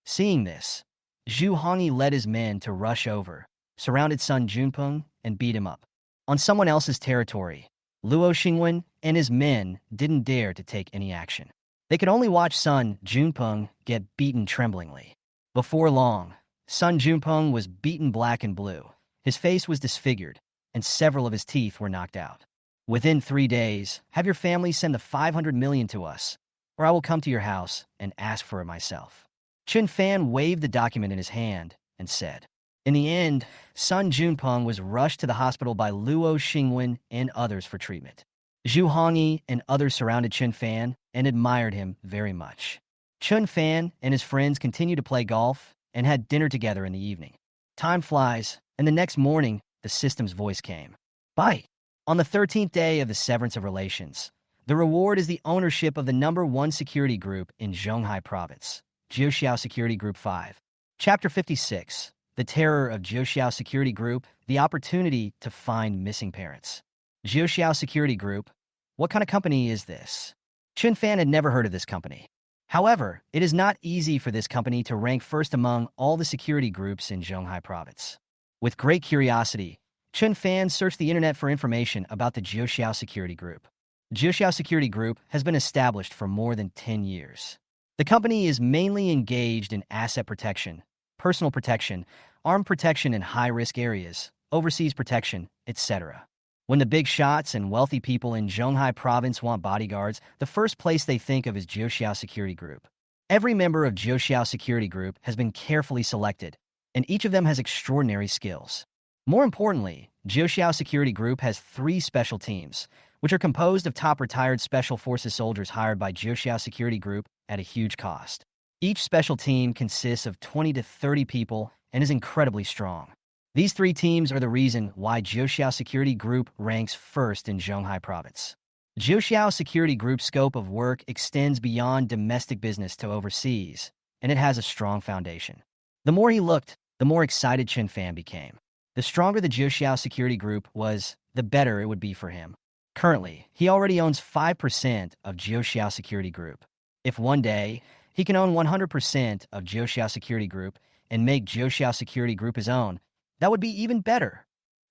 Seeing this, Zhu Hongyi led his men to rush over, surrounded Sun Junpeng, and beat him up. On someone else's territory, Luo Xingwen and his men didn't dare to take any action. They could only watch Sun Junpeng get beaten tremblingly. Before long, Sun Junpeng was beaten black and blue. His face was disfigured, and several of his teeth were knocked out. Within 3 days, have your family send the 500 million to us, or I will come to your house and ask for it myself. Chun Fan waved the document in his hand and said. In the end, Sun Junpeng was rushed to the hospital by Luo Xingwen and others for treatment. Zhu Hongyi and others surrounded Chun Fan and admired him very much. Chun Fan and his friends continued to play golf and had dinner together in the evening. Time flies, and the next morning, the system's voice came. Bye. On the 13th day of the severance of relations, the reward is the ownership of the #1 security group in Zhonghai Province, Jiuxiao Security Group 5. Chapter 56. The terror of Jiuxiao Security Group, the opportunity to find missing parents. Jiuxiao Security Group, what kind of company is this? Chun Fan had never heard of this company. However, it is not easy for this company to rank first among all the security groups in Zhonghai Province. With great curiosity, Chun Fan searched the internet for information about the Jiuxiao Security Group. Jiuxiao Security Group has been established for more than 10 years. The company is mainly engaged in asset protection, personal protection, armed protection in high-risk areas, overseas protection, etc. When the big shots and wealthy people in Zhonghai Province want bodyguards, the first place they think of is Jiuxiao Security Group. Every member of Jiuxiao Security Group has been carefully selected, and each of them has extraordinary skills. More importantly, Jiuxiao Security Group has 3 special teams, which are composed of top retired Special Forces soldiers hired by Jiuxiao Security Group at a huge cost. Each special team consists of 20 to 30 people and is incredibly strong. These 3 teams are the reason why Jiuxiao Security Group ranks first in Zhonghai Province. Jiuxiao Security Group's scope of work extends beyond domestic business to overseas, and it has a strong foundation. The more he looked, the more excited Chun Fan became. The stronger the Jiuxiao Security Group was, the better it would be for him. Currently, he already owns 5% of Jiuxiao Security Group. If one day, he can own 100% of Jiuxiao Security Group and make Jiuxiao Security Group his own, that would be even better.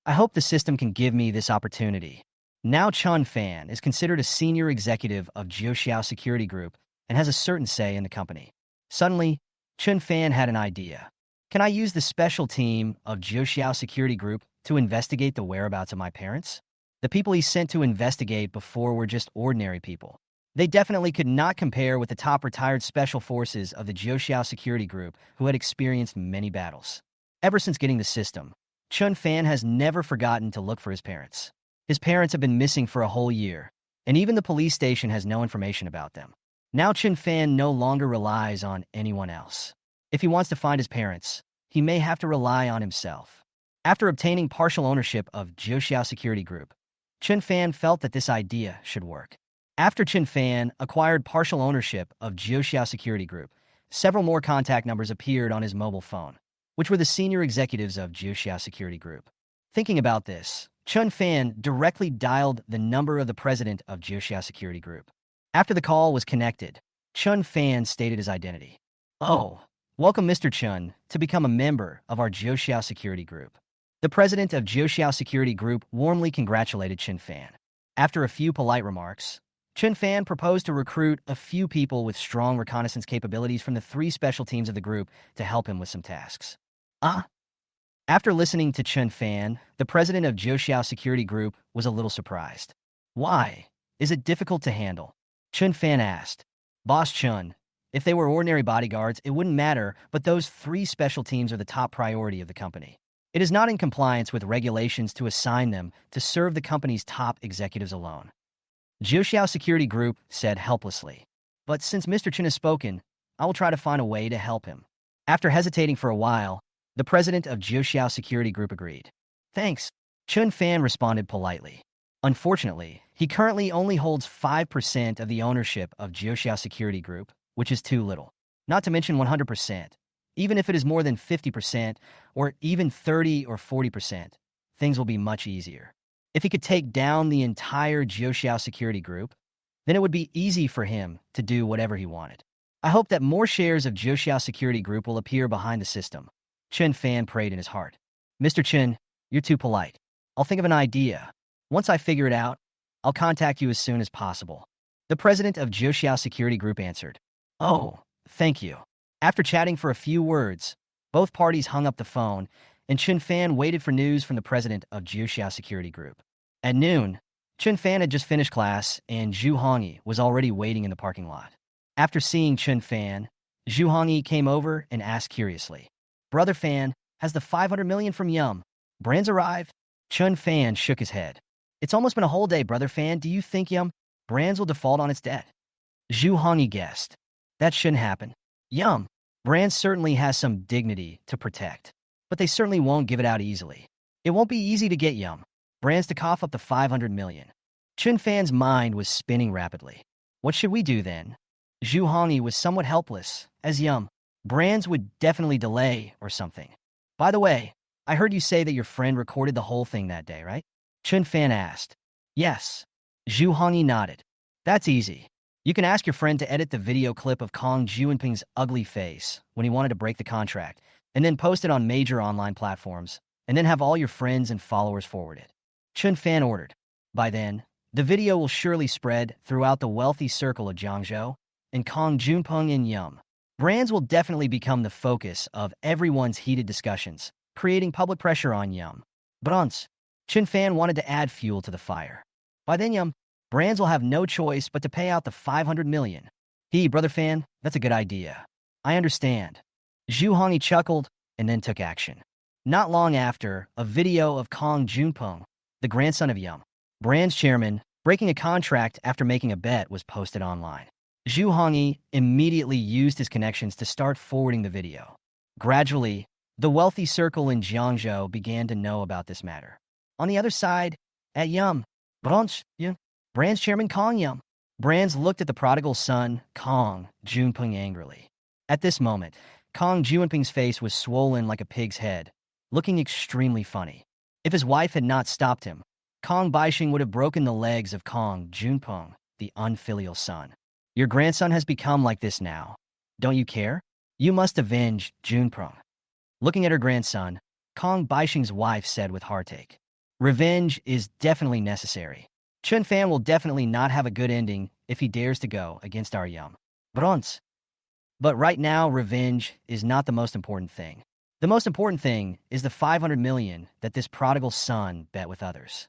I hope the system can give me this opportunity. Now Chun Fan is considered a senior executive of Jiuxiao Security Group and has a certain say in the company. Suddenly, Chun Fan had an idea. Can I use the special team of Jiuxiao Security Group to investigate the whereabouts of my parents? The people he sent to investigate before were just ordinary people. They definitely could not compare with the top retired special forces of the Jiuxiao Security Group who had experienced many battles. Ever since getting the system, Chun Fan has never forgotten to look for his parents. His parents have been missing for a whole year, and even the police station has no information about them. Now Chun Fan no longer relies on anyone else. If he wants to find his parents, he may have to rely on himself. After obtaining partial ownership of Jiuxiao Security Group, Chun Fan felt that this idea should work. After Chun Fan acquired partial ownership of Jiuxiao Security Group, several more contact numbers appeared on his mobile phone, which were the senior executives of Jiuxiao Security Group. Thinking about this, Chun Fan directly dialed the number of the president of Joseon Security Group. After the call was connected, Chun Fan stated his identity. Oh, welcome Mr. Chun to become a member of our Joseon Security Group. The president of Joseon Security Group warmly congratulated Chun Fan. After a few polite remarks, Chun Fan proposed to recruit a few people with strong reconnaissance capabilities from the three special teams of the group to help him with some tasks. Ah, after listening to Chun Fan, the president of Joseon Security Group was a little surprised. Why? Is it difficult to handle? Chun Fan asked. Boss Chun, if they were ordinary bodyguards, it wouldn't matter, but those three special teams are the top priority of the company. It is not in compliance with regulations to assign them to serve the company's top executives alone. Joseon Security Group said helplessly. But since Mr. Chun has spoken, I will try to find a way to help him. After hesitating for a while, the president of Joseon Security Group agreed. Thanks. Chun Fan responded politely. Unfortunately, he currently only holds 5% of the ownership of Joseon Security Group, which is too little. Not to mention 100%. Even if it is more than 50% or even 30 or 40%, things will be much easier. If he could take down the entire Joseon Security Group, then it would be easy for him to do whatever he wanted. I hope that more shares of Joseon Security Group will appear behind the system. Chun Fan prayed in his heart. Mr. Chun, you're too polite. I'll think of an idea. Once I figure it out, I'll contact you as soon as possible. The president of Joseon Security Group answered. Oh, thank you. After chatting for a few words, both parties hung up the phone, and Chun Fan waited for news from the president of Joseon Security Group. At noon, Chun Fan had just finished class, and Zhu Hongyi was already waiting in the parking lot. After seeing Chun Fan, Zhu Hongyi came over and asked curiously, Brother Fan, has the 500 million from Yum Brands arrived? Chun Fan shook his head. It's almost been a whole day, Brother Fan. Do you think Yum Brands will default on its debt? Zhu Hongyi guessed. That shouldn't happen. Yum Brands certainly has some dignity to protect, but they certainly won't give it out easily. It won't be easy to get Yum Brands to cough up the 500 million. Chun Fan's mind was spinning rapidly. What should we do then? Zhu Hongyi was somewhat helpless, as Yum Brands would definitely delay or something. By the way, I heard you say that your friend recorded the whole thing that day, right? Chun Fan asked. Yes. Zhu Hongyi nodded. That's easy. You can ask your friend to edit the video clip of Kong Juinping's ugly face when he wanted to break the contract, and then post it on major online platforms, and then have all your friends and followers forward it. Chun Fan ordered. By then, the video will surely spread throughout the wealthy circle of Jiangzhou, and Kong Junpeng and Yum Brands will definitely become the focus of everyone's heated discussions, creating public pressure on Yum Brands. Chun Fan wanted to add fuel to the fire. By then, Yum Brands will have no choice but to pay out the 500 million. Brother Fan, that's a good idea. I understand. Zhu Hongyi chuckled and then took action. Not long after, a video of Kong Junpeng, the grandson of Yum Brands chairman, breaking a contract after making a bet was posted online. Zhu Hongyi immediately used his connections to start forwarding the video. Gradually, the wealthy circle in Jiangzhou began to know about this matter. On the other side, at Yum Brands chairman Kong Yum Brands looked at the prodigal son, Kong Junpeng, angrily. At this moment, Kong Junpeng's face was swollen like a pig's head, looking extremely funny. If his wife had not stopped him, Kong Baixing would have broken the legs of Kong Junpeng, the unfilial son. Your grandson has become like this now. Don't you care? You must avenge Junpeng. Looking at her grandson, Kong Baixing's wife said with heartache. Revenge is definitely necessary. Chun Fan will definitely not have a good ending if he dares to go against our Yum Brands. But right now, revenge is not the most important thing. The most important thing is the 500 million that this prodigal son bet with others.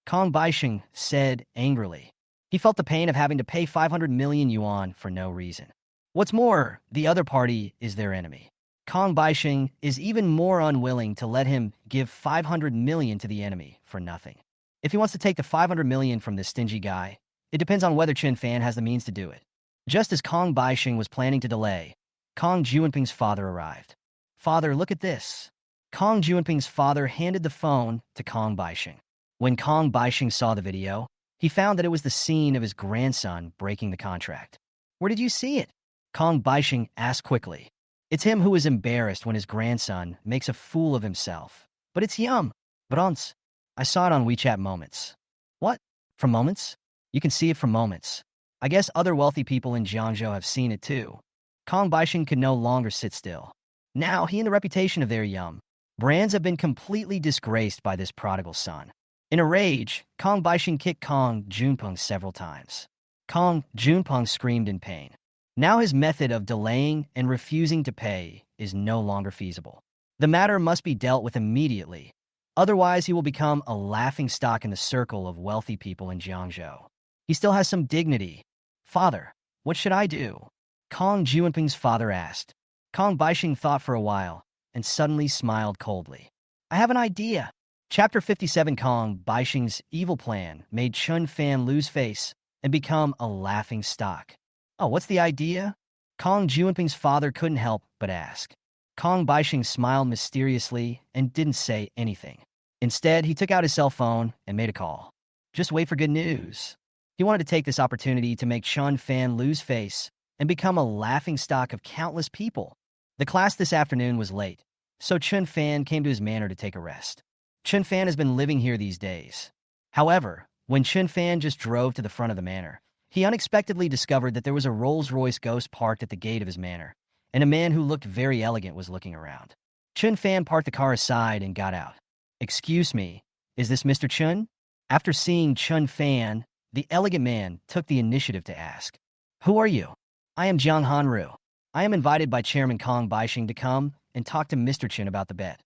Kong Baixing said angrily. He felt the pain of having to pay 500 million yuan for no reason. What's more, the other party is their enemy. Kong Baixing is even more unwilling to let him give 500 million to the enemy for nothing. If he wants to take the 500 million from this stingy guy, it depends on whether Chun Fan has the means to do it. Just as Kong Baixing was planning to delay, Kong Juinping's father arrived. Father, look at this. Kong Juinping's father handed the phone to Kong Baixing. When Kong Baixing saw the video, he found that it was the scene of his grandson breaking the contract. Where did you see it? Kong Baixing asked quickly. It's him who is embarrassed when his grandson makes a fool of himself. But it's Yum Bronze. I saw it on WeChat Moments. What? From Moments? You can see it from Moments. I guess other wealthy people in Jiangzhou have seen it too. Kong Baixing could no longer sit still. Now he and the reputation of their Yum brands have been completely disgraced by this prodigal son. In a rage, Kong Baixing kicked Kong Junpeng several times. Kong Junpeng screamed in pain. Now his method of delaying and refusing to pay is no longer feasible. The matter must be dealt with immediately. Otherwise, he will become a laughingstock in the circle of wealthy people in Jiangzhou. He still has some dignity. Father, what should I do? Kong Junpeng's father asked. Kong Baixing thought for a while and suddenly smiled coldly. I have an idea. Chapter 57. Kong Baixing's evil plan made Chun Fan lose face and become a laughing stock. Oh, what's the idea? Kong Junpeng's father couldn't help but ask. Kong Baixing smiled mysteriously and didn't say anything. Instead, he took out his cell phone and made a call. Just wait for good news. He wanted to take this opportunity to make Chun Fan lose face and become a laughingstock of countless people. The class this afternoon was late, so Chun Fan came to his manor to take a rest. Chun Fan has been living here these days. However, when Chun Fan just drove to the front of the manor, he unexpectedly discovered that there was a Rolls-Royce Ghost parked at the gate of his manor, and a man who looked very elegant was looking around. Chun Fan parked the car aside and got out. Excuse me, is this Mr. Chun? After seeing Chun Fan, the elegant man took the initiative to ask. Who are you? I am Jiang Hanru. I am invited by Chairman Kong Baixing to come and talk to Mr. Chun about the bet.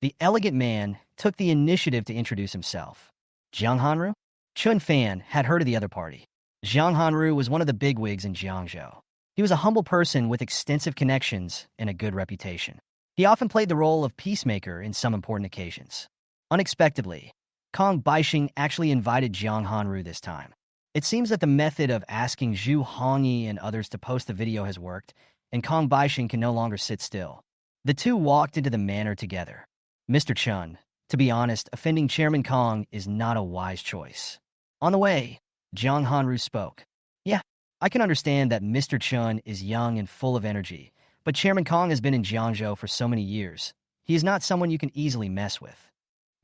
The elegant man took the initiative to introduce himself. Jiang Hanru? Chun Fan had heard of the other party. Jiang Hanru was one of the bigwigs in Jiangzhou. He was a humble person with extensive connections and a good reputation. He often played the role of peacemaker in some important occasions. Unexpectedly, Kong Baixing actually invited Jiang Hanru this time. It seems that the method of asking Zhu Hongyi and others to post the video has worked, and Kong Baixing can no longer sit still. The two walked into the manor together. Mr. Chun, to be honest, offending Chairman Kong is not a wise choice. On the way, Jiang Hanru spoke. Yeah, I can understand that Mr. Chun is young and full of energy, but Chairman Kong has been in Jiangzhou for so many years. He is not someone you can easily mess with.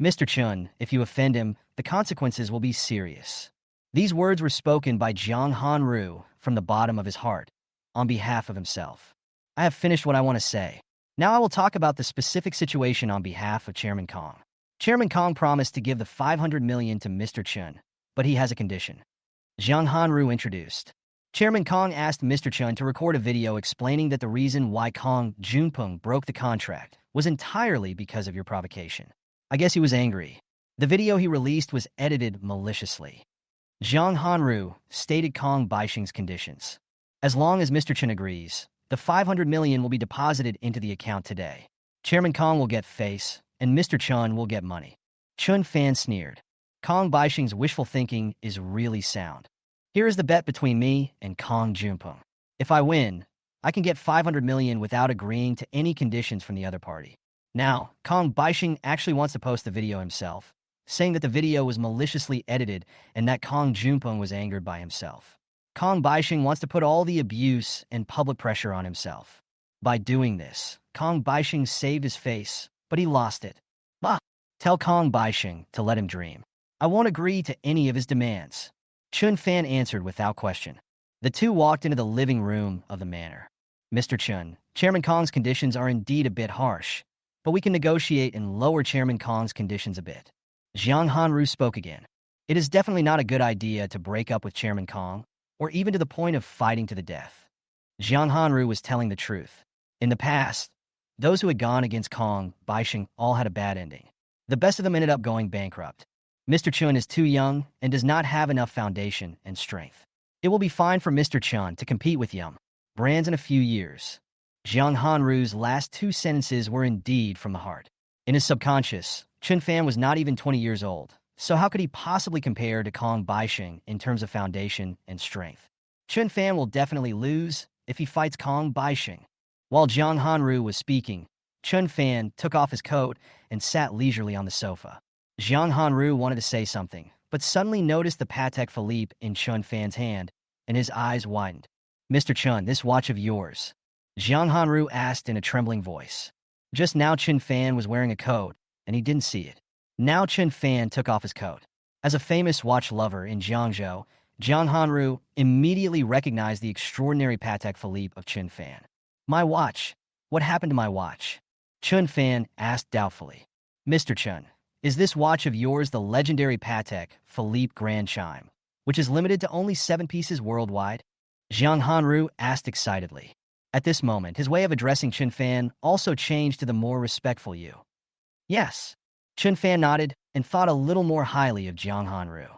Mr. Chun, if you offend him, the consequences will be serious. These words were spoken by Jiang Hanru from the bottom of his heart, on behalf of himself. I have finished what I want to say. Now I will talk about the specific situation on behalf of Chairman Kong. Chairman Kong promised to give the 500 million to Mr. Chun, but he has a condition. Jiang Hanru introduced. Chairman Kong asked Mr. Chun to record a video explaining that the reason why Kong Junpeng broke the contract was entirely because of your provocation. I guess he was angry. The video he released was edited maliciously. Jiang Hanru stated Kong Baixing's conditions. As long as Mr. Chun agrees, the 500 million will be deposited into the account today. Chairman Kong will get face, and Mr. Chun will get money. Chun Fan sneered. Kong Baixing's wishful thinking is really sound. Here is the bet between me and Kong Junpeng. If I win, I can get 500 million without agreeing to any conditions from the other party. Now, Kong Baixing actually wants to post the video himself, saying that the video was maliciously edited and that Kong Junpeng was angered by himself. Kong Baixing wants to put all the abuse and public pressure on himself. By doing this, Kong Baixing saved his face, but he lost it. Bah! Tell Kong Baixing to let him dream. I won't agree to any of his demands. Chun Fan answered without question. The two walked into the living room of the manor. Mr. Chun, Chairman Kong's conditions are indeed a bit harsh, but we can negotiate and lower Chairman Kong's conditions a bit. Jiang Hanru spoke again. It is definitely not a good idea to break up with Chairman Kong, or even to the point of fighting to the death. Jiang Hanru was telling the truth. In the past, those who had gone against Kong Baixing all had a bad ending. The best of them ended up going bankrupt. Mr. Chun is too young and does not have enough foundation and strength. It will be fine for Mr. Chun to compete with Yum brands in a few years. Jiang Hanru's last two sentences were indeed from the heart. In his subconscious, Chun Fan was not even 20 years old, so how could he possibly compare to Kong Baixing in terms of foundation and strength? Chun Fan will definitely lose if he fights Kong Baixing. While Jiang Hanru was speaking, Chun Fan took off his coat and sat leisurely on the sofa. Jiang Hanru wanted to say something, but suddenly noticed the Patek Philippe in Chun Fan's hand, and his eyes widened. Mr. Chun, this watch of yours? Jiang Hanru asked in a trembling voice. Just now Chun Fan was wearing a coat, and he didn't see it. Now Chen Fan took off his coat. As a famous watch lover in Jiangzhou, Jiang Hanru immediately recognized the extraordinary Patek Philippe of Chen Fan. My watch. What happened to my watch? Chen Fan asked doubtfully. Mr. Chen, is this watch of yours the legendary Patek Philippe Grand Chime, which is limited to only 7 pieces worldwide? Jiang Hanru asked excitedly. At this moment, his way of addressing Chen Fan also changed to the more respectful you. Yes. Chen Fan nodded and thought a little more highly of Jiang Hanru.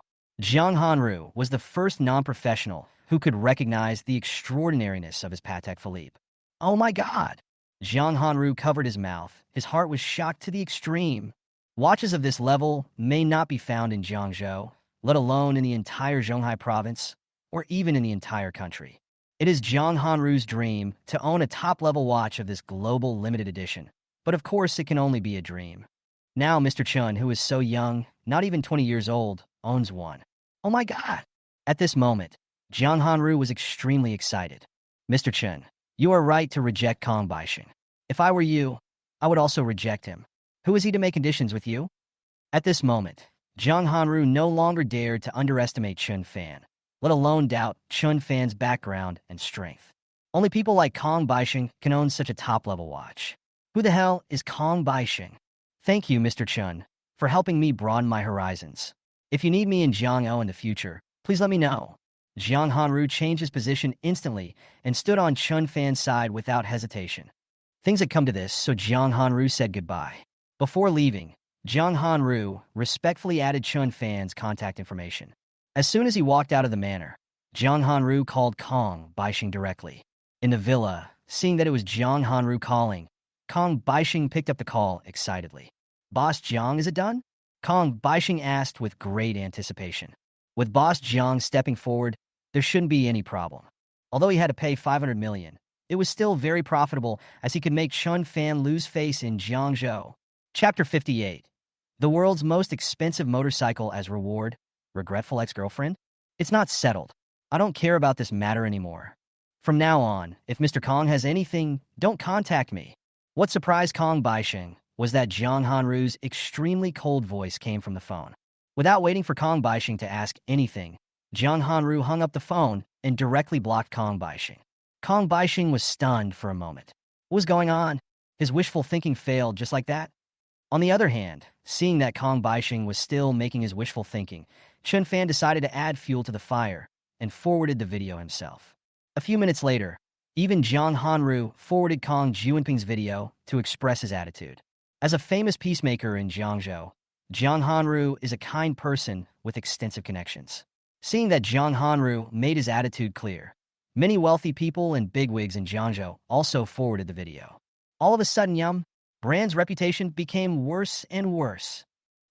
Jiang Hanru was the first non-professional who could recognize the extraordinariness of his Patek Philippe. Oh my God! Jiang Hanru covered his mouth. His heart was shocked to the extreme. Watches of this level may not be found in Jiangzhou, let alone in the entire Zhonghai province, or even in the entire country. It is Jiang Hanru's dream to own a top-level watch of this global limited edition, but of course it can only be a dream. Now Mr. Chun, who is so young, not even 20 years old, owns one. Oh my God! At this moment, Jiang Hanru was extremely excited. Mr. Chun, you are right to reject Kong Baixing. If I were you, I would also reject him. Who is he to make conditions with you? At this moment, Jiang Hanru no longer dared to underestimate Chun Fan, let alone doubt Chun Fan's background and strength. Only people like Kong Baixing can own such a top-level watch. Who the hell is Kong Baixing? Thank you, Mr. Chun, for helping me broaden my horizons. If you need me in Jiangzhou in the future, please let me know. Jiang Hanru changed his position instantly and stood on Chun Fan's side without hesitation. Things had come to this, so Jiang Hanru said goodbye. Before leaving, Jiang Hanru respectfully added Chun Fan's contact information. As soon as he walked out of the manor, Jiang Hanru called Kong Baixing directly. In the villa, seeing that it was Jiang Hanru calling, Kong Baixing picked up the call excitedly. Boss Jiang, is it done? Kong Baixing asked with great anticipation. With Boss Jiang stepping forward, there shouldn't be any problem. Although he had to pay 500 million, it was still very profitable as he could make Chun Fan lose face in Jiangzhou. Chapter 58. The world's most expensive motorcycle as reward. Regretful ex-girlfriend? It's not settled. I don't care about this matter anymore. From now on, if Mr. Kong has anything, don't contact me. What surprised Kong Baixing was that Jiang Hanru's extremely cold voice came from the phone. Without waiting for Kong Baixing to ask anything, Jiang Hanru hung up the phone and directly blocked Kong Baixing. Kong Baixing was stunned for a moment. What was going on? His wishful thinking failed just like that? On the other hand, seeing that Kong Baixing was still making his wishful thinking, Chun Fan decided to add fuel to the fire and forwarded the video himself. A few minutes later, even Jiang Hanru forwarded Kong Jianping's video to express his attitude. As a famous peacemaker in Jiangzhou, Jiang Hanru is a kind person with extensive connections. Seeing that Jiang Hanru made his attitude clear, many wealthy people and bigwigs in Jiangzhou also forwarded the video. All of a sudden, Brand's reputation became worse and worse.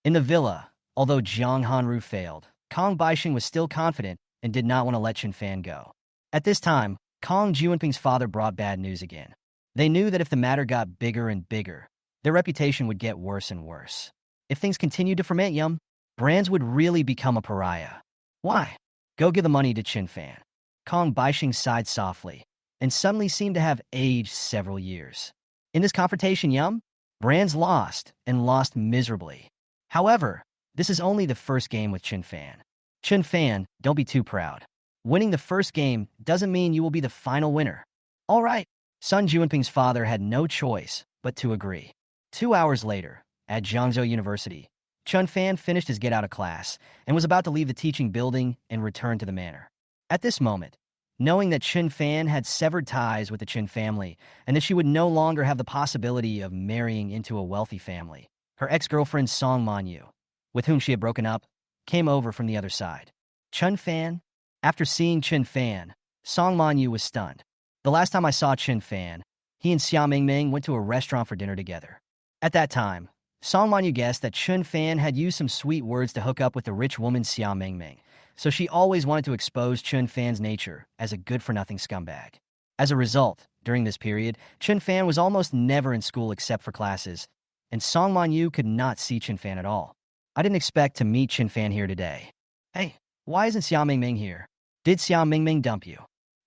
In the villa, although Jiang Hanru failed, Kong Baixing was still confident and did not want to let Chen Fan go. At this time, Kong Jianping's father brought bad news again. They knew that if the matter got bigger and bigger, their reputation would get worse and worse. If things continued to ferment, Brands would really become a pariah. Why? Go give the money to Chen Fan. Kong Baixing sighed softly, and suddenly seemed to have aged several years. In this confrontation, Brands lost, and lost miserably. However, this is only the first game with Chen Fan. Chen Fan, don't be too proud. Winning the first game doesn't mean you will be the final winner. All right. Sun Jianping's father had no choice but to agree. 2 hours later, at Jiangzhou University, Chen Fan finished his get out of class and was about to leave the teaching building and return to the manor. At this moment, knowing that Chen Fan had severed ties with the Chen family and that she would no longer have the possibility of marrying into a wealthy family, her ex-girlfriend Song Manyu, with whom she had broken up, came over from the other side. Chen Fan? After seeing Chen Fan, Song Manyu was stunned. The last time I saw Chen Fan, he and Xia Mingming went to a restaurant for dinner together. At that time, Song Manyu guessed that Chen Fan had used some sweet words to hook up with the rich woman Xia Mingming, so she always wanted to expose Chen Fan's nature as a good-for-nothing scumbag. As a result, during this period, Chen Fan was almost never in school except for classes, and Song Manyu could not see Chen Fan at all. I didn't expect to meet Chen Fan here today. Hey, why isn't Xia Mingming here? Did Xia Mingming dump you?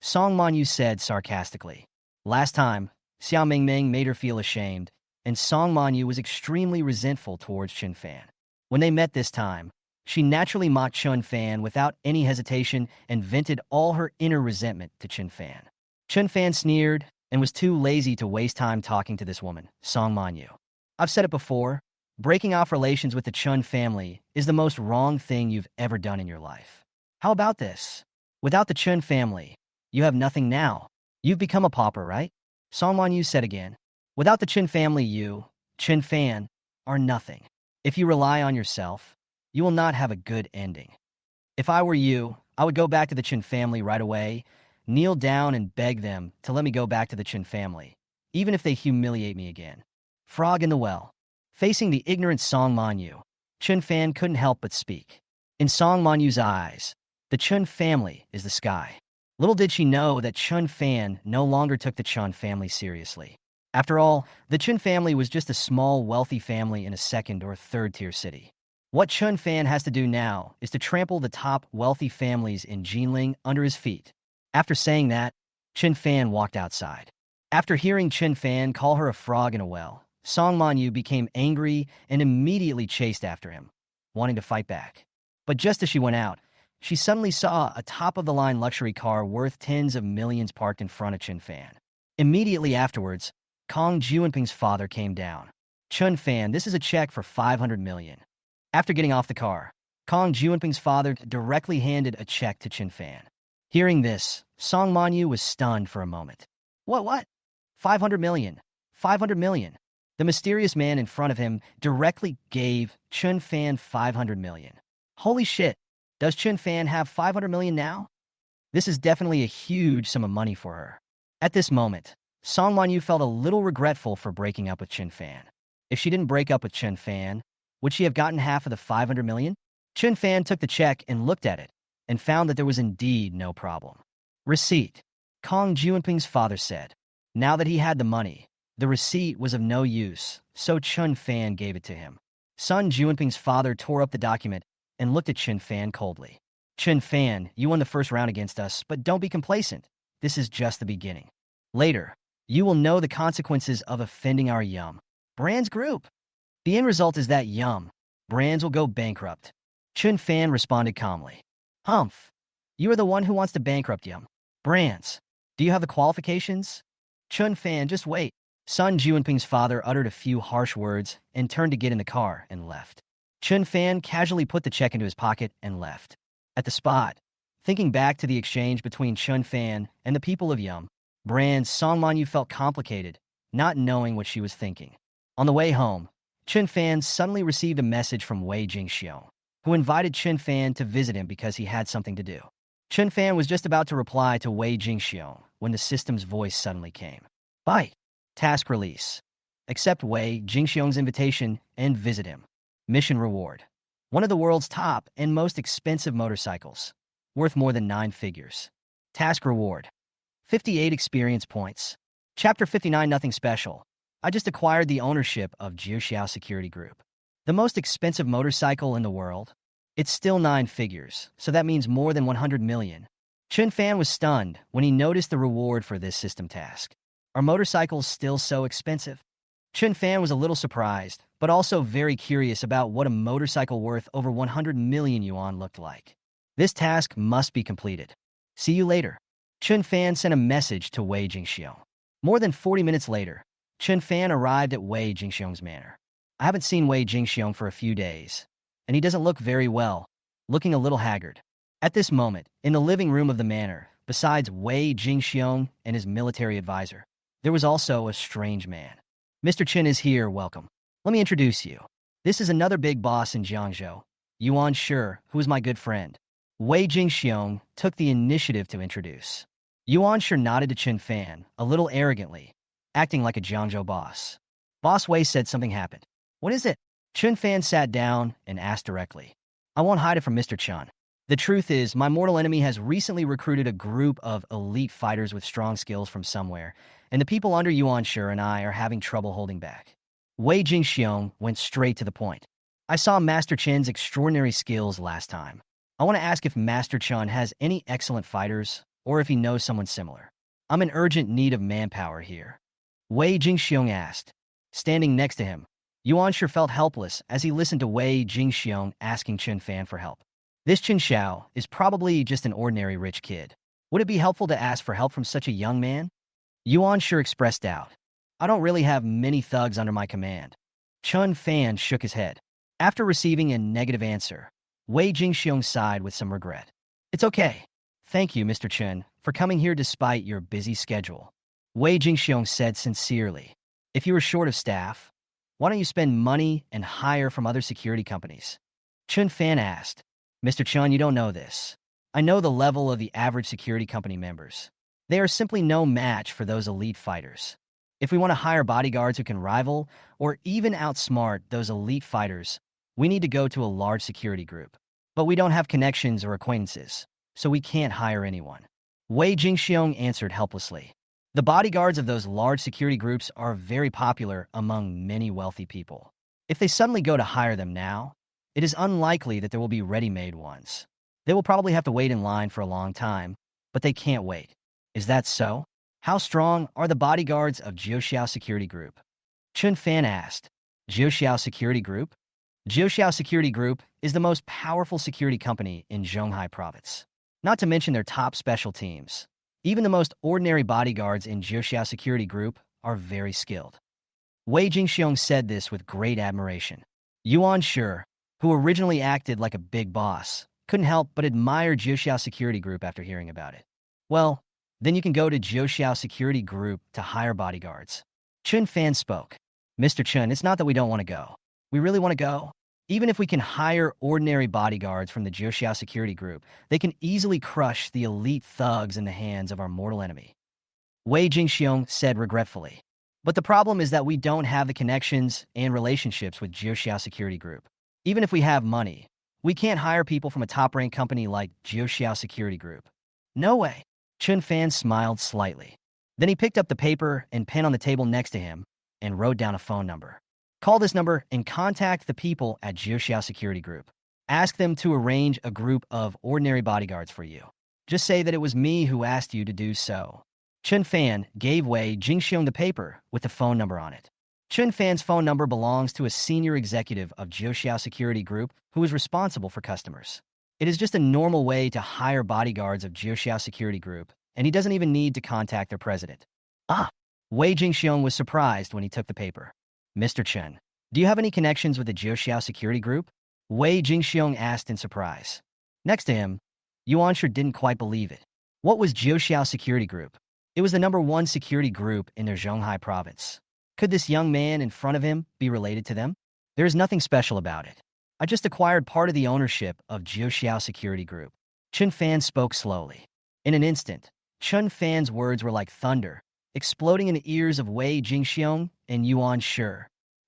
Song Manyu said sarcastically. Last time, Xia Mingming made her feel ashamed, and Song Manyu was extremely resentful towards Chen Fan. When they met this time, she naturally mocked Chun Fan without any hesitation and vented all her inner resentment to Chun Fan. Chun Fan sneered and was too lazy to waste time talking to this woman, Song Manyu. I've said it before, breaking off relations with the Chun family is the most wrong thing you've ever done in your life. How about this? Without the Chun family, you have nothing now. You've become a pauper, right? Song Manyu said again. Without the Chun family, you, Chun Fan, are nothing. If you rely on yourself, you will not have a good ending. If I were you, I would go back to the Chin family right away, kneel down and beg them to let me go back to the Chin family, even if they humiliate me again. Frog in the well. Facing the ignorant Song Manyu, Chun Fan couldn't help but speak. In Song Manyu's eyes, the Chun family is the sky. Little did she know that Chun Fan no longer took the Chun family seriously. After all, the Chun family was just a small, wealthy family in a second or third-tier city. What Chun Fan has to do now is to trample the top wealthy families in Jinling under his feet. After saying that, Chun Fan walked outside. After hearing Chun Fan call her a frog in a well, Song Manyu became angry and immediately chased after him, wanting to fight back. But just as she went out, she suddenly saw a top-of-the-line luxury car worth tens of millions parked in front of Chun Fan. Immediately afterwards, Kong Juanping's father came down. Chun Fan, this is a check for 500 million. After getting off the car, Kong Juanping's father directly handed a check to Chun Fan. Hearing this, Song Manyu was stunned for a moment. What? 500 million. 500 million. The mysterious man in front of him directly gave Chun Fan 500 million. Holy shit, does Chun Fan have 500 million now? This is definitely a huge sum of money for her. At this moment, Song Manyu felt a little regretful for breaking up with Chun Fan. If she didn't break up with Chun Fan, would she have gotten half of the 500 million? Chun Fan took the check and looked at it, and found that there was indeed no problem. Receipt. Kong Juanping's father said. Now that he had the money, the receipt was of no use, so Chun Fan gave it to him. Son Juanping's father tore up the document and looked at Chun Fan coldly. Chun Fan, you won the first round against us, but don't be complacent. This is just the beginning. Later, you will know the consequences of offending our Yum Brands group. The end result is that Yum Brands will go bankrupt. Chun Fan responded calmly. Humph, you are the one who wants to bankrupt Yum Brands. Do you have the qualifications? Chun Fan, just wait. Son Juanping's father uttered a few harsh words and turned to get in the car and left. Chun Fan casually put the check into his pocket and left. At the spot, thinking back to the exchange between Chun Fan and the people of Yum Brands, Song Manyu felt complicated, not knowing what she was thinking. On the way home, Chun Fan suddenly received a message from Wei Jingxiong, who invited Chun Fan to visit him because he had something to do. Chun Fan was just about to reply to Wei Jingxiong when the system's voice suddenly came. Bye. Task release. Accept Wei Jingxiong's invitation and visit him. Mission reward. One of the world's top and most expensive motorcycles, worth more than 9 figures. Task reward. 58 experience points. Chapter 59, nothing special. I just acquired the ownership of Jiuxiao Security Group. The most expensive motorcycle in the world. It's still 9 figures, so that means more than 100 million. Chun Fan was stunned when he noticed the reward for this system task. Are motorcycles still so expensive? Chun Fan was a little surprised, but also very curious about what a motorcycle worth over 100 million yuan looked like. This task must be completed. See you later. Chun Fan sent a message to Wei Jingxiong. More than 40 minutes later, Chun Fan arrived at Wei Jingxiong's manor. I haven't seen Wei Jingxiong for a few days, and he doesn't look very well, looking a little haggard. At this moment, in the living room of the manor, besides Wei Jingxiong and his military advisor, there was also a strange man. Mr. Chen is here, welcome. Let me introduce you. This is another big boss in Jiangzhou, Yuan Shi, who is my good friend. Wei Jingxiong took the initiative to introduce. Yuan Shi nodded to Chen Fan, a little arrogantly, acting like a Jiangzhou boss. Boss Wei said something happened. What is it? Chen Fan sat down and asked directly. I won't hide it from Mr. Chen. The truth is, my mortal enemy has recently recruited a group of elite fighters with strong skills from somewhere, and the people under Yuan Shi and I are having trouble holding back. Wei Jingxiong went straight to the point. I saw Master Chen's extraordinary skills last time. I want to ask if Master Chen has any excellent fighters, or if he knows someone similar. I'm in urgent need of manpower here. Wei Jingxiong asked. Standing next to him, Yuan sure felt helpless as he listened to Wei Jingxiong asking Chen Fan for help. This Chen Xiao is probably just an ordinary rich kid. Would it be helpful to ask for help from such a young man? Yuan sure expressed doubt. I don't really have many thugs under my command. Chen Fan shook his head. After receiving a negative answer, Wei Jingxiong sighed with some regret. It's okay. Thank you, Mr. Chen, for coming here despite your busy schedule. Wei Jingxiong said sincerely. If you were short of staff, why don't you spend money and hire from other security companies? Chen Fan asked. Mr. Chen, you don't know this. I know the level of the average security company members. They are simply no match for those elite fighters. If we want to hire bodyguards who can rival or even outsmart those elite fighters, we need to go to a large security group. But we don't have connections or acquaintances, so we can't hire anyone. Wei Jingxiong answered helplessly. The bodyguards of those large security groups are very popular among many wealthy people. If they suddenly go to hire them now, it is unlikely that there will be ready-made ones. They will probably have to wait in line for a long time, but they can't wait. Is that so? How strong are the bodyguards of Jiuxiao Security Group? Chen Fan asked. Jiuxiao Security Group? Jiuxiao Security Group is the most powerful security company in Zhonghai Province. Not to mention their top special teams. Even the most ordinary bodyguards in Jiuxiao Security Group are very skilled. Wei Jingxiong said this with great admiration. Yuan Shi, who originally acted like a big boss, couldn't help but admire Jiuxiao Security Group after hearing about it. Well, then you can go to Jiuxiao Security Group to hire bodyguards. Chen Fan spoke. Mr. Chen, it's not that we don't want to go. We really want to go. Even if we can hire ordinary bodyguards from the Jiuxiao Security Group, they can easily crush the elite thugs in the hands of our mortal enemy. Wei Jingxiong said regretfully. But the problem is that we don't have the connections and relationships with Jiuxiao Security Group. Even if we have money, we can't hire people from a top-ranked company like Jiuxiao Security Group. No way. Chen Fan smiled slightly. Then he picked up the paper and pen on the table next to him and wrote down a phone number. Call this number and contact the people at Jiuxiao Security Group. Ask them to arrange a group of ordinary bodyguards for you. Just say that it was me who asked you to do so. Chen Fan gave Wei Jingxiong the paper with the phone number on it. Chen Fan's phone number belongs to a senior executive of Jiuxiao Security Group who is responsible for customers. It is just a normal way to hire bodyguards of Jiuxiao Security Group, and he doesn't even need to contact their president. Ah! Wei Jingxiong was surprised when he took the paper. Mr. Chen, do you have any connections with the Jiuxiao Security Group? Wei Jingxiong asked in surprise. Next to him, Yuan Shi didn't quite believe it. What was Jiuxiao Security Group? It was the #1 security group in their Zhonghai province. Could this young man in front of him be related to them? There is nothing special about it. I just acquired part of the ownership of Jiuxiao Security Group. Chen Fan spoke slowly. In an instant, Chen Fan's words were like thunder, exploding in the ears of Wei Jingxiong and Yuan Shi.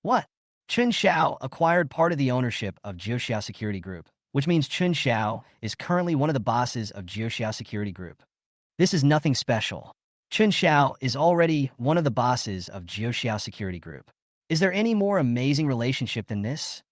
What? Chen Xiao acquired part of the ownership of Jiuxiao Security Group, which means Chen Xiao is currently one of the bosses of Jiuxiao Security Group. This is nothing special. Chen Xiao is already one of the bosses of Jiuxiao Security Group. Is there any more amazing relationship than this?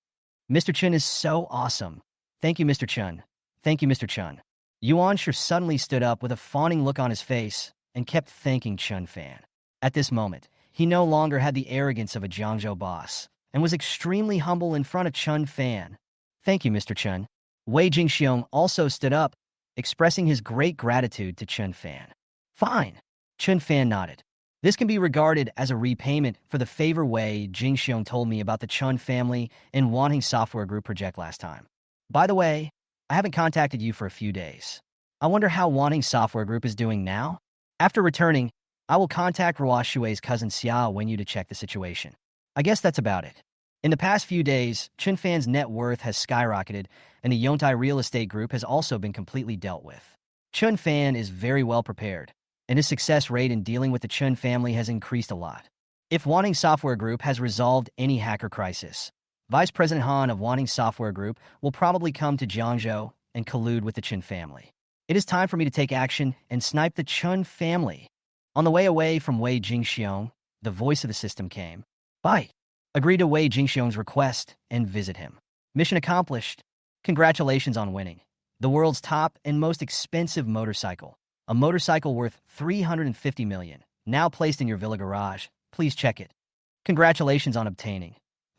Mr. Chen is so awesome. Thank you, Mr. Chen. Thank you, Mr. Chen. Yuan Shi suddenly stood up with a fawning look on his face and kept thanking Chen Fan. At this moment, he no longer had the arrogance of a Jiangzhou boss and was extremely humble in front of Chen Fan. Thank you, Mr. Chen. Wei Jingxiong also stood up, expressing his great gratitude to Chen Fan. Fine. Chen Fan nodded. This can be regarded as a repayment for the favor Wei Jingxiong told me about the Chen family and Wanting Software Group project last time. By the way, I haven't contacted you for a few days. I wonder how Wanting Software Group is doing now? After returning, I will contact Ruo Shui's cousin Xia Wenyu to check the situation. I guess that's about it. In the past few days, Chen Fan's net worth has skyrocketed, and the Yontai Real Estate Group has also been completely dealt with. Chen Fan is very well prepared, and his success rate in dealing with the Chen family has increased a lot. If Wanting Software Group has resolved any hacker crisis, Vice President Han of Wanting Software Group will probably come to Jiangzhou and collude with the Chen family. It is time for me to take action and snipe the Chen family. On the way away from Wei Jingxiong, the voice of the system came. Bye. Agree to Wei Jingxiong's request and visit him. Mission accomplished. Congratulations on winning the world's top and most expensive motorcycle. A motorcycle worth 350 million, now placed in your villa garage. Please check it. Congratulations on obtaining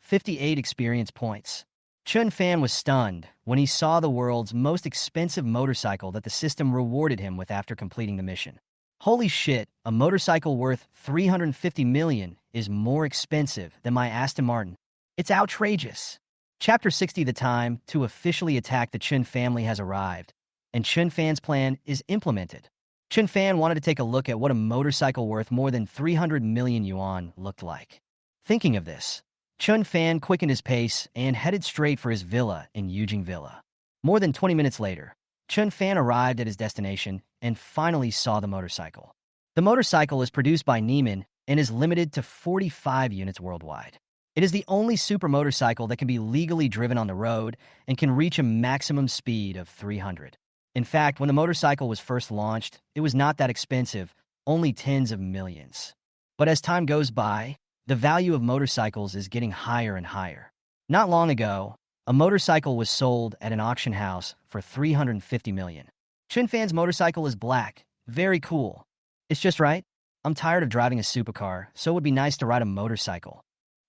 58 experience points. Chun Fan was stunned when he saw the world's most expensive motorcycle that the system rewarded him with after completing the mission. Holy shit, a motorcycle worth 350 million is more expensive than my Aston Martin. It's outrageous. Chapter 60, the time to officially attack the Chun family has arrived, and Chun Fan's plan is implemented. Chun Fan wanted to take a look at what a motorcycle worth more than 300 million yuan looked like. Thinking of this, Chun Fan quickened his pace and headed straight for his villa in Yujing Villa. More than 20 minutes later, Chun Fan arrived at his destination and finally saw the motorcycle. The motorcycle is produced by Neiman and is limited to 45 units worldwide. It is the only super motorcycle that can be legally driven on the road and can reach a maximum speed of 300. In fact, when the motorcycle was first launched, it was not that expensive, only tens of millions. But as time goes by, the value of motorcycles is getting higher and higher. Not long ago, a motorcycle was sold at an auction house for 350 million. Chun Fan's motorcycle is black, very cool. It's just right. I'm tired of driving a supercar, so it would be nice to ride a motorcycle.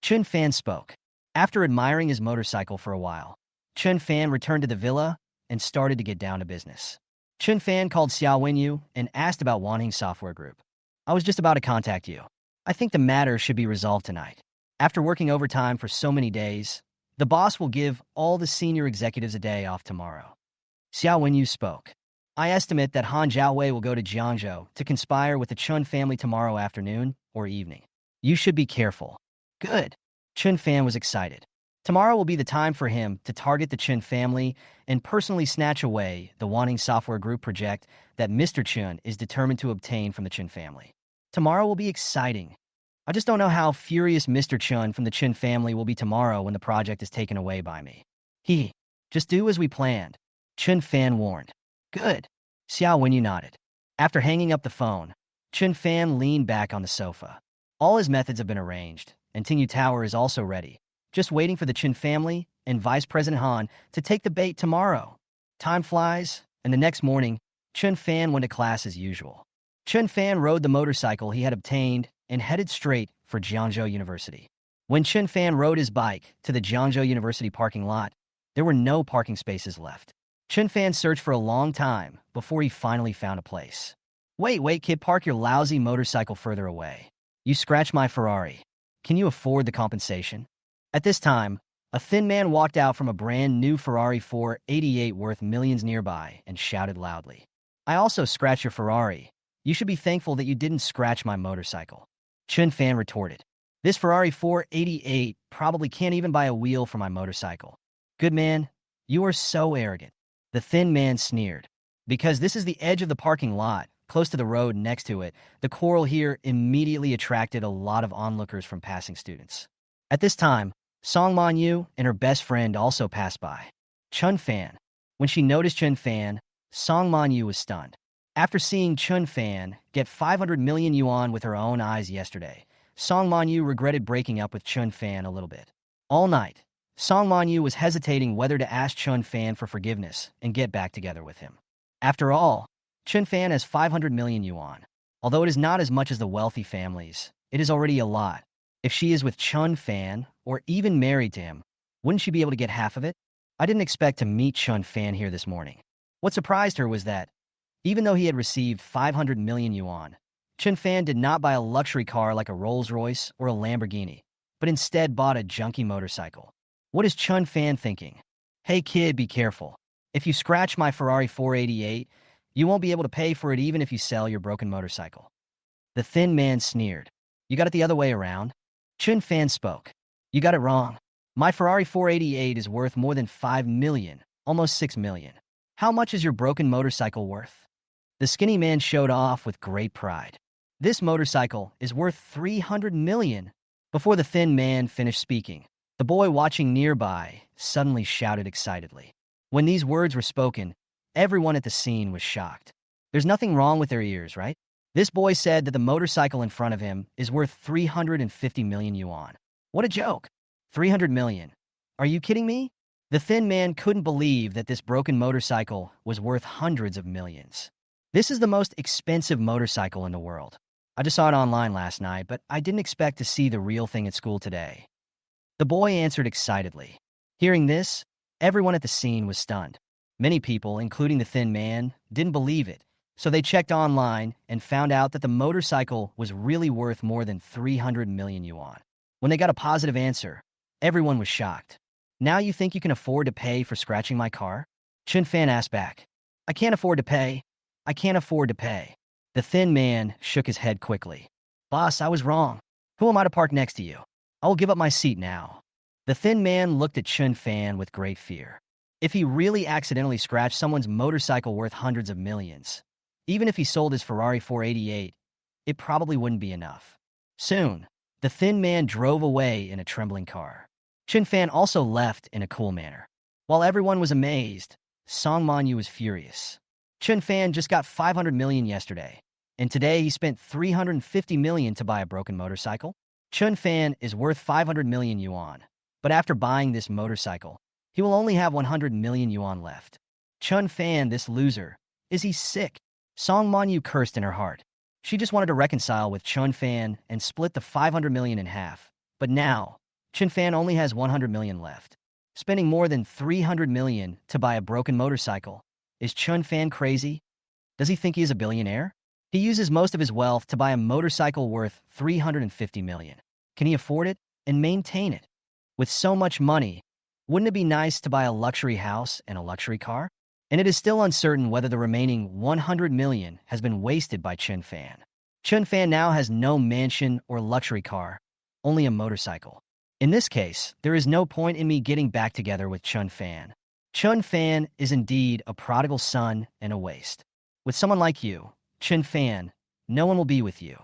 Chun Fan spoke. After admiring his motorcycle for a while, Chun Fan returned to the villa and started to get down to business. Chun Fan called Xiao Wenyu and asked about Wanhing Software Group. I was just about to contact you. I think the matter should be resolved tonight. After working overtime for so many days, the boss will give all the senior executives a day off tomorrow. Xiao Wenyu spoke. I estimate that Han Jiaowei will go to Jiangzhou to conspire with the Chun family tomorrow afternoon or evening. You should be careful. Good. Chun Fan was excited. Tomorrow will be the time for him to target the Chun family and personally snatch away the Wanhing Software Group project that Mr. Chun is determined to obtain from the Chun family. Tomorrow will be exciting. I just don't know how furious Mr. Chun from the Chun family will be tomorrow when the project is taken away by me. Just do as we planned. Chun Fan warned. Good. Xiao Wenyu nodded. After hanging up the phone, Chun Fan leaned back on the sofa. All his methods have been arranged, and Tingyu Tower is also ready, just waiting for the Chun family and Vice President Han to take the bait tomorrow. Time flies, and the next morning, Chun Fan went to class as usual. Chun Fan rode the motorcycle he had obtained and headed straight for Jiangzhou University. When Chun Fan rode his bike to the Jiangzhou University parking lot, there were no parking spaces left. Chun Fan searched for a long time before he finally found a place. Wait, kid, park your lousy motorcycle further away. You scratched my Ferrari. Can you afford the compensation? At this time, a thin man walked out from a brand new Ferrari 488 worth millions nearby and shouted loudly. I also scratched your Ferrari. You should be thankful that you didn't scratch my motorcycle. Chun Fan retorted. This Ferrari 488 probably can't even buy a wheel for my motorcycle. Good man, you are so arrogant. The thin man sneered. Because this is the edge of the parking lot, close to the road next to it, the quarrel here immediately attracted a lot of onlookers from passing students. At this time, Song Manyu and her best friend also passed by. Chun Fan. When she noticed Chun Fan, Song Manyu was stunned. After seeing Chun Fan get 500 million yuan with her own eyes yesterday, Song Manyu regretted breaking up with Chun Fan a little bit. All night, Song Manyu was hesitating whether to ask Chun Fan for forgiveness and get back together with him. After all, Chun Fan has 500 million yuan. Although it is not as much as the wealthy families, it is already a lot. If she is with Chun Fan, or even married to him, wouldn't she be able to get half of it? I didn't expect to meet Chun Fan here this morning. What surprised her was that, even though he had received 500 million yuan, Chun Fan did not buy a luxury car like a Rolls-Royce or a Lamborghini, but instead bought a junky motorcycle. What is Chun Fan thinking? Hey kid, be careful. If you scratch my Ferrari 488, you won't be able to pay for it even if you sell your broken motorcycle. The thin man sneered. You got it the other way around. Chun Fan spoke. You got it wrong. My Ferrari 488 is worth more than 5 million, almost 6 million. How much is your broken motorcycle worth? The skinny man showed off with great pride. This motorcycle is worth 300 million. Before the thin man finished speaking, the boy watching nearby suddenly shouted excitedly. When these words were spoken, everyone at the scene was shocked. There's nothing wrong with their ears, right? This boy said that the motorcycle in front of him is worth 350 million yuan. What a joke. 300 million. Are you kidding me? The thin man couldn't believe that this broken motorcycle was worth hundreds of millions. This is the most expensive motorcycle in the world. I just saw it online last night, but I didn't expect to see the real thing at school today. The boy answered excitedly. Hearing this, everyone at the scene was stunned. Many people, including the thin man, didn't believe it, so they checked online and found out that the motorcycle was really worth more than 300 million yuan. When they got a positive answer, everyone was shocked. Now you think you can afford to pay for scratching my car? Chen Fan asked back. I can't afford to pay. I can't afford to pay. The thin man shook his head quickly. Boss, I was wrong. Who am I to park next to you? I will give up my seat now. The thin man looked at Chen Fan with great fear. If he really accidentally scratched someone's motorcycle worth hundreds of millions, even if he sold his Ferrari 488, it probably wouldn't be enough. Soon, the thin man drove away in a trembling car. Chen Fan also left in a cool manner. While everyone was amazed, Song Manyu was furious. Chen Fan just got 500 million yesterday, and today he spent 350 million to buy a broken motorcycle. Chen Fan is worth 500 million yuan, but after buying this motorcycle, he will only have 100 million yuan left. Chen Fan, this loser, is he sick? Song Manyu cursed in her heart. She just wanted to reconcile with Chen Fan and split the 500 million in half, but now, Chen Fan only has 100 million left. Spending more than 300 million to buy a broken motorcycle. Is Chen Fan crazy? Does he think he is a billionaire? He uses most of his wealth to buy a motorcycle worth 350 million. Can he afford it and maintain it? With so much money, wouldn't it be nice to buy a luxury house and a luxury car? And it is still uncertain whether the remaining 100 million has been wasted by Chen Fan. Chen Fan now has no mansion or luxury car, only a motorcycle. In this case, there is no point in me getting back together with Chen Fan. Chen Fan is indeed a prodigal son and a waste. With someone like you, Chen Fan, no one will be with you.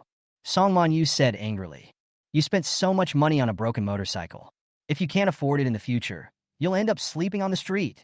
Song Manyu said angrily. You spent so much money on a broken motorcycle. If you can't afford it in the future, you'll end up sleeping on the street.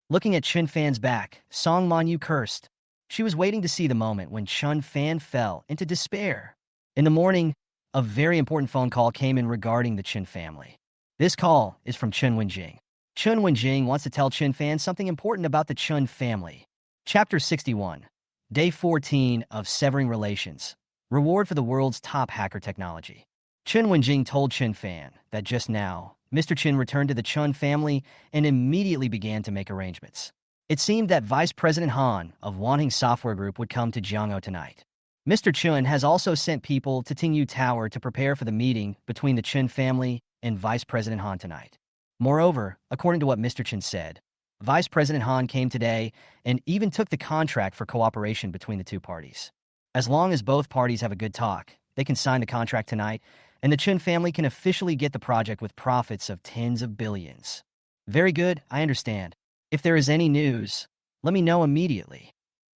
Looking at Chen Fan's back, Song Manyu cursed. She was waiting to see the moment when Chen Fan fell into despair. In the morning, a very important phone call came in regarding the Chen family. This call is from Chen Wenjing. Chen Wenjing wants to tell Chen Fan something important about the Chen family. Chapter 61. Day 14 of Severing Relations. Reward for the world's top hacker technology. Chen Wenjing told Chen Fan that just now, Mr. Chen returned to the Chen family and immediately began to make arrangements. It seemed that Vice President Han of Wanting Software Group would come to Jiangou tonight. Mr. Chen has also sent people to Tingyu Tower to prepare for the meeting between the Chen family and Vice President Han tonight. Moreover, according to what Mr. Chen said, Vice President Han came today and even took the contract for cooperation between the two parties. As long as both parties have a good talk, they can sign the contract tonight, and the Chen family can officially get the project with profits of tens of billions. Very good, I understand. If there is any news, let me know immediately.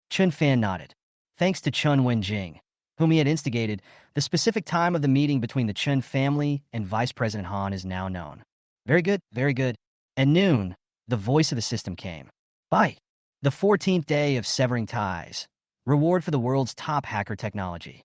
Chen Fan nodded. Thanks to Chen Wenjing, whom he had instigated, the specific time of the meeting between the Chen family and Vice President Han is now known. Very good, very good. At noon, the voice of the system came. Bye. The 14th day of Severing Ties. Reward for the world's top hacker technology.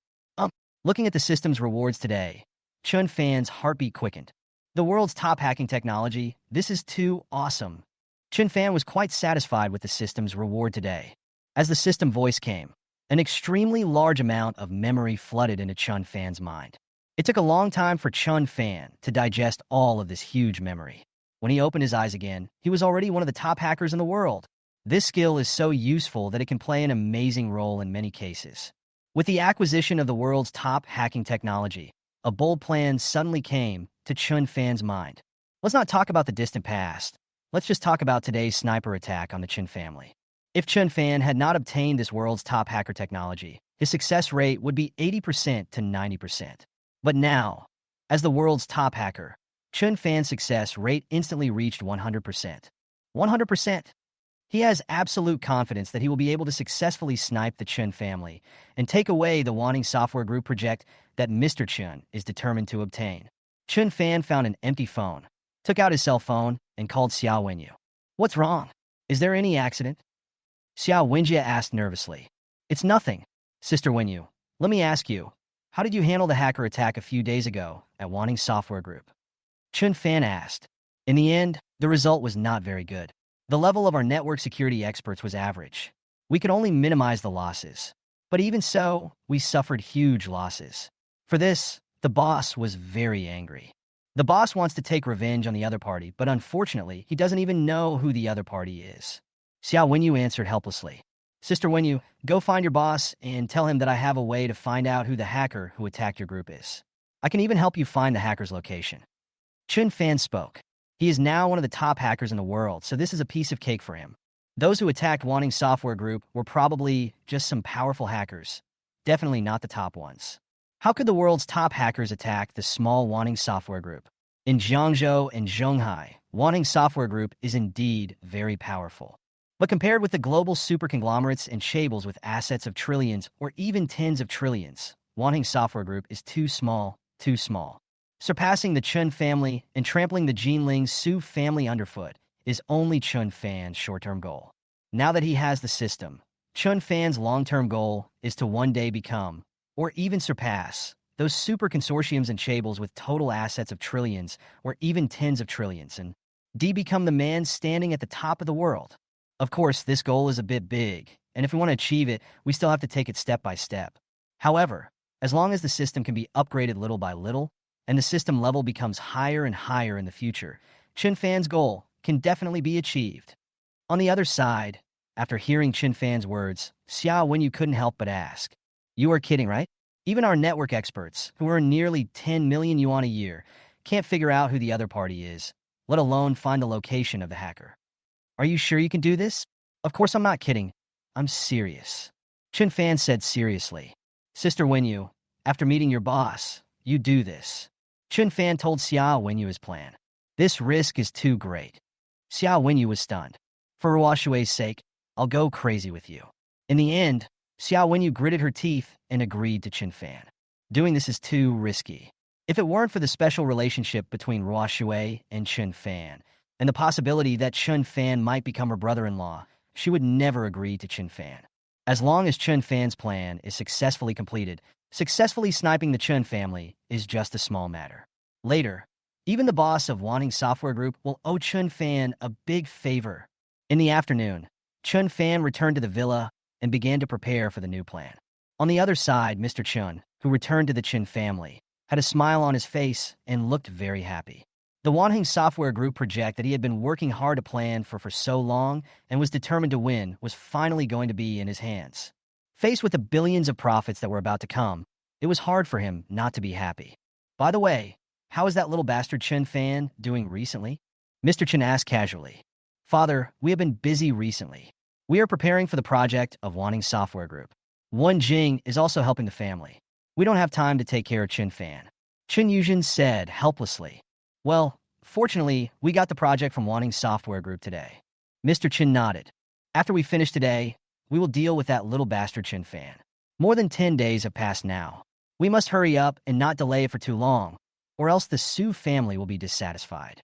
Looking at the system's rewards today, Chen Fan's heartbeat quickened. The world's top hacking technology, this is too awesome. Chen Fan was quite satisfied with the system's reward today. As the system voice came, an extremely large amount of memory flooded into Chen Fan's mind. It took a long time for Chen Fan to digest all of this huge memory. When he opened his eyes again, he was already one of the top hackers in the world. This skill is so useful that it can play an amazing role in many cases. With the acquisition of the world's top hacking technology, a bold plan suddenly came to Chen Fan's mind. Let's not talk about the distant past. Let's just talk about today's sniper attack on the Chen family. If Chen Fan had not obtained this world's top hacker technology, his success rate would be 80% to 90%. But now, as the world's top hacker, Chen Fan's success rate instantly reached 100%. 100%. He has absolute confidence that he will be able to successfully snipe the Chen family and take away the Wanting Software Group project that Mr. Chen is determined to obtain. Chen Fan found an empty phone, took out his cell phone, and called Xiao Wenyu. What's wrong? Is there any accident? Xiao Wenjia asked nervously. It's nothing. Sister Wenyu, let me ask you, how did you handle the hacker attack a few days ago at Wanting Software Group? Chen Fan asked. In the end, the result was not very good. The level of our network security experts was average. We could only minimize the losses. But even so, we suffered huge losses. For this, the boss was very angry. The boss wants to take revenge on the other party, but unfortunately, he doesn't even know who the other party is. Xiao Wenyu answered helplessly. Sister Wenyu, go find your boss and tell him that I have a way to find out who the hacker who attacked your group is. I can even help you find the hacker's location. Chun Fan spoke. He is now one of the top hackers in the world, so this is a piece of cake for him. Those who attacked Wanting Software Group were probably just some powerful hackers. Definitely not the top ones. How could the world's top hackers attack the small Wanting Software Group? In Jiangzhou and Zhonghai, Wanting Software Group is indeed very powerful. But compared with the global super conglomerates and chaebols with assets of trillions or even tens of trillions, Wanting Software Group is too small, too small. Surpassing the Chun family and trampling the Jinling Su family underfoot is only Chun Fan's short-term goal. Now that he has the system, Chun Fan's long-term goal is to one day become, or even surpass, those super consortiums and chaebols with total assets of trillions or even tens of trillions and become the man standing at the top of the world. Of course, this goal is a bit big, and if we want to achieve it, we still have to take it step by step. However, as long as the system can be upgraded little by little, and the system level becomes higher and higher in the future, Chun Fan's goal can definitely be achieved. On the other side, after hearing Chun Fan's words, Xiao Wenyu couldn't help but ask, "You are kidding, right? Even our network experts, who earn nearly 10 million yuan a year, can't figure out who the other party is, let alone find the location of the hacker. Are you sure you can do this?" "Of course I'm not kidding. I'm serious." Chun Fan said seriously. "Sister Wenyu, after meeting your boss, you do this." Chun Fan told Xiao Wenyu his plan. "This risk is too great." Xiao Wenyu was stunned. "For Ruoshui's sake, I'll go crazy with you." In the end, Xiao Wenyu gritted her teeth and agreed to Chun Fan. Doing this is too risky. If it weren't for the special relationship between Ruoshui and Chun Fan, and the possibility that Chun Fan might become her brother-in-law, she would never agree to Chun Fan. As long as Chun Fan's plan is successfully completed, successfully sniping the Chun family is just a small matter. Later, even the boss of Wanting Software Group will owe Chun Fan a big favor. In the afternoon, Chun Fan returned to the villa and began to prepare for the new plan. On the other side, Mr. Chun, who returned to the Chun family, had a smile on his face and looked very happy. The Wanting Software Group project that he had been working hard to plan for so long and was determined to win was finally going to be in his hands. Faced with the billions of profits that were about to come, it was hard for him not to be happy. "By the way, how is that little bastard Chun Fan doing recently?" Mr. Chun asked casually. "Father, we have been busy recently. We are preparing for the project of Wanting Software Group. Wen Jing is also helping the family. We don't have time to take care of Chun Fan." Chun Yuzhen said helplessly. "Well, fortunately, we got the project from Wanting Software Group today." Mr. Chin nodded. "After we finish today, we will deal with that little bastard Chun Fan. More than 10 days have passed now. We must hurry up and not delay it for too long, or else the Su family will be dissatisfied.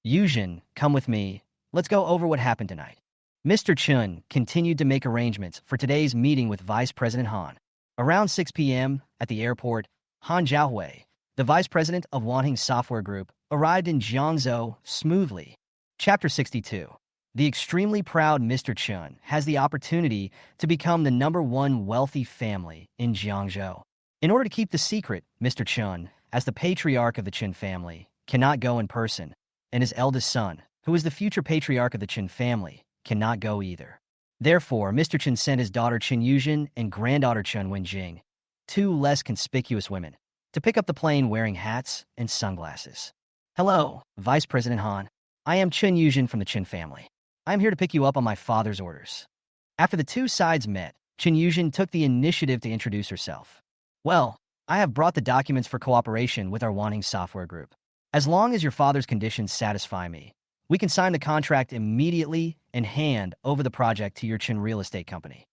Yuzhen, come with me. Let's go over what happened tonight." Mr. Chun continued to make arrangements for today's meeting with Vice President Han. Around 6 p.m. at the airport, Han Zhaohui, the Vice President of Wanting Software Group, arrived in Jiangzhou smoothly. Chapter 62. The extremely proud Mr. Chun has the opportunity to become the #1 wealthy family in Jiangzhou. In order to keep the secret, Mr. Chun, as the patriarch of the Chun family, cannot go in person, and his eldest son, who is the future patriarch of the Chun family, cannot go either. Therefore, Mr. Chun sent his daughter Chun Yuzhen and granddaughter Chun Wenjing, two less conspicuous women, to pick up the plane wearing hats and sunglasses. "Hello, Vice President Han. I am Chun Yuzhen from the Chun family. I am here to pick you up on my father's orders." After the two sides met, Chun Yuzhen took the initiative to introduce herself. "Well, I have brought the documents for cooperation with our Wanting Software Group. As long as your father's conditions satisfy me, we can sign the contract immediately and hand over the project to your Chun real estate company."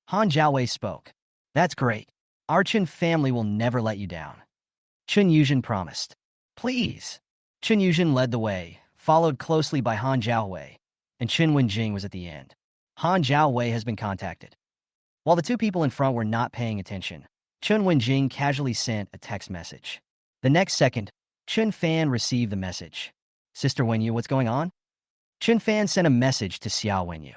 Han Zhaowei spoke. "That's great. Our Chun family will never let you down." Chun Yuzhen promised. "Please." Chun Yuzhen led the way, followed closely by Han Zhaowei, and Chun Wenjing was at the end. Han Zhaowei has been contacted. While the two people in front were not paying attention, Chun Wenjing casually sent a text message. The next second, Chun Fan received the message. "Sister Wenyu, what's going on?" Chun Fan sent a message to Xiao Wenyu.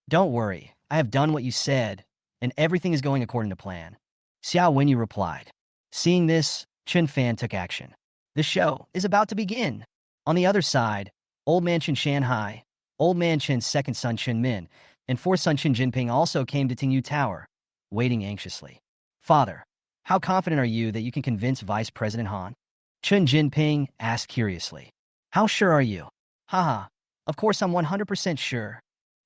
"Don't worry, I have done what you said, and everything is going according to plan." Xiao Wenyu replied. Seeing this, Chun Fan took action. The show is about to begin. On the other side, Old Man Chen Shanghai, Old Man Chen's second son Chen Min, and fourth son Chen Jinping also came to Tinyu Tower, waiting anxiously. Father, how confident are you that you can convince Vice President Han? Chen Jinping asked curiously. How sure are you? Haha, of course I'm 100% sure.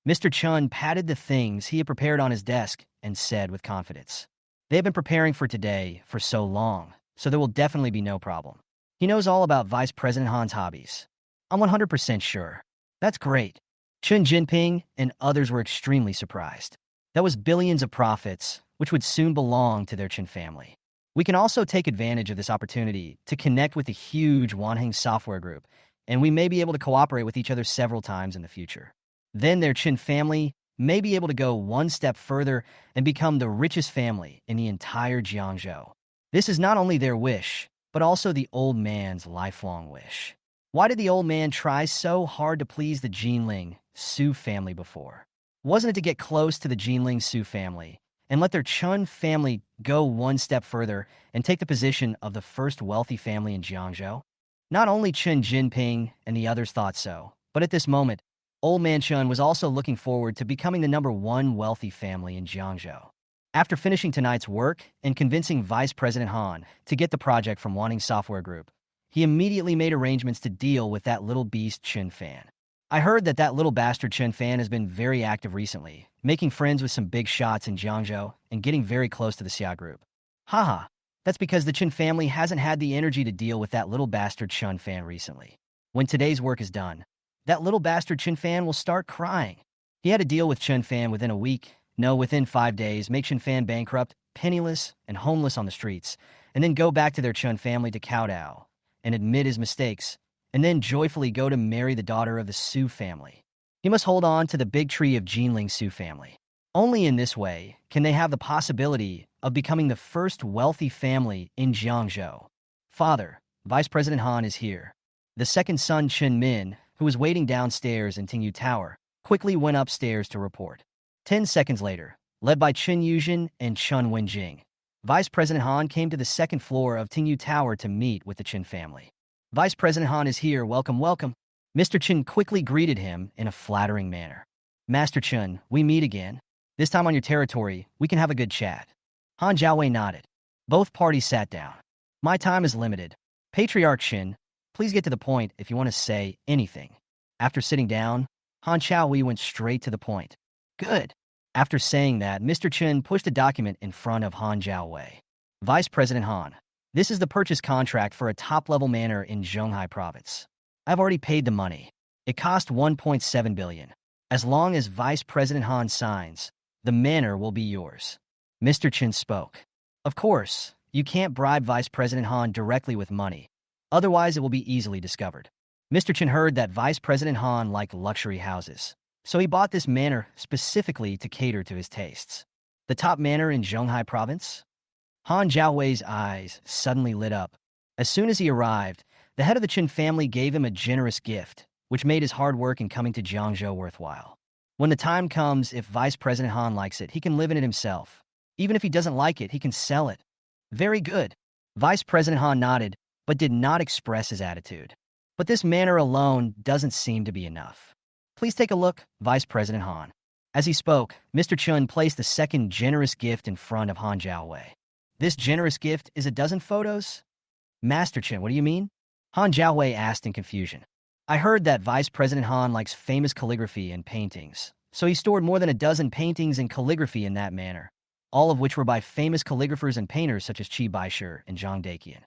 Mr. Chun patted the things he had prepared on his desk and said with confidence. They have been preparing for today for so long, so there will definitely be no problem. He knows all about Vice President Han's hobbies. I'm 100% sure. That's great. Chen Jinping and others were extremely surprised. That was billions of profits, which would soon belong to their Chen family. We can also take advantage of this opportunity to connect with the huge Wanheng software group, and we may be able to cooperate with each other several times in the future. Then their Chen family may be able to go one step further and become the richest family in the entire Jiangzhou. This is not only their wish, but also the old man's lifelong wish. Why did the old man try so hard to please the Jinling Su family before? Wasn't it to get close to the Jinling Su family and let their Chun family go one step further and take the position of the first wealthy family in Jiangzhou? Not only Chen Jinping and the others thought so, but at this moment, Old Man Chun was also looking forward to becoming the #1 wealthy family in Jiangzhou. After finishing tonight's work and convincing Vice President Han to get the project from Wanting Software Group, he immediately made arrangements to deal with that little beast Chen Fan. I heard that that little bastard Chen Fan has been very active recently, making friends with some big shots in Jiangzhou and getting very close to the Xia Group. Haha, that's because the Chen family hasn't had the energy to deal with that little bastard Chen Fan recently. When today's work is done, that little bastard Chen Fan will start crying. He had to deal with Chen Fan within a week, no, within 5 days, make Chen Fan bankrupt, penniless, and homeless on the streets, and then go back to their Chen family to kowtow and admit his mistakes, and then joyfully go to marry the daughter of the Su family. He must hold on to the big tree of Jinling Su family. Only in this way can they have the possibility of becoming the first wealthy family in Jiangzhou. Father, Vice President Han is here. The second son Chen Min, who was waiting downstairs in Tingyu Tower, quickly went upstairs to report. 10 seconds later, led by Chen Yuzhen and Chen Wenjing, Vice President Han came to the second floor of Tingyu Tower to meet with the Chen family. Vice President Han is here, welcome, welcome. Mr. Chen quickly greeted him in a flattering manner. Master Chen, we meet again. This time on your territory, we can have a good chat. Han Jiawei nodded. Both parties sat down. My time is limited. Patriarch Chen, please get to the point if you want to say anything. After sitting down, Han Xiaowei went straight to the point. Good. After saying that, Mr. Chen pushed a document in front of Han Jiawei. Vice President Han, this is the purchase contract for a top-level manor in Zhonghai province. I've already paid the money. It cost 1.7 billion. As long as Vice President Han signs, the manor will be yours. Mr. Chen spoke. Of course, you can't bribe Vice President Han directly with money. Otherwise, it will be easily discovered. Mr. Chen heard that Vice President Han liked luxury houses, so he bought this manor specifically to cater to his tastes. The top manor in Zhonghai province? Han Jiawei's eyes suddenly lit up. As soon as he arrived, the head of the Chen family gave him a generous gift, which made his hard work in coming to Jiangzhou worthwhile. When the time comes, if Vice President Han likes it, he can live in it himself. Even if he doesn't like it, he can sell it. Very good. Vice President Han nodded, but did not express his attitude. But this manor alone doesn't seem to be enough. Please take a look, Vice President Han. As he spoke, Mr. Chun placed the second generous gift in front of Han Jiawei. This generous gift is a dozen photos? Master Chen, what do you mean? Han Jiawei asked in confusion. I heard that Vice President Han likes famous calligraphy and paintings, so he stored more than a dozen paintings and calligraphy in that manor, all of which were by famous calligraphers and painters such as Qi Baishe and Zhang Daqian.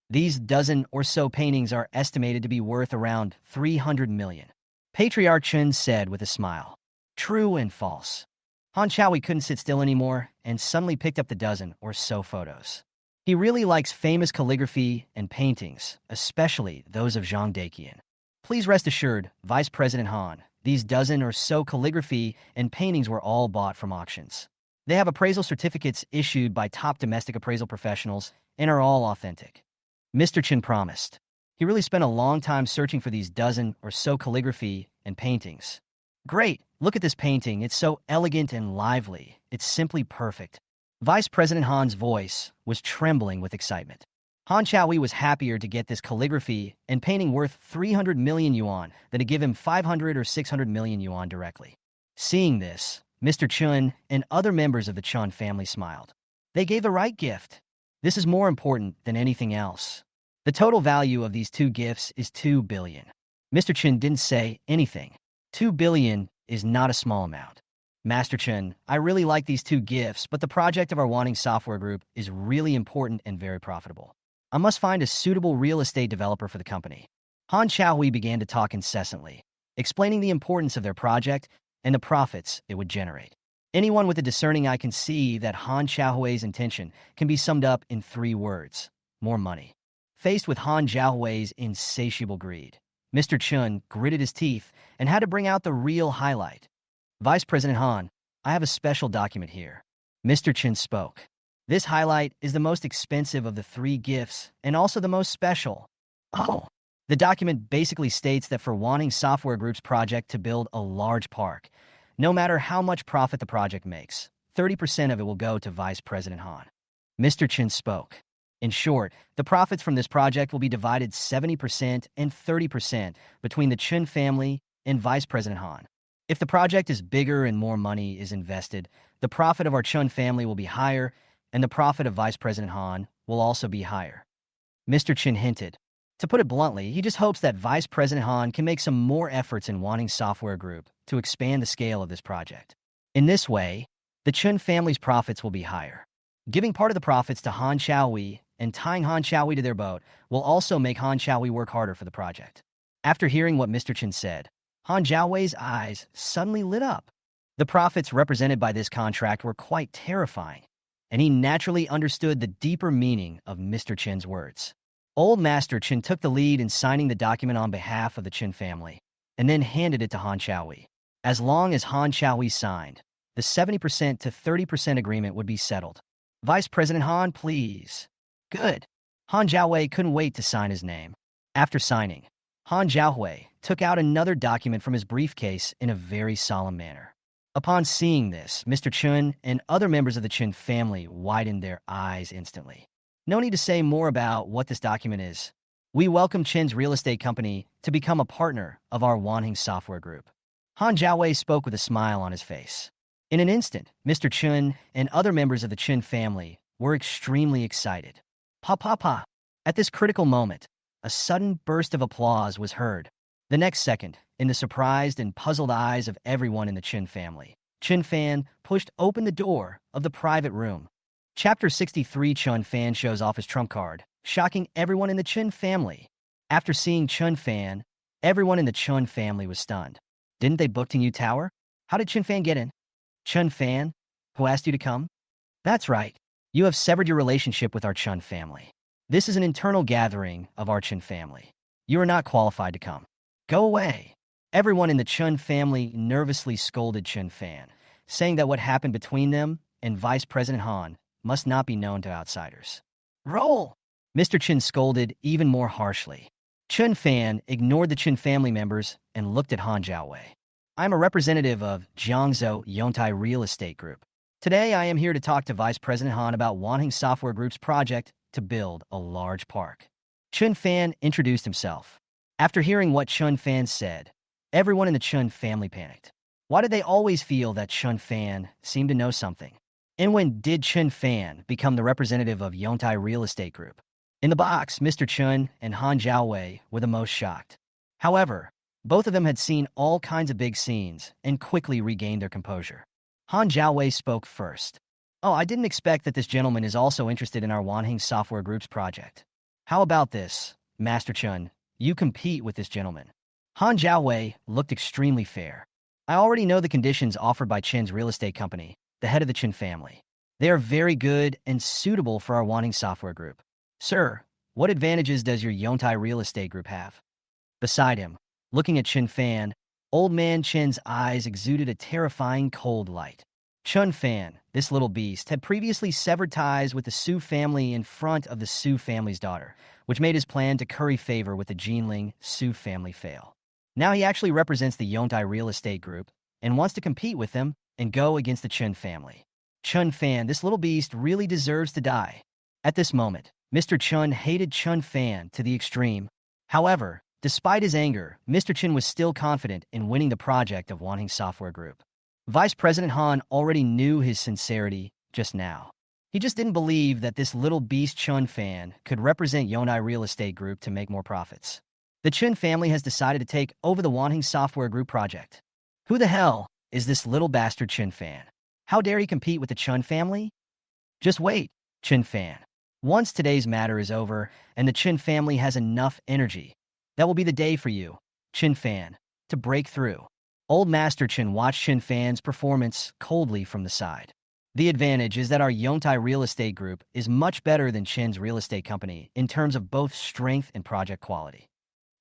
These dozen or so paintings are estimated to be worth around 300 million. Patriarch Chen said with a smile. True and false. Han Xiaowei couldn't sit still anymore and suddenly picked up the dozen or so photos. He really likes famous calligraphy and paintings, especially those of Zhang Daqian. Please rest assured, Vice President Han, these dozen or so calligraphy and paintings were all bought from auctions. They have appraisal certificates issued by top domestic appraisal professionals and are all authentic. Mr. Chen promised. He really spent a long time searching for these dozen or so calligraphy and paintings. Great, look at this painting, it's so elegant and lively, it's simply perfect. Vice President Han's voice was trembling with excitement. Han Chaohui was happier to get this calligraphy and painting worth 300 million yuan than to give him 500 or 600 million yuan directly. Seeing this, Mr. Chun and other members of the Chun family smiled. They gave the right gift. This is more important than anything else. The total value of these two gifts is 2 billion. Mr. Chun didn't say anything. 2 billion is not a small amount. Master Chun, I really like these two gifts, but the project of our wanting software group is really important and very profitable. I must find a suitable real estate developer for the company. Han Chaohui began to talk incessantly, explaining the importance of their project and the profits it would generate. Anyone with a discerning eye can see that Han Chaohui's intention can be summed up in 3 words: more money. Faced with Han Chaohui's insatiable greed, Mr. Chun gritted his teeth and had to bring out the real highlight. Vice President Han, I have a special document here. Mr. Chun spoke. This highlight is the most expensive of the 3 gifts and also the most special. Oh. The document basically states that for wanting Software Group's project to build a large park, no matter how much profit the project makes, 30% of it will go to Vice President Han. Mr. Chun spoke. In short, the profits from this project will be divided 70% and 30% between the Chun family and Vice President Han. If the project is bigger and more money is invested, the profit of our Chun family will be higher, and the profit of Vice President Han will also be higher. Mr. Chun hinted. To put it bluntly, he just hopes that Vice President Han can make some more efforts in wanting Software Group to expand the scale of this project. In this way, the Chun family's profits will be higher. Giving part of the profits to Han Chaohui and tying Han Chaohui to their boat will also make Han Chaohui work harder for the project. After hearing what Mr. Chun said, Han Chaohui's eyes suddenly lit up. The profits represented by this contract were quite terrifying, and he naturally understood the deeper meaning of Mr. Chun's words. Old Master Chun took the lead in signing the document on behalf of the Chun family, and then handed it to Han Chaohui. As long as Han Chaohui signed, the 70% to 30% agreement would be settled. Vice President Han, please. Good. Han Chaohui couldn't wait to sign his name. After signing, Han Chaohui took out another document from his briefcase in a very solemn manner. Upon seeing this, Mr. Chun and other members of the Chun family widened their eyes instantly. No need to say more about what this document is. We welcome Chin's real estate company to become a partner of our Wanheng Software Group. Han Chaohui spoke with a smile on his face. In an instant, Mr. Chun and other members of the Chun family were extremely excited. Pa pa pa. At this critical moment, a sudden burst of applause was heard. The next second, in the surprised and puzzled eyes of everyone in the Chun family, Chun Fan pushed open the door of the private room. Chapter 63 Chun Fan shows off his trump card, shocking everyone in the Chun family. After seeing Chun Fan, everyone in the Chun family was stunned. Didn't they book Yu Tower? How did Chun Fan get in? Chun Fan, who asked you to come? That's right. You have severed your relationship with our Chun family. This is an internal gathering of our Chun family. You are not qualified to come. Go away. Everyone in the Chun family nervously scolded Chun Fan, saying that what happened between them and Vice President Han must not be known to outsiders. Roll! Mr. Chun scolded even more harshly. Chun Fan ignored the Chun family members and looked at Han Chaohui. I'm a representative of Jiangzhou Yongtai Real Estate Group. Today I am here to talk to Vice President Han about Wanheng Software Group's project to build a large park. Chun Fan introduced himself. After hearing what Chun Fan said, everyone in the Chun family panicked. Why did they always feel that Chun Fan seemed to know something? And when did Chun Fan become the representative of Yongtai Real Estate Group? In the box, Mr. Chun and Han Chaohui were the most shocked. However, both of them had seen all kinds of big scenes and quickly regained their composure. Han Chaohui spoke first. Oh, I didn't expect that this gentleman is also interested in our Wanheng Software Group's project. How about this, Master Chun? You compete with this gentleman. Han Chaohui looked extremely fair. I already know the conditions offered by Chin's real estate company, the head of the Chin family. They are very good and suitable for our Wanheng Software Group. Sir, what advantages does your Yongtai Real Estate Group have? Beside him, looking at Chun Fan, old man Chin's eyes exuded a terrifying cold light. Chun Fan, this little beast, had previously severed ties with the Su family in front of the Su family's daughter, which made his plan to curry favor with the Jinling Su family fail. Now he actually represents the Yongtai Real Estate Group and wants to compete with them and go against the Chun family. Chun Fan, this little beast, really deserves to die. At this moment, Mr. Chun hated Chun Fan to the extreme. However, despite his anger, Mr. Chun was still confident in winning the project of Wanheng Software Group. Vice President Han already knew his sincerity just now. He just didn't believe that this little beast Chun Fan could represent Yonai Real Estate Group to make more profits. The Chun family has decided to take over the Wanheng Software Group project. Who the hell is this little bastard Chun Fan? How dare he compete with the Chun family? Just wait, Chun Fan. Once today's matter is over and the Chun family has enough energy, that will be the day for you, Chun Fan, to break through. Old Master Chun watched Chun Fan's performance coldly from the side. The advantage is that our Yongtai Real Estate Group is much better than Chin's real estate company in terms of both strength and project quality.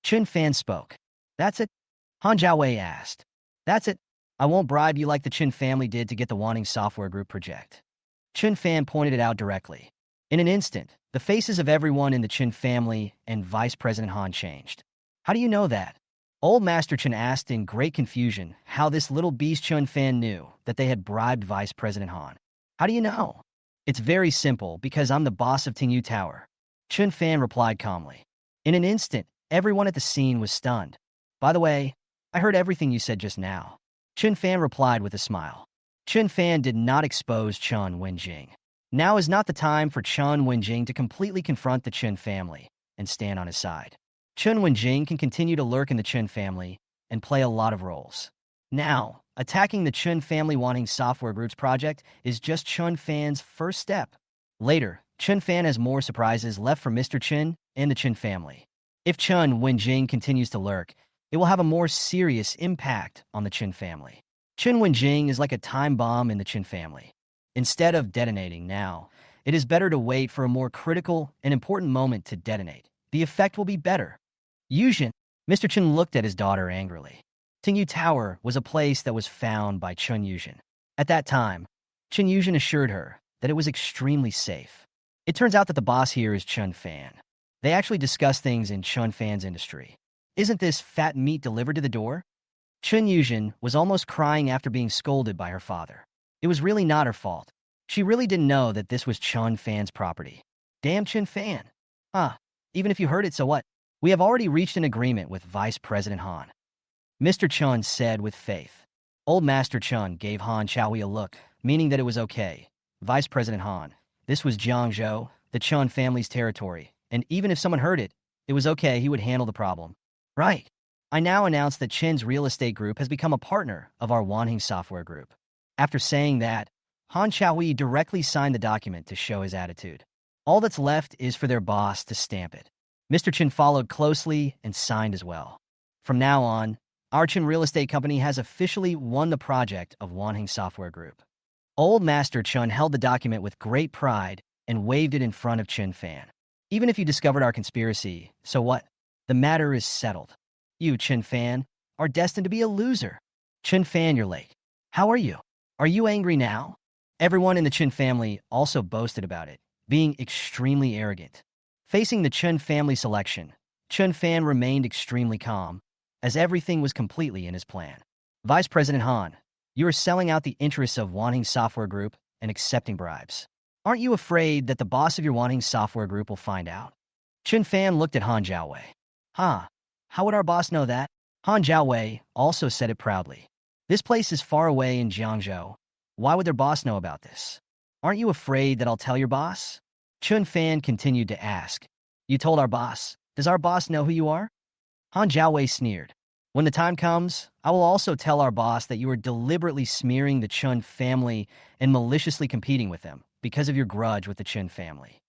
Chun Fan spoke. That's it? Han Jiawei asked. That's it. I won't bribe you like the Chun family did to get the Wanting Software Group project. Chun Fan pointed it out directly. In an instant, the faces of everyone in the Chun family and Vice President Han changed. How do you know that? Old Master Chun asked in great confusion how this little beast Chun Fan knew that they had bribed Vice President Han. How do you know? It's very simple, because I'm the boss of Tingyu Tower. Chun Fan replied calmly. In an instant, everyone at the scene was stunned. By the way, I heard everything you said just now. Chun Fan replied with a smile. Chun Fan did not expose Chun Wenjing. Now is not the time for Chun Wenjing to completely confront the Chun family and stand on his side. Chun Wenjing can continue to lurk in the Chun family and play a lot of roles. Now, attacking the Chun family Wanting Software Group's project is just Chun Fan's first step. Later, Chun Fan has more surprises left for Mr. Chun and the Chun family. If Chun Wenjing continues to lurk, it will have a more serious impact on the Chun family. Chun Wenjing is like a time bomb in the Chun family. Instead of detonating now, it is better to wait for a more critical and important moment to detonate. The effect will be better. Yuzhen, Mr. Chun looked at his daughter angrily. Tingyu Tower was a place that was found by Chun Yuzhen. At that time, Chun Yuzhen assured her that it was extremely safe. It turns out that the boss here is Chun Fan. They actually discuss things in Chun Fan's industry. Isn't this fat meat delivered to the door? Chun Yuzhen was almost crying after being scolded by her father. It was really not her fault. She really didn't know that this was Chun Fan's property. Damn Chun Fan. Even if you heard it, so what? We have already reached an agreement with Vice President Han. Mr. Chun said with faith. Old Master Chun gave Han Chaohui a look, meaning that it was okay. Vice President Han, this was Jiangzhou, the Chun family's territory, and even if someone heard it, it was okay, he would handle the problem. Right. I now announce that Chin's real estate group has become a partner of our Wanheng Software Group. After saying that, Han Chaohui directly signed the document to show his attitude. All that's left is for their boss to stamp it. Mr. Chun followed closely and signed as well. From now on, our Chun Real Estate Company has officially won the project of Wanheng Software Group. Old Master Chun held the document with great pride and waved it in front of Chun Fan. Even if you discovered our conspiracy, so what? The matter is settled. You, Chun Fan, are destined to be a loser. Chun Fan, you're late. How are you? Are you angry now? Everyone in the Chun family also boasted about it, being extremely arrogant. Facing the Chun family selection, Chun Fan remained extremely calm, as everything was completely in his plan. Vice President Han, you are selling out the interests of Wanheng Software Group and accepting bribes. Aren't you afraid that the boss of your Wanheng Software Group will find out? Chun Fan looked at Han Jiawei. How would our boss know that? Han Jiawei also said it proudly. This place is far away in Jiangzhou. Why would their boss know about this? Aren't you afraid that I'll tell your boss? Chun Fan continued to ask. You told our boss. Does our boss know who you are? Han Jiawei sneered. When the time comes, I will also tell our boss that you are deliberately smearing the Chun family and maliciously competing with them because of your grudge with the Chun family.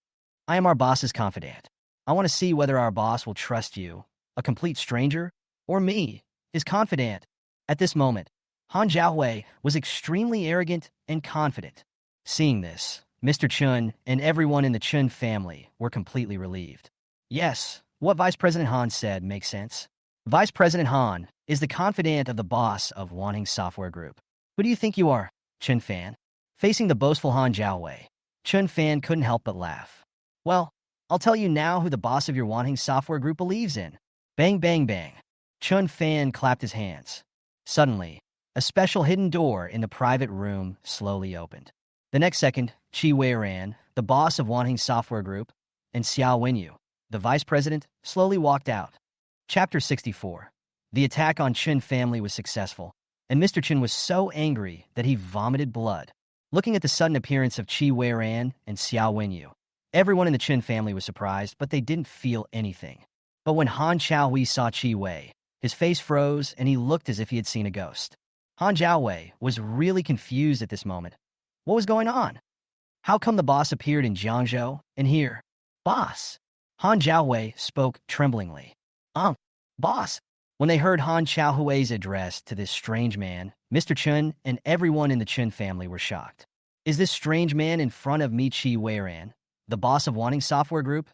I am our boss's confidant. I want to see whether our boss will trust you, a complete stranger, or me, his confidant. At this moment, Han Jiawei was extremely arrogant and confident. Seeing this, Mr. Chun and everyone in the Chun family were completely relieved. Yes, what Vice President Han said makes sense. Vice President Han is the confidant of the boss of Wanheng Software Group. Who do you think you are, Chun Fan? Facing the boastful Han Jiawei, Chun Fan couldn't help but laugh. Well, I'll tell you now who the boss of your Wanheng Software Group believes in. Bang, bang, bang. Chun Fan clapped his hands. Suddenly, a special hidden door in the private room slowly opened. The next second, Chi Wei-ran, the boss of Wanheng Software Group, and Xiao Wenyu, the vice president, slowly walked out. Chapter 64. The attack on Chen family was successful, and Mr. Chen was so angry that he vomited blood. Looking at the sudden appearance of Qi Weiran and Xiao Wenyu, everyone in the Chen family was surprised, but they didn't feel anything. But when Han Xiaohui saw Qi Wei, his face froze and he looked as if he had seen a ghost. Han Xiaowei was really confused at this moment. What was going on? How come the boss appeared in Jiangzhou and here? Boss! Han Xiaowei spoke tremblingly. Boss! When they heard Han Xiaohui's address to this strange man, Mr. Chen and everyone in the Chen family were shocked. Is this strange man in front of me Qi Weiran, the boss of Wanting Software Group?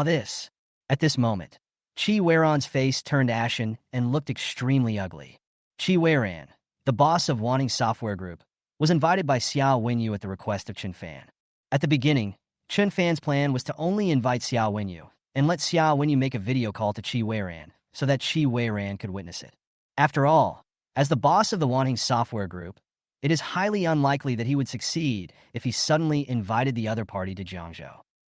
This. At this moment, Qi Weiran's face turned ashen and looked extremely ugly. Qi Weiran, the boss of Wanting Software Group, was invited by Xiao Wenyu at the request of Chen Fan. At the beginning, Chen Fan's plan was to only invite Xiao Wenyu and let Xiao Wenyu make a video call to Qi Weiran so that Qi Weiran could witness it. After all, as the boss of the Wanting Software Group, it is highly unlikely that he would succeed if he suddenly invited the other party to Jiangzhou.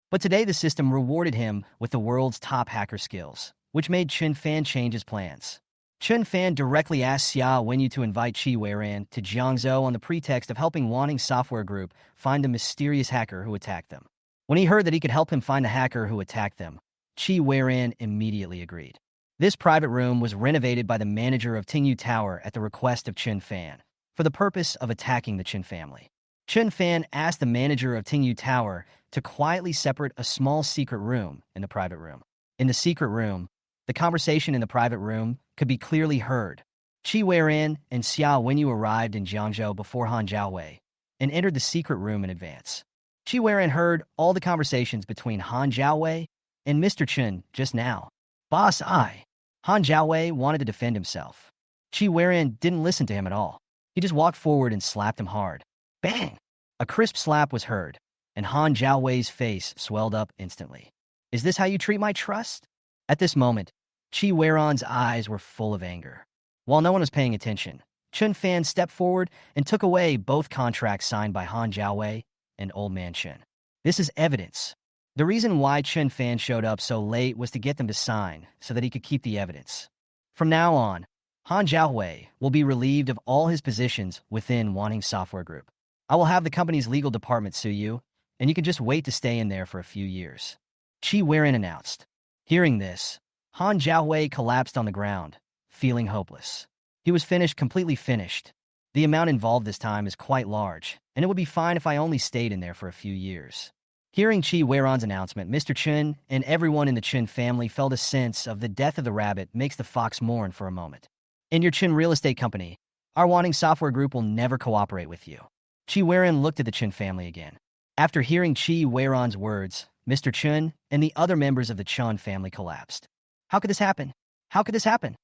But today the system rewarded him with the world's top hacker skills, which made Chen Fan change his plans. Chen Fan directly asked Xiao Wenyu to invite Qi Weiran to Jiangzhou on the pretext of helping Wanting Software Group find the mysterious hacker who attacked them. When he heard that he could help him find the hacker who attacked them, Qi Weiran immediately agreed. This private room was renovated by the manager of Tingyu Tower at the request of Chen Fan, for the purpose of attacking the Chen family. Chen Fan asked the manager of Tingyu Tower to quietly separate a small secret room in the private room. In the secret room, the conversation in the private room could be clearly heard. Qi Weiran and Xiao Wenyu arrived in Jiangzhou before Han Xiaowei and entered the secret room in advance. Qi Weiran heard all the conversations between Han Xiaowei and Mr. Chen just now. Boss, Han Xiaowei wanted to defend himself. Qi Weiran didn't listen to him at all. He just walked forward and slapped him hard. Bang! A crisp slap was heard, and Han Xiaowei's face swelled up instantly. Is this how you treat my trust? At this moment, Qi Weiran's eyes were full of anger. While no one was paying attention, Chen Fan stepped forward and took away both contracts signed by Han Xiaowei and Old Man Chen. This is evidence. The reason why Chen Fan showed up so late was to get them to sign so that he could keep the evidence. From now on, Han Xiaowei will be relieved of all his positions within Wanting Software Group. I will have the company's legal department sue you, and you can just wait to stay in there for a few years. Qi Weiran announced. Hearing this, Han Xiaowei collapsed on the ground, feeling hopeless. He was completely finished. The amount involved this time is quite large, and it would be fine if I only stayed in there for a few years. Hearing Qi Weiran's announcement, Mr. Chen and everyone in the Chen family felt a sense of the death of the rabbit makes the fox mourn for a moment. In your Chen real estate company, our Wanting Software Group will never cooperate with you. Qi Weiran looked at the Chen family again. After hearing Qi Weiran's words, Mr. Chen and the other members of the Chen family collapsed. How could this happen? How could this happen?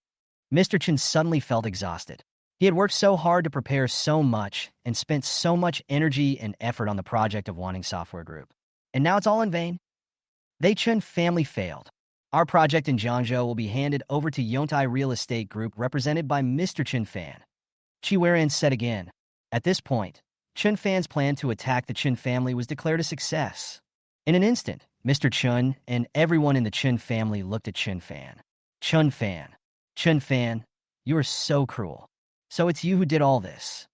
Mr. Chen suddenly felt exhausted. He had worked so hard to prepare so much and spent so much energy and effort on the project of Wanting Software Group. And now it's all in vain? The Chen family failed. Our project in Jiangzhou will be handed over to Yontai Real Estate Group represented by Mr. Chen Fan. Qi Weiran said again. At this point, Chen Fan's plan to attack the Chen family was declared a success. In an instant, Mr. Chen and everyone in the Chen family looked at Chen Fan. Chen Fan, you are so cruel. So it's you who did all this.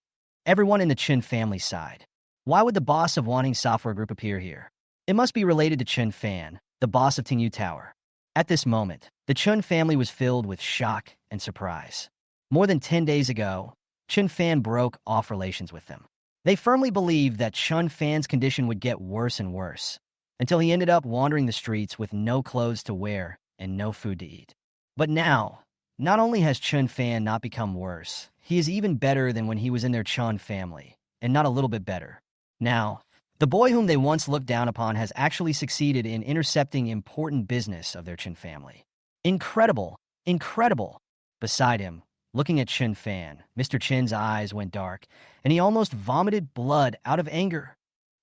Everyone in the Chen family sighed. Why would the boss of Wanting Software Group appear here? It must be related to Chen Fan, the boss of Tingyu Tower. At this moment, the Chen family was filled with shock and surprise. More than 10 days ago, Chen Fan broke off relations with them. They firmly believed that Chen Fan's condition would get worse and worse, until he ended up wandering the streets with no clothes to wear and no food to eat. But now, not only has Chen Fan not become worse, he is even better than when he was in their Chen family, and not a little bit better. Now, the boy whom they once looked down upon has actually succeeded in intercepting important business of their Chen family. Incredible! Incredible! Beside him, looking at Chen Fan, Mr. Chen's eyes went dark, and he almost vomited blood out of anger.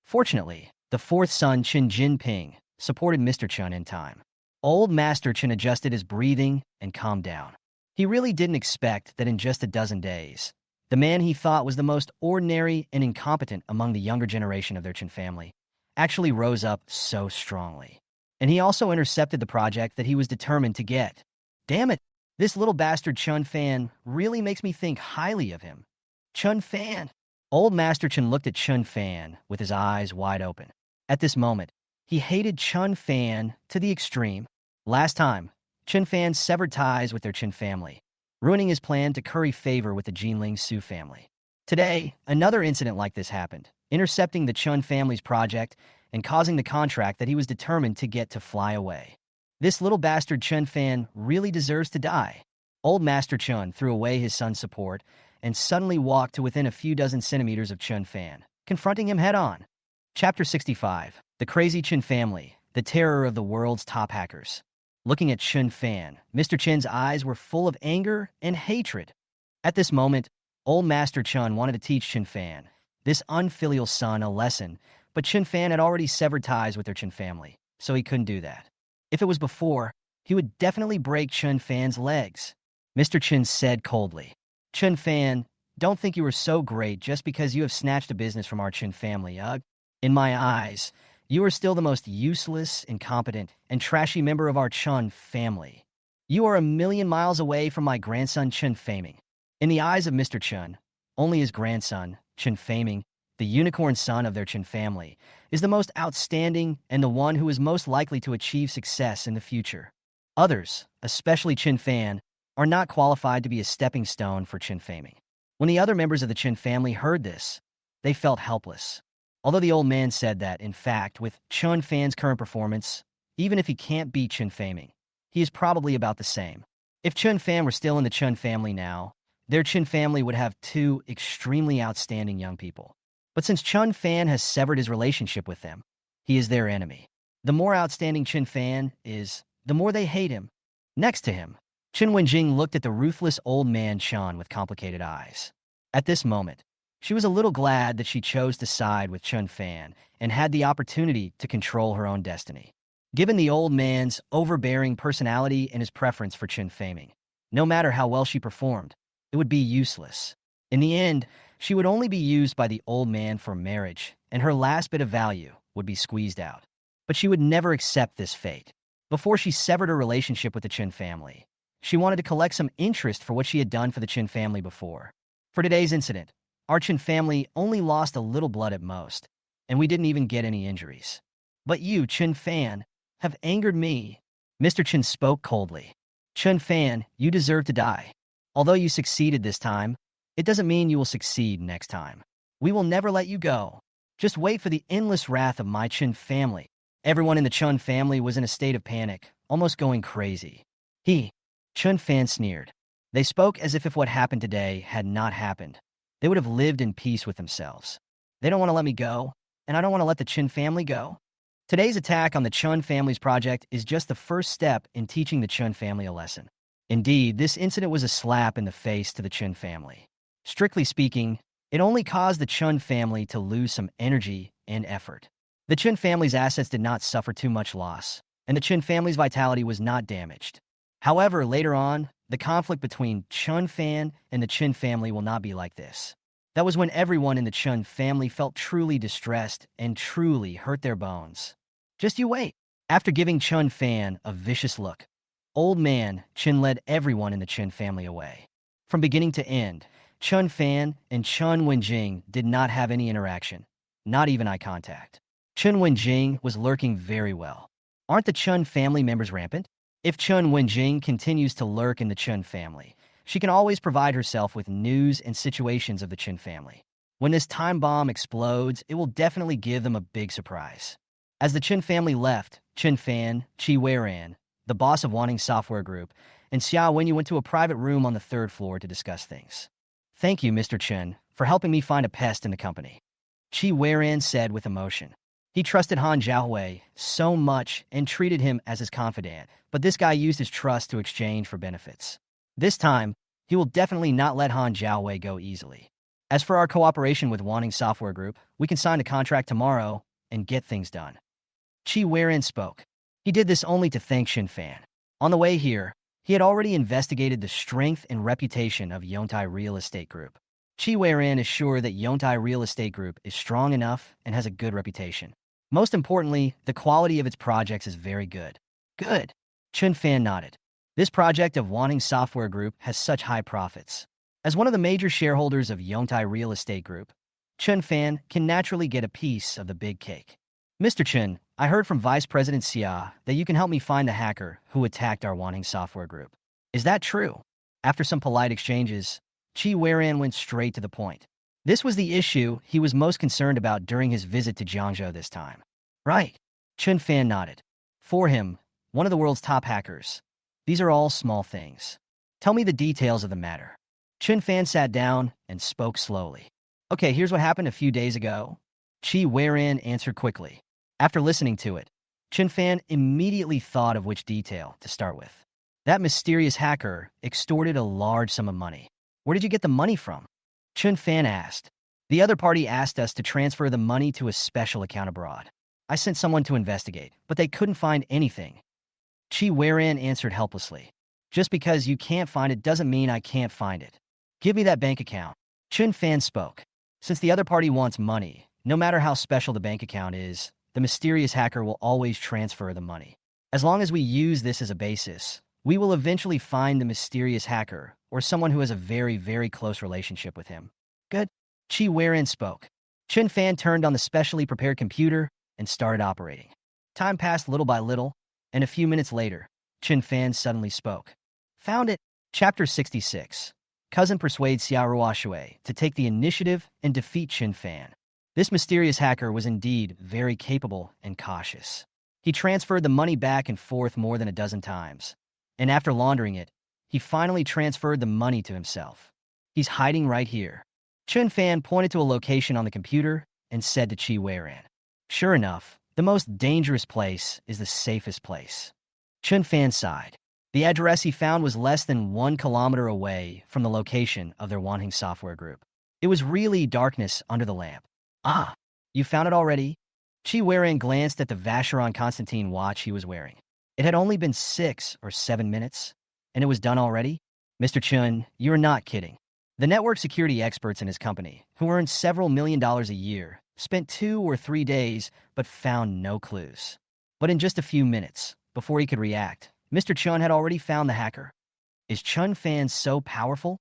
Fortunately, the fourth son, Chen Jinping, supported Mr. Chen in time. Old Master Chen adjusted his breathing and calmed down. He really didn't expect that in just a dozen days, the man he thought was the most ordinary and incompetent among the younger generation of their Chen family actually rose up so strongly. And he also intercepted the project that he was determined to get. Damn it, this little bastard Chun Fan really makes me think highly of him. Chun Fan. Old Master Chun looked at Chun Fan with his eyes wide open. At this moment, he hated Chun Fan to the extreme. Last time, Chun Fan severed ties with their Chun family, ruining his plan to curry favor with the Jinling Su family. Today, another incident like this happened, intercepting the Chun family's project and causing the contract that he was determined to get to fly away. This little bastard Chun Fan really deserves to die. Old Master Chun threw away his son's support and suddenly walked to within a few dozen centimeters of Chun Fan, confronting him head-on. Chapter 65. The Crazy Chun Family, the terror of the world's top hackers. Looking at Chun Fan, Mr. Chin's eyes were full of anger and hatred. At this moment, Old Master Chun wanted to teach Chun Fan, this unfilial son, a lesson, but Chun Fan had already severed ties with their Chun family, so he couldn't do that. If it was before, he would definitely break Chun Fan's legs. Mr. Chin said coldly, Chun Fan, don't think you are so great just because you have snatched a business from our Chun family, ugh. In my eyes, you are still the most useless, incompetent, and trashy member of our Chun family. You are a million miles away from my grandson Chun Faming. In the eyes of Mr. Chun, only his grandson, Chun Faming, the unicorn son of their Chun family, is the most outstanding and the one who is most likely to achieve success in the future. Others, especially Chun Fan, are not qualified to be a stepping stone for Chun Faming. When the other members of the Chun family heard this, they felt helpless. Although the old man said that, in fact, with Chun Fan's current performance, even if he can't beat Chun Faming, he is probably about the same. If Chun Fan were still in the Chun family now, their Chun family would have two extremely outstanding young people. But since Chun Fan has severed his relationship with them, he is their enemy. The more outstanding Chun Fan is, the more they hate him. Next to him, Chen Wenjing looked at the ruthless old man Chun with complicated eyes. At this moment, she was a little glad that she chose to side with Chun Fan and had the opportunity to control her own destiny. Given the old man's overbearing personality and his preference for Chun Faming, no matter how well she performed, it would be useless. In the end, she would only be used by the old man for marriage, and her last bit of value would be squeezed out. But she would never accept this fate. Before she severed her relationship with the Chin family, she wanted to collect some interest for what she had done for the Chin family before. For today's incident, our Chin family only lost a little blood at most, and we didn't even get any injuries. But you, Chin Fan, have angered me. Mr. Chin spoke coldly. Chun Fan, you deserve to die. Although you succeeded this time, it doesn't mean you will succeed next time. We will never let you go. Just wait for the endless wrath of my Chun family. Everyone in the Chun family was in a state of panic, almost going crazy. Chun Fan sneered. They spoke as if what happened today had not happened. They would have lived in peace with themselves. They don't want to let me go, and I don't want to let the Chun family go. Today's attack on the Chun family's project is just the first step in teaching the Chun family a lesson. Indeed, this incident was a slap in the face to the Chun family. Strictly speaking, it only caused the Chun family to lose some energy and effort. The Chun family's assets did not suffer too much loss, and the Chun family's vitality was not damaged. However, later on, the conflict between Chun Fan and the Chin family will not be like this. That was when everyone in the Chun family felt truly distressed and truly hurt their bones. Just you wait. After giving Chun Fan a vicious look, old man Chin led everyone in the Chin family away. From beginning to end, Chun Fan and Chun Wenjing did not have any interaction, not even eye contact. Chun Wenjing was lurking very well. Aren't the Chun family members rampant? If Chun Wenjing continues to lurk in the Chun family, she can always provide herself with news and situations of the Chun family. When this time bomb explodes, it will definitely give them a big surprise. As the Chun family left, Chun Fan, Chi Weiran, the boss of Wanting Software Group, and Xiao Wenyu went to a private room on the third floor to discuss things. Thank you, Mr. Chen, for helping me find a pest in the company, Chi Weiran said with emotion. He trusted Han Jiahui so much and treated him as his confidant, but this guy used his trust to exchange for benefits. This time, he will definitely not let Han Jiahui go easily. As for our cooperation with Wanting Software Group, we can sign a contract tomorrow and get things done. Chi Weiran spoke. He did this only to thank Shin Fan. On the way here, he had already investigated the strength and reputation of Yontai Real Estate Group. Chi Weiran is sure that Yontai Real Estate Group is strong enough and has a good reputation. Most importantly, the quality of its projects is very good. Good. Chun Fan nodded. This project of Wanting Software Group has such high profits. As one of the major shareholders of Yongtai Real Estate Group, Chun Fan can naturally get a piece of the big cake. Mr. Chun, I heard from Vice President Xia that you can help me find the hacker who attacked our Wanting Software Group. Is that true? After some polite exchanges, Chi Weiran went straight to the point. This was the issue he was most concerned about during his visit to Jiangzhou this time. Right. Chun Fan nodded. For him, one of the world's top hackers. These are all small things. Tell me the details of the matter. Chun Fan sat down and spoke slowly. Okay, here's what happened a few days ago. Chi Weiran answered quickly. After listening to it, Chun Fan immediately thought of which detail to start with. That mysterious hacker extorted a large sum of money. Where did you get the money from? Chun Fan asked. The other party asked us to transfer the money to a special account abroad. I sent someone to investigate, but they couldn't find anything. Chi Weiran answered helplessly. Just because you can't find it doesn't mean I can't find it. Give me that bank account. Chun Fan spoke. Since the other party wants money, no matter how special the bank account is, the mysterious hacker will always transfer the money. As long as we use this as a basis, we will eventually find the mysterious hacker or someone who has a very, very close relationship with him. Good. Chi Weiran spoke. Chun Fan turned on the specially prepared computer and started operating. Time passed little by little, and a few minutes later, Chun Fan suddenly spoke. Found it. Chapter 66. Cousin persuades Xia Ruoshui to take the initiative and defeat Chun Fan. This mysterious hacker was indeed very capable and cautious. He transferred the money back and forth more than a dozen times, and after laundering it, he finally transferred the money to himself. He's hiding right here. Chun Fan pointed to a location on the computer and said to Chi Weiran. Sure enough, the most dangerous place is the safest place. Chun Fan sighed. The address he found was less than 1 kilometer away from the location of their Wanting Software Group. It was really darkness under the lamp. Ah, you found it already? Chi Weiran glanced at the Vacheron Constantine watch he was wearing. It had only been 6 or 7 minutes, and it was done already? Mr. Chun, you're not kidding. The network security experts in his company, who earned several $1 million a year, spent 2 or 3 days but found no clues. But in just a few minutes, before he could react, Mr. Chun had already found the hacker. Is Chun Fan so powerful?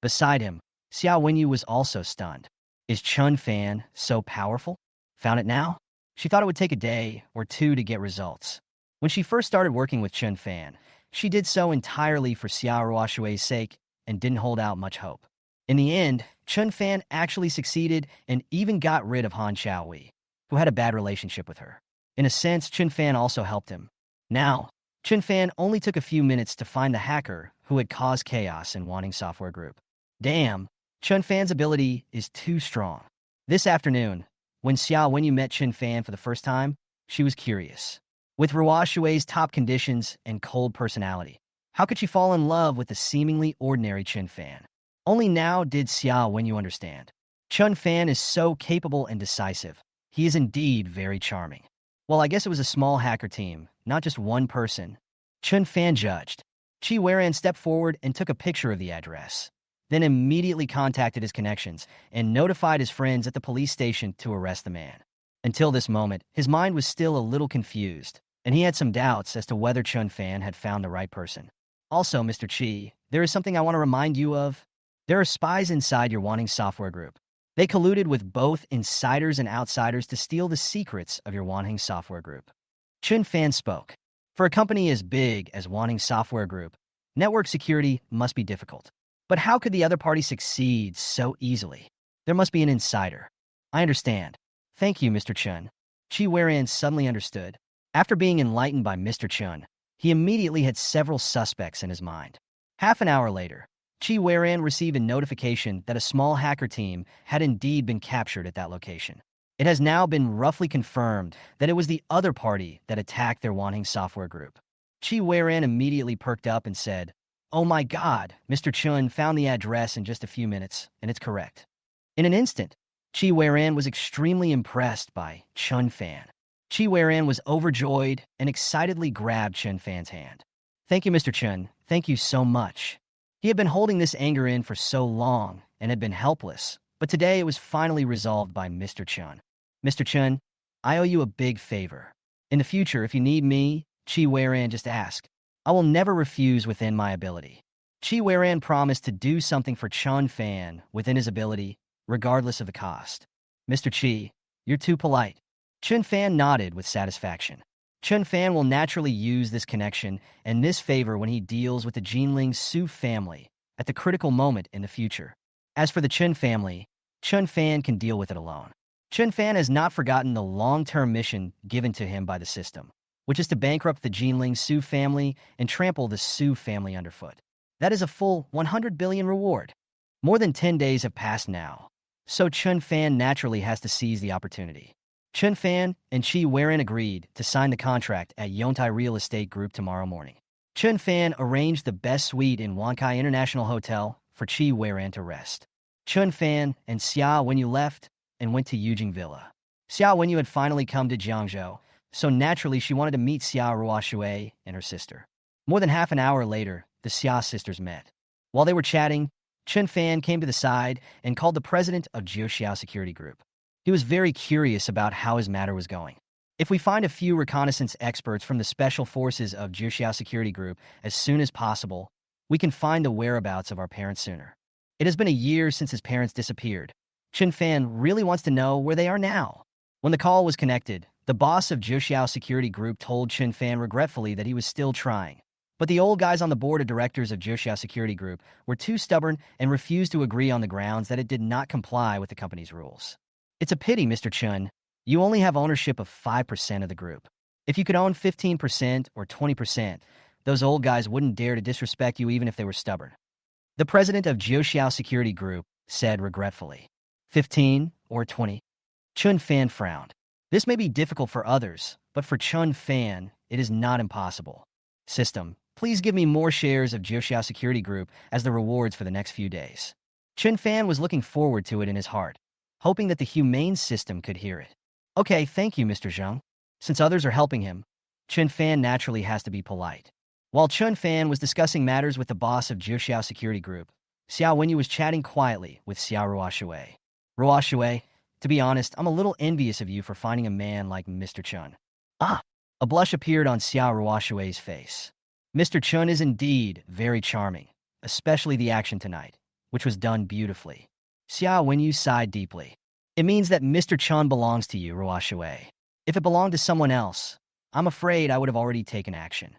Beside him, Xiao Wenyu was also stunned. Is Chun Fan so powerful? Found it now? She thought it would take a day or 2 to get results. When she first started working with Chun Fan, she did so entirely for Xia Ruoshui's sake and didn't hold out much hope. In the end, Chun Fan actually succeeded and even got rid of Han Xiaowei, who had a bad relationship with her. In a sense, Chun Fan also helped him. Now, Chun Fan only took a few minutes to find the hacker who had caused chaos in Wanting Software Group. Damn, Chun Fan's ability is too strong. This afternoon, when Xia Wenyu met Chun Fan for the first time, she was curious. With Ruoshui's top conditions and cold personality, how could she fall in love with the seemingly ordinary Chun Fan? Only now did Xia Wenyu understand. Chun Fan is so capable and decisive. He is indeed very charming. Well, I guess it was a small hacker team, not just one person. Chun Fan judged. Chi Weiran stepped forward and took a picture of the address, then immediately contacted his connections and notified his friends at the police station to arrest the man. Until this moment, his mind was still a little confused, and he had some doubts as to whether Chun Fan had found the right person. Also, Mr. Chi, there is something I want to remind you of. There are spies inside your Wanting Software Group. They colluded with both insiders and outsiders to steal the secrets of your Wanting Software Group. Chun Fan spoke. For a company as big as Wanting Software Group, network security must be difficult. But how could the other party succeed so easily? There must be an insider. I understand. Thank you, Mr. Chun. Chi Weiran suddenly understood. After being enlightened by Mr. Chun, he immediately had several suspects in his mind. Half an hour later, Chi Weiran received a notification that a small hacker team had indeed been captured at that location. It has now been roughly confirmed that it was the other party that attacked their Wanting Software Group. Chi Weiran immediately perked up and said, Oh my God, Mr. Chun found the address in just a few minutes, and it's correct. In an instant, Chi Weiran was extremely impressed by Chun Fan. Chi Weiran was overjoyed and excitedly grabbed Chun Fan's hand. Thank you, Mr. Chun. Thank you so much. He had been holding this anger in for so long and had been helpless, but today it was finally resolved by Mr. Chun. Mr. Chun, I owe you a big favor. In the future, if you need me, Chi Weiran, just ask. I will never refuse within my ability. Chi Weiran promised to do something for Chun Fan within his ability, regardless of the cost. Mr. Chi, you're too polite. Chun Fan nodded with satisfaction. Chun Fan will naturally use this connection and this favor when he deals with the Jinling Su family at the critical moment in the future. As for the Chun family, Chun Fan can deal with it alone. Chun Fan has not forgotten the long-term mission given to him by the system, which is to bankrupt the Jinling Su family and trample the Su family underfoot. That is a full 100 billion reward. More than 10 days have passed now, so Chun Fan naturally has to seize the opportunity. Chun Fan and Chi Weiran agreed to sign the contract at Yontai Real Estate Group tomorrow morning. Chun Fan arranged the best suite in Wankai International Hotel for Chi Weiran to rest. Chun Fan and Xia Wenyu left and went to Yujing Villa. Xia Wenyu had finally come to Jiangzhou, so naturally she wanted to meet Xia Ruoshui and her sister. More than half an hour later, the Xia sisters met. While they were chatting, Chun Fan came to the side and called the president of Jiuxiao Security Group. He was very curious about how his matter was going. If we find a few reconnaissance experts from the special forces of Jiuxiao Security Group as soon as possible, we can find the whereabouts of our parents sooner. It has been a year since his parents disappeared. Chun Fan really wants to know where they are now. When the call was connected, the boss of Jiuxiao Security Group told Chun Fan regretfully that he was still trying. But the old guys on the board of directors of Jiuxiao Security Group were too stubborn and refused to agree on the grounds that it did not comply with the company's rules. It's a pity, Mr. Chun. You only have ownership of 5% of the group. If you could own 15% or 20%, those old guys wouldn't dare to disrespect you even if they were stubborn. The president of Jiuxiao Security Group said regretfully. 15 or 20? Chun Fan frowned. This may be difficult for others, but for Chun Fan, it is not impossible. System, please give me more shares of Jiuxiao Security Group as the rewards for the next few days. Chun Fan was looking forward to it in his heart, hoping that the humane system could hear it. Okay, thank you, Mr. Zheng. Since others are helping him, Chun Fan naturally has to be polite. While Chun Fan was discussing matters with the boss of Jiuxiao Security Group, Xiao Wenyu was chatting quietly with Xiao Ruoshui. Ruoshui, to be honest, I'm a little envious of you for finding a man like Mr. Chun. Ah! A blush appeared on Xiao Ruoshui's face. Mr. Chun is indeed very charming, especially the action tonight, which was done beautifully. Xiao Wenyu sighed deeply. It means that Mr. Chun belongs to you, Ruoshui. If it belonged to someone else, I'm afraid I would have already taken action.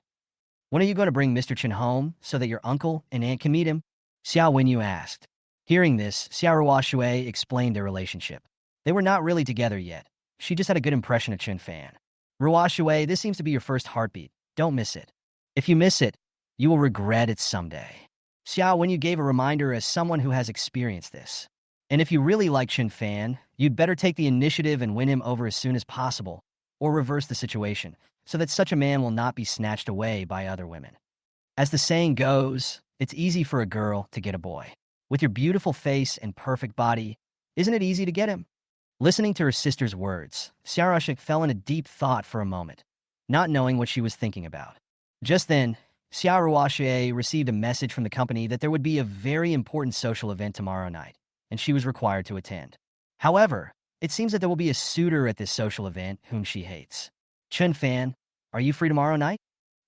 When are you going to bring Mr. Chun home so that your uncle and aunt can meet him? Xiao Wenyu asked. Hearing this, Xiao Ruoshui explained their relationship. They were not really together yet. She just had a good impression of Chun Fan. Ruoshui, this seems to be your first heartbeat. Don't miss it. If you miss it, you will regret it someday. Xiao Wenyu gave a reminder as someone who has experienced this. And if you really like Chun Fan, you'd better take the initiative and win him over as soon as possible, or reverse the situation, so that such a man will not be snatched away by other women. As the saying goes, it's easy for a girl to get a boy. With your beautiful face and perfect body, isn't it easy to get him? Listening to her sister's words, Xiaorushik fell in a deep thought for a moment, not knowing what she was thinking about. Just then, Xiao Ruoshui received a message from the company that there would be a very important social event tomorrow night, and she was required to attend. However, it seems that there will be a suitor at this social event whom she hates. Chun Fan, are you free tomorrow night?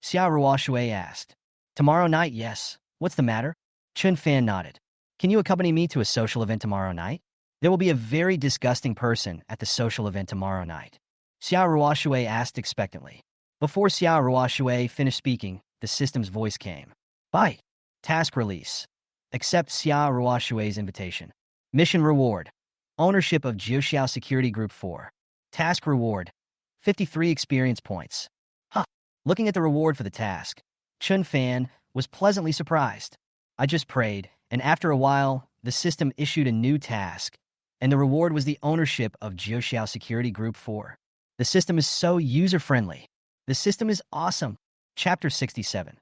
Xiao Ruoshui asked. Tomorrow night, yes. What's the matter? Chun Fan nodded. Can you accompany me to a social event tomorrow night? There will be a very disgusting person at the social event tomorrow night. Xiao Ruoshui asked expectantly. Before Xiao Ruoshui finished speaking, the system's voice came. Bye. Task release. Accept Xiao Ruoshui's invitation. Mission reward. Ownership of Jiuxiao Security Group 4. Task reward. 53 experience points. Huh. Looking at the reward for the task, Chun Fan was pleasantly surprised. I just prayed, and after a while, the system issued a new task, and the reward was the ownership of Jiuxiao Security Group 4. The system is so user-friendly. The system is awesome. Chapter 67.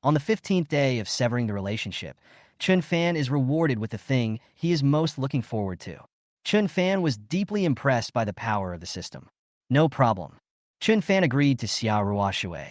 On the 15th day of severing the relationship, Chun Fan is rewarded with the thing he is most looking forward to. Chun Fan was deeply impressed by the power of the system. No problem. Chun Fan agreed to Xiao Ruoshui.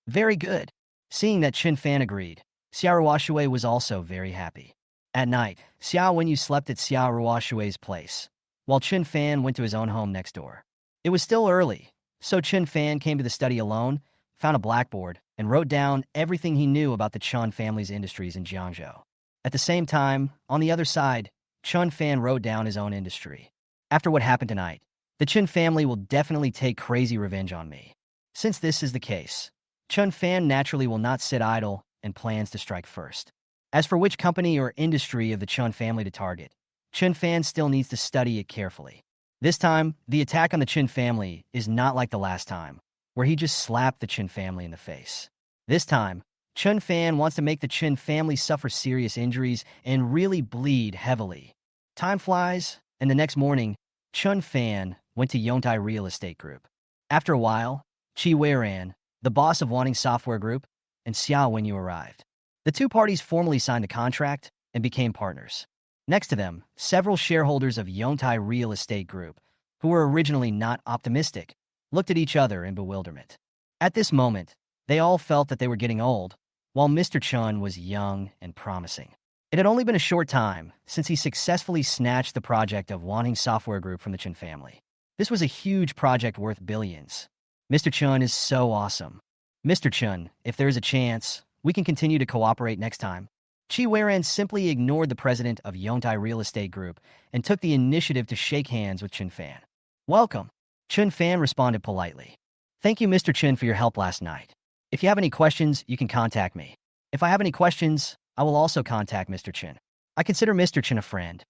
Very good. Seeing that Chun Fan agreed, Xiao Ruoshui was also very happy. At night, Xiao Wenyu slept at Xiao Ruoshui's place, while Chun Fan went to his own home next door. It was still early, so Chen Fan came to the study alone, found a blackboard, and wrote down everything he knew about the Chun family's industries in Jiangzhou. At the same time, on the other side, Chun Fan wrote down his own industry. After what happened tonight, the Chen family will definitely take crazy revenge on me. Since this is the case, Chun Fan naturally will not sit idle and plans to strike first. As for which company or industry of the Chun family to target, Chen Fan still needs to study it carefully. This time, the attack on the Chen family is not like the last time, where he just slapped the Chen family in the face. This time, Chen Fan wants to make the Chen family suffer serious injuries and really bleed heavily. Time flies, and the next morning, Chen Fan went to Yongtai Real Estate Group. After a while, Qi Weiran, the boss of Wanting Software Group, and Xiao Wenyu arrived. The two parties formally signed a contract and became partners. Next to them, several shareholders of Yongtai Real Estate Group, who were originally not optimistic, looked at each other in bewilderment. At this moment, they all felt that they were getting old, while Mr. Chun was young and promising. It had only been a short time since he successfully snatched the project of Wanting Software Group from the Chun family. This was a huge project worth billions. Mr. Chun is so awesome. Mr. Chun, if there is a chance, we can continue to cooperate next time. Qi Weiran simply ignored the president of Yongtai Real Estate Group and took the initiative to shake hands with Chen Fan. Welcome. Chen Fan responded politely. Thank you, Mr. Chen, for your help last night. If you have any questions, you can contact me. If I have any questions, I will also contact Mr. Chen. I consider Mr. Chen a friend.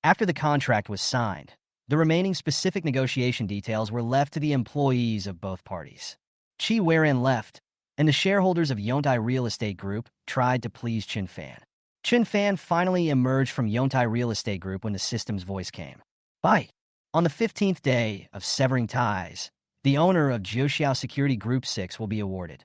After the contract was signed, the remaining specific negotiation details were left to the employees of both parties. Qi Weiran left, and the shareholders of Yongtai Real Estate Group tried to please Chen Fan. Chen Fan finally emerged from Yongtai Real Estate Group when the system's voice came. Bye. On the 15th day of severing ties, the owner of Jiuxiao Security Group 6 will be awarded.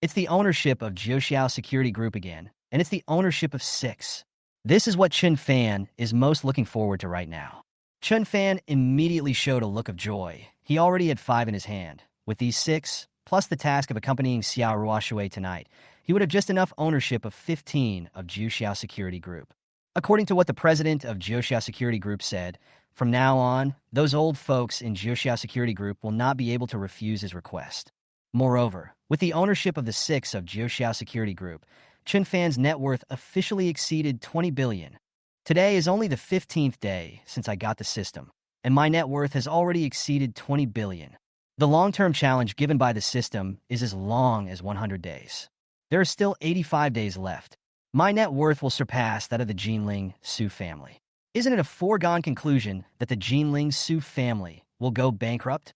It's the ownership of Jiuxiao Security Group again, and it's the ownership of 6. This is what Chen Fan is most looking forward to right now. Chen Fan immediately showed a look of joy. He already had 5 in his hand. With these 6, plus the task of accompanying Xiao Ruoshui tonight, he would have just enough ownership of 15 of Jiuxiao Security Group. According to what the president of Jiuxiao Security Group said, from now on, those old folks in Jiuxiao Security Group will not be able to refuse his request. Moreover, with the ownership of the 6 of Jiuxiao Security Group, Chen Fan's net worth officially exceeded 20 billion. Today is only the 15th day since I got the system, and my net worth has already exceeded 20 billion. The long-term challenge given by the system is as long as 100 days. There are still 85 days left. My net worth will surpass that of the Jinling Su family. Isn't it a foregone conclusion that the Jinling Su family will go bankrupt?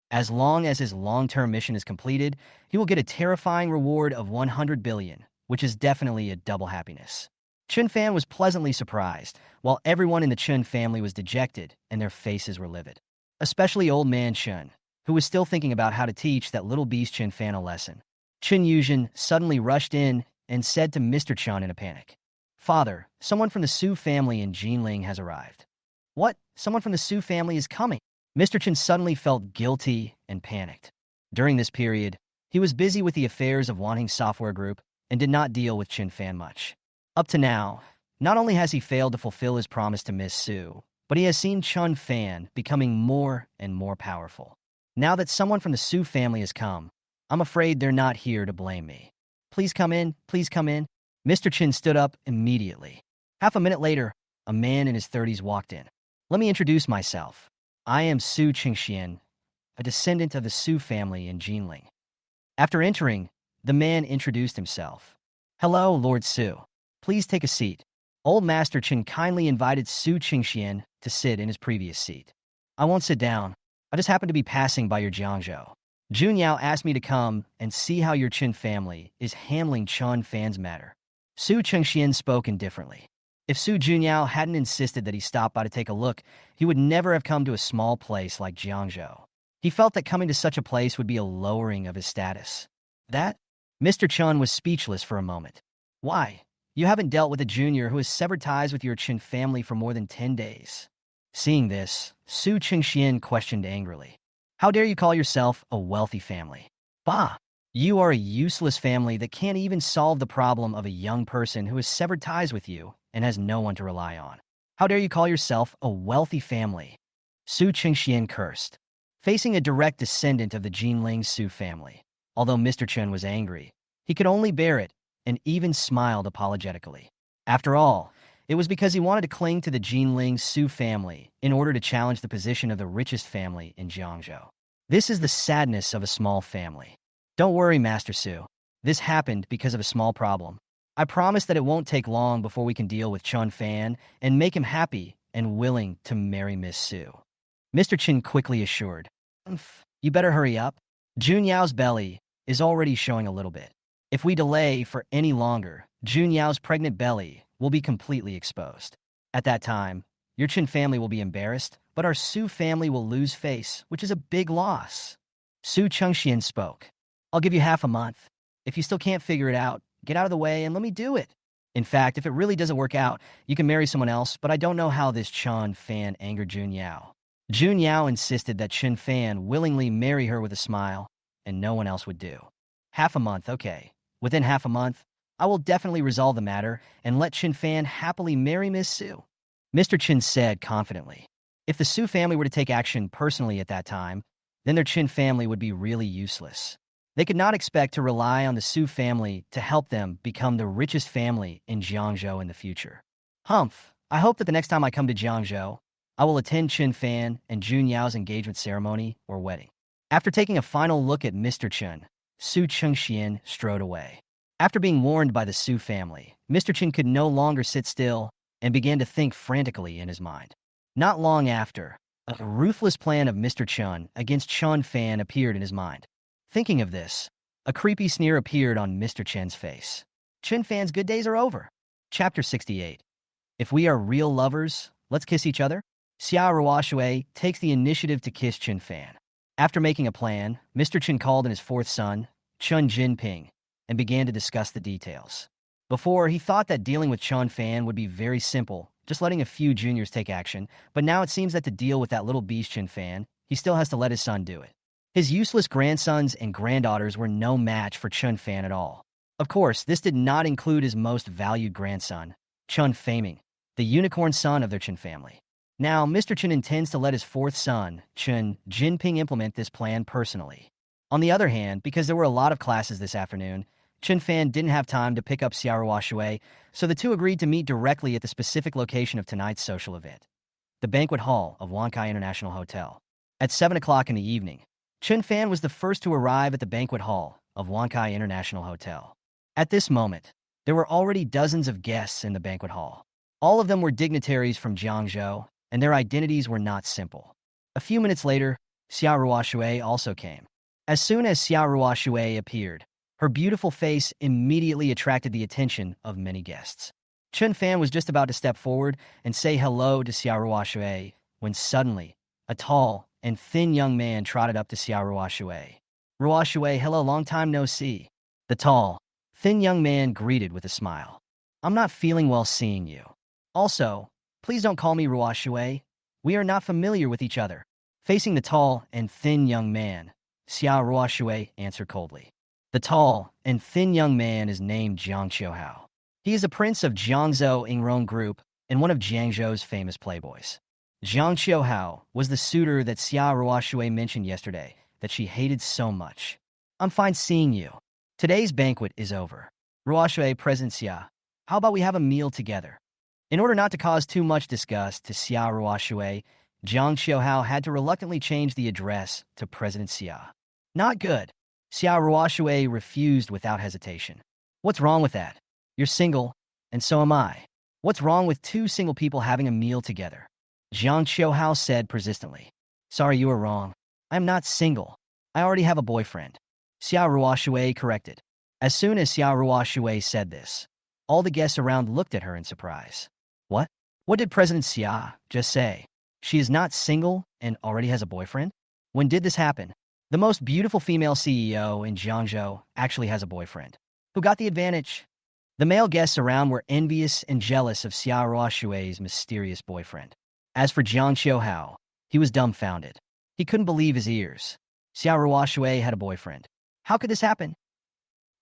As long as his long-term mission is completed, he will get a terrifying reward of 100 billion, which is definitely a double happiness. Chen Fan was pleasantly surprised, while everyone in the Chen family was dejected and their faces were livid. Especially old man Chen, who was still thinking about how to teach that little beast Chen Fan a lesson. Chen Yuzhen suddenly rushed in and said to Mr. Chen in a panic, "Father, someone from the Su family in Jinling has arrived." "What? Someone from the Su family is coming?" Mr. Chen suddenly felt guilty and panicked. During this period, he was busy with the affairs of Wanting Software Group and did not deal with Chen Fan much. Up to now, not only has he failed to fulfill his promise to Miss Su, but he has seen Chen Fan becoming more and more powerful. Now that someone from the Su family has come, I'm afraid they're not here to blame me. Please come in, please come in. Mr. Chen stood up immediately. Half a minute later, a man in his 30s walked in. Let me introduce myself. I am Su Qingxian, a descendant of the Su family in Jinling. After entering, the man introduced himself. Hello, Lord Su. Please take a seat. Old Master Chen kindly invited Su Qingxian to sit in his previous seat. I won't sit down. I just happened to be passing by your Jiangzhou. Jun Yao asked me to come and see how your Chen family is handling Chen Fan's matter. Su Qingxian spoke indifferently. If Su Junyao hadn't insisted that he stop by to take a look, he would never have come to a small place like Jiangzhou. He felt that coming to such a place would be a lowering of his status. That? Mr. Chen was speechless for a moment. Why? You haven't dealt with a junior who has severed ties with your Chen family for more than 10 days. Seeing this, Su Qingxian questioned angrily. How dare you call yourself a wealthy family? Bah! You are a useless family that can't even solve the problem of a young person who has severed ties with you and has no one to rely on. How dare you call yourself a wealthy family? Su Qingxian cursed. facing a direct descendant of the Jinling Su family. Although Mr. Chen was angry, he could only bear it and even smiled apologetically. After all, it was because he wanted to cling to the Jinling Su family in order to challenge the position of the richest family in Jiangzhou. This is the sadness of a small family. Don't worry, Master Su. This happened because of a small problem. I promise that it won't take long before we can deal with Chun Fan and make him happy and willing to marry Miss Su. Mr. Chin quickly assured. You better hurry up. Jun Yao's belly is already showing a little bit. If we delay for any longer, Jun Yao's pregnant belly will be completely exposed. At that time, your Chin family will be embarrassed, but our Su family will lose face, which is a big loss. Su Chengxian spoke. I'll give you half a month. If you still can't figure it out, get out of the way and let me do it. In fact, if it really doesn't work out, you can marry someone else, but I don't know how this Chun Fan angered Jun Yao. Jun Yao insisted that Chen Fan willingly marry her with a smile, and no one else would do. Half a month, okay. Within half a month, I will definitely resolve the matter and let Chen Fan happily marry Miss Su. Mr. Chen said confidently. If the Su family were to take action personally at that time, then their Chen family would be really useless. They could not expect to rely on the Su family to help them become the richest family in Jiangzhou in the future. I hope that the next time I come to Jiangzhou, I will attend Chen Fan and Jun Yao's engagement ceremony or wedding. After taking a final look at Mr. Chen, Su Chengxian strode away. After being warned by the Su family, Mr. Chen could no longer sit still and began to think frantically in his mind. Not long after, a ruthless plan of Mr. Chen against Chun Fan appeared in his mind. Thinking of this, a creepy sneer appeared on Mr. Chen's face. Chen Fan's good days are over. Chapter 68. If we are real lovers, let's kiss each other? Xia Ruoshui takes the initiative to kiss Chen Fan. After making a plan, Mr. Chen called in his fourth son, Chun Jinping, and began to discuss the details. Before, he thought that dealing with Chun Fan would be very simple, just letting a few juniors take action, but now it seems that to deal with that little beast Chen Fan, he still has to let his son do it. His useless grandsons and granddaughters were no match for Chun Fan at all. Of course, this did not include his most valued grandson, Chun Faming, the unicorn son of their Chen family. Now, Mr. Chen intends to let his fourth son, Chun Jinping, implement this plan personally. On the other hand, because there were a lot of classes this afternoon, Chen Fan didn't have time to pick up Xiaoruo Shui, so the two agreed to meet directly at the specific location of tonight's social event, the banquet hall of Wankai International Hotel. At 7 o'clock in the evening, Chen Fan was the first to arrive at the banquet hall of Wankai International Hotel. At this moment, there were already dozens of guests in the banquet hall. All of them were dignitaries from Jiangzhou, and their identities were not simple. A few minutes later, Xia Ruoshui also came. As soon as Xia Ruoshui appeared, her beautiful face immediately attracted the attention of many guests. Chen Fan was just about to step forward and say hello to Xia Ruoshui when suddenly, a tall and thin young man trotted up to Xia Ruoshui. Ruoshui, hello, long time no see. The tall, thin young man greeted with a smile. I'm not feeling well seeing you. Also, please don't call me Ruoshui. We are not familiar with each other. Facing the tall and thin young man, Xia Ruoshui answered coldly. The tall and thin young man is named Jiang Qiuhao. He is a prince of Jiangzhou Ingrong Group and one of Jiangzhou's famous playboys. Jiang Qiuhao was the suitor that Xia Ruoshui mentioned yesterday that she hated so much. I'm fine seeing you. Today's banquet is over. Ruoshui, President Xia, how about we have a meal together? In order not to cause too much disgust to Xia Ruoshui, Jiang Qiuhao had to reluctantly change the address to President Xia. Not good. Xia Ruoshui refused without hesitation. What's wrong with that? You're single, and so am I. What's wrong with two single people having a meal together? Jiang Qiuhao said persistently. Sorry, you were wrong. I am not single. I already have a boyfriend. Xia Ruoshui corrected. As soon as Xia Ruoshui said this, all the guests around looked at her in surprise. What? What did President Xia just say? She is not single and already has a boyfriend? When did this happen? The most beautiful female CEO in Jiangzhou actually has a boyfriend. Who got the advantage? The male guests around were envious and jealous of Xia Ruoshui's mysterious boyfriend. As for Jiang Qiuhao, he was dumbfounded. He couldn't believe his ears. Xia Ruoshui had a boyfriend. How could this happen?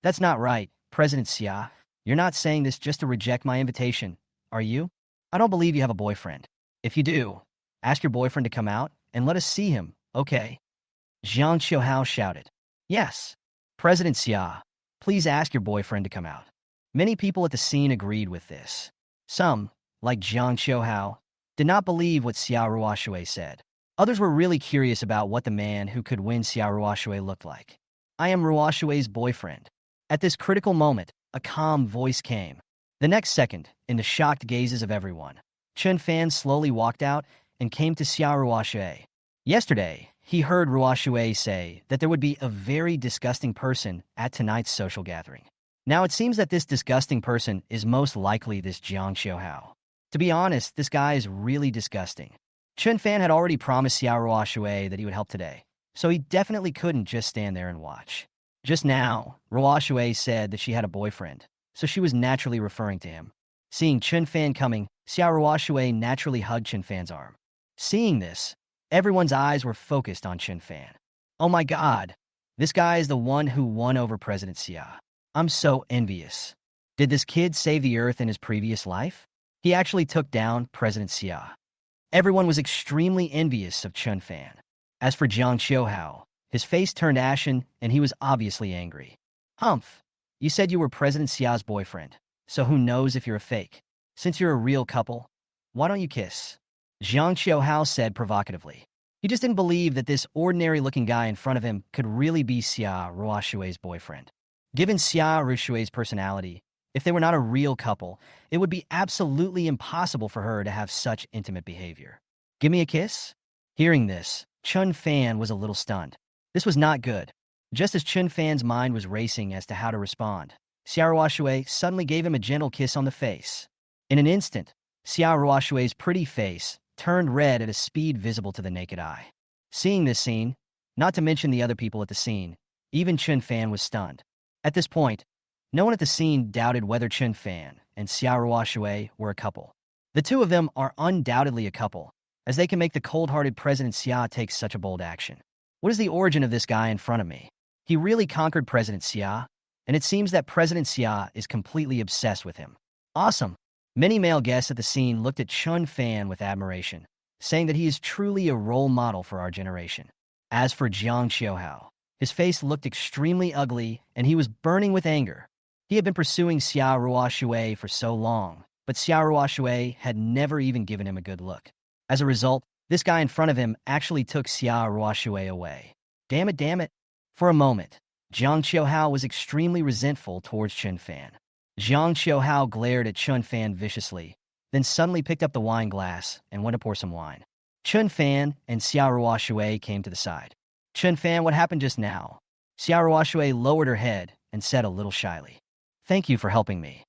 That's not right, President Xia. You're not saying this just to reject my invitation, are you? I don't believe you have a boyfriend. If you do, ask your boyfriend to come out and let us see him, okay? Jiang Qiuhao shouted. Yes. President Xia, please ask your boyfriend to come out. Many people at the scene agreed with this. Some, like Jiang Qiuhao, did not believe what Xia Ruoshui said. Others were really curious about what the man who could win Xia Ruoshui looked like. I am Ruoshui's boyfriend. At this critical moment, a calm voice came. The next second, in the shocked gazes of everyone, Chen Fan slowly walked out and came to Xia Ruoshui. Yesterday, he heard Ruoshui say that there would be a very disgusting person at tonight's social gathering. Now it seems that this disgusting person is most likely this Jiang Qiuhao. To be honest, this guy is really disgusting. Chen Fan had already promised Xiao Ruoshui that he would help today, so he definitely couldn't just stand there and watch. Just now, Ruoshui said that she had a boyfriend, so she was naturally referring to him. Seeing Chen Fan coming, Xiao Ruoshui naturally hugged Chen Fan's arm. Seeing this, everyone's eyes were focused on Chen Fan. Oh my god, this guy is the one who won over President Xia. I'm so envious. Did this kid save the earth in his previous life? He actually took down President Xia. Everyone was extremely envious of Chen Fan. As for Jiang Qiuhao, his face turned ashen and he was obviously angry. Humph, you said you were President Xia's boyfriend, so who knows if you're a fake? Since you're a real couple, why don't you kiss? Jiang Qiuhao said provocatively. He just didn't believe that this ordinary-looking guy in front of him could really be Xia Ruoshui's boyfriend. Given Xia Ruoshui's personality, if they were not a real couple, it would be absolutely impossible for her to have such intimate behavior. Give me a kiss? Hearing this, Chen Fan was a little stunned. This was not good. Just as Chen Fan's mind was racing as to how to respond, Xia Ruoshui suddenly gave him a gentle kiss on the face. In an instant, Xia Ruoshui's pretty face turned red at a speed visible to the naked eye. Seeing this scene, not to mention the other people at the scene, even Chen Fan was stunned. At this point, no one at the scene doubted whether Chen Fan and Xia Ruoshui were a couple. The two of them are undoubtedly a couple, as they can make the cold-hearted President Xia take such a bold action. What is the origin of this guy in front of me? He really conquered President Xia, and it seems that President Xia is completely obsessed with him. Awesome! Many male guests at the scene looked at Chen Fan with admiration, saying that he is truly a role model for our generation. As for Jiang Qiuhao, his face looked extremely ugly and he was burning with anger. He had been pursuing Xia Ruoshui for so long, but Xia Ruoshui had never even given him a good look. As a result, this guy in front of him actually took Xia Ruoshui away. Damn it, damn it. For a moment, Jiang Qiuhao was extremely resentful towards Chen Fan. Jiang Qiuhao glared at Chen Fan viciously, then suddenly picked up the wine glass and went to pour some wine. Chen Fan and Xia Ruoshui came to the side. Chen Fan, what happened just now? Xia Ruoshui lowered her head and said a little shyly, "Thank you for helping me."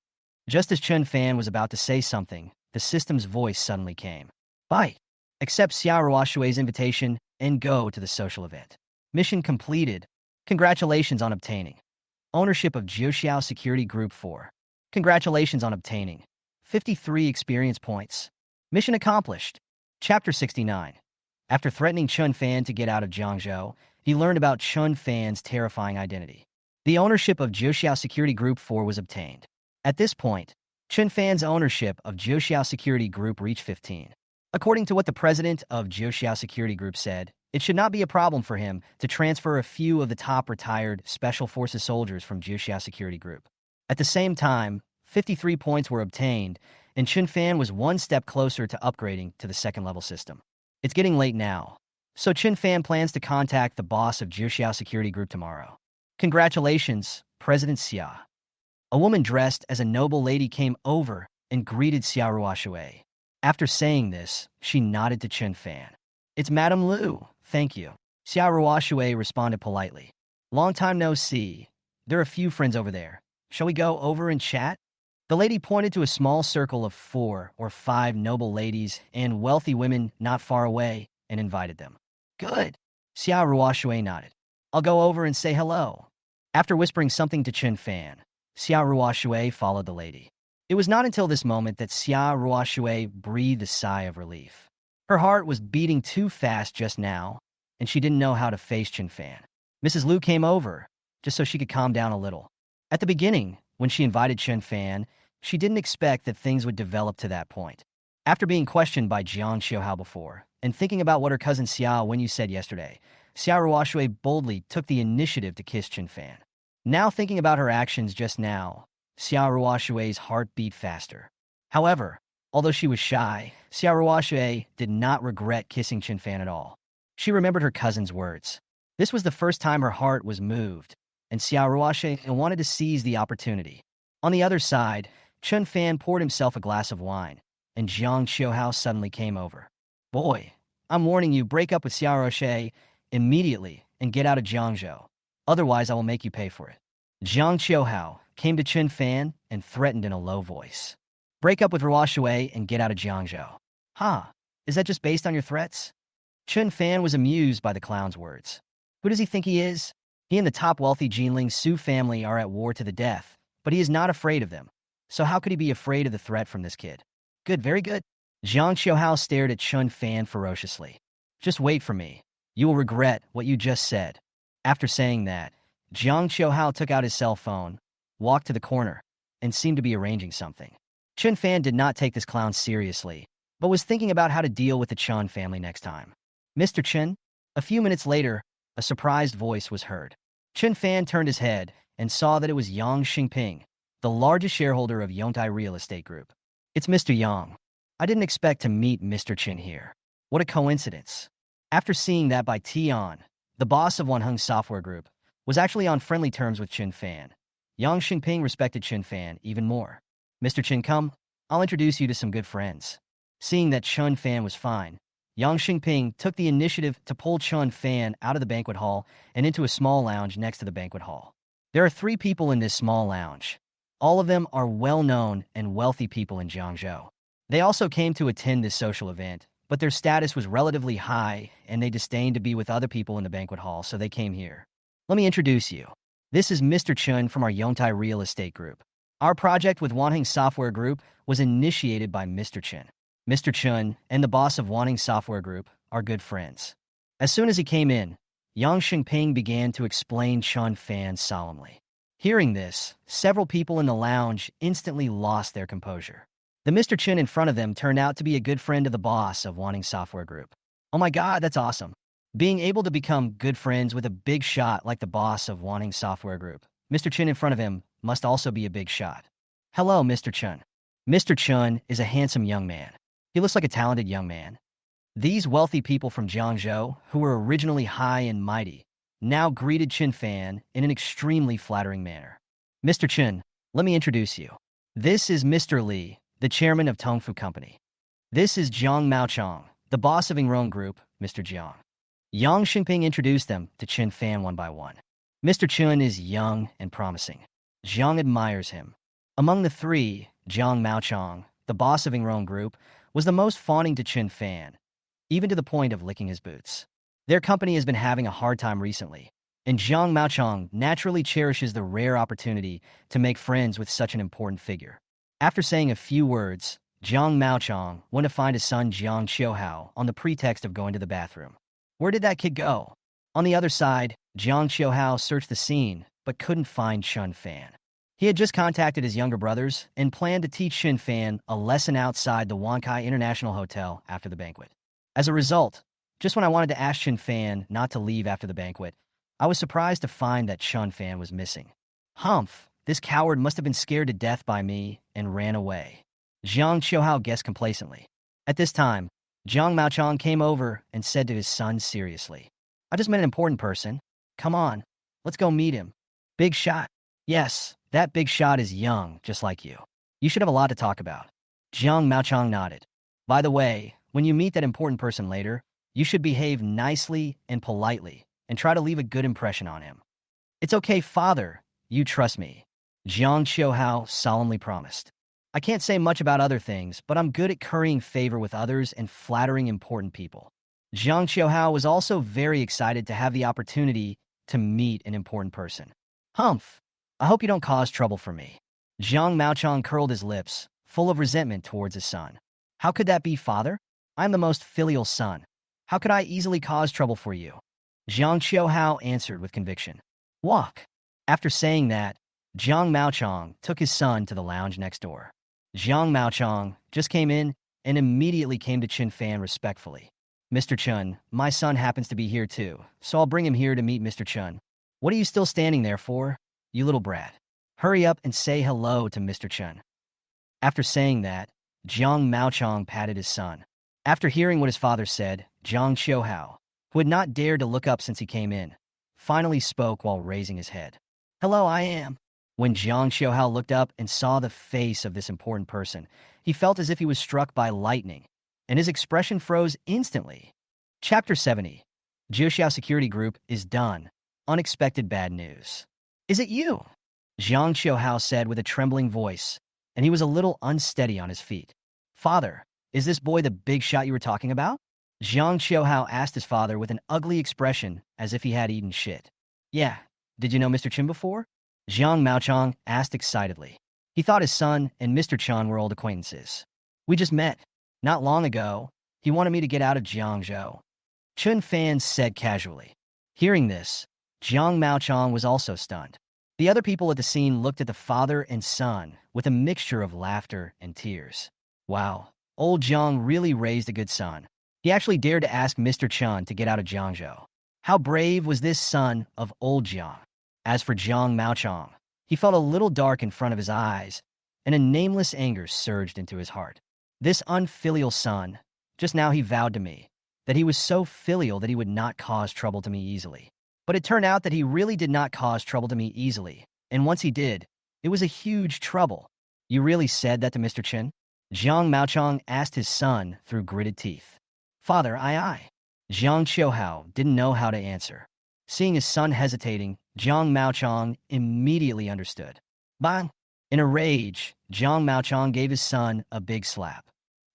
Just as Chen Fan was about to say something, the system's voice suddenly came. Bye. Accept Xia Ruoshui's invitation and go to the social event. Mission completed. Congratulations on obtaining ownership of Jiuxiao Security Group 4. Congratulations on obtaining 53 experience points. Mission accomplished. Chapter 69. After threatening Chen Fan to get out of Jiangzhou, he learned about Chen Fan's terrifying identity. The ownership of Jiuxiao Security Group 4 was obtained. At this point, Chen Fan's ownership of Jiuxiao Security Group reached 15. According to what the president of Jiuxiao Security Group said, it should not be a problem for him to transfer a few of the top retired Special Forces soldiers from Jiuxiao Security Group. At the same time, 53 points were obtained, and Chen Fan was one step closer to upgrading to the second-level system. It's getting late now, so Chen Fan plans to contact the boss of Jiuxiao Security Group tomorrow. Congratulations, President Xia. A woman dressed as a noble lady came over and greeted Xia Ruoshui. After saying this, she nodded to Chen Fan. It's Madame Lu, thank you. Xia Ruoshui responded politely. Long time no see. There are a few friends over there. Shall we go over and chat? The lady pointed to a small circle of 4 or 5 noble ladies and wealthy women not far away and invited them. Good. Xia Ruoshui nodded. I'll go over and say hello. After whispering something to Chen Fan, Xia Ruoshui followed the lady. It was not until this moment that Xia Ruoshui breathed a sigh of relief. Her heart was beating too fast just now, and she didn't know how to face Chen Fan. Mrs. Lu came over, just so she could calm down a little. At the beginning, when she invited Chen Fan, she didn't expect that things would develop to that point. After being questioned by Jiang Qiuhao before, and thinking about what her cousin Xia Wenyu said yesterday, Xiao Ruoshui boldly took the initiative to kiss Chen Fan. Now thinking about her actions just now, Xiao Ruoshui's heart beat faster. However, although she was shy, Xiao Ruoshui did not regret kissing Chen Fan at all. She remembered her cousin's words. This was the first time her heart was moved, and Xiao Ruoshui wanted to seize the opportunity. On the other side, Chen Fan poured himself a glass of wine, and Jiang Qiuhao suddenly came over. Boy, I'm warning you, break up with Xiao Ruoshui immediately and get out of Jiangzhou. Otherwise, I will make you pay for it. Jiang Qiuhao came to Chen Fan and threatened in a low voice. Break up with Ruoshui and get out of Jiangzhou. Ha, is that just based on your threats? Chen Fan was amused by the clown's words. Who does he think he is? He and the top wealthy Jinling Su family are at war to the death, but he is not afraid of them. So how could he be afraid of the threat from this kid? Good, very good. Jiang Qiuhao stared at Chen Fan ferociously. Just wait for me. You will regret what you just said. After saying that, Jiang Qiuhao took out his cell phone, walked to the corner, and seemed to be arranging something. Chen Fan did not take this clown seriously, but was thinking about how to deal with the Chen family next time. Mr. Chen? A few minutes later, a surprised voice was heard. Chen Fan turned his head and saw that it was Yang Xingping, the largest shareholder of Yongtai Real Estate Group. It's Mr. Yang. I didn't expect to meet Mr. Chen here. What a coincidence. After seeing that Bai Tian, the boss of Wanheng Software Group, was actually on friendly terms with Chen Fan, Yang Xingping respected Chen Fan even more. Mr. Chen, come, I'll introduce you to some good friends. Seeing that Chen Fan was fine, Yang Xingping took the initiative to pull Chen Fan out of the banquet hall and into a small lounge next to the banquet hall. There are 3 people in this small lounge. All of them are well-known and wealthy people in Jiangzhou. They also came to attend this social event, but their status was relatively high and they disdained to be with other people in the banquet hall, so they came here. Let me introduce you. This is Mr. Chen from our Yongtai Real Estate Group. Our project with Wanheng Software Group was initiated by Mr. Chen. Mr. Chen and the boss of Wanheng Software Group are good friends. As soon as he came in, Yang Xingping began to explain Chen Fan solemnly. Hearing this, several people in the lounge instantly lost their composure. The Mr. Chen in front of them turned out to be a good friend of the boss of Wanheng Software Group. Oh my god, that's awesome. Being able to become good friends with a big shot like the boss of Wanheng Software Group. Mr. Chen in front of him must also be a big shot. Hello, Mr. Chen. Mr. Chen is a handsome young man. He looks like a talented young man. These wealthy people from Jiangzhou, who were originally high and mighty, now greeted Chen Fan in an extremely flattering manner. Mr. Chen, let me introduce you. This is Mr. Li, the chairman of Tongfu Company. This is Jiang Maochong, the boss of Ingrong Group, Mr. Jiang. Yang Xingping introduced them to Chen Fan one by one. Mr. Chen is young and promising. Jiang admires him. Among the 3, Jiang Maochong, the boss of Ingrong Group, was the most fawning to Chen Fan, even to the point of licking his boots. Their company has been having a hard time recently, and Jiang Maochong naturally cherishes the rare opportunity to make friends with such an important figure. After saying a few words, Jiang Maochong went to find his son Jiang Qiuhao on the pretext of going to the bathroom. Where did that kid go? On the other side, Jiang Qiuhao searched the scene, but couldn't find Chen Fan. He had just contacted his younger brothers and planned to teach Chen Fan a lesson outside the Wankai International Hotel after the banquet. As a result, just when I wanted to ask Chen Fan not to leave after the banquet, I was surprised to find that Chen Fan was missing. Humph, this coward must have been scared to death by me and ran away. Jiang Qiuhao guessed complacently. At this time, Jiang Maochong came over and said to his son seriously, I just met an important person. Come on, let's go meet him. Big shot. Yes, that big shot is young, just like you. You should have a lot to talk about. Jiang Maochong nodded. By the way, when you meet that important person later, you should behave nicely and politely and try to leave a good impression on him. It's okay, father. You trust me. Jiang Qiuhao solemnly promised. I can't say much about other things, but I'm good at currying favor with others and flattering important people. Jiang Qiuhao was also very excited to have the opportunity to meet an important person. Humph, I hope you don't cause trouble for me. Jiang Maochong curled his lips, full of resentment towards his son. How could that be, father? I'm the most filial son. How could I easily cause trouble for you? Jiang Qiuhao answered with conviction. Walk. After saying that, Jiang Maochong took his son to the lounge next door. Jiang Maochong just came in and immediately came to Chen Fan respectfully. Mr. Chun, my son happens to be here too, so I'll bring him here to meet Mr. Chun. What are you still standing there for, you little brat? Hurry up and say hello to Mr. Chun. After saying that, Jiang Maochong patted his son. After hearing what his father said, Jiang Xiuhao, who had not dared to look up since he came in, finally spoke while raising his head. Hello, I am. When Jiang Xiuhao looked up and saw the face of this important person, he felt as if he was struck by lightning, and his expression froze instantly. Chapter 70. Jiuxiao Security Group is done. Unexpected bad news. Is it you? Jiang Xiuhao said with a trembling voice, and he was a little unsteady on his feet. Father, is this boy the big shot you were talking about? Jiang Xiuhao asked his father with an ugly expression as if he had eaten shit. Yeah, did you know Mr. Chin before? Jiang Maochong asked excitedly. He thought his son and Mr. Chan were old acquaintances. We just met. Not long ago, he wanted me to get out of Jiangzhou. Chun Fan said casually. Hearing this, Jiang Maochong was also stunned. The other people at the scene looked at the father and son with a mixture of laughter and tears. Wow, old Jiang really raised a good son. He actually dared to ask Mr. Chan to get out of Jiangzhou. How brave was this son of old Jiang? As for Jiang Maochong, he felt a little dark in front of his eyes, and a nameless anger surged into his heart. This unfilial son, just now he vowed to me that he was so filial that he would not cause trouble to me easily. But it turned out that he really did not cause trouble to me easily, and once he did, it was a huge trouble. You really said that to Mr. Chin? Jiang Maochong asked his son through gritted teeth. Father, I. Jiang Qiuhao didn't know how to answer. Seeing his son hesitating, Jiang Maochong immediately understood. Bang! In a rage, Jiang Maochong gave his son a big slap.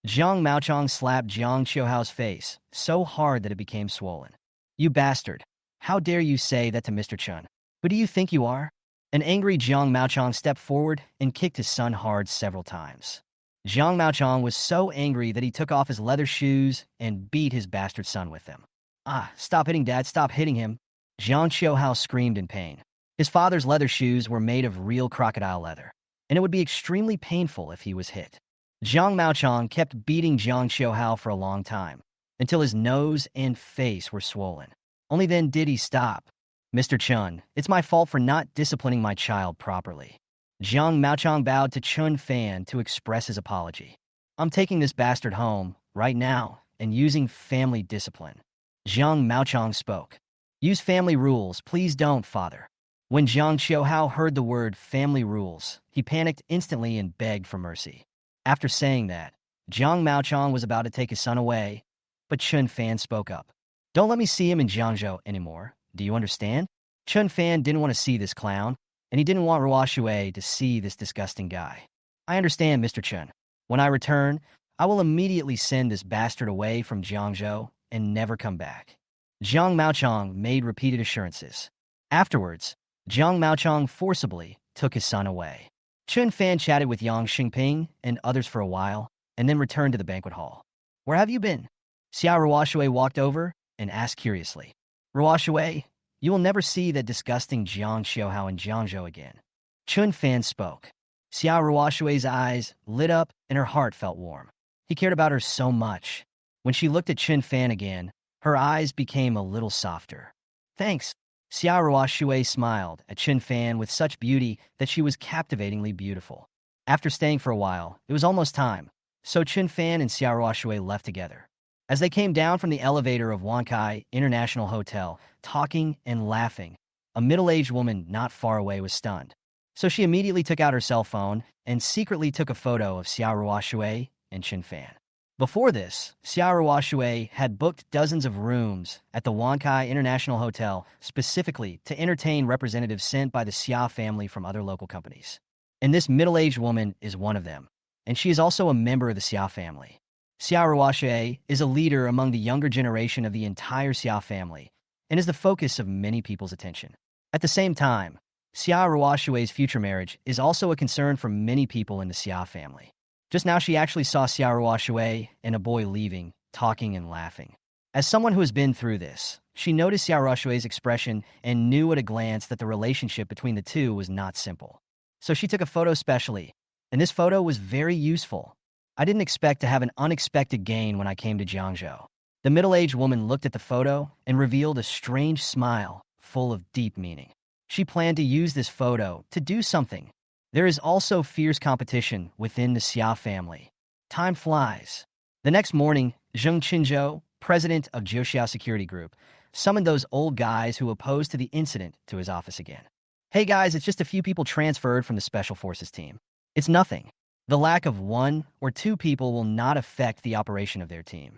Jiang Maochong slapped Jiang Qiuhao's face so hard that it became swollen. You bastard! How dare you say that to Mr. Chun? Who do you think you are? An angry Jiang Maochong stepped forward and kicked his son hard several times. Jiang Maochong was so angry that he took off his leather shoes and beat his bastard son with them. Ah, stop hitting Dad, stop hitting him! Jiang Qiuhao screamed in pain. His father's leather shoes were made of real crocodile leather, and it would be extremely painful if he was hit. Jiang Maochong kept beating Jiang Qiuhao for a long time, until his nose and face were swollen. Only then did he stop. Mr. Chun, it's my fault for not disciplining my child properly. Jiang Maochong bowed to Chun Fan to express his apology. I'm taking this bastard home, right now, and using family discipline. Jiang Maochong spoke. Use family rules, please don't, father. When Jiang Qiuhao heard the word family rules, he panicked instantly and begged for mercy. After saying that, Jiang Maochong was about to take his son away, but Chun Fan spoke up. Don't let me see him in Jiangzhou anymore. Do you understand? Chun Fan didn't want to see this clown, and he didn't want Ruo Shui to see this disgusting guy. I understand, Mr. Chun. When I return, I will immediately send this bastard away from Jiangzhou and never come back. Jiang Maochong made repeated assurances. Afterwards, Jiang Maochong forcibly took his son away. Chun Fan chatted with Yang Xingping and others for a while, and then returned to the banquet hall. Where have you been? Xiao Ruo Shui walked over and asked curiously. Ruo Shui, you will never see that disgusting Jiang Xiuhao in Jiangzhou again. Chun Fan spoke. Xiao Ruo Shui's eyes lit up and her heart felt warm. He cared about her so much. When she looked at Chun Fan again, her eyes became a little softer. Thanks. Xiao Ruo Shui smiled at Chun Fan with such beauty that she was captivatingly beautiful. After staying for a while, it was almost time, so Chun Fan and Xiao Ruo Shui left together. As they came down from the elevator of Wankai International Hotel, talking and laughing, a middle-aged woman not far away was stunned. So she immediately took out her cell phone and secretly took a photo of Xiao Ruo Shui and Chun Fan. Before this, Xiao Ruo Shui had booked dozens of rooms at the Wankai International Hotel specifically to entertain representatives sent by the Xia family from other local companies. And this middle-aged woman is one of them, and she is also a member of the Xia family. Xiao Ruo Shui is a leader among the younger generation of the entire Xia family and is the focus of many people's attention. At the same time, Xiao Ruo Shui's future marriage is also a concern for many people in the Xia family. Just now she actually saw Xiao Ruo Shui and a boy leaving, talking and laughing. As someone who has been through this, she noticed Xiao Ruo Shui's expression and knew at a glance that the relationship between the two was not simple. So she took a photo specially, and this photo was very useful. I didn't expect to have an unexpected gain when I came to Jiangzhou. The middle-aged woman looked at the photo and revealed a strange smile full of deep meaning. She planned to use this photo to do something. There is also fierce competition within the Xia family. Time flies. The next morning, Zheng Qinzhou, president of Jiuxiao Security Group, summoned those old guys who opposed to the incident to his office again. Hey guys, it's just a few people transferred from the Special Forces team. It's nothing. The lack of one or two people will not affect the operation of their team.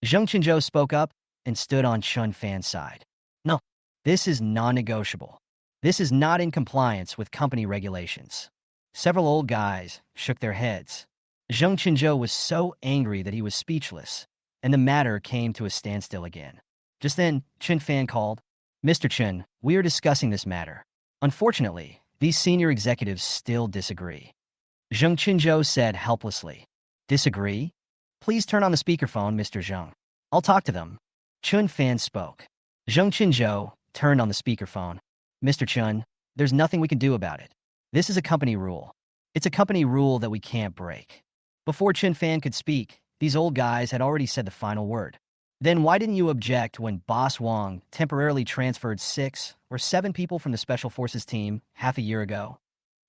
Zheng Qinzhou spoke up and stood on Chun Fan's side. No, this is non-negotiable. This is not in compliance with company regulations. Several old guys shook their heads. Zheng Qinzhou was so angry that he was speechless, and the matter came to a standstill again. Just then, Chun Fan called, "Mr. Chun, we are discussing this matter. Unfortunately, these senior executives still disagree." Zheng Qinzhou said helplessly, "Disagree? Please turn on the speakerphone, Mr. Zheng. I'll talk to them." Chun Fan spoke. Zheng Qinzhou turned on the speakerphone. "Mr. Chun, there's nothing we can do about it. This is a company rule. It's a company rule that we can't break." Before Chun Fan could speak, these old guys had already said the final word. "Then why didn't you object when Boss Wang temporarily transferred 6 or 7 people from the Special Forces team half a year ago?"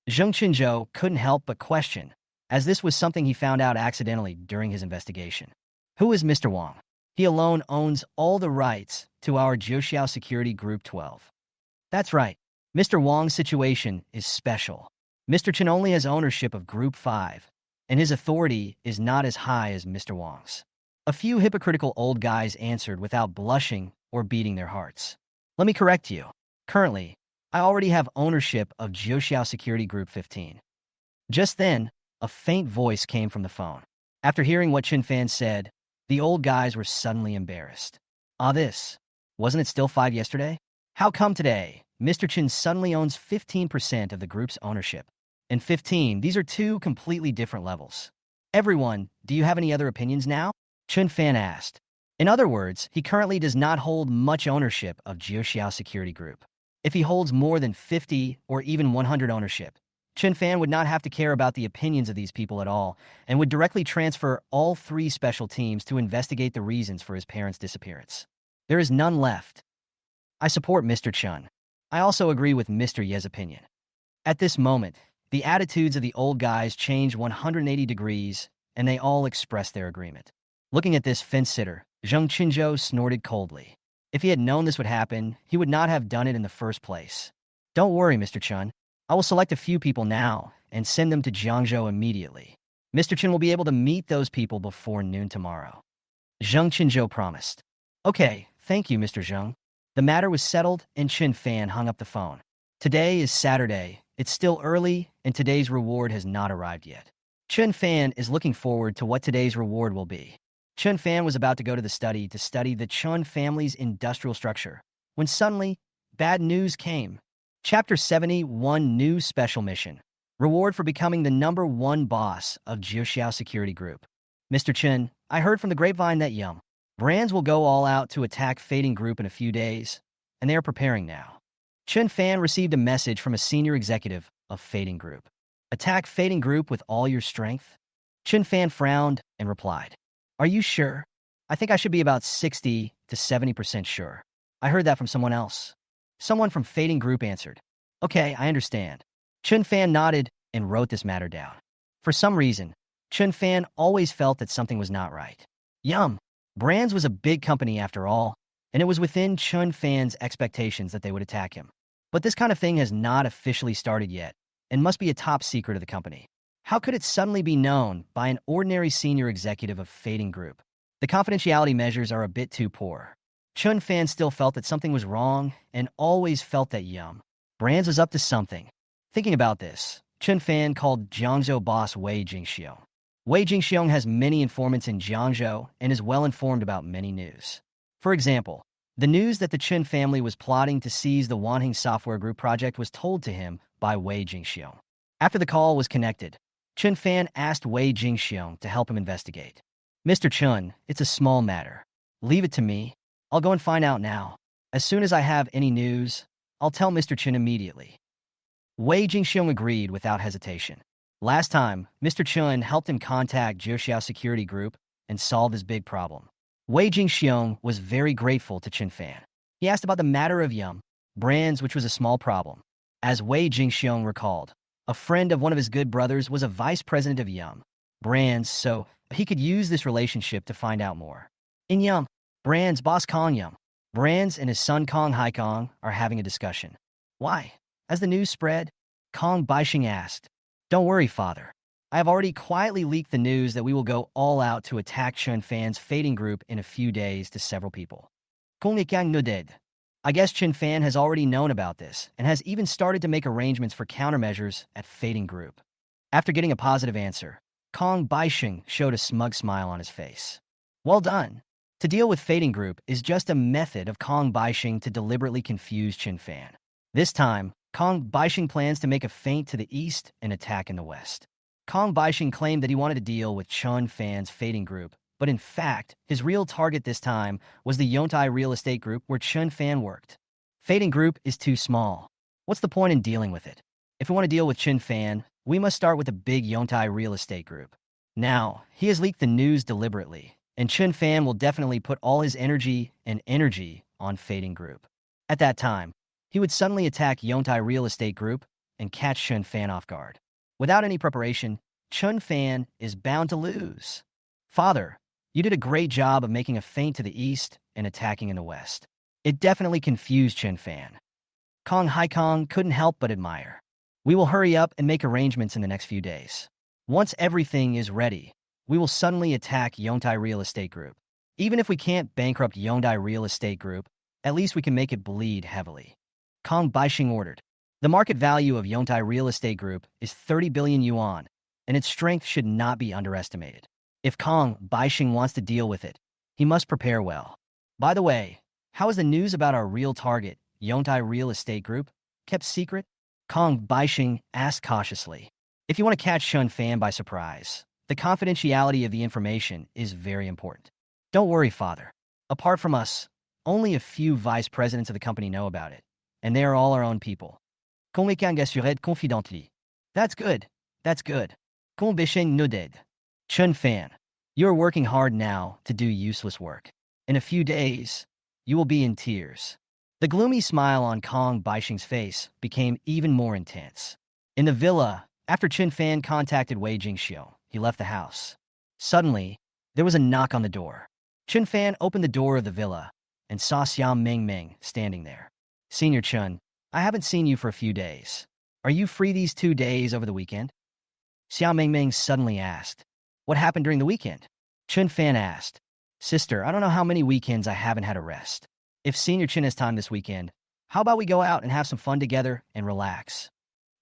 Zheng Qinzhou couldn't help but question, as this was something he found out accidentally during his investigation. Who is Mr. Wang? He alone owns all the rights to our Jiuxiao Security Group 12. That's right. Mr. Wang's situation is special. Mr. Chen only has ownership of Group 5, and his authority is not as high as Mr. Wang's. A few hypocritical old guys answered without blushing or beating their hearts. "Let me correct you. Currently, I already have ownership of Jiuxiao Security Group 15. Just then, a faint voice came from the phone. After hearing what Chun Fan said, the old guys were suddenly embarrassed. This. Wasn't it still 5 yesterday? How come today, Mr. Chen suddenly owns 15% of the group's ownership? And 15, these are two completely different levels. Everyone, do you have any other opinions now?" Chun Fan asked. In other words, he currently does not hold much ownership of Jiuxiao Security Group. If he holds more than 50 or even 100 ownership, Chun Fan would not have to care about the opinions of these people at all and would directly transfer all 3 special teams to investigate the reasons for his parents' disappearance. There is none left. I support Mr. Chun. I also agree with Mr. Ye's opinion. At this moment, the attitudes of the old guys changed 180 degrees, and they all expressed their agreement. Looking at this fence-sitter, Zheng Qinzhou snorted coldly. If he had known this would happen, he would not have done it in the first place. "Don't worry, Mr. Chun. I will select a few people now and send them to Jiangzhou immediately. Mr. Chun will be able to meet those people before noon tomorrow." Zheng Qinzhou promised. "Okay, thank you, Mr. Zheng." The matter was settled, and Chun Fan hung up the phone. Today is Saturday. It's still early, and today's reward has not arrived yet. Chun Fan is looking forward to what today's reward will be. Chun Fan was about to go to study the Chun family's industrial structure, when suddenly, bad news came. Chapter 71 New Special Mission. Reward for becoming the #1 boss of Jiuxiao Security Group. "Mr. Chun, I heard from the grapevine that Brands will go all out to attack Fading Group in a few days, and they are preparing now." Chun Fan received a message from a senior executive of Fading Group. "Attack Fading Group with all your strength?" Chun Fan frowned and replied, "Are you sure? I think I should be about 60 to 70% sure. I heard that from someone else." Someone from Fading Group answered, "Okay, I understand." Chun Fan nodded and wrote this matter down. For some reason, Chun Fan always felt that something was not right. Brands was a big company after all, and it was within Chun Fan's expectations that they would attack him. But this kind of thing has not officially started yet, and must be a top secret of the company. How could it suddenly be known by an ordinary senior executive of Fading Group? The confidentiality measures are a bit too poor. Chun Fan still felt that something was wrong, and always felt that Brands was up to something. Thinking about this, Chun Fan called Jiangzhou boss Wei Jingxiong. Wei Jingxiong has many informants in Jiangzhou and is well informed about many news. For example, the news that the Chun family was plotting to seize the Wanheng Software Group project was told to him by Wei Jingxiong. After the call was connected, Chun Fan asked Wei Jingxiong to help him investigate. "Mr. Chun, it's a small matter. Leave it to me. I'll go and find out now. As soon as I have any news, I'll tell Mr. Chun immediately." Wei Jingxiong agreed without hesitation. Last time, Mr. Chun helped him contact Jiuxiao Security Group and solve his big problem. Wei Jingxiong was very grateful to Chen Fan. He asked about the matter of Yum brands, which was a small problem. As Wei Jingxiong recalled, a friend of one of his good brothers was a vice president of Yum brands, so he could use this relationship to find out more. In Yum brands, boss Kong Yum brands and his son Kong Haikong are having a discussion. Why? As the news spread, Kong Baixing asked, "Don't worry, father. I have already quietly leaked the news that we will go all out to attack Chen Fan's fading group in a few days to several people." Kong Ikang nodded. I guess Chen Fan has already known about this and has even started to make arrangements for countermeasures at fading group. After getting a positive answer, Kong Baixing showed a smug smile on his face. Well done. To deal with fading group is just a method of Kong Baixing to deliberately confuse Chen Fan. This time, Kong Baixing plans to make a feint to the east and attack in the west. Kong Baixing claimed that he wanted to deal with Chen Fan's fading group, but in fact, his real target this time was the Yontai real estate group where Chen Fan worked. Fading group is too small. What's the point in dealing with it? If we want to deal with Chen Fan, we must start with the big Yontai real estate group. Now, he has leaked the news deliberately, and Chen Fan will definitely put all his energy on fading group. At that time, he would suddenly attack Yontai real estate group and catch Chen Fan off guard. Without any preparation, Chen Fan is bound to lose. Father, you did a great job of making a feint to the east and attacking in the west. It definitely confused Chen Fan. Kong Haikong couldn't help but admire. We will hurry up and make arrangements in the next few days. Once everything is ready, we will suddenly attack Yontai Real Estate Group. Even if we can't bankrupt Yontai Real Estate Group, at least we can make it bleed heavily. Kong Baixing ordered. The market value of Yontai Real Estate Group is 30 billion yuan, and its strength should not be underestimated. If Kong Baixing wants to deal with it, he must prepare well. By the way, how is the news about our real target, Yontai Real Estate Group, kept secret? Kong Baixing asked cautiously. If you want to catch Chen Fan by surprise, the confidentiality of the information is very important. Don't worry, father. Apart from us, only a few vice presidents of the company know about it, and they are all our own people. Convaincant assured confidently. That's good. That's good. Kong Baixing nodded. Chen Fan, you are working hard now to do useless work. In a few days, you will be in tears. The gloomy smile on Kong Baixing's face became even more intense. In the villa, after Chen Fan contacted Wei Jingxiu, he left the house. Suddenly, there was a knock on the door. Chen Fan opened the door of the villa and saw Xiao Mingming standing there. Senior Chen, I haven't seen you for a few days. Are you free these 2 days over the weekend? Xiao Mingming suddenly asked. What happened during the weekend? Chen Fan asked. Sister, I don't know how many weekends I haven't had a rest. If Senior Chen has time this weekend, how about we go out and have some fun together and relax?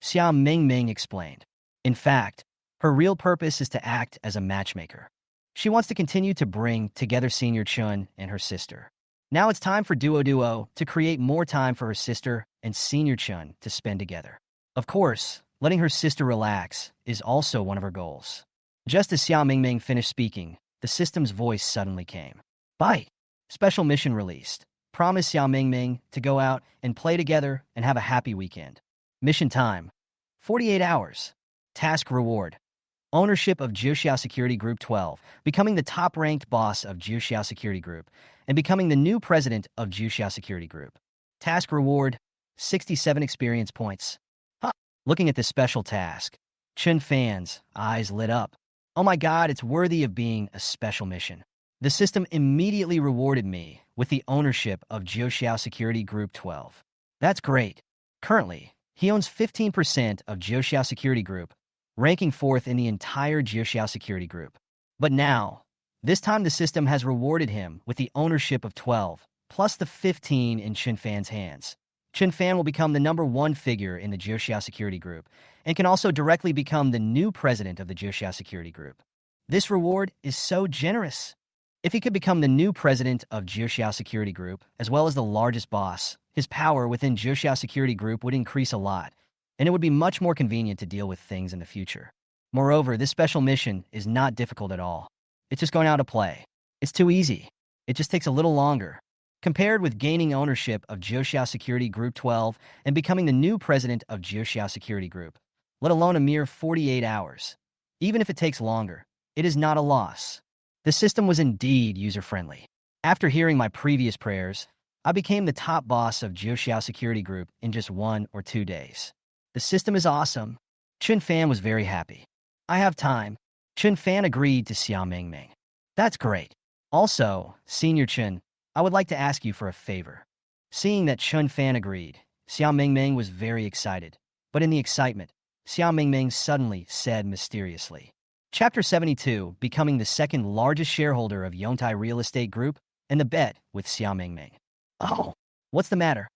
Xiao Mingming explained. In fact, her real purpose is to act as a matchmaker. She wants to continue to bring together Senior Chen and her sister. Now it's time for Duo to create more time for her sister and Senior Chen to spend together. Of course, letting her sister relax is also one of her goals. Just as Xiao Mingming finished speaking, the system's voice suddenly came. Bye. Special mission released. Promise Xiao Mingming to go out and play together and have a happy weekend. Mission time. 48 hours. Task reward. Ownership of Jiuxiao Security Group 12, becoming the top-ranked boss of Jiuxiao Security Group, and becoming the new president of Jiuxiao Security Group. Task reward, 67 experience points. Huh. Looking at this special task, Chen Fan's eyes lit up. Oh my god, it's worthy of being a special mission. The system immediately rewarded me with the ownership of Jiuxiao Security Group 12. That's great. Currently, he owns 15% of Jiuxiao Security Group, ranking 4th in the entire Jiuxiao Security Group. But now, this time the system has rewarded him with the ownership of 12, plus the 15 in Chen Fan's hands. Chen Fan will become the #1 figure in the Jiuxiao Security Group, and can also directly become the new president of the Jiuxiao Security Group. This reward is so generous. If he could become the new president of Jiuxiao Security Group, as well as the largest boss, his power within Jiuxiao Security Group would increase a lot, and it would be much more convenient to deal with things in the future. Moreover, this special mission is not difficult at all. It's just going out to play. It's too easy. It just takes a little longer. Compared with gaining ownership of Jiuxiao Security Group 12 and becoming the new president of Jiuxiao Security Group, let alone a mere 48 hours. Even if it takes longer, it is not a loss. The system was indeed user-friendly. After hearing my previous prayers, I became the top boss of Jiuxiao Security Group in just 1 or 2 days. The system is awesome. Chun Fan was very happy. I have time. Chun Fan agreed to Xiao Mingming. That's great. Also, Senior Chun, I would like to ask you for a favor. Seeing that Chun Fan agreed, Xiao Mingming was very excited. But in the excitement, Xiao Mingming suddenly said mysteriously. Chapter 72, becoming the second largest shareholder of Yongtai Real Estate Group, and the bet with Xiao Mingming. Oh, what's the matter?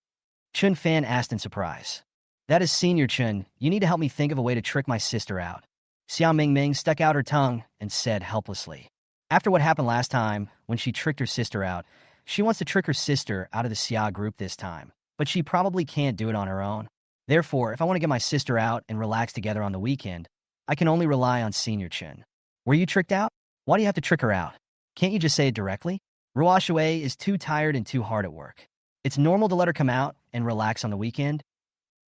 Chun Fan asked in surprise. That is Senior Chun. You need to help me think of a way to trick my sister out. Xiao Mingming stuck out her tongue and said helplessly. After what happened last time, when she tricked her sister out, she wants to trick her sister out of the Xia group this time, but she probably can't do it on her own. Therefore, if I want to get my sister out and relax together on the weekend, I can only rely on Senior Chun. Were you tricked out? Why do you have to trick her out? Can't you just say it directly? Ruo Shui is too tired and too hard at work. It's normal to let her come out and relax on the weekend.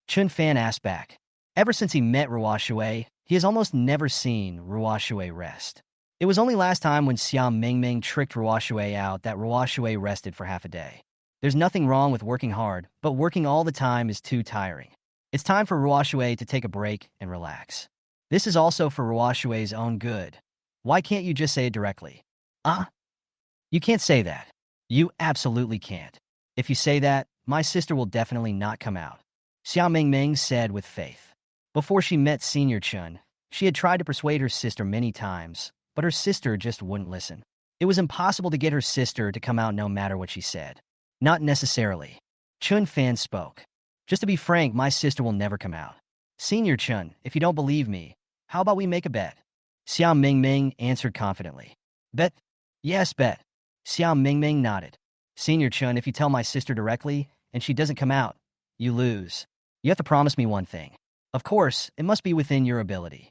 Chun Fan asked back. Ever since he met Ruo Shui, he has almost never seen Ruo Shui rest. It was only last time when Xiao Mingming tricked Ruo Shui out that Ruo Shui rested for half a day. There's nothing wrong with working hard, but working all the time is too tiring. It's time for Ruo Shui to take a break and relax. This is also for Ruo Shui's own good. Why can't you just say it directly? You can't say that. You absolutely can't. If you say that, my sister will definitely not come out. Xiao Mingming said with faith. Before she met Senior Chun, she had tried to persuade her sister many times, but her sister just wouldn't listen. It was impossible to get her sister to come out no matter what she said. Not necessarily. Chun Fan spoke. Just to be frank, my sister will never come out. Senior Chun, if you don't believe me, how about we make a bet? Xiao Mingming answered confidently. Bet? Yes, bet. Xiao Mingming nodded. Senior Chun, if you tell my sister directly and she doesn't come out, you lose. You have to promise me one thing. Of course, it must be within your ability.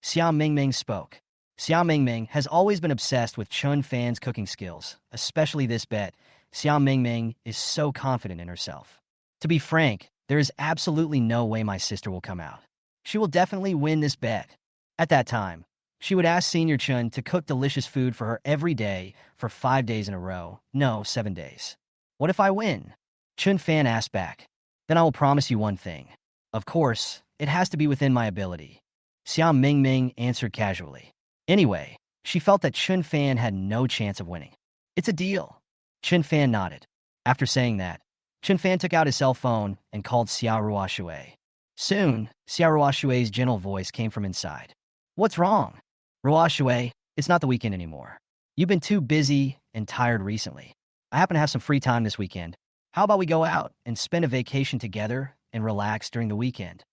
Xiao Mingming spoke. Xiao Mingming has always been obsessed with Chun Fan's cooking skills, especially this bet. Xiao Mingming is so confident in herself. To be frank, there is absolutely no way my sister will come out. She will definitely win this bet. At that time, she would ask Senior Chun to cook delicious food for her every day for 5 days in a row. No, 7 days. What if I win? Chun Fan asked back. Then I will promise you one thing. Of course, it has to be within my ability. Xiao Mingming answered casually. Anyway, she felt that Chun Fan had no chance of winning. It's a deal. Chun Fan nodded. After saying that, Chun Fan took out his cell phone and called Xiao Ruo Shui. Soon, Xiao Ruo Shui's gentle voice came from inside. What's wrong? Ruo Shui, it's not the weekend anymore. You've been too busy and tired recently. I happen to have some free time this weekend. How about we go out and spend a vacation together and relax during the weekend?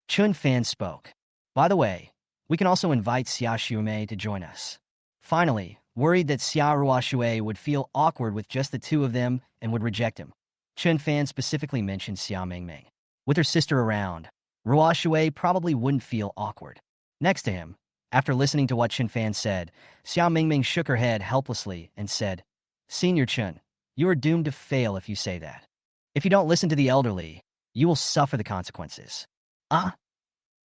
Chun Fan spoke. By the way, we can also invite Xia Shumei to join us. Finally, worried that Xia Ruo Shui would feel awkward with just the two of them and would reject him, Chun Fan specifically mentioned Xiao Mingming. With her sister around, Ruo Shui probably wouldn't feel awkward. Next to him, after listening to what Chun Fan said, Xiao Mingming shook her head helplessly and said, Senior Chun, you are doomed to fail if you say that. If you don't listen to the elderly, you will suffer the consequences.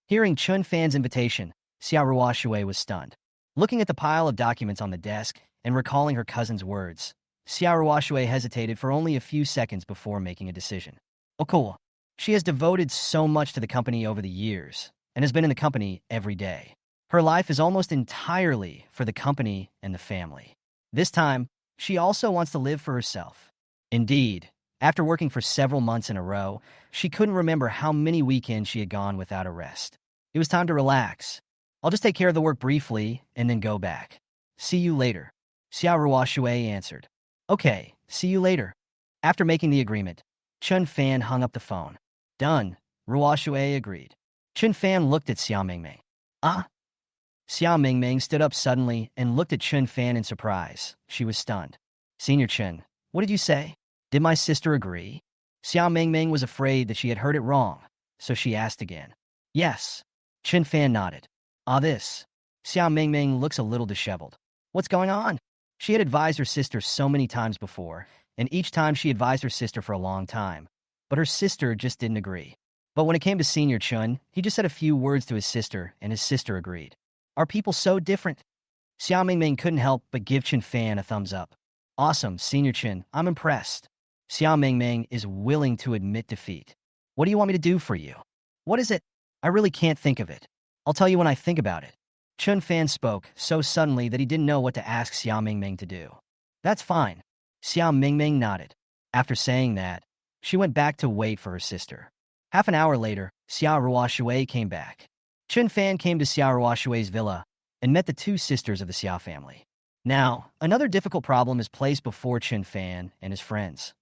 Hearing Chun Fan's invitation, Xiao Ruo Shui was stunned. Looking at the pile of documents on the desk and recalling her cousin's words, Xiao Ruo Shui hesitated for only a few seconds before making a decision. Oh, cool. She has devoted so much to the company over the years and has been in the company every day. Her life is almost entirely for the company and the family. This time, she also wants to live for herself. Indeed, after working for several months in a row, she couldn't remember how many weekends she had gone without a rest. It was time to relax. I'll just take care of the work briefly and then go back. See you later. Xiao Ruo Shui answered. Okay, see you later. After making the agreement, Chun Fan hung up the phone. Done, Ruo Shui agreed. Chun Fan looked at Xiao Mingming. Xiao Mingming stood up suddenly and looked at Chun Fan in surprise. She was stunned. Senior Chun, what did you say? Did my sister agree? Xiao Mingming was afraid that she had heard it wrong, so she asked again. Yes. Chun Fan nodded. This. Xiao Mingming looks a little disheveled. What's going on? She had advised her sister so many times before, and each time she advised her sister for a long time. But her sister just didn't agree. But when it came to Senior Chun, he just said a few words to his sister, and his sister agreed. Are people so different? Xiao Mingming couldn't help but give Chun Fan a thumbs up. Awesome, Senior Chen. I'm impressed. Xiao Mingming is willing to admit defeat. What do you want me to do for you? What is it? I really can't think of it. I'll tell you when I think about it. Chun Fan spoke so suddenly that he didn't know what to ask Xiao Mingming to do. That's fine. Xiao Mingming nodded. After saying that, she went back to wait for her sister. Half an hour later, Xiao Ruoshui came back. Chun Fan came to Xiao Ruoshui's villa and met the two sisters of the Xiao family. Now, another difficult problem is placed before Chun Fan and his friends.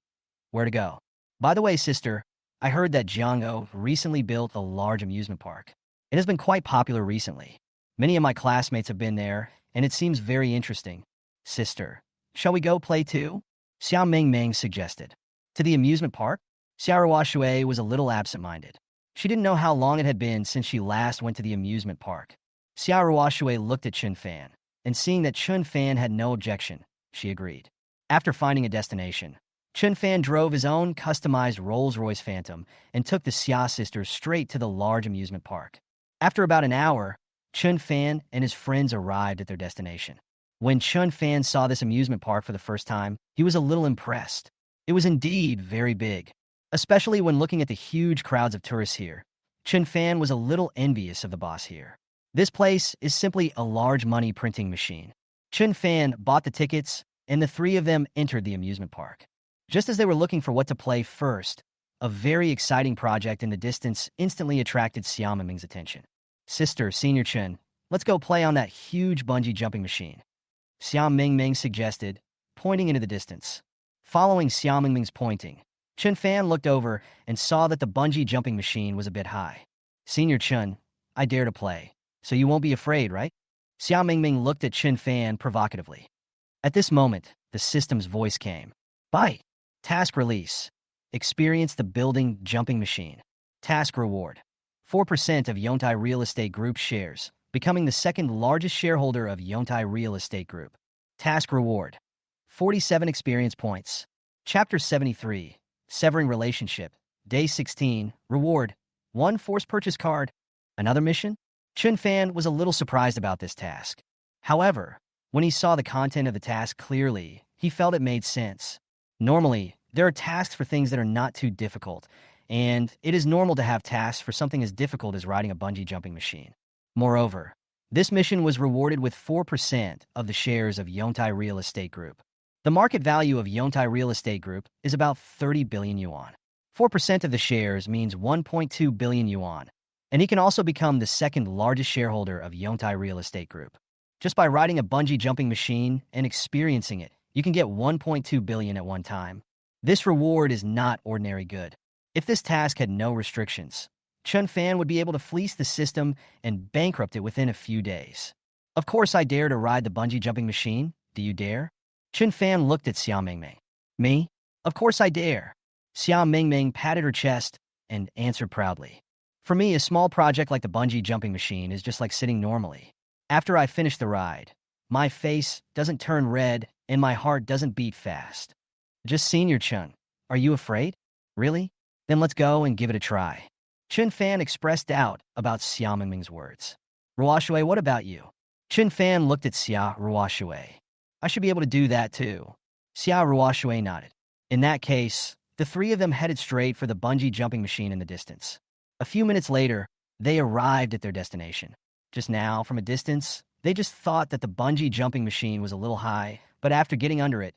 Where to go? By the way, sister, I heard that Jiang'o recently built a large amusement park. It has been quite popular recently. Many of my classmates have been there, and it seems very interesting. Sister, shall we go play too? Xiao Mingming suggested. To the amusement park? Xiao Ruoshui was a little absent-minded. She didn't know how long it had been since she last went to the amusement park. Xiao Ruoshui looked at Chun Fan, and seeing that Chun Fan had no objection, she agreed. After finding a destination, Chun Fan drove his own customized Rolls-Royce Phantom and took the Xia sisters straight to the large amusement park. After about an hour, Chun Fan and his friends arrived at their destination. When Chun Fan saw this amusement park for the first time, he was a little impressed. It was indeed very big, especially when looking at the huge crowds of tourists here. Chun Fan was a little envious of the boss here. This place is simply a large money printing machine. Chun Fan bought the tickets, and the three of them entered the amusement park. Just as they were looking for what to play first, a very exciting project in the distance instantly attracted Xiao Mingming's attention. Sister, Senior Chen, let's go play on that huge bungee jumping machine. Xiao Mingming suggested, pointing into the distance. Following Xiao Mingming's pointing, Chun Fan looked over and saw that the bungee jumping machine was a bit high. Senior Chun, I dare to play, so you won't be afraid, right? Xiao Mingming looked at Chun Fan provocatively. At this moment, the system's voice came. Bite. Task release. Experience the building jumping machine. Task reward. 4% of Yontai Real Estate Group shares, becoming the second largest shareholder of Yontai Real Estate Group. Task reward. 47 experience points. Chapter 73. Severing relationship. Day 16. Reward. 1 force purchase card. Another mission? Chun Fan was a little surprised about this task. However, when he saw the content of the task clearly, he felt it made sense. Normally, there are tasks for things that are not too difficult, and it is normal to have tasks for something as difficult as riding a bungee jumping machine. Moreover, this mission was rewarded with 4% of the shares of Yontai Real Estate Group. The market value of Yontai Real Estate Group is about 30 billion yuan. 4% of the shares means 1.2 billion yuan, and he can also become the second largest shareholder of Yontai Real Estate Group. Just by riding a bungee jumping machine and experiencing it, you can get 1.2 billion at one time. This reward is not ordinary good. If this task had no restrictions, Chun Fan would be able to fleece the system and bankrupt it within a few days. Of course I dare to ride the bungee jumping machine. Do you dare? Chun Fan looked at Xiao Mingming. Me? Of course I dare. Xiao Mingming patted her chest and answered proudly. For me, a small project like the bungee jumping machine is just like sitting normally. After I finish the ride, my face doesn't turn red and my heart doesn't beat fast. Just Senior Chun, are you afraid? Really? Then let's go and give it a try. Chun Fan expressed doubt about Xiao Mingming's words. Ruoshui, what about you? Chun Fan looked at Xiao Ruoshui. I should be able to do that too. Xiao Ruoshui nodded. In that case, the three of them headed straight for the bungee jumping machine in the distance. A few minutes later, they arrived at their destination. Just now, from a distance, they just thought that the bungee jumping machine was a little high, but after getting under it,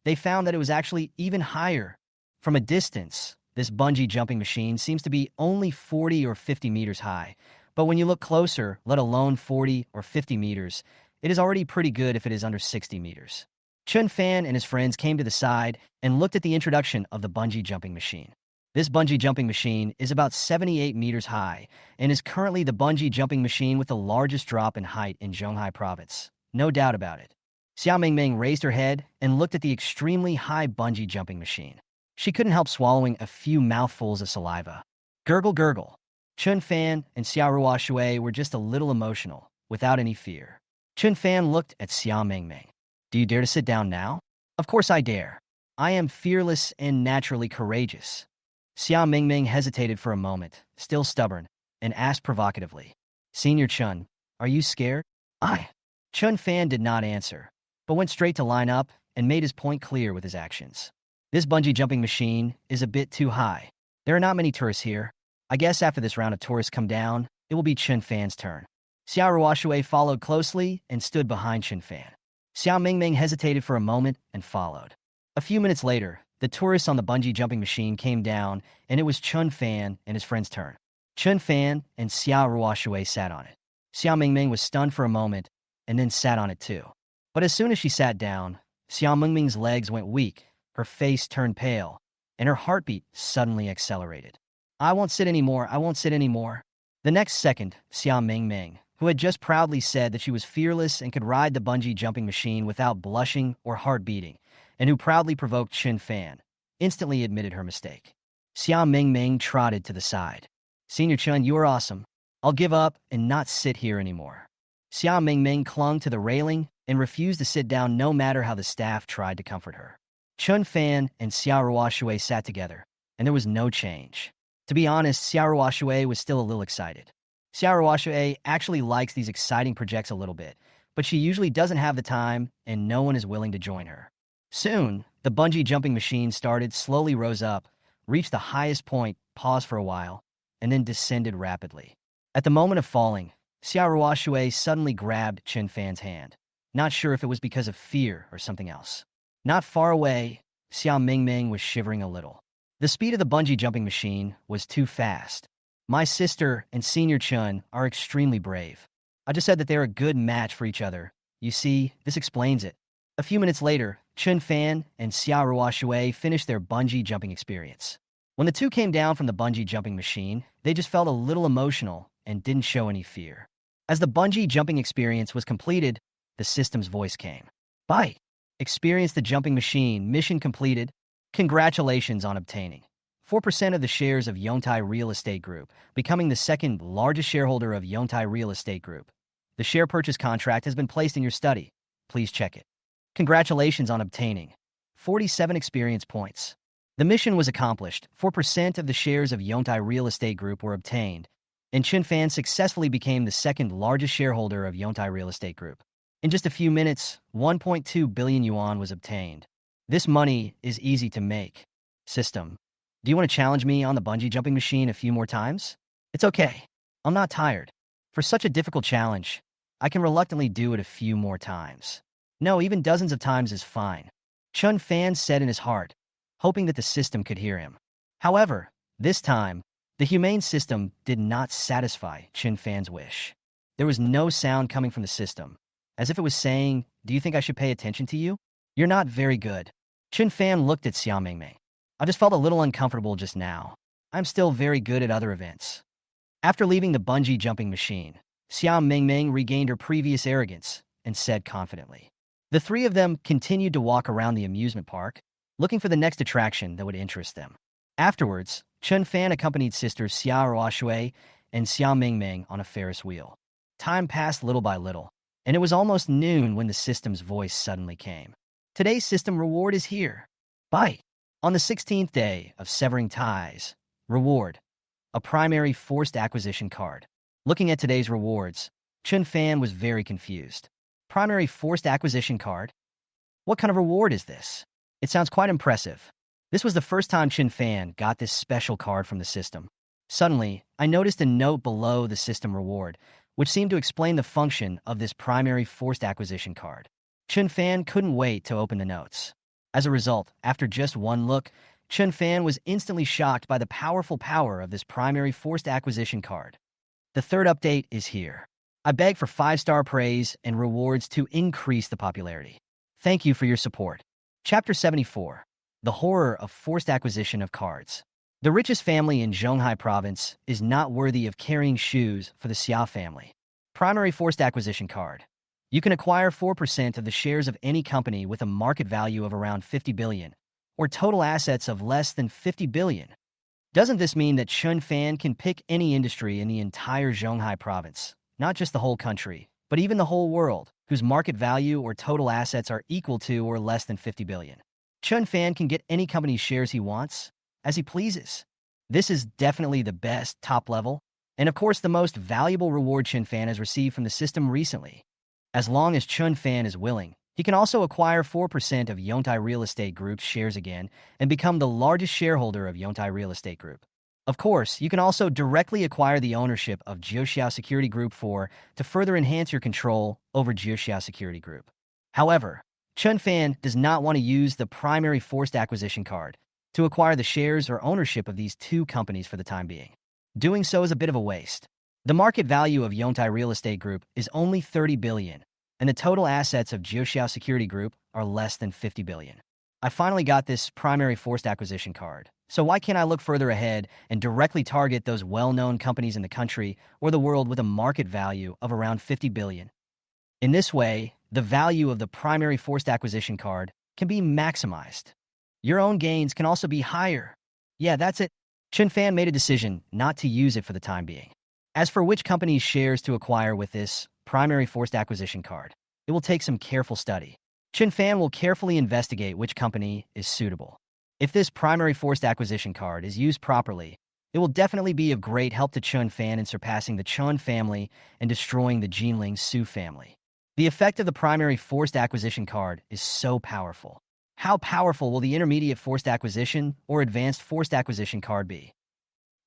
they found that it was actually even higher. From a distance, this bungee jumping machine seems to be only 40 or 50 meters high, but when you look closer, let alone 40 or 50 meters, it is already pretty good if it is under 60 meters. Chun Fan and his friends came to the side and looked at the introduction of the bungee jumping machine. This bungee jumping machine is about 78 meters high and is currently the bungee jumping machine with the largest drop in height in Zhonghai province. No doubt about it. Xiao Mingming raised her head and looked at the extremely high bungee jumping machine. She couldn't help swallowing a few mouthfuls of saliva. Gurgle, gurgle. Chun Fan and Xiao Ruoshui were just a little emotional, without any fear. Chun Fan looked at Xiao Mingming. Do you dare to sit down now? Of course I dare. I am fearless and naturally courageous. Xiao Mingming hesitated for a moment, still stubborn, and asked provocatively. Senior Chun, are you scared? Chun Fan did not answer, but went straight to line up and made his point clear with his actions. This bungee jumping machine is a bit too high. There are not many tourists here. I guess after this round of tourists come down, it will be Chen Fan's turn. Xiao Ruoxue followed closely and stood behind Chen Fan. Xiao Mingming hesitated for a moment and followed. A few minutes later, the tourists on the bungee jumping machine came down, and it was Chen Fan and his friend's turn. Chen Fan and Xiao Ruoxue sat on it. Xiao Mingming was stunned for a moment and then sat on it too. But as soon as she sat down, Xiao Mingming's legs went weak, her face turned pale, and her heartbeat suddenly accelerated. I won't sit anymore, I won't sit anymore. The next second, Xiao Mingming, who had just proudly said that she was fearless and could ride the bungee jumping machine without blushing or heart beating, and who proudly provoked Chen Fan, instantly admitted her mistake. Xiao Mingming trotted to the side. Senior Chen, you are awesome. I'll give up and not sit here anymore. Xiao Mingming clung to the railing and refused to sit down no matter how the staff tried to comfort her. Chen Fan and Xiao Ruoxue sat together, and there was no change. To be honest, Xiao Ruoxue was still a little excited. Xiao Ruoxue actually likes these exciting projects a little bit, but she usually doesn't have the time, and no one is willing to join her. Soon, the bungee jumping machine slowly rose up, reached the highest point, paused for a while, and then descended rapidly. At the moment of falling, Xiao Ruoxue suddenly grabbed Chen Fan's hand, not sure if it was because of fear or something else. Not far away, Xiao Mingming was shivering a little. The speed of the bungee jumping machine was too fast. My sister and Senior Chun are extremely brave. I just said that they're a good match for each other. You see, this explains it. A few minutes later, Chen Fan and Xiao Ruoxue finished their bungee jumping experience. When the two came down from the bungee jumping machine, they just felt a little emotional and didn't show any fear. As the bungee jumping experience was completed, the system's voice came. Bye. Experience the jumping machine. Mission completed. Congratulations on obtaining 4% of the shares of Yongtai Real Estate Group, becoming the second largest shareholder of Yongtai Real Estate Group. The share purchase contract has been placed in your study. Please check it. Congratulations on obtaining 47 experience points. The mission was accomplished. 4% of the shares of Yongtai Real Estate Group were obtained, and Chen Fan successfully became the second largest shareholder of Yongtai Real Estate Group. In just a few minutes, 1.2 billion yuan was obtained. This money is easy to make. System, do you want to challenge me on the bungee jumping machine a few more times? It's okay. I'm not tired. For such a difficult challenge, I can reluctantly do it a few more times. No, even dozens of times is fine. Chen Fan said in his heart, hoping that the system could hear him. However, this time, the humane system did not satisfy Chen Fan's wish. There was no sound coming from the system, as if it was saying, do you think I should pay attention to you? You're not very good. Chen Fan looked at Xiao Mingming. I just felt a little uncomfortable just now. I'm still very good at other events. After leaving the bungee jumping machine, Xiao Mingming regained her previous arrogance and said confidently. The three of them continued to walk around the amusement park, looking for the next attraction that would interest them. Afterwards, Chen Fan accompanied sisters Xiao Ruoxue and Xiao Mingming on a Ferris wheel. Time passed little by little, and it was almost noon when the system's voice suddenly came. Today's system reward is here. Bye. On the 16th day of severing ties, reward, a primary forced acquisition card. Looking at today's rewards, Chen Fan was very confused. Primary forced acquisition card? What kind of reward is this? It sounds quite impressive. This was the first time Chen Fan got this special card from the system. Suddenly, I noticed a note below the system reward, which seemed to explain the function of this primary forced acquisition card. Chen Fan couldn't wait to open the notes. As a result, after just one look, Chen Fan was instantly shocked by the powerful power of this primary forced acquisition card. The third update is here. I beg for 5-star praise and rewards to increase the popularity. Thank you for your support. Chapter 74. The Horror of Forced Acquisition of Cards. The richest family in Zhonghai Province is not worthy of carrying shoes for the Xia family. Primary forced acquisition card. You can acquire 4% of the shares of any company with a market value of around 50 billion, or total assets of less than 50 billion. Doesn't this mean that Chen Fan can pick any industry in the entire Zhonghai Province, not just the whole country, but even the whole world, whose market value or total assets are equal to or less than 50 billion? Chen Fan can get any company's shares he wants, as he pleases. This is definitely the best, top level, and of course the most valuable reward Chen Fan has received from the system recently. As long as Chen Fan is willing, He can also acquire 4% of Yontai Real Estate Group's shares again and become the largest shareholder of Yontai Real Estate Group. Of course, you can also directly acquire the ownership of Jiuxiao Security Group 4 to further enhance your control over Jiuxiao Security Group. However, Chun Fan does not want to use the primary forced acquisition card to acquire the shares or ownership of these two companies for the time being. Doing so is a bit of a waste. The market value of Yontai Real Estate Group is only 30 billion, and the total assets of Jiuxiao Security Group are less than 50 billion. I finally got this primary forced acquisition card, so why can't I look further ahead and directly target those well-known companies in the country or the world with a market value of around 50 billion? In this way, the value of the primary forced acquisition card can be maximized. Your own gains can also be higher. Yeah, that's it. Chun Fan made a decision not to use it for the time being. As for which company's shares to acquire with this primary forced acquisition card, it will take some careful study. Chun Fan will carefully investigate which company is suitable. If this primary forced acquisition card is used properly, it will definitely be of great help to Chun Fan in surpassing the Chun family and destroying the Jinling Su family. The effect of the primary forced acquisition card is so powerful. How powerful will the intermediate forced acquisition or advanced forced acquisition card be?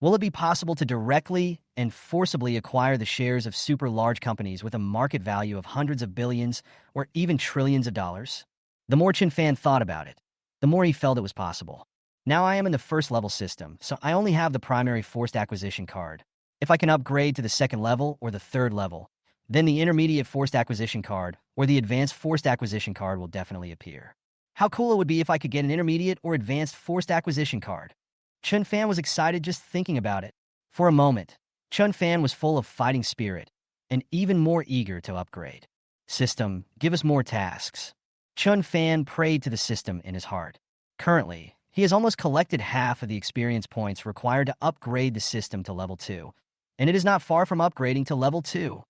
Will it be possible to directly and forcibly acquire the shares of super large companies with a market value of hundreds of billions or even trillions of dollars? The more Chin Fan thought about it, the more he felt it was possible. Now I am in the first level system, so I only have the primary forced acquisition card. If I can upgrade to the second level or the third level, then the intermediate forced acquisition card or the advanced forced acquisition card will definitely appear. How cool it would be if I could get an intermediate or advanced forced acquisition card. Chun Fan was excited just thinking about it. For a moment, Chun Fan was full of fighting spirit and even more eager to upgrade. System, give us more tasks. Chun Fan prayed to the system in his heart. Currently, he has almost collected half of the experience points required to upgrade the system to level 2, and it is not far from upgrading to level 2.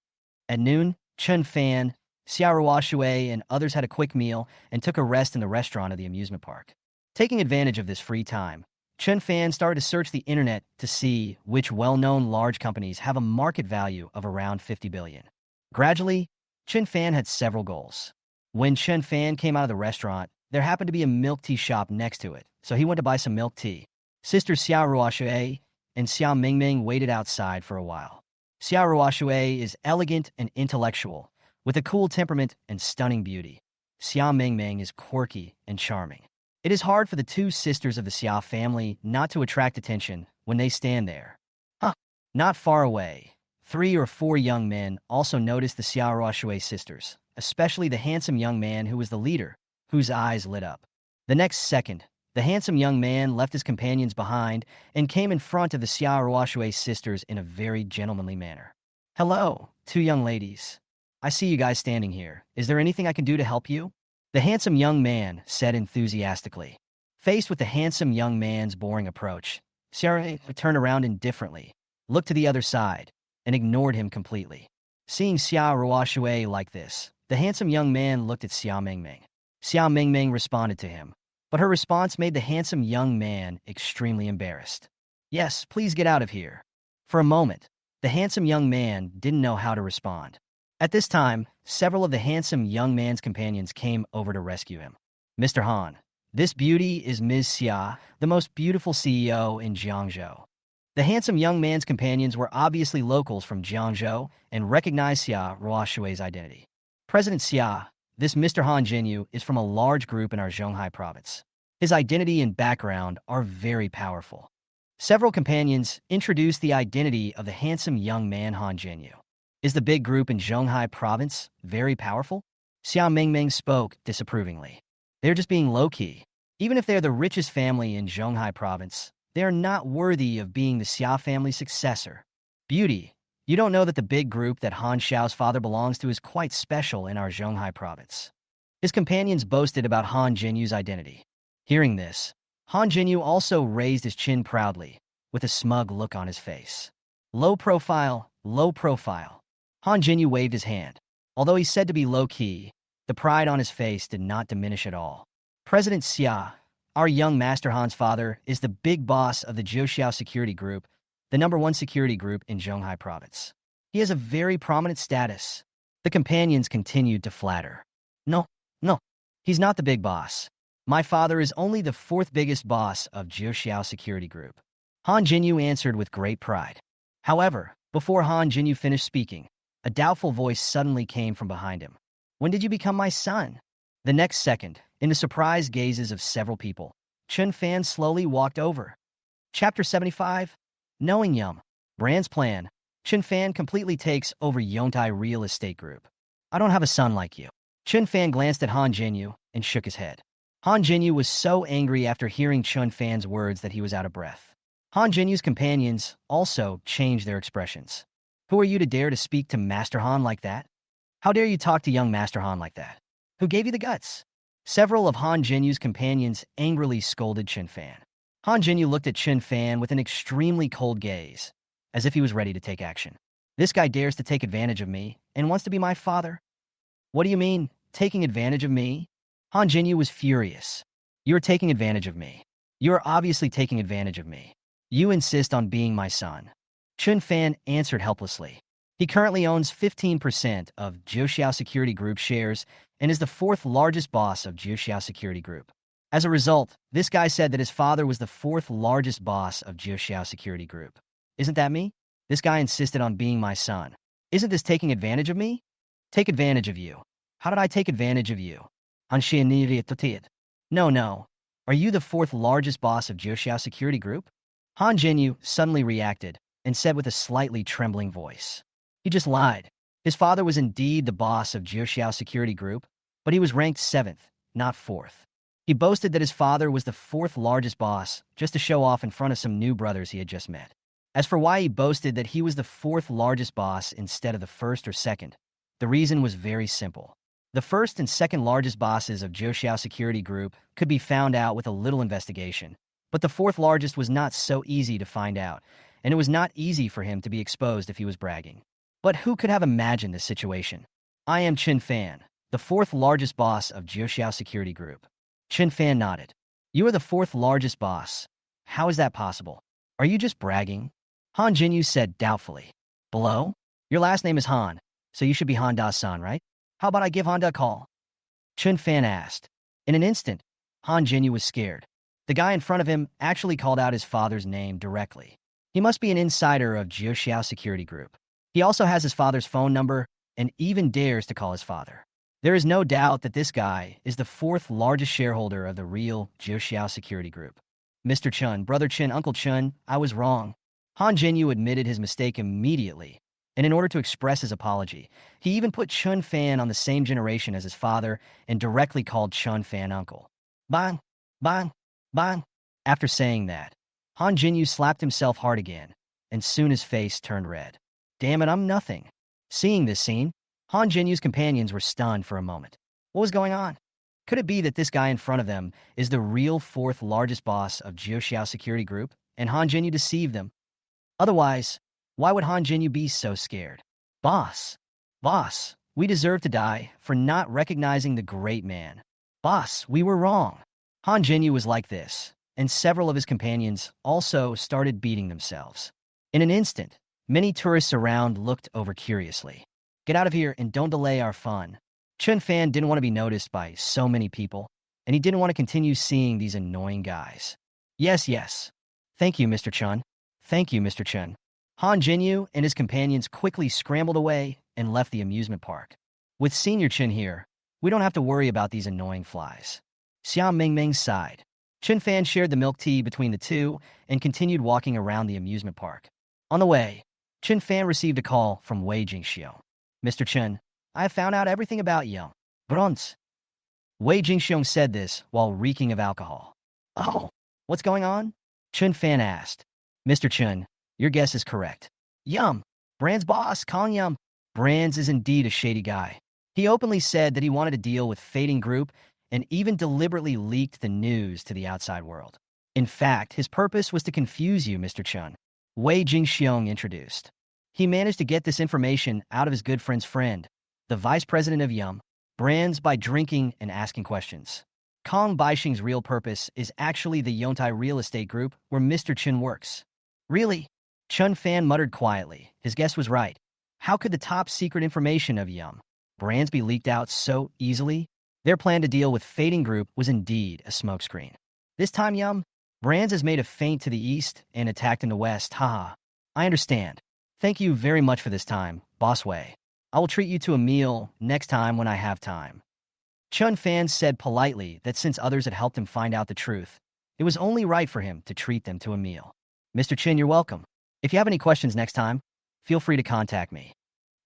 At noon, Chun Fan, Xiaoruo Shui, and others had a quick meal and took a rest in the restaurant of the amusement park. Taking advantage of this free time, Chun Fan started to search the internet to see which well-known large companies have a market value of around 50 billion. Gradually, Chun Fan had several goals. When Chun Fan came out of the restaurant, there happened to be a milk tea shop next to it, so he went to buy some milk tea. Sister Xiao Ruoshui and Xiao Mingming waited outside for a while. Xiao Ruoshui is elegant and intellectual, with a cool temperament and stunning beauty. Xiao Mingming is quirky and charming. It is hard for the two sisters of the Xiao family not to attract attention when they stand there. Not far away, 3 or 4 young men also noticed the Xiao Ruoshui sisters, especially the handsome young man who was the leader, whose eyes lit up. The next second, the handsome young man left his companions behind and came in front of the Xiao Ruoshui sisters in a very gentlemanly manner. Hello, 2 young ladies. I see you guys standing here. Is there anything I can do to help you? The handsome young man said enthusiastically. Faced with the handsome young man's boring approach, Xiao turned around indifferently, looked to the other side, and ignored him completely. Seeing Xiao Ruoshui like this, the handsome young man looked at Xiao Mingming. Xiao Mingming responded to him, but her response made the handsome young man extremely embarrassed. Yes, please get out of here. For a moment, the handsome young man didn't know how to respond. At this time, several of the handsome young man's companions came over to rescue him. Mr. Han, this beauty is Ms. Xia, the most beautiful CEO in Jiangzhou. The handsome young man's companions were obviously locals from Jiangzhou and recognized Xia Ruoshui's identity. President Xia, this Mr. Han Jinyu is from a large group in our Zhonghai province. His identity and background are very powerful. Several companions introduced the identity of the handsome young man Han Jinyu. Is the big group in Zhonghai province very powerful? Xiao Mingming spoke disapprovingly. They're just being low-key. Even if they're the richest family in Zhonghai province, they are not worthy of being the Xia family's successor. Beauty, you don't know that the big group that Han Xiao's father belongs to is quite special in our Zhonghai province. His companions boasted about Han Jinyu's identity. Hearing this, Han Jinyu also raised his chin proudly, with a smug look on his face. Low profile, low profile. Han Jinyu waved his hand. Although he said to be low-key, the pride on his face did not diminish at all. President Xia, our young Master Han's father, is the big boss of the Jiuxiao Security Group, the #1 security group in Zhonghai province. He has a very prominent status. The companions continued to flatter. No, No, he's not the big boss. My father is only the fourth biggest boss of Jiuxiao Security Group. Han Jinyu answered with great pride. However, before Han Jinyu finished speaking, a doubtful voice suddenly came from behind him. When did you become my son? The next second, in the surprised gazes of several people, Chun Fan slowly walked over. Chapter 75, Knowing Yum. Brand's plan. Chun Fan completely takes over Yontai Real Estate Group. I don't have a son like you. Chun Fan glanced at Han Jinyu and shook his head. Han Jinyu was so angry after hearing Chun Fan's words that he was out of breath. Han Jinyu's companions also changed their expressions. Who are you to dare to speak to Master Han like that? How dare you talk to young Master Han like that? Who gave you the guts? Several of Han Jinyu's companions angrily scolded Chun Fan. Han Jinyu looked at Chun Fan with an extremely cold gaze, as if he was ready to take action. This guy dares to take advantage of me and wants to be my father? What do you mean, taking advantage of me? Han Jinyu was furious. You're taking advantage of me. You're obviously taking advantage of me. You insist on being my son. Chun Fan answered helplessly. He currently owns 15% of Jiuxiao Security Group shares and is the fourth largest boss of Jiuxiao Security Group. As a result, this guy said that his father was the fourth largest boss of Jiuxiao Security Group. Isn't that me? This guy insisted on being my son. Isn't this taking advantage of me? Take advantage of you. How did I take advantage of you? No. Are you the fourth largest boss of Jiuxiao Security Group? Han Jinyu suddenly reacted and said with a slightly trembling voice. He just lied. His father was indeed the boss of Jiuxiao Security Group, but he was ranked 7th, not 4th. He boasted that his father was the fourth largest boss just to show off in front of some new brothers he had just met. As for why he boasted that he was the fourth largest boss instead of the first or second, the reason was very simple. The first and second largest bosses of Jiuxiao Security Group could be found out with a little investigation, but the fourth largest was not so easy to find out, and it was not easy for him to be exposed if he was bragging. But who could have imagined this situation? I am Chun Fan, the fourth largest boss of Jiuxiao Security Group. Chun Fan nodded. You are the fourth largest boss. How is that possible? Are you just bragging? Han Jinyu said doubtfully. Below? Your last name is Han, so you should be Honda-san, right? How about I give Honda a call? Chun Fan asked. In an instant, Han Jinyu was scared. The guy in front of him actually called out his father's name directly. He must be an insider of Jiuxiao Security Group. He also has his father's phone number and even dares to call his father. There is no doubt that this guy is the fourth largest shareholder of the real Jiuxiao Security Group. Mr. Chun, Brother Chun, Uncle Chun, I was wrong. Han Jinyu admitted his mistake immediately, and in order to express his apology, he even put Chun Fan on the same generation as his father and directly called Chun Fan uncle. Bang, bang, bang. After saying that, Han Jinyu slapped himself hard again, and soon his face turned red. Damn it, I'm nothing. Seeing this scene, Han Jinyu's companions were stunned for a moment. What was going on? Could it be that this guy in front of them is the real fourth largest boss of Jiuxiao Security Group, and Han Jinyu deceived them? Otherwise, why would Han Jinyu be so scared? Boss, we deserve to die for not recognizing the great man. Boss, we were wrong. Han Jinyu was like this, and several of his companions also started beating themselves. In an instant, many tourists around looked over curiously. Get out of here and don't delay our fun. Chun Fan didn't want to be noticed by so many people, and he didn't want to continue seeing these annoying guys. Yes. Thank you, Mr. Chun. Thank you, Mr. Chun. Han Jinyu and his companions quickly scrambled away and left the amusement park. With Senior Chun here, we don't have to worry about these annoying flies. Xiao Mingming sighed. Chun Fan shared the milk tea between the two and continued walking around the amusement park. On the way, Chun Fan received a call from Wei Jingxiong. Mr. Chun, I have found out everything about you. Bruns. Wei Jingxiong said this while reeking of alcohol. Oh, what's going on? Chun Fan asked. Mr. Chun, your guess is correct. Yum. Brand's boss, Kong Yum. Brands is indeed a shady guy. He openly said that he wanted to deal with Fading Group and even deliberately leaked the news to the outside world. In fact, his purpose was to confuse you, Mr. Chun. Wei Jingxiong introduced. He managed to get this information out of his good friend's friend, the vice president of Yum Brands, by drinking and asking questions. Kong Baixing's real purpose is actually the Yontai Real Estate Group where Mr. Chun works. Really? Chun Fan muttered quietly. His guess was right. How could the top secret information of Yum Brands be leaked out so easily? Their plan to deal with Fading Group was indeed a smokescreen. This time, Brands has made a feint to the east and attacked in the west. Haha. I understand. Thank you very much for this time, Boss Wei. I will treat you to a meal next time when I have time. Chun Fan said politely that since others had helped him find out the truth, it was only right for him to treat them to a meal. Mr. Chin, you're welcome. If you have any questions next time, feel free to contact me.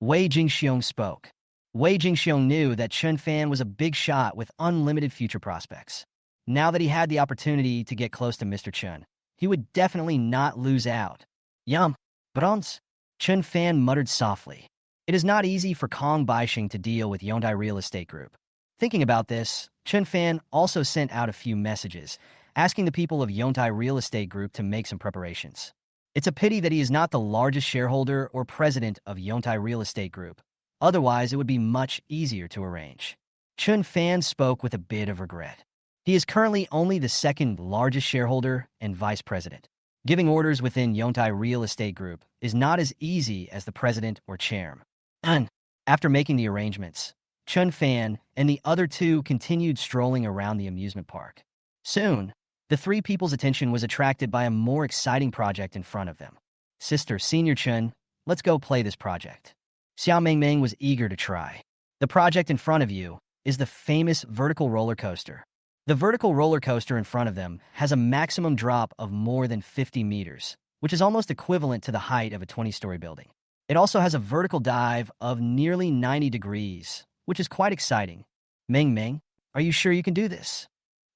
Wei Jingxiong spoke. Wei Jingxiong knew that Chun Fan was a big shot with unlimited future prospects. Now that he had the opportunity to get close to Mr. Chun, he would definitely not lose out. Yum, bronze. Chun Fan muttered softly. It is not easy for Kong Baixing to deal with Yondai Real Estate Group. Thinking about this, Chun Fan also sent out a few messages, asking the people of Yondai Real Estate Group to make some preparations. It's a pity that he is not the largest shareholder or president of Yondai Real Estate Group. Otherwise, it would be much easier to arrange. Chun Fan spoke with a bit of regret. He is currently only the second largest shareholder and vice president. Giving orders within Yondai Real Estate Group is not as easy as the president or chairman. And after making the arrangements, Chun Fan and the other two continued strolling around the amusement park. Soon, the three people's attention was attracted by a more exciting project in front of them. Sister Senior Chun, let's go play this project. Xiao Mingming was eager to try. The project in front of you is the famous vertical roller coaster. The vertical roller coaster in front of them has a maximum drop of more than 50 meters, which is almost equivalent to the height of a 20-story building. It also has a vertical dive of nearly 90 degrees, which is quite exciting. Ming Ming, are you sure you can do this?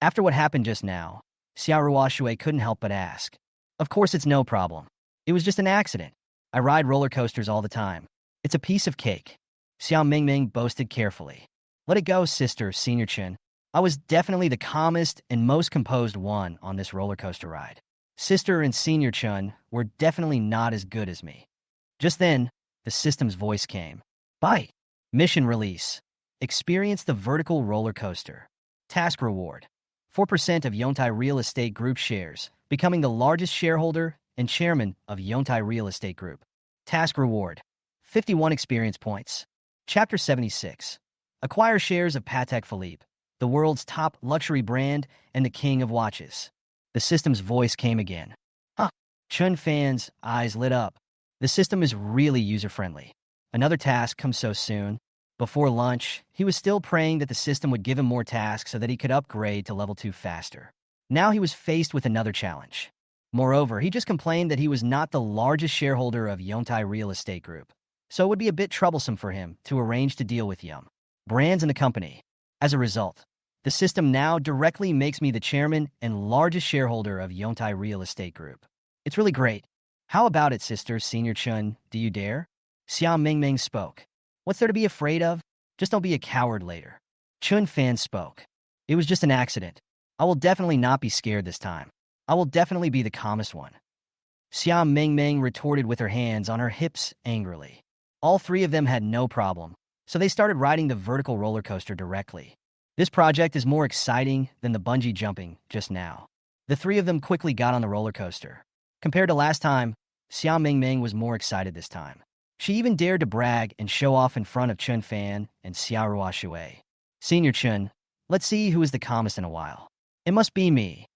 After what happened just now, Xiao Ruoshui couldn't help but ask. Of course it's no problem. It was just an accident. I ride roller coasters all the time. It's a piece of cake. Xiao Mingming boasted carefully. Let it go, Sister Senior Chun. I was definitely the calmest and most composed one on this roller coaster ride. Sister and Senior Chun were definitely not as good as me. Just then, the system's voice came. Bye. Mission release. Experience the vertical roller coaster. Task reward. 4% of Yontai Real Estate Group shares, becoming the largest shareholder and chairman of Yontai Real Estate Group. Task reward. 51 experience points. Chapter 76. Acquire shares of Patek Philippe, the world's top luxury brand and the king of watches. The system's voice came again. Huh. Chun Fan's eyes lit up. The system is really user-friendly. Another task comes so soon. Before lunch, he was still praying that the system would give him more tasks so that he could upgrade to level 2 faster. Now he was faced with another challenge. Moreover, he just complained that he was not the largest shareholder of Yontai Real Estate Group, so it would be a bit troublesome for him to arrange to deal with Yum Brands in the company. As a result, the system now directly makes me the chairman and largest shareholder of Yontai Real Estate Group. It's really great. How about it, Sister Senior Chun? Do you dare? Xiao Mingming spoke. What's there to be afraid of? Just don't be a coward later. Chun Fan spoke. It was just an accident. I will definitely not be scared this time. I will definitely be the calmest one. Xiao Mingming retorted with her hands on her hips angrily. All three of them had no problem, so they started riding the vertical roller coaster directly. This project is more exciting than the bungee jumping just now. The three of them quickly got on the roller coaster. Compared to last time, Xiao Mingming was more excited this time. She even dared to brag and show off in front of Chun Fan and Xiao Ruoshui. Senior Chun, let's see who is the calmest in a while. It must be me.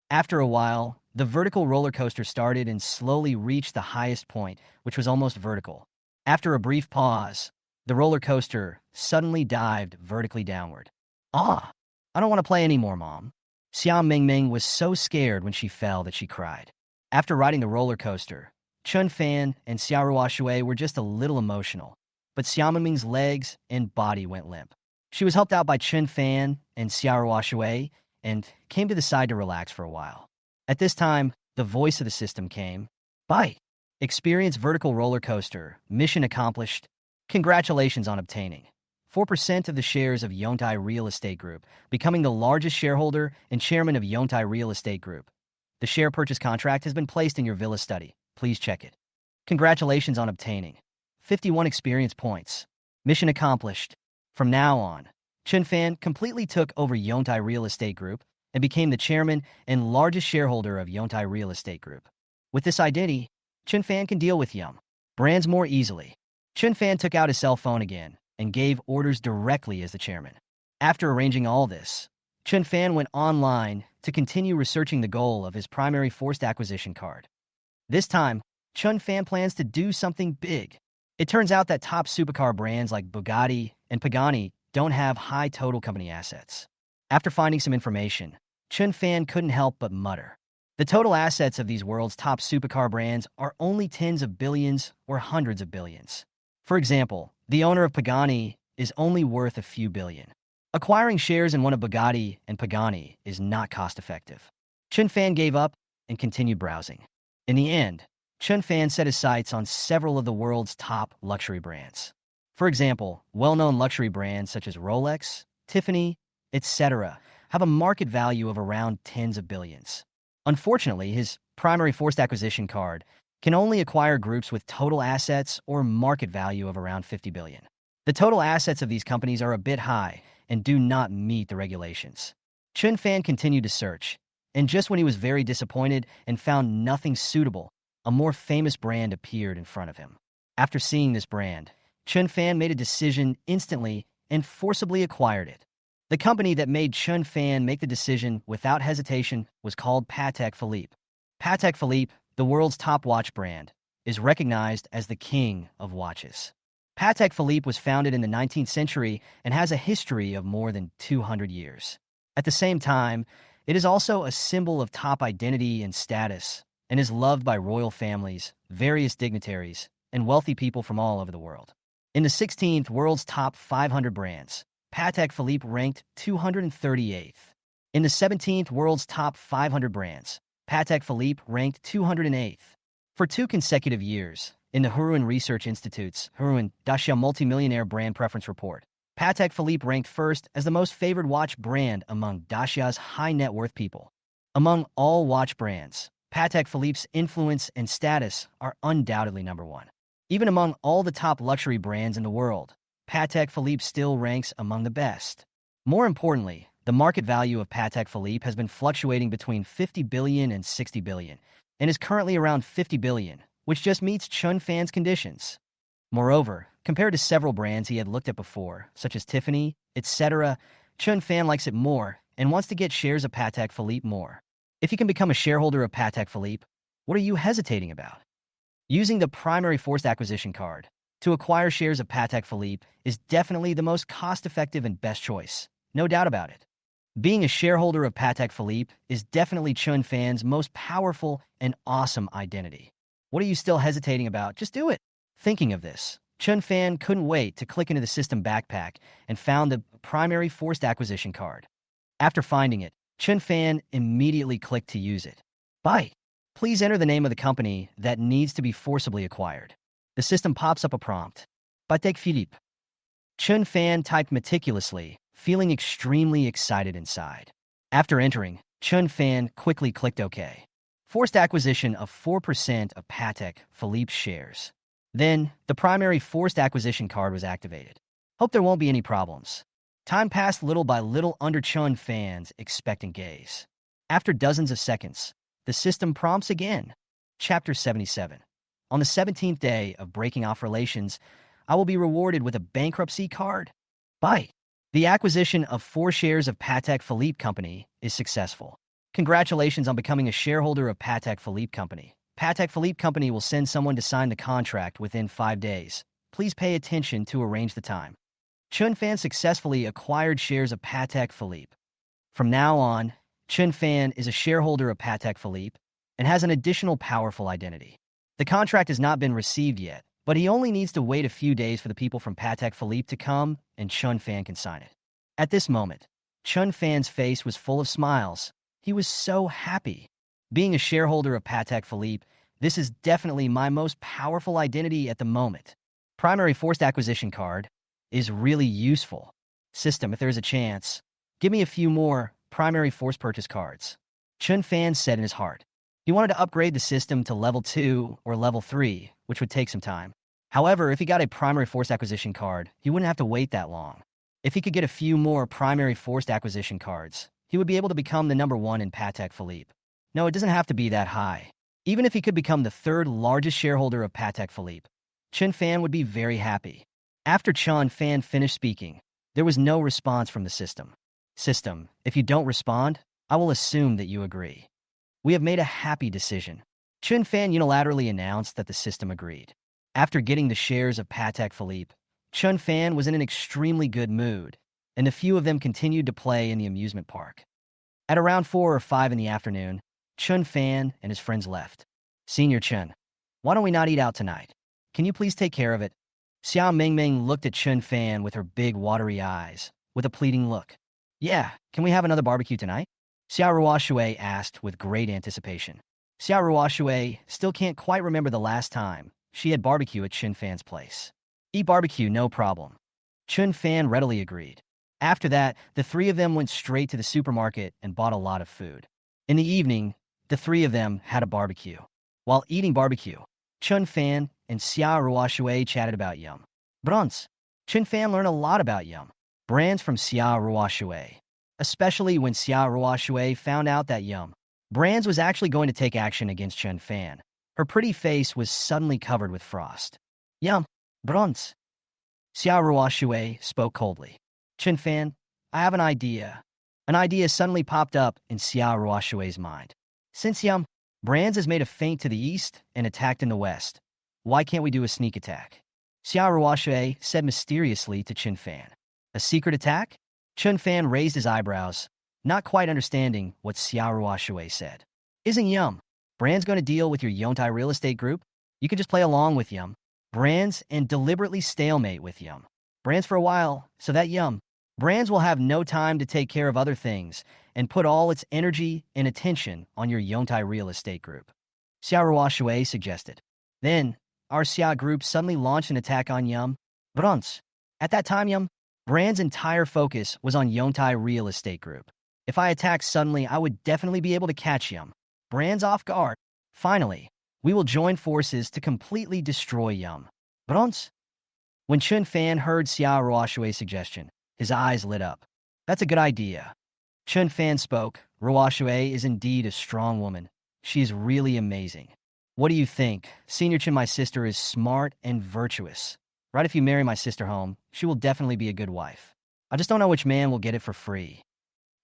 After a while, the vertical roller coaster started and slowly reached the highest point, which was almost vertical. After a brief pause, the roller coaster suddenly dived vertically downward. Ah, I don't want to play anymore, Mom. Xiao Mingming was so scared when she fell that she cried. After riding the roller coaster, Chun Fan and Xiao Ruoshui were just a little emotional, but Xiao Mingming's legs and body went limp. She was helped out by Chun Fan and Xiao Ruoshui and came to the side to relax for a while. At this time, the voice of the system came. Bye. Experience vertical roller coaster. Mission accomplished. Congratulations on obtaining 4% of the shares of Yontai Real Estate Group, becoming the largest shareholder and chairman of Yontai Real Estate Group. The share purchase contract has been placed in your villa study. Please check it. Congratulations on obtaining 51 experience points. Mission accomplished. From now on, Chun Fan completely took over Yontai Real Estate Group and became the chairman and largest shareholder of Yontai Real Estate Group. With this identity, Chun Fan can deal with Yum Brands more easily. Chun Fan took out his cell phone again and gave orders directly as the chairman. After arranging all this, Chun Fan went online to continue researching the goal of his primary forced acquisition card. This time, Chun Fan plans to do something big. It turns out that top supercar brands like Bugatti and Pagani don't have high total company assets. After finding some information, Chun Fan couldn't help but mutter. The total assets of these world's top supercar brands are only tens of billions or hundreds of billions. For example, the owner of Pagani is only worth a few billion. Acquiring shares in one of Bugatti and Pagani is not cost-effective. Chun Fan gave up and continued browsing. In the end, Chun Fan set his sights on several of the world's top luxury brands. For example, well-known luxury brands such as Rolex, Tiffany, etc. have a market value of around tens of billions. Unfortunately, his primary forced acquisition card can only acquire groups with total assets or market value of around 50 billion. The total assets of these companies are a bit high and do not meet the regulations. Chun Fan continued to search, and just when he was very disappointed and found nothing suitable, a more famous brand appeared in front of him. After seeing this brand, Chun Fan made a decision instantly and forcibly acquired it. The company that made Chun Fan make the decision without hesitation was called Patek Philippe. Patek Philippe, the world's top watch brand, is recognized as the king of watches. Patek Philippe was founded in the 19th century and has a history of more than 200 years. At the same time, it is also a symbol of top identity and status and is loved by royal families, various dignitaries, and wealthy people from all over the world. In the 16th World's Top 500 Brands, Patek Philippe ranked 238th. In the 17th World's Top 500 Brands, Patek Philippe ranked 208th. For 2 consecutive years, in the Hurun Research Institute's Hurun Dacia Multimillionaire Brand Preference Report, Patek Philippe ranked first as the most favored watch brand among Dacia's high net worth people. Among all watch brands, Patek Philippe's influence and status are undoubtedly number one. Even among all the top luxury brands in the world, Patek Philippe still ranks among the best. More importantly, the market value of Patek Philippe has been fluctuating between 50 billion and 60 billion, and is currently around 50 billion, which just meets Chun Fan's conditions. Moreover, compared to several brands he had looked at before, such as Tiffany, etc., Chun Fan likes it more and wants to get shares of Patek Philippe more. If you can become a shareholder of Patek Philippe, what are you hesitating about? Using the primary forced acquisition card to acquire shares of Patek Philippe is definitely the most cost-effective and best choice, no doubt about it. Being a shareholder of Patek Philippe is definitely Chun Fan's most powerful and awesome identity. What are you still hesitating about? Just do it. Thinking of this, Chun Fan couldn't wait to click into the system backpack and found the primary forced acquisition card. After finding it, Chun Fan immediately clicked to use it. Buy. Please enter the name of the company that needs to be forcibly acquired. The system pops up a prompt. Patek Philippe. Chun Fan typed meticulously, feeling extremely excited inside. After entering, Chun Fan quickly clicked OK. Forced acquisition of 4% of Patek Philippe shares. Then, the primary forced acquisition card was activated. Hope there won't be any problems. Time passed little by little under Chun Fan's expectant gaze. After dozens of seconds, the system prompts again. Chapter 77. On the 17th day of breaking off relations, I will be rewarded with a bankruptcy card. Buy. The acquisition of 4 shares of Patek Philippe Company is successful. Congratulations on becoming a shareholder of Patek Philippe Company. Patek Philippe Company will send someone to sign the contract within 5 days. Please pay attention to arrange the time. Chun Fan successfully acquired shares of Patek Philippe. From now on, Chun Fan is a shareholder of Patek Philippe and has an additional powerful identity. The contract has not been received yet, but he only needs to wait a few days for the people from Patek Philippe to come, and Chun Fan can sign it. At this moment, Chun Fan's face was full of smiles. He was so happy. Being a shareholder of Patek Philippe, this is definitely my most powerful identity at the moment. Primary forced acquisition card is really useful. System, if there's a chance, give me a few more primary forced purchase cards. Chun Fan said in his heart. He wanted to upgrade the system to level 2 or level 3, which would take some time. However, if he got a primary forced acquisition card, he wouldn't have to wait that long. If he could get a few more primary forced acquisition cards, he would be able to become the number 1 in Patek Philippe. No, it doesn't have to be that high. Even if he could become the 3rd largest shareholder of Patek Philippe, Chun Fan would be very happy. After Chun Fan finished speaking, There was no response from the system. System, if you don't respond, I will assume that you agree. We have made a happy decision. Chun Fan unilaterally announced that the system agreed. After getting the shares of Patek Philippe, Chun Fan was in an extremely good mood, and a few of them continued to play in the amusement park. At around 4 or 5 in the afternoon, Chun Fan and his friends left. Senior Chun, why don't we not eat out tonight? Can you please take care of it? Xiao Mingming looked at Chun Fan with her big watery eyes, with a pleading look. Yeah, can we have another barbecue tonight? Xiao Ruoshui asked with great anticipation. Xiao Ruoshui still can't quite remember the last time she had barbecue at Chun Fan's place. Eat barbecue, no problem. Chun Fan readily agreed. After that, the three of them went straight to the supermarket and bought a lot of food. In the evening, the three of them had a barbecue. While eating barbecue, Chun Fan and Xia Ruoshui chatted about Yum. Brands. Chun Fan learned a lot about Yum. Brands from Xia Ruoshui. Especially when Xia Ruoshui found out that Yum Brands was actually going to take action against Chun Fan. Her pretty face was suddenly covered with frost. Yum Brands. Xia Ruoshui spoke coldly. Chun Fan, I have an idea. An idea suddenly popped up in Xia Ruoshui's mind. Since Yum Brands has made a feint to the east and attacked in the west, why can't we do a sneak attack? Xia Ruoshui said mysteriously to Chun Fan. A secret attack? Chun Fan raised his eyebrows, not quite understanding what Xia Ruoshui said. Isn't Yum Brands going to deal with your Yontai real estate group? You can just play along with Yum Brands and deliberately stalemate with Yum Brands for a while, so that Yum Brands will have no time to take care of other things and put all its energy and attention on your Yontai real estate group. Xia Ruoshui suggested. Then, our Xia group suddenly launched an attack on Yum Brands. At that time, Yum Brand's entire focus was on Yontai real estate group. If I attacked suddenly, I would definitely be able to catch Yum Brands off guard. Finally, we will join forces to completely destroy Yum Brands. When Chun Fan heard Xia Ruoshui's suggestion, his eyes lit up. That's a good idea. Chun Fan spoke. Ruoshui is indeed a strong woman. She is really amazing. What do you think? Senior Chun, my sister, is smart and virtuous. Right, if you marry my sister home, she will definitely be a good wife. I just don't know which man will get it for free.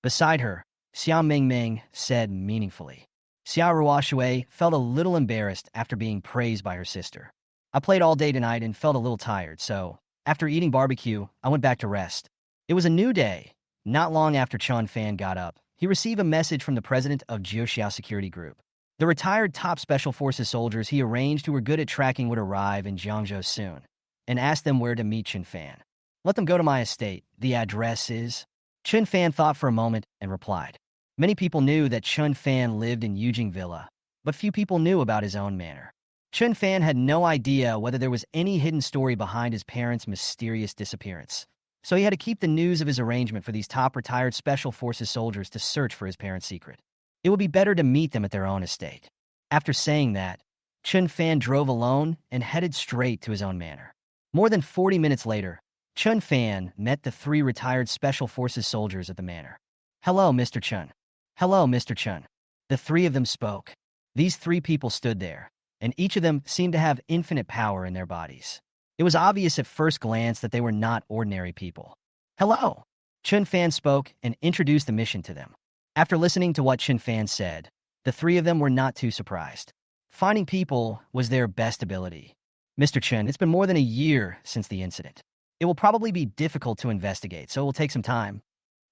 Beside her, Xiao Mingming said meaningfully. Xia Ruoshui felt a little embarrassed after being praised by her sister. I played all day tonight and felt a little tired, so after eating barbecue, I went back to rest. It was a new day. Not long after Chun Fan got up, he received a message from the president of Jiuxiao Security Group. The retired top Special Forces soldiers he arranged who were good at tracking would arrive in Jiangzhou soon, and asked them where to meet Chun Fan. Let them go to my estate. The address is... Chun Fan thought for a moment and replied. Many people knew that Chun Fan lived in Yujing Villa, but few people knew about his own manor. Chun Fan had no idea whether there was any hidden story behind his parents' mysterious disappearance, so he had to keep the news of his arrangement for these top retired Special Forces soldiers to search for his parents' secret. It would be better to meet them at their own estate. After saying that, Chun Fan drove alone and headed straight to his own manor. More than 40 minutes later, Chun Fan met the three retired Special Forces soldiers at the manor. Hello, Mr. Chun. Hello, Mr. Chun. The three of them spoke. These three people stood there, and each of them seemed to have infinite power in their bodies. It was obvious at first glance that they were not ordinary people. Hello. Chun Fan spoke and introduced the mission to them. After listening to what Chun Fan said, the three of them were not too surprised. Finding people was their best ability. Mr. Chun, it's been more than a year since the incident. It will probably be difficult to investigate, so it will take some time.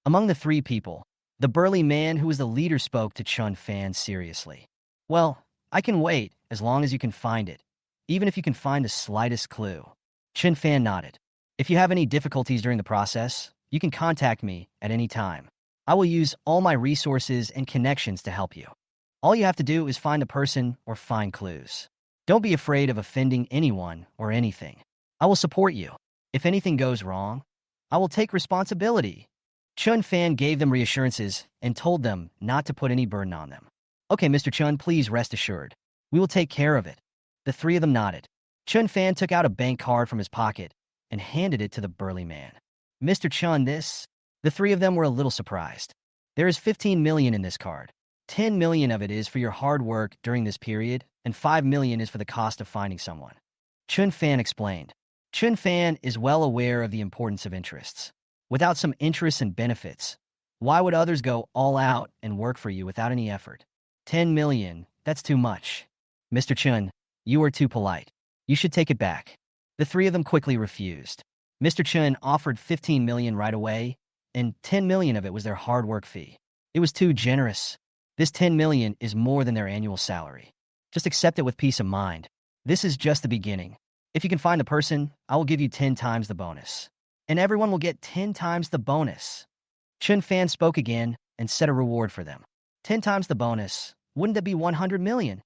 Among the three people, the burly man who was the leader spoke to Chun Fan seriously. Well, I can wait as long as you can find it, even if you can find the slightest clue. Chun Fan nodded. If you have any difficulties during the process, you can contact me at any time. I will use all my resources and connections to help you. All you have to do is find the person or find clues. Don't be afraid of offending anyone or anything. I will support you. If anything goes wrong, I will take responsibility. Chun Fan gave them reassurances and told them not to put any burden on them. Okay, Mr. Chun, please rest assured. We will take care of it. The three of them nodded. Chun Fan took out a bank card from his pocket and handed it to the burly man. Mr. Chun, this... The three of them were a little surprised. There is 15 million in this card. 10 million of it is for your hard work during this period, and 5 million is for the cost of finding someone. Chun Fan explained. Chun Fan is well aware of the importance of interests. without some interests and benefits. Why would others go all out and work for you without any effort? 10 million, that's too much. Mr. Chun, you are too polite. You should take it back. The three of them quickly refused. Mr. Chun offered 15 million right away, and 10 million of it was their hard work fee. It was too generous. This 10 million is more than their annual salary. Just accept it with peace of mind. This is just the beginning. If you can find the person, I will give you 10 times the bonus. And everyone will get 10 times the bonus. Chun Fan spoke again and set a reward for them. 10 times the bonus. Wouldn't that be 100 million?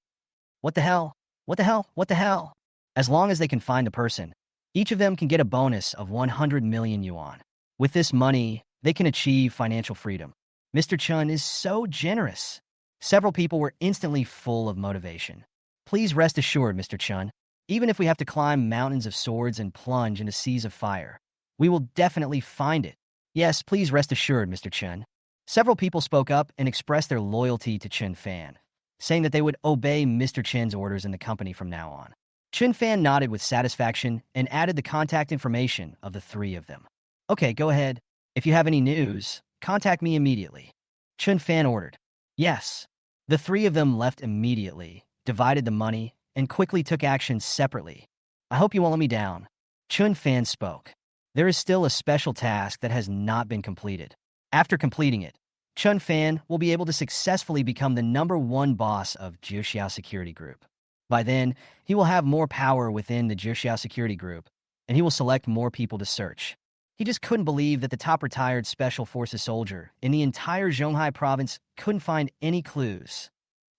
What the hell? What the hell? What the hell? As long as they can find the person, each of them can get a bonus of 100 million yuan. With this money, they can achieve financial freedom. Mr. Chun is so generous. Several people were instantly full of motivation. Please rest assured, Mr. Chun, even if we have to climb mountains of swords and plunge into seas of fire, we will definitely find it. Yes, please rest assured, Mr. Chun. Several people spoke up and expressed their loyalty to Chun Fan, saying that they would obey Mr. Chin's orders in the company from now on. Chun Fan nodded with satisfaction and added the contact information of the three of them. Okay, go ahead. If you have any news, contact me immediately. Chun Fan ordered. Yes. The three of them left immediately, divided the money, and quickly took action separately. I hope you won't let me down. Chun Fan spoke. There is still a special task that has not been completed. After completing it, Chun Fan will be able to successfully become the #1 boss of Jiuxiao Security Group. By then, he will have more power within the Jiuxiao Security Group, and he will select more people to search. He just couldn't believe that the top retired Special Forces soldier in the entire Zhonghai province couldn't find any clues.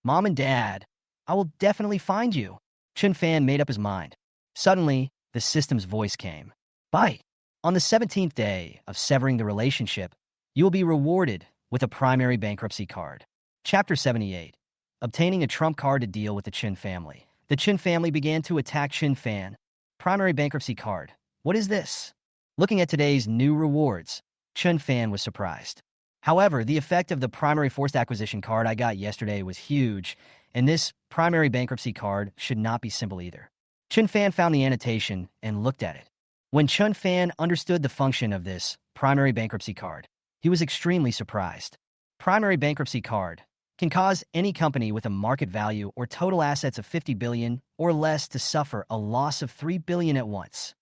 Mom and Dad, I will definitely find you. Chun Fan made up his mind. Suddenly, the system's voice came. Bye. On the 17th day of severing the relationship, you will be rewarded with a primary bankruptcy card. Chapter 78. Obtaining a trump card to deal with the Chin family. The Chin family began to attack Chin Fan. Primary bankruptcy card. What is this? Looking at today's new rewards, Chun Fan was surprised. However, the effect of the primary forced acquisition card I got yesterday was huge, and this primary bankruptcy card should not be simple either. Chun Fan found the annotation and looked at it. When Chun Fan understood the function of this primary bankruptcy card, he was extremely surprised. Primary bankruptcy card can cause any company with a market value or total assets of 50 billion or less to suffer a loss of 3 billion at once.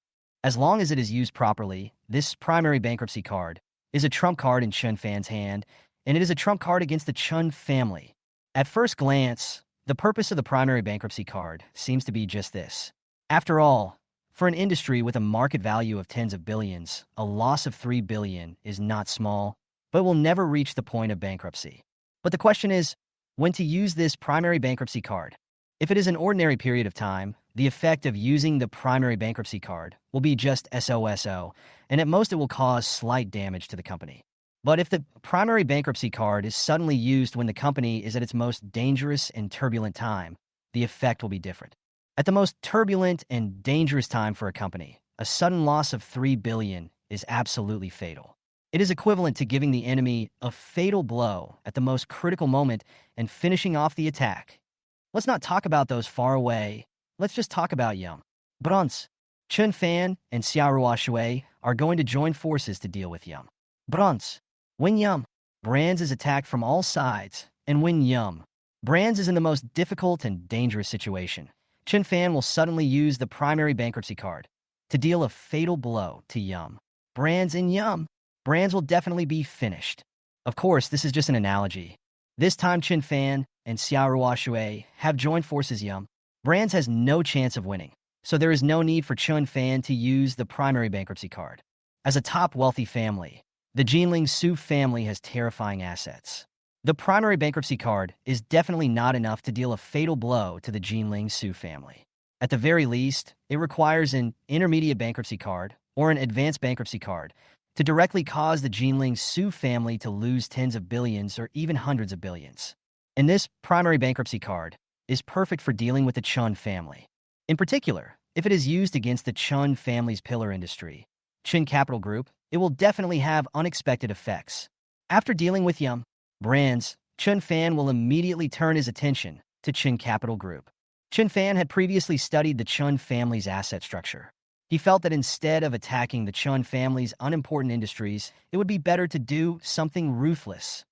As long as it is used properly, this primary bankruptcy card is a trump card in Chun Fan's hand, and it is a trump card against the Chun family. At first glance, the purpose of the primary bankruptcy card seems to be just this. After all, for an industry with a market value of tens of billions, a loss of 3 billion is not small, but will never reach the point of bankruptcy. But the question is, when to use this primary bankruptcy card? If it is an ordinary period of time, the effect of using the primary bankruptcy card will be just SOSO, and at most it will cause slight damage to the company. But if the primary bankruptcy card is suddenly used when the company is at its most dangerous and turbulent time, the effect will be different. At the most turbulent and dangerous time for a company, a sudden loss of 3 billion is absolutely fatal. It is equivalent to giving the enemy a fatal blow at the most critical moment and finishing off the attack. Let's not talk about those far away. Let's just talk about Yum. Bruns. Chun Fan and Xiaorua Shui are going to join forces to deal with Yum. Bruns. When Yum Brands is attacked from all sides, and when Yum Brands is in the most difficult and dangerous situation, Chun Fan will suddenly use the primary bankruptcy card to deal a fatal blow to Yum Brands, and Yum Brands will definitely be finished. Of course, this is just an analogy. This time Chun Fan and Xiaorua Shui have joined forces. Yum Brands has no chance of winning, so there is no need for Chun Fan to use the primary bankruptcy card. As a top wealthy family, the Jinling Su family has terrifying assets. The primary bankruptcy card is definitely not enough to deal a fatal blow to the Jinling Su family. At the very least, it requires an intermediate bankruptcy card or an advanced bankruptcy card to directly cause the Jinling Su family to lose tens of billions or even hundreds of billions. And this primary bankruptcy card is perfect for dealing with the Chun family. In particular, if it is used against the Chun family's pillar industry, Chun Capital Group, it will definitely have unexpected effects. After dealing with Yum Brands, Chun Fan will immediately turn his attention to Chun Capital Group. Chun Fan had previously studied the Chun family's asset structure. He felt that instead of attacking the Chun family's unimportant industries, it would be better to do something ruthless.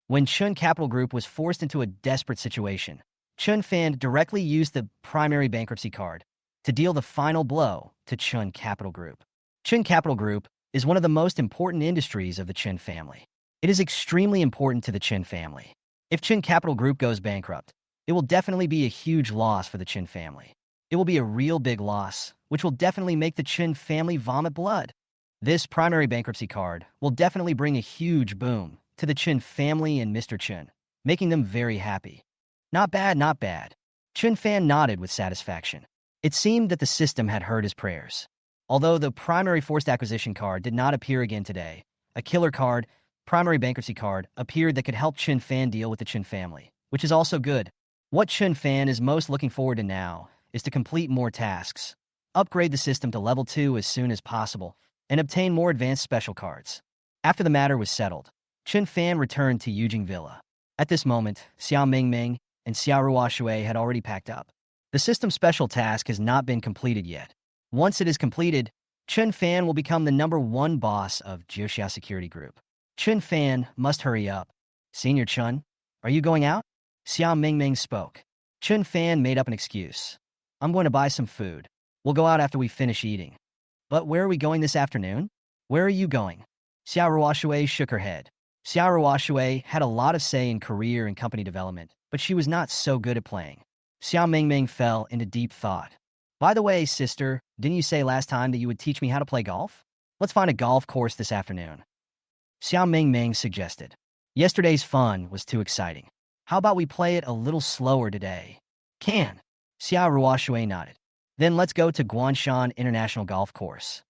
When Chun Capital Group was forced into a desperate situation, Chun Fan directly used the primary bankruptcy card to deal the final blow to Chun Capital Group. Chun Capital Group is one of the most important industries of the Chun family. It is extremely important to the Chun family. If Chun Capital Group goes bankrupt, it will definitely be a huge loss for the Chun family. It will be a real big loss, which will definitely make the Chun family vomit blood. This primary bankruptcy card will definitely bring a huge boom to the Chun family and Mr. Chun, making them very happy. Not bad, not bad. Chun Fan nodded with satisfaction. It seemed that the system had heard his prayers. Although the primary forced acquisition card did not appear again today, a killer card, primary bankruptcy card, appeared that could help Chun Fan deal with the Chun family, which is also good. What Chun Fan is most looking forward to now is to complete more tasks, upgrade the system to level 2 as soon as possible, and obtain more advanced special cards. After the matter was settled, Chun Fan returned to Yujing Villa. At this moment, Xiao Mingming and Xiao Ruoshui had already packed up. The system special task has not been completed yet. Once it is completed, Chun Fan will become the #1 boss of Jiuxia Security Group. Chun Fan must hurry up. Senior Chun, are you going out? Xiao Mingming spoke. Chun Fan made up an excuse. I'm going to buy some food. We'll go out after we finish eating. But where are we going this afternoon? Where are you going? Xiao Ruoshui shook her head. Xiao Ruoshui had a lot of say in career and company development, but she was not so good at playing. Xiao Mingming fell into deep thought. By the way, sister, didn't you say last time that you would teach me how to play golf? Let's find a golf course this afternoon. Xiao Mingming suggested. Yesterday's fun was too exciting. How about we play it a little slower today? Can. Xiao Ruoshui nodded. Then let's go to Guanshan International Golf Course.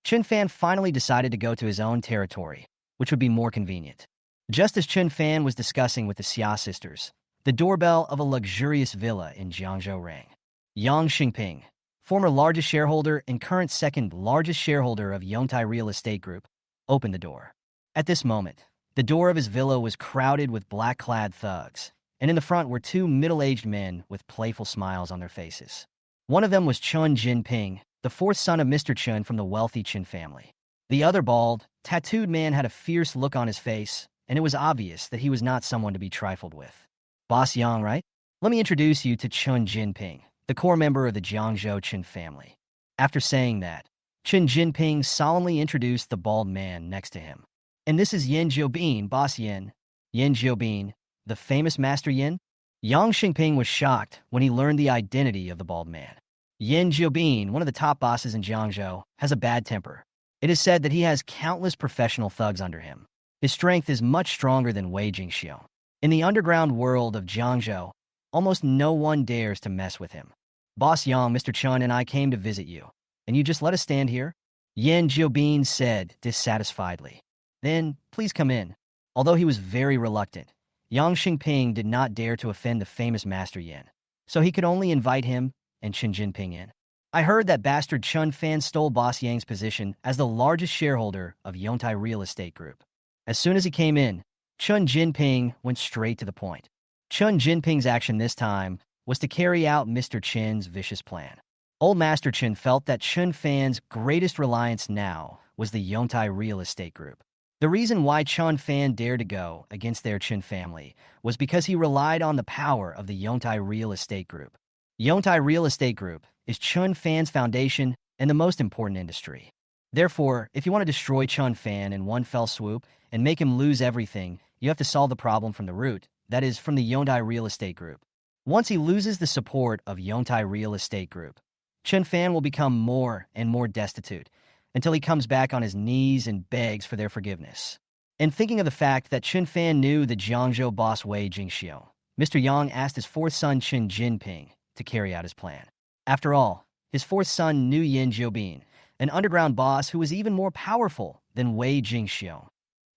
Chun Fan finally decided to go to his own territory, which would be more convenient. Just as Chun Fan was discussing with the Xia sisters, the doorbell of a luxurious villa in Jiangzhou rang. Yang Xingping, former largest shareholder and current second largest shareholder of Yongtai Real Estate Group, opened the door. At this moment, the door of his villa was crowded with black-clad thugs, and in the front were two middle-aged men with playful smiles on their faces. One of them was Chun Jinping, the fourth son of Mr. Chun from the wealthy Chun family. The other bald, tattooed man had a fierce look on his face, and it was obvious that he was not someone to be trifled with. Boss Yang, right? Let me introduce you to Chun Jinping, the core member of the Jiangzhou Chun family. After saying that, Chun Jinping solemnly introduced the bald man next to him. And this is Yin Jiobin, Boss Yin. Yin Jiobin, the famous Master Yin? Yang Xingping was shocked when he learned the identity of the bald man. Yin Jiobin, one of the top bosses in Jiangzhou, has a bad temper. It is said that he has countless professional thugs under him. His strength is much stronger than Wei Jingxiu. In the underground world of Jiangzhou, almost no one dares to mess with him. Boss Yang, Mr. Chun, and I came to visit you, and you just let us stand here? Yin Jiobin said dissatisfiedly. Then, please come in. Although he was very reluctant, Yang Xingping did not dare to offend the famous Master Yin, so he could only invite him and Chun Jinping in. I heard that bastard Chun Fan stole Boss Yang's position as the largest shareholder of Yongtai Real Estate Group. As soon as he came in, Chun Jinping went straight to the point. Chun Jinping's action this time was to carry out Mr. Chin's vicious plan. Old Master Chin felt that Chun Fan's greatest reliance now was the Yongtai Real Estate Group. The reason why Chun Fan dared to go against their Chin family was because he relied on the power of the Yongtai Real Estate Group. Yongtai Real Estate Group is Chun Fan's foundation and the most important industry. Therefore, if you want to destroy Chun Fan in one fell swoop and make him lose everything, you have to solve the problem from the root, that is, from the Yongtai Real Estate Group. Once he loses the support of Yongtai Real Estate Group, Chun Fan will become more and more destitute, until he comes back on his knees and begs for their forgiveness. And thinking of the fact that Chun Fan knew the Jiangzhou boss Wei Jingxiu, Mr. Yang asked his fourth son Chun Jinping to carry out his plan. After all, his fourth son knew Yin Jiobin, an underground boss who was even more powerful than Wei Jingxiu.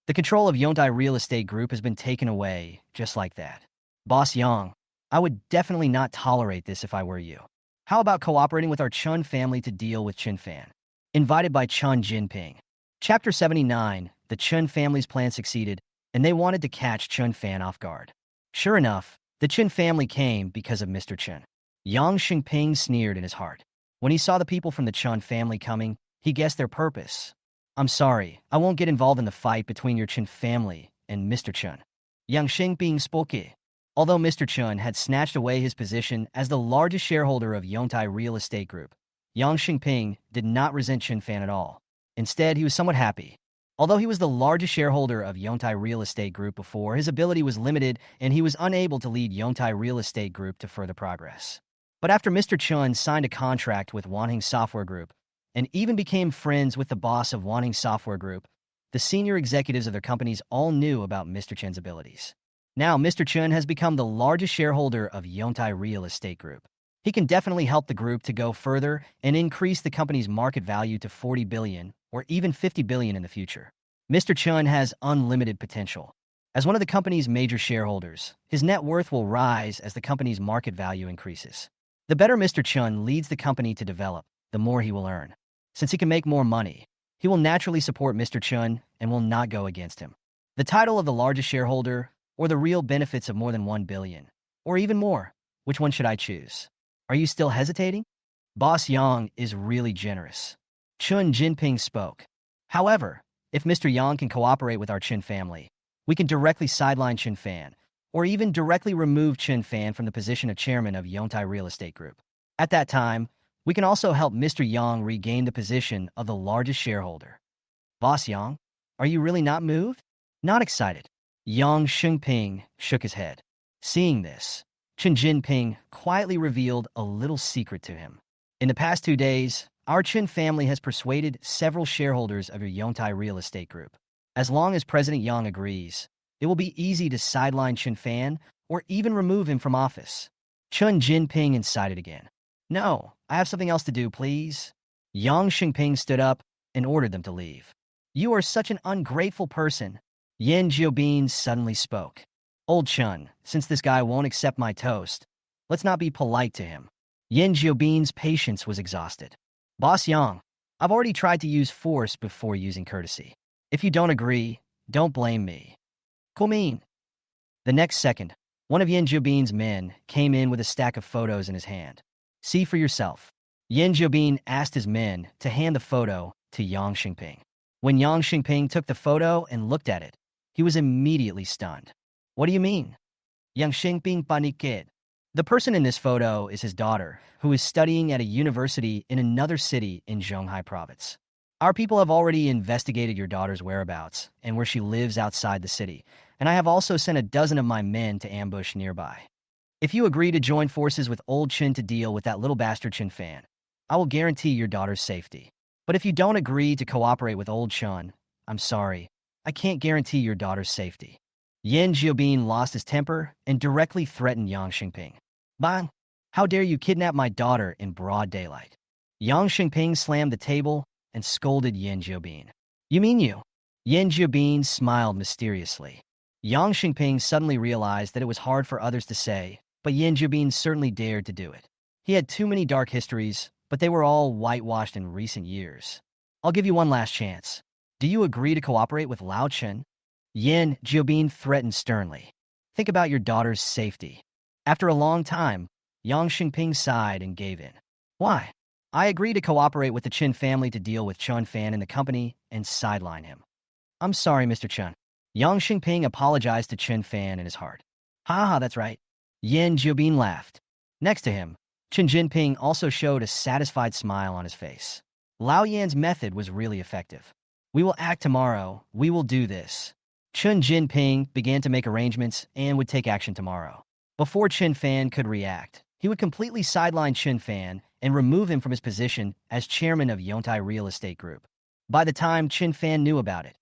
The control of Yongtai Real Estate Group has been taken away just like that. Boss Yang, I would definitely not tolerate this if I were you. How about cooperating with our Chun family to deal with Chun Fan? Invited by Chun Jinping. Chapter 79, the Chun family's plan succeeded, and they wanted to catch Chun Fan off guard. Sure enough, the Chun family came because of Mr. Chun. Yang Xingping sneered in his heart. When he saw the people from the Chun family coming, he guessed their purpose. I'm sorry, I won't get involved in the fight between your Chun family and Mr. Chun. Yang Xingping spoke. Although Mr. Chun had snatched away his position as the largest shareholder of Yongtai Real Estate Group, Yang Xingping did not resent Chun Fan at all. Instead, he was somewhat happy. Although he was the largest shareholder of Yongtai Real Estate Group before, his ability was limited and he was unable to lead Yongtai Real Estate Group to further progress. But after Mr. Chun signed a contract with Wanheng Software Group and even became friends with the boss of Wanheng Software Group, the senior executives of their companies all knew about Mr. Chun's abilities. Now, Mr. Chun has become the largest shareholder of Yongtai Real Estate Group. He can definitely help the group to go further and increase the company's market value to 40 billion or even 50 billion in the future. Mr. Chun has unlimited potential. As one of the company's major shareholders, his net worth will rise as the company's market value increases. The better Mr. Chun leads the company to develop, the more he will earn. Since he can make more money, he will naturally support Mr. Chun and will not go against him. The title of the largest shareholder, or the real benefits of more than 1 billion, or even more, which one should I choose? Are you still hesitating? Boss Yang is really generous. Chun Jinping spoke. However, if Mr. Yang can cooperate with our Chun family, we can directly sideline Chun Fan, or even directly remove Chun Fan from the position of chairman of Yongtai Real Estate Group. At that time, we can also help Mr. Yang regain the position of the largest shareholder. Boss Yang, are you really not moved? Not excited. Yang Xingping shook his head. Seeing this, Chun Jinping quietly revealed a little secret to him. In the past 2 days, our Chun family has persuaded several shareholders of your Yongtai Real Estate Group. As long as President Yang agrees, it will be easy to sideline Chun Fan or even remove him from office. Chun Jinping incited again. No, I have something else to do, please. Yang Xingping stood up and ordered them to leave. You are such an ungrateful person. Yan Jiobin suddenly spoke. Old Chun, since this guy won't accept my toast, let's not be polite to him. Yan Jiobin's patience was exhausted. Boss Yang, I've already tried to use force before using courtesy. If you don't agree, don't blame me. Cool. The next second, one of Yan Jiobin's men came in with a stack of photos in his hand. See for yourself. Yan Jiobin asked his men to hand the photo to Yang Xingping. When Yang Xingping took the photo and looked at it, he was immediately stunned. What do you mean? Yang Xingping paniqued. The person in this photo is his daughter, who is studying at a university in another city in Zhonghai province. Our people have already investigated your daughter's whereabouts and where she lives outside the city, and I have also sent a dozen of my men to ambush nearby. If you agree to join forces with Old Chun to deal with that little bastard Chun Fan, I will guarantee your daughter's safety. But if you don't agree to cooperate with Old Chun, I'm sorry, I can't guarantee your daughter's safety. Yan Jiobin lost his temper and directly threatened Yang Xingping. Bang! How dare you kidnap my daughter in broad daylight? Yang Xingping slammed the table and scolded Yan Jiobin. You mean you? Yan Jiobin smiled mysteriously. Yang Xingping suddenly realized that it was hard for others to say, but Yan Jiobin certainly dared to do it. He had too many dark histories, but they were all whitewashed in recent years. I'll give you one last chance. Do you agree to cooperate with Lao Chen? Yan Jiobin threatened sternly. Think about your daughter's safety. After a long time, Yang Xingping sighed and gave in. Why? I agree to cooperate with the Chen family to deal with Chun Fan in the company and sideline him. I'm sorry, Mr. Chun. Yang Xingping apologized to Chen Fan in his heart. Ha, that's right. Yan Jiobin laughed. Next to him, Chen Jinping also showed a satisfied smile on his face. Lao Yan's method was really effective. We will act tomorrow. We will do this. Chen Jinping began to make arrangements and would take action tomorrow. Before Chen Fan could react, he would completely sideline Chen Fan and remove him from his position as chairman of Yongtai Real Estate Group. By the time Chen Fan knew about it,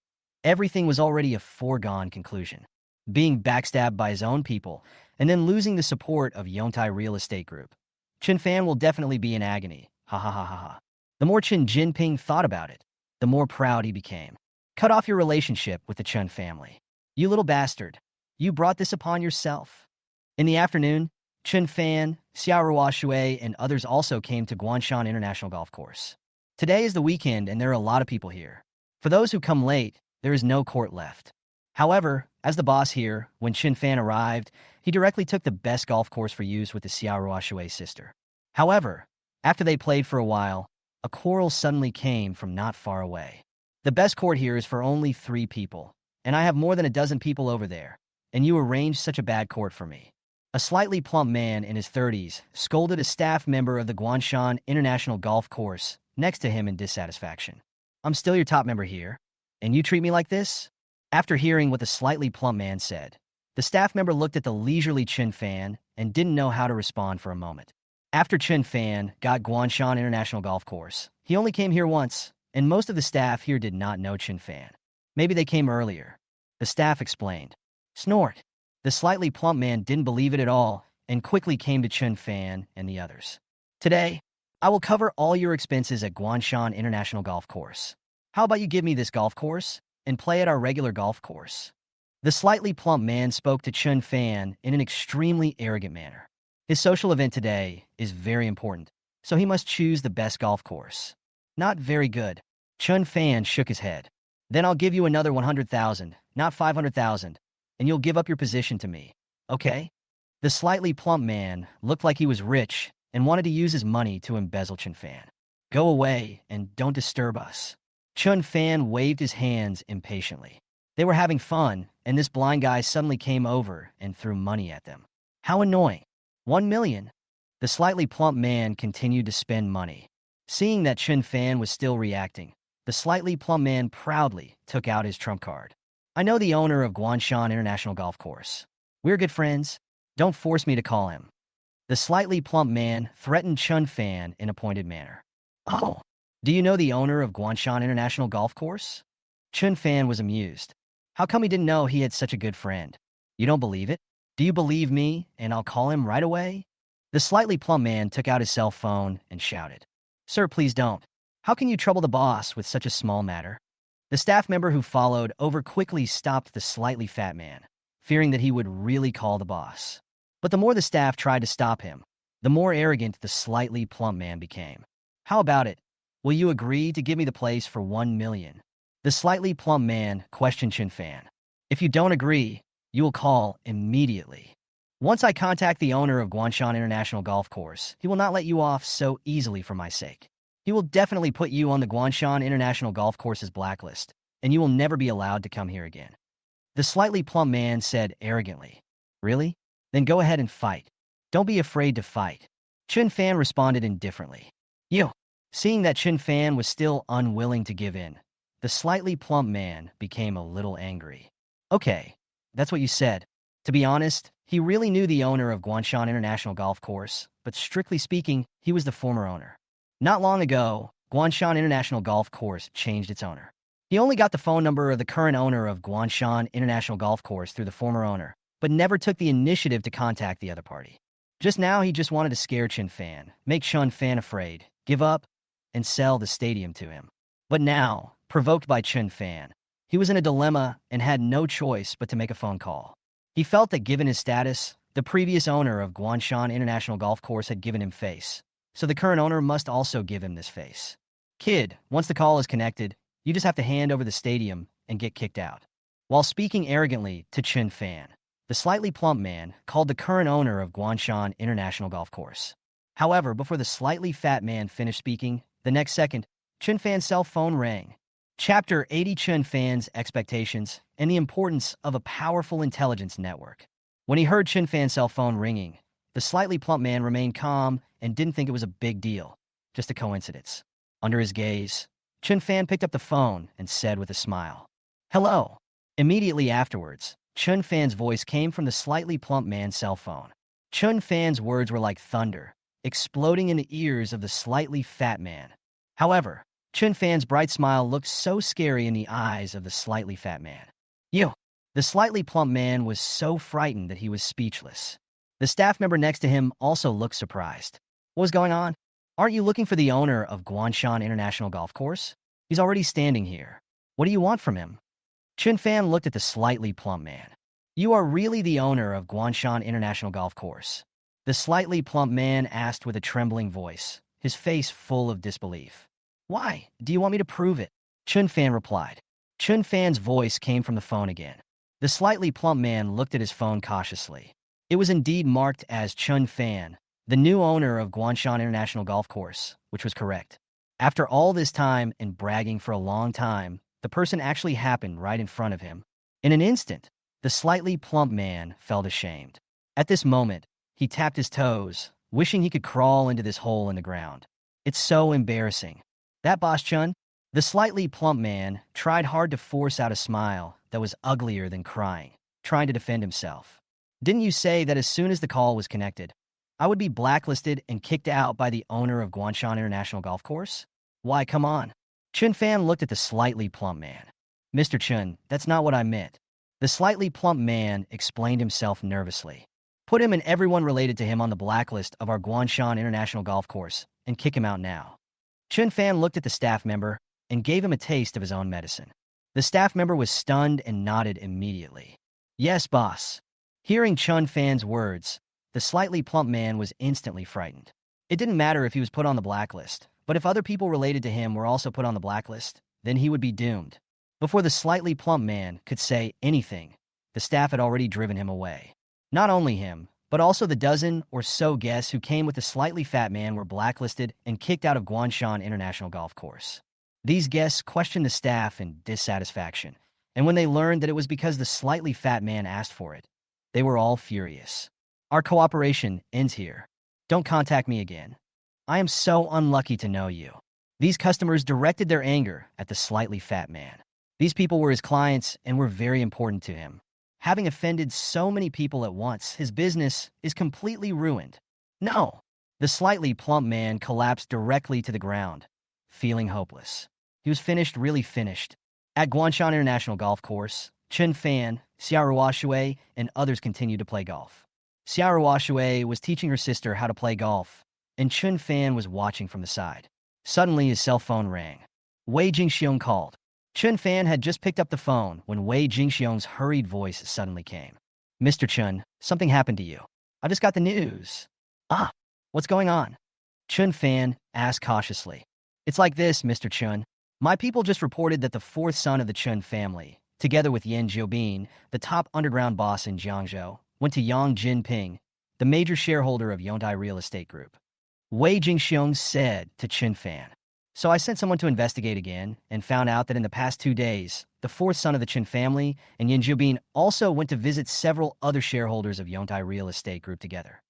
everything was already a foregone conclusion. Being backstabbed by his own people and then losing the support of Yongtai Real Estate Group. Chen Fan will definitely be in agony. Ha ha ha ha ha. The more Chen Jinping thought about it, the more proud he became. Cut off your relationship with the Chen family. You little bastard. You brought this upon yourself. In the afternoon, Chen Fan, Xiao Ruoshui, and others also came to Guanshan International Golf Course. Today is the weekend and there are a lot of people here. For those who come late, there is no court left. However, as the boss here, when Chen Fan arrived, he directly took the best golf course for use with the Xiao Ruoshui sister. However, After they played for a while, a quarrel suddenly came from not far away. The best court here is for only 3 people, and I have more than a dozen people over there, and you arranged such a bad court for me. A slightly plump man in his 30s scolded a staff member of the Guangshan International Golf Course next to him in dissatisfaction. I'm still your top member here, and you treat me like this? After hearing what the slightly plump man said, the staff member looked at the leisurely Chen Fan and didn't know how to respond for a moment. After Chen Fan got Guangshan International Golf Course, he only came here once, and most of the staff here did not know Chen Fan. Maybe they came earlier. The staff explained. Snort. The slightly plump man didn't believe it at all and quickly came to Chen Fan and the others. Today, I will cover all your expenses at Guangshan International Golf Course. How about you give me this golf course and play at our regular golf course? The slightly plump man spoke to Chen Fan in an extremely arrogant manner. His social event today is very important, so he must choose the best golf course. Not very good. Chen Fan shook his head. Then I'll give you another 100,000, not 500,000, and you'll give up your position to me. Okay? The slightly plump man looked like he was rich and wanted to use his money to embezzle Chen Fan. Go away and don't disturb us. Chen Fan waved his hands impatiently. They were having fun, and this blind guy suddenly came over and threw money at them. How annoying. 1 million. The slightly plump man continued to spend money. Seeing that Chen Fan was still reacting, the slightly plump man proudly took out his trump card. I know the owner of Guangshan International Golf Course. We're good friends. Don't force me to call him. The slightly plump man threatened Chen Fan in a pointed manner. Oh, do you know the owner of Guangshan International Golf Course? Chen Fan was amused. How come he didn't know he had such a good friend? You don't believe it? Do you believe me, and I'll call him right away? The slightly plump man took out his cell phone and shouted. Sir, please don't. How can you trouble the boss with such a small matter? The staff member who followed over quickly stopped the slightly fat man, fearing that he would really call the boss. But the more the staff tried to stop him, the more arrogant the slightly plump man became. How about it? Will you agree to give me the place for 1 million? The slightly plump man questioned Chen Fan. If you don't agree, you will call immediately. Once I contact the owner of Guangshan International Golf Course, he will not let you off so easily for my sake. He will definitely put you on the Guangshan International Golf Course's blacklist, and you will never be allowed to come here again. The slightly plump man said arrogantly. Really? Then go ahead and fight. Don't be afraid to fight. Chen Fan responded indifferently. You. Seeing that Chen Fan was still unwilling to give in, the slightly plump man became a little angry. Okay, that's what you said. To be honest, he really knew the owner of Guangshan International Golf Course, but strictly speaking, he was the former owner. Not long ago, Guangshan International Golf Course changed its owner. He only got the phone number of the current owner of Guangshan International Golf Course through the former owner, but never took the initiative to contact the other party. Just now, he just wanted to scare Chen Fan, make Chen Fan afraid, give up, and sell the stadium to him. But now, provoked by Chen Fan, he was in a dilemma and had no choice but to make a phone call. He felt that given his status, the previous owner of Guangshan International Golf Course had given him face, so the current owner must also give him this face. Kid, once the call is connected, you just have to hand over the stadium and get kicked out. While speaking arrogantly to Chen Fan, the slightly plump man called the current owner of Guangshan International Golf Course. However, before the slightly fat man finished speaking, the next second, Chen Fan's cell phone rang. Chapter 80: Chen Fan's Expectations and the Importance of a Powerful Intelligence Network. When he heard Chen Fan's cell phone ringing, the slightly plump man remained calm and didn't think it was a big deal, just a coincidence. Under his gaze, Chen Fan picked up the phone and said with a smile, "Hello." Immediately afterwards, Chen Fan's voice came from the slightly plump man's cell phone. Chen Fan's words were like thunder, exploding in the ears of the slightly fat man. However, Chen Fan's bright smile looked so scary in the eyes of the slightly fat man. You. The slightly plump man was so frightened that he was speechless. The staff member next to him also looked surprised. What was going on? Aren't you looking for the owner of Guangshan International Golf Course? He's already standing here. What do you want from him? Chen Fan looked at the slightly plump man. You are really the owner of Guangshan International Golf Course? The slightly plump man asked with a trembling voice, his face full of disbelief. Why? Do you want me to prove it? Chen Fan replied. Chen Fan's voice came from the phone again. The slightly plump man looked at his phone cautiously. It was indeed marked as Chen Fan, the new owner of Guanshan International Golf Course, which was correct. After all this time and bragging for a long time, the person actually happened right in front of him. In an instant, the slightly plump man felt ashamed. At this moment, he tapped his toes, wishing he could crawl into this hole in the ground. It's so embarrassing. That Boss Chun, the slightly plump man, tried hard to force out a smile that was uglier than crying, trying to defend himself. Didn't you say that as soon as the call was connected, I would be blacklisted and kicked out by the owner of Guanshan International Golf Course? Why, come on. Chun Fan looked at the slightly plump man. Mr. Chun, that's not what I meant. The slightly plump man explained himself nervously. Put him and everyone related to him on the blacklist of our Guanshan International Golf Course and kick him out now. Chun Fan looked at the staff member and gave him a taste of his own medicine. The staff member was stunned and nodded immediately. Yes, boss. Hearing Chun Fan's words, the slightly plump man was instantly frightened. It didn't matter if he was put on the blacklist, but if other people related to him were also put on the blacklist, then he would be doomed. Before the slightly plump man could say anything, the staff had already driven him away. Not only him, but also the dozen or so guests who came with the slightly fat man were blacklisted and kicked out of Guanshan International Golf Course. These guests questioned the staff in dissatisfaction, and when they learned that it was because the slightly fat man asked for it, they were all furious. Our cooperation ends here. Don't contact me again. I am so unlucky to know you. These customers directed their anger at the slightly fat man. These people were his clients and were very important to him. Having offended so many people at once, his business is completely ruined. No! The slightly plump man collapsed directly to the ground, feeling hopeless. He was finished, really finished. At Guanshan International Golf Course, Chun Fan, Xiaoruo Shui, and others continued to play golf. Xiaoruo Shui was teaching her sister how to play golf, and Chun Fan was watching from the side. Suddenly, his cell phone rang. Wei Jingxiong called. Chun Fan had just picked up the phone when Wei Jingxiong's hurried voice suddenly came. Mr. Chun, something happened to you. I just got the news. Ah, what's going on? Chun Fan asked cautiously. It's like this, Mr. Chun. My people just reported that the fourth son of the Chun family, together with Yan Jiobin, the top underground boss in Jiangzhou, went to Yang Jinping, the major shareholder of Yontai Real Estate Group. Wei Jingxiong said to Chun Fan. So I sent someone to investigate again and found out that in the past 2 days, the fourth son of the Chun family and Yan Jiobin also went to visit several other shareholders of Yontai Real Estate Group together.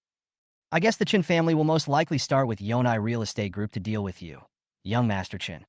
I guess the Chun family will most likely start with Yontai Real Estate Group to deal with you, young Master Chun.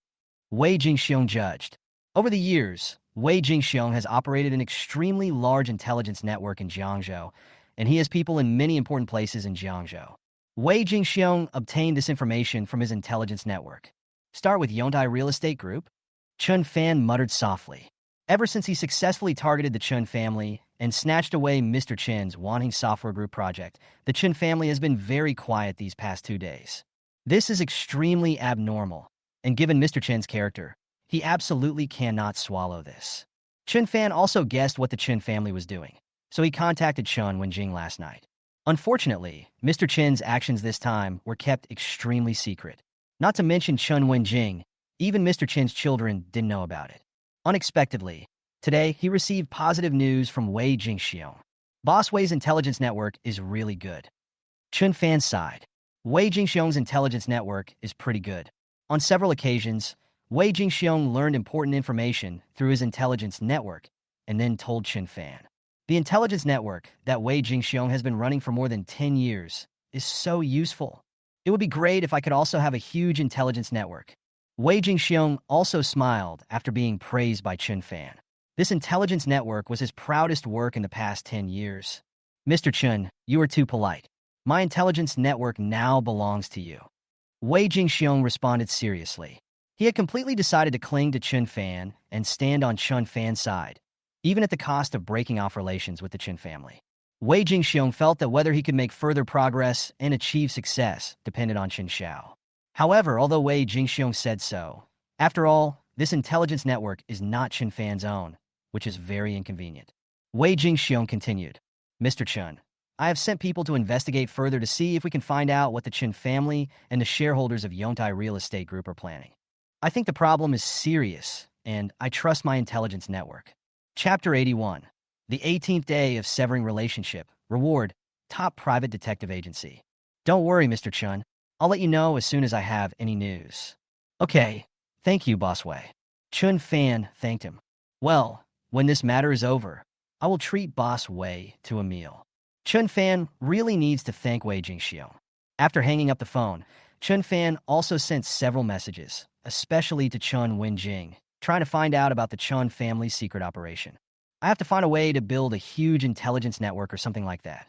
Wei Jingxiong judged. Over the years, Wei Jingxiong has operated an extremely large intelligence network in Jiangzhou, and he has people in many important places in Jiangzhou. Wei Jingxiong obtained this information from his intelligence network. Start with Yontai Real Estate Group? Chun Fan muttered softly. Ever since he successfully targeted the Chun family and snatched away Mr. Chen's Wanting Software Group project, the Chun family has been very quiet these past 2 days. This is extremely abnormal, and given Mr. Chen's character, he absolutely cannot swallow this. Chun Fan also guessed what the Chun family was doing, so he contacted Chun Wenjing last night. Unfortunately, Mr. Chen's actions this time were kept extremely secret. Not to mention Chun Wenjing, even Mr. Chen's children didn't know about it. Unexpectedly, today he received positive news from Wei Jingxiong. Boss Wei's intelligence network is really good. Chun Fan sighed. Wei Jingxiong's intelligence network is pretty good. On several occasions, Wei Jingxiong learned important information through his intelligence network and then told Chun Fan. The intelligence network that Wei Jingxiong has been running for more than 10 years is so useful. It would be great if I could also have a huge intelligence network. Wei Jingxiong also smiled after being praised by Chun Fan. This intelligence network was his proudest work in the past 10 years. Mr. Chun, you are too polite. My intelligence network now belongs to you. Wei Jingxiong responded seriously. He had completely decided to cling to Chun Fan and stand on Chun Fan's side, even at the cost of breaking off relations with the Chun family. Wei Jingxiong felt that whether he could make further progress and achieve success depended on Chen Xiao. However, although Wei Jingxiong said so, after all, this intelligence network is not Chun Fan's own, which is very inconvenient. Wei Jingxiong continued, Mr. Chun, I have sent people to investigate further to see if we can find out what the Chun family and the shareholders of Yontai Real Estate Group are planning. I think the problem is serious, and I trust my intelligence network. Chapter 81. The 18th Day of Severing Relationship. Reward. Top Private Detective Agency. Don't worry, Mr. Chun. I'll let you know as soon as I have any news. Okay, thank you, Boss Wei. Chun Fan thanked him. Well, when this matter is over, I will treat Boss Wei to a meal. Chun Fan really needs to thank Wei Jingxiong. After hanging up the phone, Chun Fan also sent several messages, especially to Chun Wenjing, trying to find out about the Chun family's secret operation. I have to find a way to build a huge intelligence network or something like that.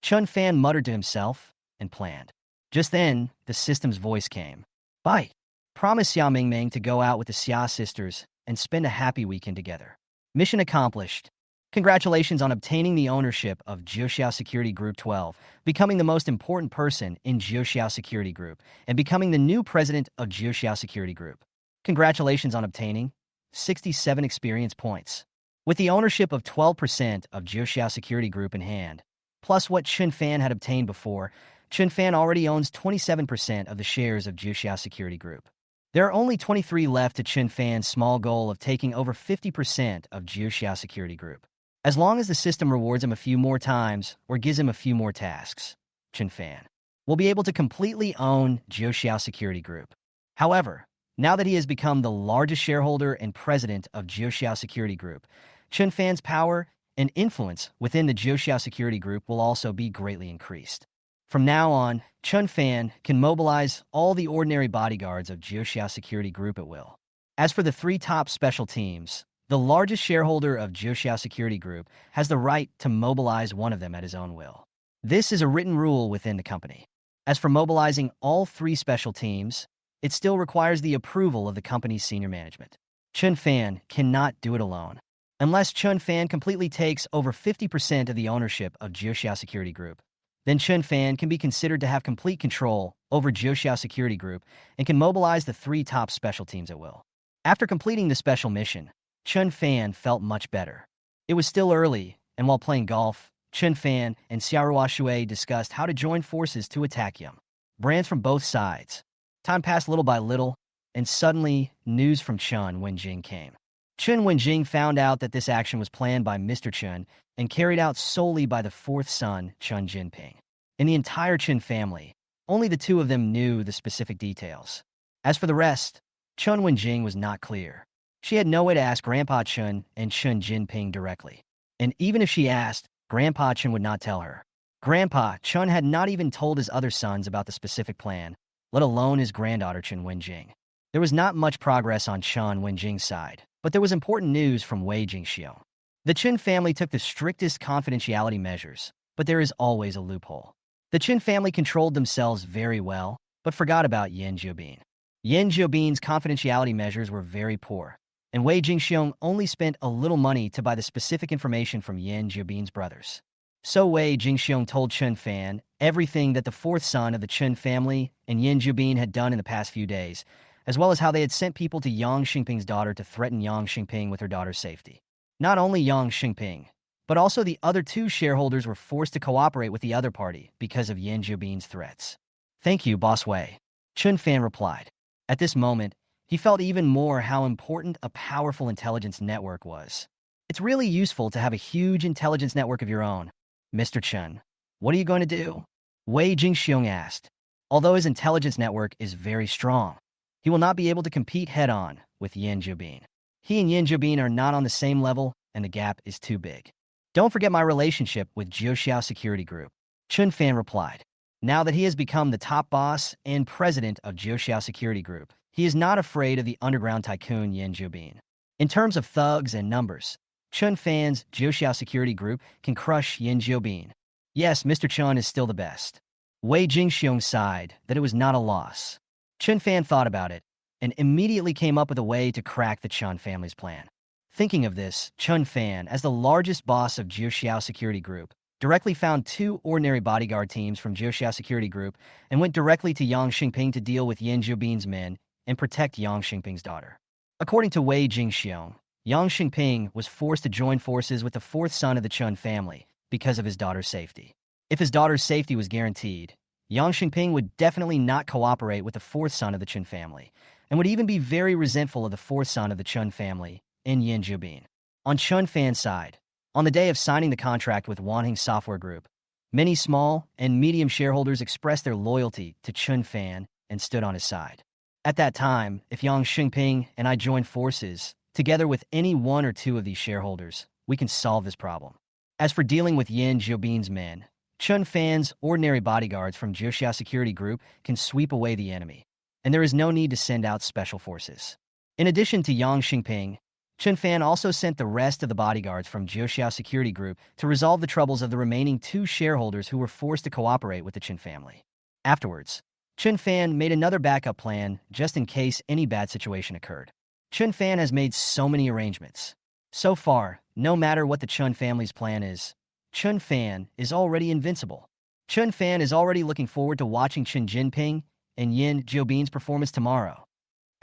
Chun Fan muttered to himself and planned. Just then, the system's voice came. Bye. Promise Xia Mingming to go out with the Xia sisters and spend a happy weekend together. Mission accomplished. Congratulations on obtaining the ownership of Jiuxiao Security Group 12, becoming the most important person in Jiuxiao Security Group, and becoming the new president of Jiuxiao Security Group. Congratulations on obtaining 67 experience points. With the ownership of 12% of Jiuxiao Security Group in hand, plus what Chun Fan had obtained before, Chun Fan already owns 27% of the shares of Jiuxiao Security Group. There are only 23 left to Chun Fan's small goal of taking over 50% of Jiuxiao Security Group. As long as the system rewards him a few more times or gives him a few more tasks, Chun Fan will be able to completely own Jiuxiao Security Group. However, now that he has become the largest shareholder and president of Jiuxiao Security Group, Chun Fan's power and influence within the Jiuxiao Security Group will also be greatly increased. From now on, Chun Fan can mobilize all the ordinary bodyguards of Jiuxiao Security Group at will. As for the three top special teams, the largest shareholder of Jiuxiao Security Group has the right to mobilize one of them at his own will. This is a written rule within the company. As for mobilizing all three special teams, it still requires the approval of the company's senior management. Chun Fan cannot do it alone. Unless Chun Fan completely takes over 50% of the ownership of Jiuxiao Security Group, then Chun Fan can be considered to have complete control over Jiuxiao Security Group and can mobilize the three top special teams at will. After completing the special mission, Chun Fan felt much better. It was still early, and while playing golf, Chun Fan and Xiaorua Shui discussed how to join forces to attack Yum. Brands from both sides. Time passed little by little, and suddenly, news from Chun Wenjing came. Chun Wenjing found out that this action was planned by Mr. Chun and carried out solely by the fourth son, Chun Jinping. In the entire Chun family, only the two of them knew the specific details. As for the rest, Chun Wenjing was not clear. She had no way to ask Grandpa Chun and Chun Jinping directly. And even if she asked, Grandpa Chun would not tell her. Grandpa Chun had not even told his other sons about the specific plan, let alone his granddaughter Chun Wenjing. There was not much progress on Chun Wenjing's side, but there was important news from Wei Jingxiong. The Chun family took the strictest confidentiality measures, but there is always a loophole. The Chun family controlled themselves very well, but forgot about Yan Jiobin. Yan Jiobin's confidentiality measures were very poor, and Wei Jingxiong only spent a little money to buy the specific information from Yan Jiobin's brothers. So Wei Jingxiong told Chun Fan everything that the fourth son of the Chun family and Yan Jiobin had done in the past few days, as well as how they had sent people to Yang Xingping's daughter to threaten Yang Xingping with her daughter's safety. Not only Yang Xingping, but also the other two shareholders were forced to cooperate with the other party because of Yan Jiobin's threats. Thank you, Boss Wei, Chun Fan replied. At this moment, he felt even more how important a powerful intelligence network was. It's really useful to have a huge intelligence network of your own. Mr. Chun, what are you going to do? Wei Jingxiong asked. Although his intelligence network is very strong, he will not be able to compete head-on with Yan Jiobin. He and Yan Jiobin are not on the same level, and the gap is too big. Don't forget my relationship with Jiuxiao Security Group, Chun Fan replied. Now that he has become the top boss and president of Jiuxiao Security Group, he is not afraid of the underground tycoon Yan Jiobin. In terms of thugs and numbers, Chun Fan's Jiuxiao Security Group can crush Yan Jiobin. Yes, Mr. Chun is still the best. Wei Jingxiong sighed that it was not a loss. Chun Fan thought about it and immediately came up with a way to crack the Chun family's plan. Thinking of this, Chun Fan, as the largest boss of Jiuxiao Security Group, directly found two ordinary bodyguard teams from Jiuxiao Security Group and went directly to Yang Xingping to deal with Yan Jiobin's men and protect Yang Xingping's daughter. According to Wei Jingxiong, Yang Xingping was forced to join forces with the fourth son of the Chun family because of his daughter's safety. If his daughter's safety was guaranteed, Yang Xingping would definitely not cooperate with the fourth son of the Chun family, and would even be very resentful of the fourth son of the Chun family, in Yan Jiobin. On Chun Fan's side, on the day of signing the contract with Wanheng Software Group, Many small and medium shareholders expressed their loyalty to Chun Fan and stood on his side. At that time, if Yang Xingping and I joined forces, together with any one or two of these shareholders, we can solve this problem. As for dealing with Yin Jiobin's men, Chun Fan's ordinary bodyguards from Jiuxia Security Group can sweep away the enemy, and there is no need to send out special forces. In addition to Yang Xingping, Chun Fan also sent the rest of the bodyguards from Jiuxia Security Group to resolve the troubles of the remaining two shareholders who were forced to cooperate with the Chun family. Afterwards, Chun Fan made another backup plan just in case any bad situation occurred. Chun Fan has made so many arrangements. So far, no matter what the Chun family's plan is, Chun Fan is already invincible. Chun Fan is already looking forward to watching Chen Jinping and Yin Jiobin's performance tomorrow.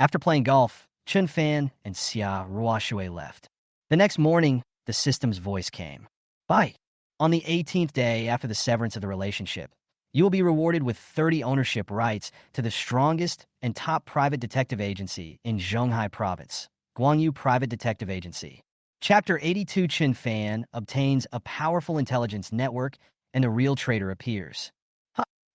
After playing golf, Chun Fan and Xia Ruoshui left. The next morning, the system's voice came. Bye. On the 18th day after the severance of the relationship, you will be rewarded with 30 ownership rights to the strongest and top private detective agency in Zhonghai Province, Guangyu Private Detective Agency. Chapter 82 Chun Fan obtains a powerful intelligence network and a real traitor appears.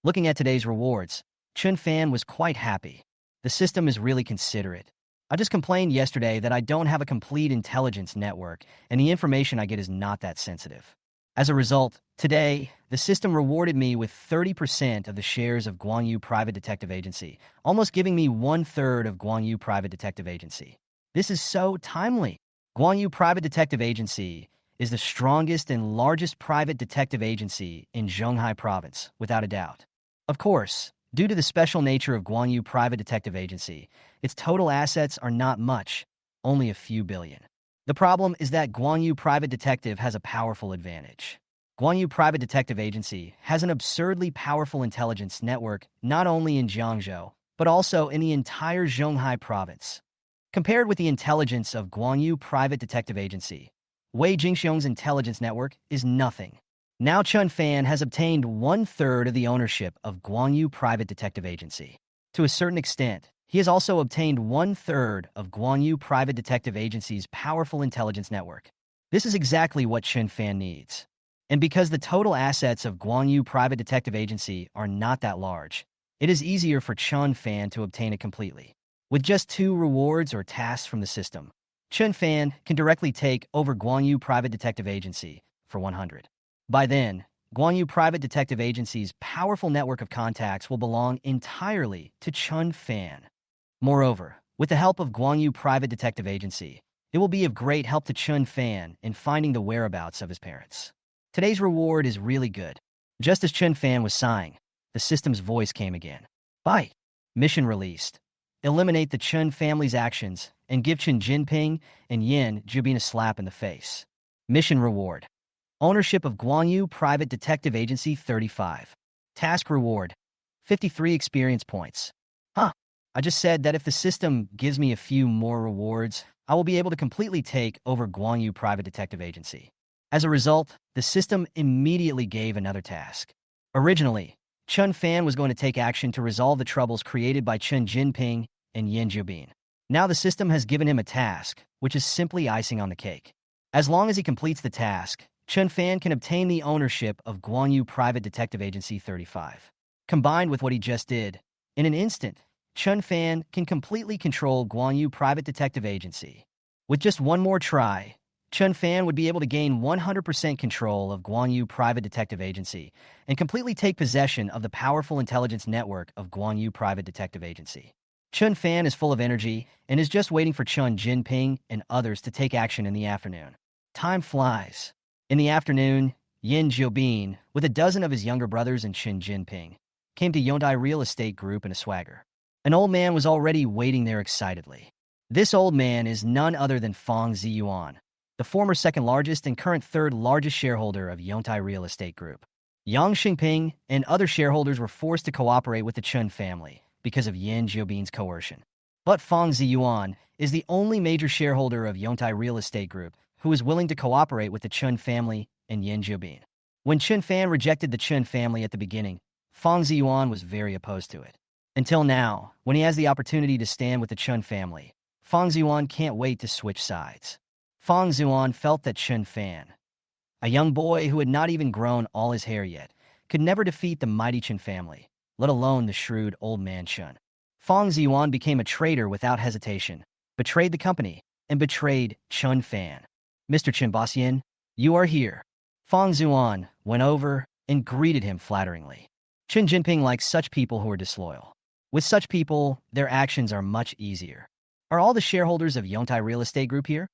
Looking at today's rewards, Chun Fan was quite happy. The system is really considerate. I just complained yesterday that I don't have a complete intelligence network and the information I get is not that sensitive. As a result, today, the system rewarded me with 30% of the shares of Guangyu Private Detective Agency, almost giving me 1/3 of Guangyu Private Detective Agency. This is so timely. Guangyu Private Detective Agency is the strongest and largest private detective agency in Zhonghai Province, without a doubt. Of course, due to the special nature of Guangyu Private Detective Agency, its total assets are not much, only a few billion. The problem is that Guangyu Private Detective has a powerful advantage. Guangyu Private Detective Agency has an absurdly powerful intelligence network not only in Jiangzhou, but also in the entire Zhonghai Province. Compared with the intelligence of Guangyu Private Detective Agency, Wei Jingxiong's intelligence network is nothing. Now Chun Fan has obtained 1/3 of the ownership of Guangyu Private Detective Agency. To a certain extent, he has also obtained 1/3 of Guangyu Private Detective Agency's powerful intelligence network. This is exactly what Chun Fan needs. And because the total assets of Guangyu Private Detective Agency are not that large, it is easier for Chun Fan to obtain it completely. With just 2 rewards or tasks from the system, Chun Fan can directly take over Guangyu Private Detective Agency for 100. By then, Guangyu Private Detective Agency's powerful network of contacts will belong entirely to Chun Fan. Moreover, with the help of Guangyu Private Detective Agency, it will be of great help to Chun Fan in finding the whereabouts of his parents. Today's reward is really good. Just as Chun Fan was sighing, the system's voice came again. Bye. Mission released. Eliminate the Chun family's actions and give Chen Jinping and Yin Jiobin a slap in the face. Mission reward. Ownership of Guangyu Private Detective Agency 35. Task reward. 53 experience points. I just said that if the system gives me a few more rewards, I will be able to completely take over Guangyu Private Detective Agency. As a result, the system immediately gave another task. Originally, Chun Fan was going to take action to resolve the troubles created by Chen Jinping and Yin Jiobin. Now the system has given him a task, which is simply icing on the cake. As long as he completes the task, Chun Fan can obtain the ownership of Guangyu Private Detective Agency 35. Combined with what he just did, in an instant, Chun Fan can completely control Guangyu Private Detective Agency. With just one more try, Chun Fan would be able to gain 100% control of Guangyu Private Detective Agency and completely take possession of the powerful intelligence network of Guangyu Private Detective Agency. Chun Fan is full of energy and is just waiting for Chen Jinping and others to take action in the afternoon. Time flies. In the afternoon, Yin Jiobin, with a dozen of his younger brothers and Chen Jinping, came to Yontai Real Estate Group in a swagger. An old man was already waiting there excitedly. This old man is none other than Fang Ziyuan, the former second largest and current third largest shareholder of Yontai Real Estate Group. Yang Xingping and other shareholders were forced to cooperate with the Chun family because of Yin Jiobin's coercion. But Fang Ziyuan is the only major shareholder of Yontai Real Estate Group who is willing to cooperate with the Chun family and Yin Jiobin. When Chun Fan rejected the Chun family at the beginning, Fang Ziyuan was very opposed to it. Until now, when he has the opportunity to stand with the Chun family, Fang Ziyuan can't wait to switch sides. Fang Ziyuan felt that Chun Fan, a young boy who had not even grown all his hair yet, could never defeat the mighty Chen family, let alone the shrewd old man Chen. Fang Ziyuan became a traitor without hesitation, betrayed the company, and betrayed Chen Fan. Mr. Chen Bossian, you are here. Fang Ziyuan went over and greeted him flatteringly. Chen Jinping likes such people who are disloyal. With such people, their actions are much easier. Are all the shareholders of Yongtai Real Estate Group here?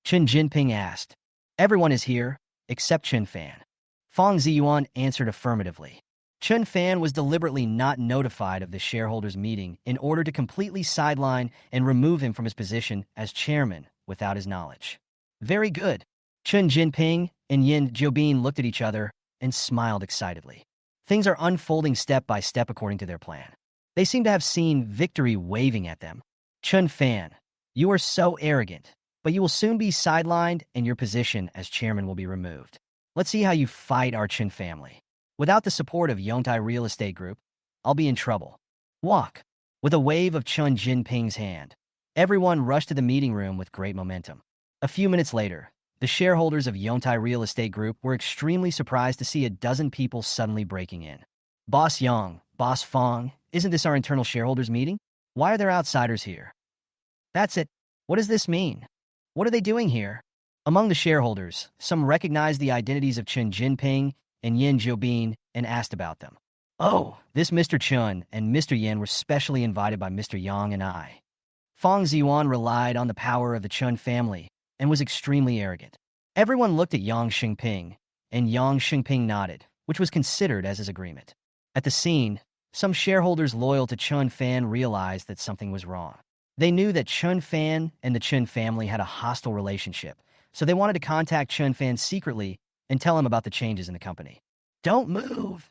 Chen Jinping asked. Everyone is here, except Chen Fan. Fang Ziyuan answered affirmatively. Chen Fan was deliberately not notified of the shareholders' meeting in order to completely sideline and remove him from his position as chairman without his knowledge. Very good. Chen Jinping and Yin Jiobin looked at each other and smiled excitedly. Things are unfolding step by step according to their plan. They seem to have seen victory waving at them. Chen Fan, you are so arrogant, but you will soon be sidelined and your position as chairman will be removed. Let's see how you fight our Chen family. Without the support of Yongtai Real Estate Group, I'll be in trouble. Walk. With a wave of Chen Jinping's hand, everyone rushed to the meeting room with great momentum. A few minutes later, the shareholders of Yongtai Real Estate Group were extremely surprised to see a dozen people suddenly breaking in. Boss Yang, Boss Fang, isn't this our internal shareholders meeting? Why are there outsiders here? That's it. What does this mean? What are they doing here? Among the shareholders, some recognized the identities of Chen Jinping and Yin Jiobin and asked about them. Oh, this Mr. Chen and Mr. Yin were specially invited by Mr. Yang and I. Fang Ziyuan relied on the power of the Chen family and was extremely arrogant. Everyone looked at Yang Xingping, and Yang Xingping nodded, which was considered as his agreement. At the scene, some shareholders loyal to Chen Fan realized that something was wrong. They knew that Chen Fan and the Chen family had a hostile relationship, so they wanted to contact Chen Fan secretly and tell him about the changes in the company. Don't move!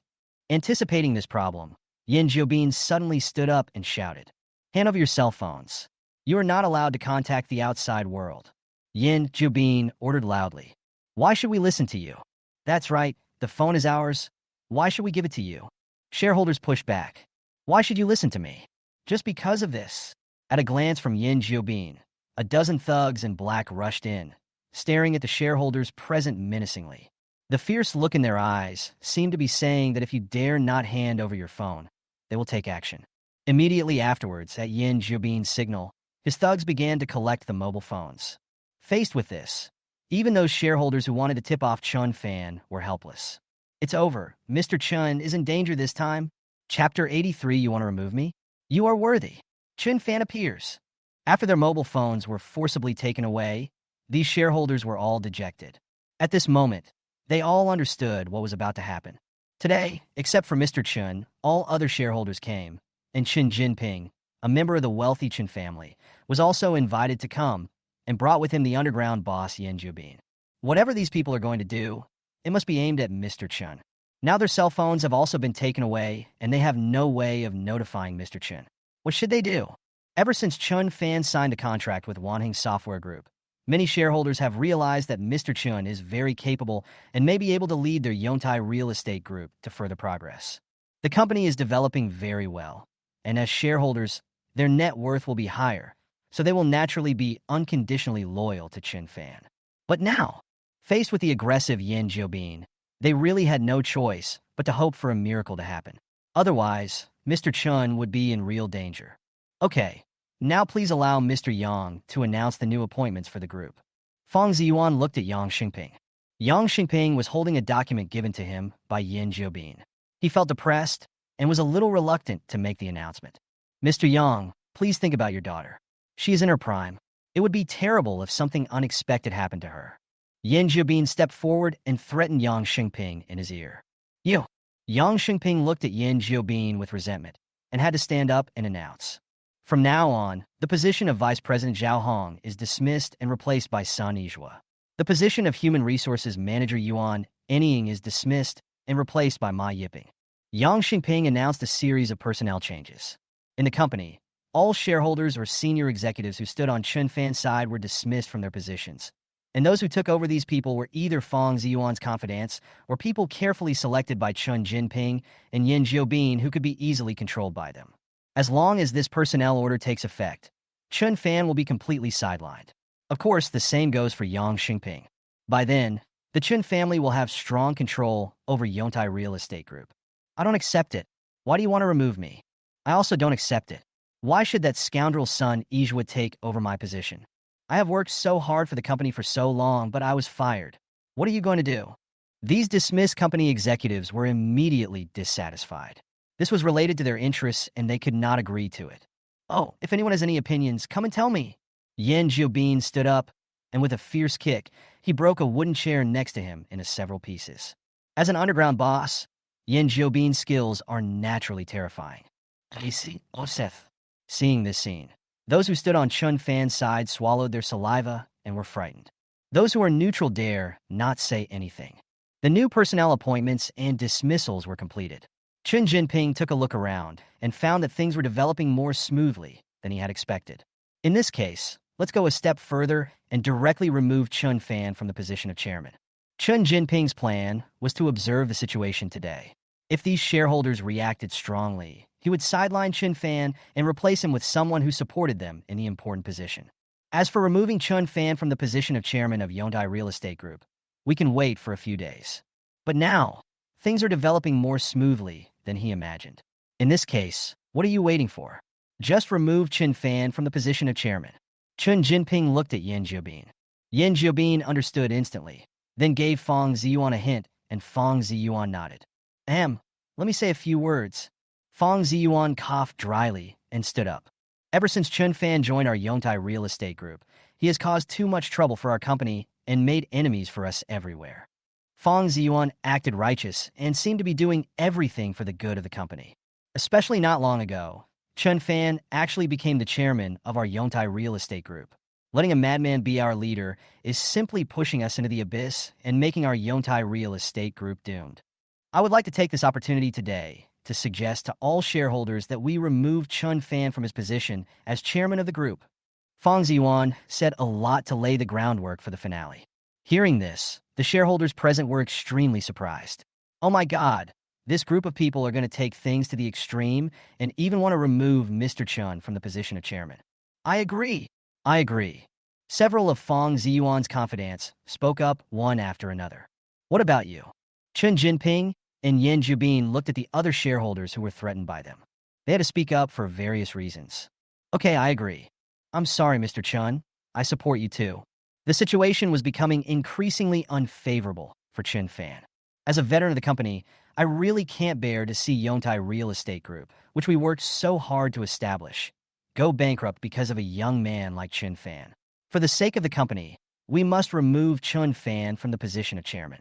Anticipating this problem, Yin Jiobin suddenly stood up and shouted, hand over your cell phones. You are not allowed to contact the outside world. Yin Jiobin ordered loudly. Why should we listen to you? That's right, the phone is ours. Why should we give it to you? Shareholders pushed back. Why should you listen to me? Just because of this. At a glance from Yin Jiobin, a dozen thugs in black rushed in, staring at the shareholders present menacingly. The fierce look in their eyes seemed to be saying that if you dare not hand over your phone, they will take action. Immediately afterwards, at Yin Jiobin's signal, his thugs began to collect the mobile phones. Faced with this, even those shareholders who wanted to tip off Chen Fan were helpless. It's over. Mr. Chen is in danger this time. Chapter 83, you want to remove me? You are worthy. Chen Fan appears. After their mobile phones were forcibly taken away, these shareholders were all dejected. At this moment, they all understood what was about to happen. Today, except for Mr. Chen, all other shareholders came, and Chen Jinping, a member of the wealthy Chen family, was also invited to come and brought with him the underground boss Yin Jiobin. Whatever these people are going to do, it must be aimed at Mr. Chen. Now their cell phones have also been taken away, and they have no way of notifying Mr. Chen. What should they do? Ever since Chen Fan signed a contract with Wanheng Software Group, many shareholders have realized that Mr. Chen is very capable and may be able to lead their Yongtai Real Estate Group to further progress. The company is developing very well, and as shareholders, their net worth will be higher, so they will naturally be unconditionally loyal to Chen Fan. But now, faced with the aggressive Yin Jiobin, they really had no choice but to hope for a miracle to happen. Otherwise, Mr. Chen would be in real danger. Okay, now please allow Mr. Yang to announce the new appointments for the group. Fang Ziyuan looked at Yang Xingping. Yang Xingping was holding a document given to him by Yin Jiobin. He felt depressed and was a little reluctant to make the announcement. Mr. Yang, please think about your daughter. She is in her prime. It would be terrible if something unexpected happened to her. Yin Jiobin stepped forward and threatened Yang Xingping in his ear. You! Yang Xingping looked at Yin Jiobin with resentment and had to stand up and announce. From now on, the position of Vice President Zhao Hong is dismissed and replaced by Sun Yizhua. The position of Human Resources Manager Yuan Enying is dismissed and replaced by Ma Yiping. Yang Xingping announced a series of personnel changes. In the company, all shareholders or senior executives who stood on Chen Fan's side were dismissed from their positions, and those who took over these people were either Fang Ziyuan's confidants or people carefully selected by Chen Jinping and Yin Jiobin who could be easily controlled by them. As long as this personnel order takes effect, Chen Fan will be completely sidelined. Of course, the same goes for Yang Xingping. By then, the Chen family will have strong control over Yongtai Real Estate Group. I don't accept it. Why do you want to remove me? I also don't accept it. Why should that scoundrel's son, Ijwa, take over my position? I have worked so hard for the company for so long, but I was fired. What are you going to do? These dismissed company executives were immediately dissatisfied. This was related to their interests, and they could not agree to it. Oh, if anyone has any opinions, come and tell me. Yen Jiobin stood up, and with a fierce kick, he broke a wooden chair next to him into several pieces. As an underground boss, Yen Jiobin's skills are naturally terrifying. Casey Oseth. Seeing this scene, those who stood on Chun Fan's side swallowed their saliva and were frightened. Those who are neutral dare not say anything. The new personnel appointments and dismissals were completed. Chun Jinping took a look around and found that things were developing more smoothly than he had expected. In this case, let's go a step further and directly remove Chun Fan from the position of chairman. Chun Jinping's plan was to observe the situation today. If these shareholders reacted strongly, he would sideline Chun Fan and replace him with someone who supported them in the important position. As for removing Chun Fan from the position of chairman of Yondai Real Estate Group, we can wait for a few days. But now, things are developing more smoothly than he imagined. In this case, what are you waiting for? Just remove Chun Fan from the position of chairman. Chun Jinping looked at Yen Jiobin. Yen Jiobin understood instantly, then gave Fong Ziyuan a hint, and Fong Ziyuan nodded. Let me say a few words. Fong Ziyuan coughed dryly and stood up. Ever since Chun Fan joined our Yongtai Real Estate Group, he has caused too much trouble for our company and made enemies for us everywhere. Fong Ziyuan acted righteous and seemed to be doing everything for the good of the company. Especially not long ago, Chun Fan actually became the chairman of our Yongtai Real Estate Group. Letting a madman be our leader is simply pushing us into the abyss and making our Yongtai Real Estate Group doomed. I would like to take this opportunity today to suggest to all shareholders that we remove Chun Fan from his position as chairman of the group. Fong Ziyuan said a lot to lay the groundwork for the finale. Hearing this, the shareholders present were extremely surprised. Oh my God, this group of people are going to take things to the extreme and even want to remove Mr. Chun from the position of chairman. I agree. I agree. Several of Fong Ziyuan's confidants spoke up one after another. What about you? Chun Jinping and Yen Jiobin looked at the other shareholders who were threatened by them. They had to speak up for various reasons. Okay, I agree. I'm sorry, Mr. Chun. I support you too. The situation was becoming increasingly unfavorable for Chun Fan. As a veteran of the company, I really can't bear to see Yongtai Real Estate Group, which we worked so hard to establish, go bankrupt because of a young man like Chun Fan. For the sake of the company, we must remove Chun Fan from the position of chairman.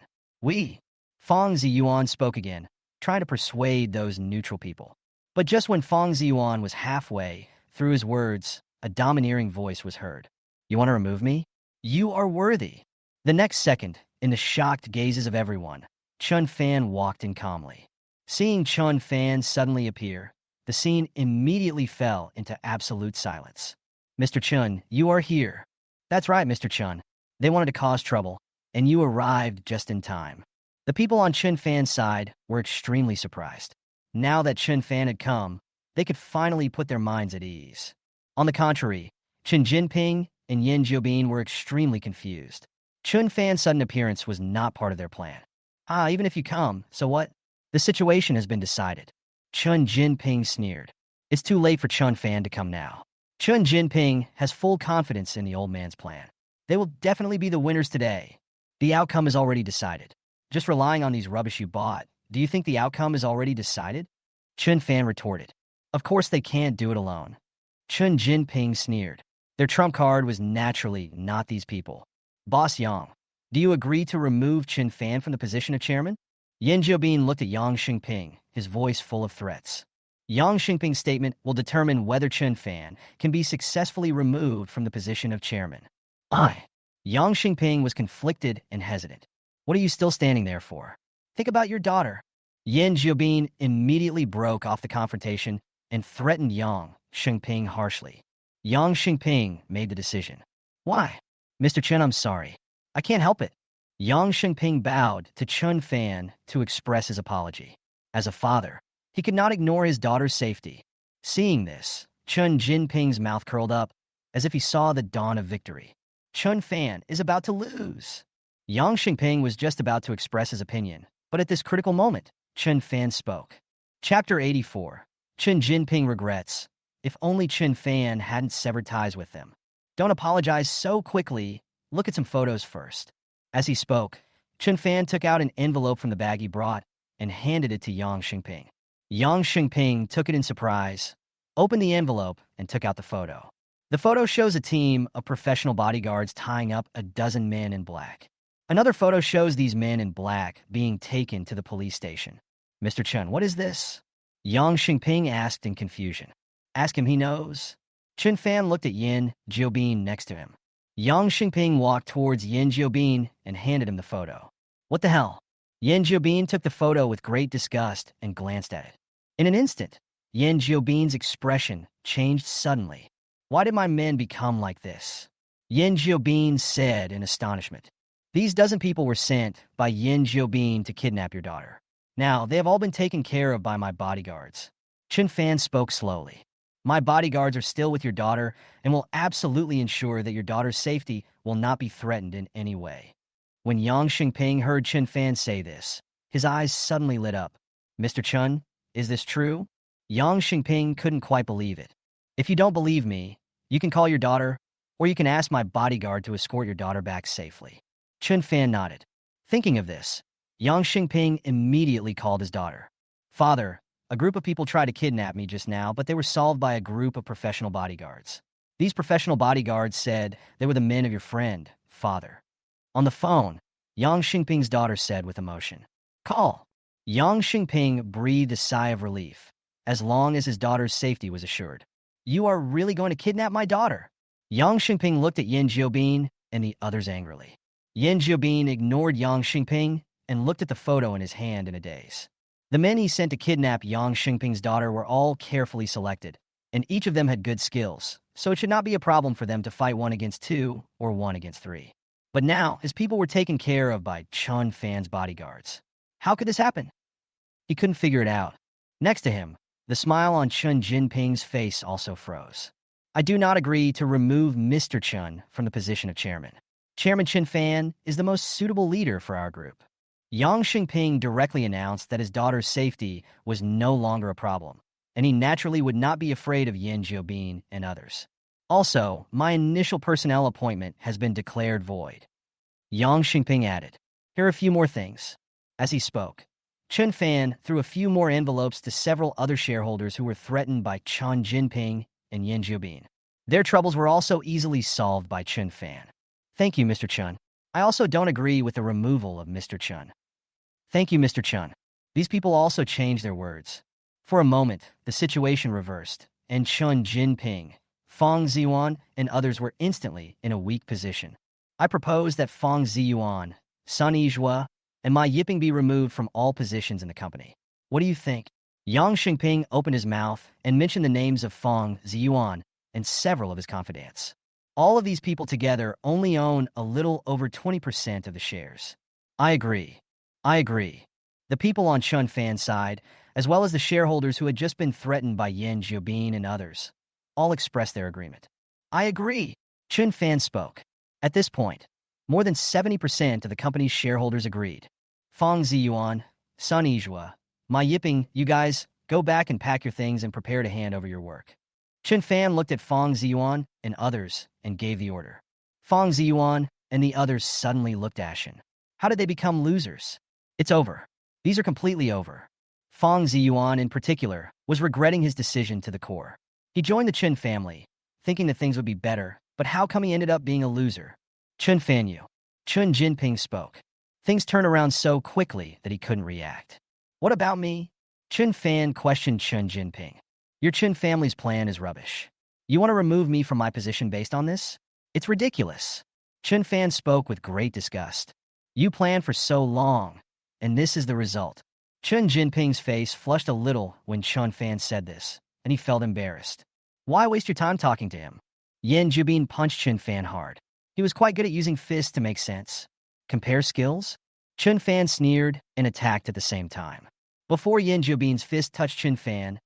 Fong Ziyuan spoke again, trying to persuade those neutral people. But just when Fong Ziyuan was halfway through his words, a domineering voice was heard. You want to remove me? You are worthy. The next second, in the shocked gazes of everyone, Chun Fan walked in calmly. Seeing Chun Fan suddenly appear, the scene immediately fell into absolute silence. Mr. Chun, you are here. That's right, Mr. Chun. They wanted to cause trouble, and you arrived just in time. The people on Chun Fan's side were extremely surprised. Now that Chun Fan had come, they could finally put their minds at ease. On the contrary, Chun Jinping and Yen Jiobin were extremely confused. Chun Fan's sudden appearance was not part of their plan. Even if you come, so what? The situation has been decided. Chun Jinping sneered. It's too late for Chun Fan to come now. Chun Jinping has full confidence in the old man's plan. They will definitely be the winners today. The outcome is already decided. Just relying on these rubbish you bought, do you think the outcome is already decided? Chun Fan retorted. Of course they can't do it alone. Chun Jinping sneered. Their trump card was naturally not these people. Boss Yang, do you agree to remove Chun Fan from the position of chairman? Yen Jiobin looked at Yang Xingping, his voice full of threats. Yang Xingping's statement will determine whether Chun Fan can be successfully removed from the position of chairman. Yang Xingping was conflicted and hesitant. What are you still standing there for? Think about your daughter. Yen Jiobin immediately broke off the confrontation and threatened Yang Xingping harshly. Yang Xingping made the decision. Why? Mr. Chen, I'm sorry. I can't help it. Yang Xingping bowed to Chun Fan to express his apology. As a father, he could not ignore his daughter's safety. Seeing this, Chun Jinping's mouth curled up as if he saw the dawn of victory. Chun Fan is about to lose. Yang Xingping was just about to express his opinion, but at this critical moment, Chen Fan spoke. Chapter 84. Chen Jinping regrets. If only Chen Fan hadn't severed ties with them. Don't apologize so quickly. Look at some photos first. As he spoke, Chen Fan took out an envelope from the bag he brought and handed it to Yang Xingping. Yang Xingping took it in surprise, opened the envelope, and took out the photo. The photo shows a team of professional bodyguards tying up a dozen men in black. Another photo shows these men in black being taken to the police station. Mr. Chen, what is this? Yang Xingping asked in confusion. Ask him, he knows. Chen Fan looked at Yin Jiobin next to him. Yang Xingping walked towards Yin Jiobin and handed him the photo. What the hell? Yin Jiobin took the photo with great disgust and glanced at it. In an instant, Yin Jiobin's expression changed suddenly. Why did my men become like this? Yin Jiobin said in astonishment. These dozen people were sent by Yin Jiobin to kidnap your daughter. Now, they have all been taken care of by my bodyguards. Chen Fan spoke slowly. My bodyguards are still with your daughter and will absolutely ensure that your daughter's safety will not be threatened in any way. When Yang Xingping heard Chen Fan say this, his eyes suddenly lit up. Mr. Chen, is this true? Yang Xingping couldn't quite believe it. If you don't believe me, you can call your daughter, or you can ask my bodyguard to escort your daughter back safely. Chen Fan nodded. Thinking of this, Yang Xingping immediately called his daughter. Father, a group of people tried to kidnap me just now, but they were solved by a group of professional bodyguards. These professional bodyguards said they were the men of your friend, father. On the phone, Yang Xingping's daughter said with emotion. Call. Yang Xingping breathed a sigh of relief, as long as his daughter's safety was assured. You are really going to kidnap my daughter? Yang Xingping looked at Yin Jiobin and the others angrily. Yin Jiobin ignored Yang Xingping and looked at the photo in his hand in a daze. The men he sent to kidnap Yang Xingping's daughter were all carefully selected, and each of them had good skills, so it should not be a problem for them to fight 1 against 2 or 1 against 3. But now, his people were taken care of by Chen Fan's bodyguards. How could this happen? He couldn't figure it out. Next to him, the smile on Chen Jinping's face also froze. I do not agree to remove Mr. Chen from the position of chairman. Chairman Chen Fan is the most suitable leader for our group. Yang Xingping directly announced that his daughter's safety was no longer a problem, and he naturally would not be afraid of Yin Jiobin and others. Also, my initial personnel appointment has been declared void. Yang Xingping added. Here are a few more things. As he spoke, Chen Fan threw a few more envelopes to several other shareholders who were threatened by Chen Jinping and Yin Jiobin. Their troubles were also easily solved by Chen Fan. Thank you, Mr. Chen. I also don't agree with the removal of Mr. Chen. Thank you, Mr. Chen. These people also changed their words. For a moment, the situation reversed, and Chen Jinping, Fang Ziyuan, and others were instantly in a weak position. I propose that Fang Ziyuan, Sun Yizhua, and Ma Yiping be removed from all positions in the company. What do you think? Yang Xingping opened his mouth and mentioned the names of Fang Ziyuan and several of his confidants. All of these people together only own a little over 20% of the shares. I agree. The people on Chen Fan's side, as well as the shareholders who had just been threatened by Yin Jiobin and others, all expressed their agreement. I agree. Chen Fan spoke. At this point, more than 70% of the company's shareholders agreed. Fang Ziyuan, Sun Yizhua, Ma Yiping, you guys, go back and pack your things and prepare to hand over your work. Chen Fan looked at Fang Ziyuan and others and gave the order. Fang Ziyuan and the others suddenly looked ashen. How did they become losers? It's over. These are completely over. Fang Ziyuan, in particular, was regretting his decision to the core. He joined the Chen family, thinking that things would be better, but how come he ended up being a loser? Chen Fanyu. Chen Jinping spoke. Things turned around so quickly that he couldn't react. What about me? Chen Fan questioned Chen Jinping. Your Chen family's plan is rubbish. You want to remove me from my position based on this? It's ridiculous. Chen Fan spoke with great disgust. You planned for so long, and this is the result. Chen Jinping's face flushed a little when Chen Fan said this, and he felt embarrassed. Why waste your time talking to him? Yin Jiobin punched Chen Fan hard. He was quite good at using fists to make sense. Compare skills? Chen Fan sneered and attacked at the same time. Before Yin Jiobin's fist touched Chen Fan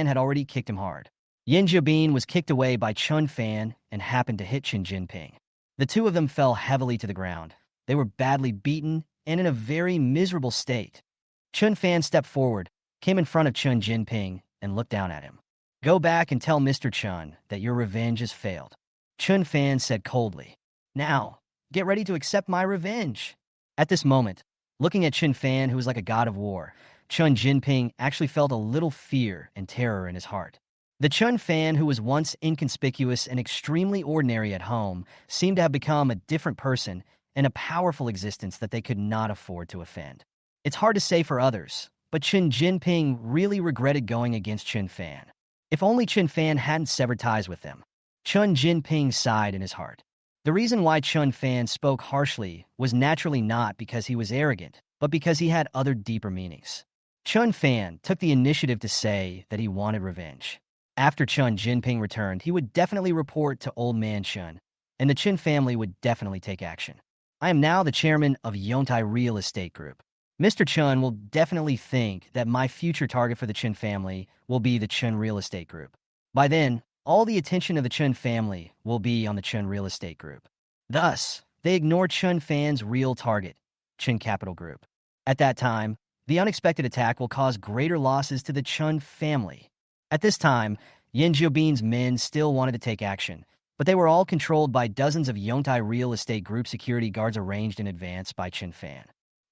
had already kicked him hard. Yin Jiobin was kicked away by Chen Fan and happened to hit Chen Jinping. The two of them fell heavily to the ground. They were badly beaten and in a very miserable state. Chun Fan stepped forward, came in front of Chun Jinping, and looked down at him. Go back and tell Mr. Chun that your revenge has failed. Chun Fan said coldly. Now, get ready to accept my revenge. At this moment, looking at Chun Fan, who was like a god of war, Chun Jinping actually felt a little fear and terror in his heart. The Chun Fan, who was once inconspicuous and extremely ordinary at home, seemed to have become a different person and a powerful existence that they could not afford to offend. It's hard to say for others, but Chun Jinping really regretted going against Chun Fan. If only Chun Fan hadn't severed ties with them. Chun Jinping sighed in his heart. The reason why Chun Fan spoke harshly was naturally not because he was arrogant, but because he had other deeper meanings. Chun Fan took the initiative to say that he wanted revenge. After Chun Jinping returned, he would definitely report to Old Man Chun, and the Chun family would definitely take action. I am now the chairman of Yontai Real Estate Group. Mr. Chun will definitely think that my future target for the Chun family will be the Chun Real Estate Group. By then, all the attention of the Chun family will be on the Chun Real Estate Group. Thus, they ignore Chun Fan's real target, Chun Capital Group. At that time, the unexpected attack will cause greater losses to the Chun family. At this time, Yin Jiobin's men still wanted to take action, but they were all controlled by dozens of Yontai Real Estate Group security guards arranged in advance by Chun Fan.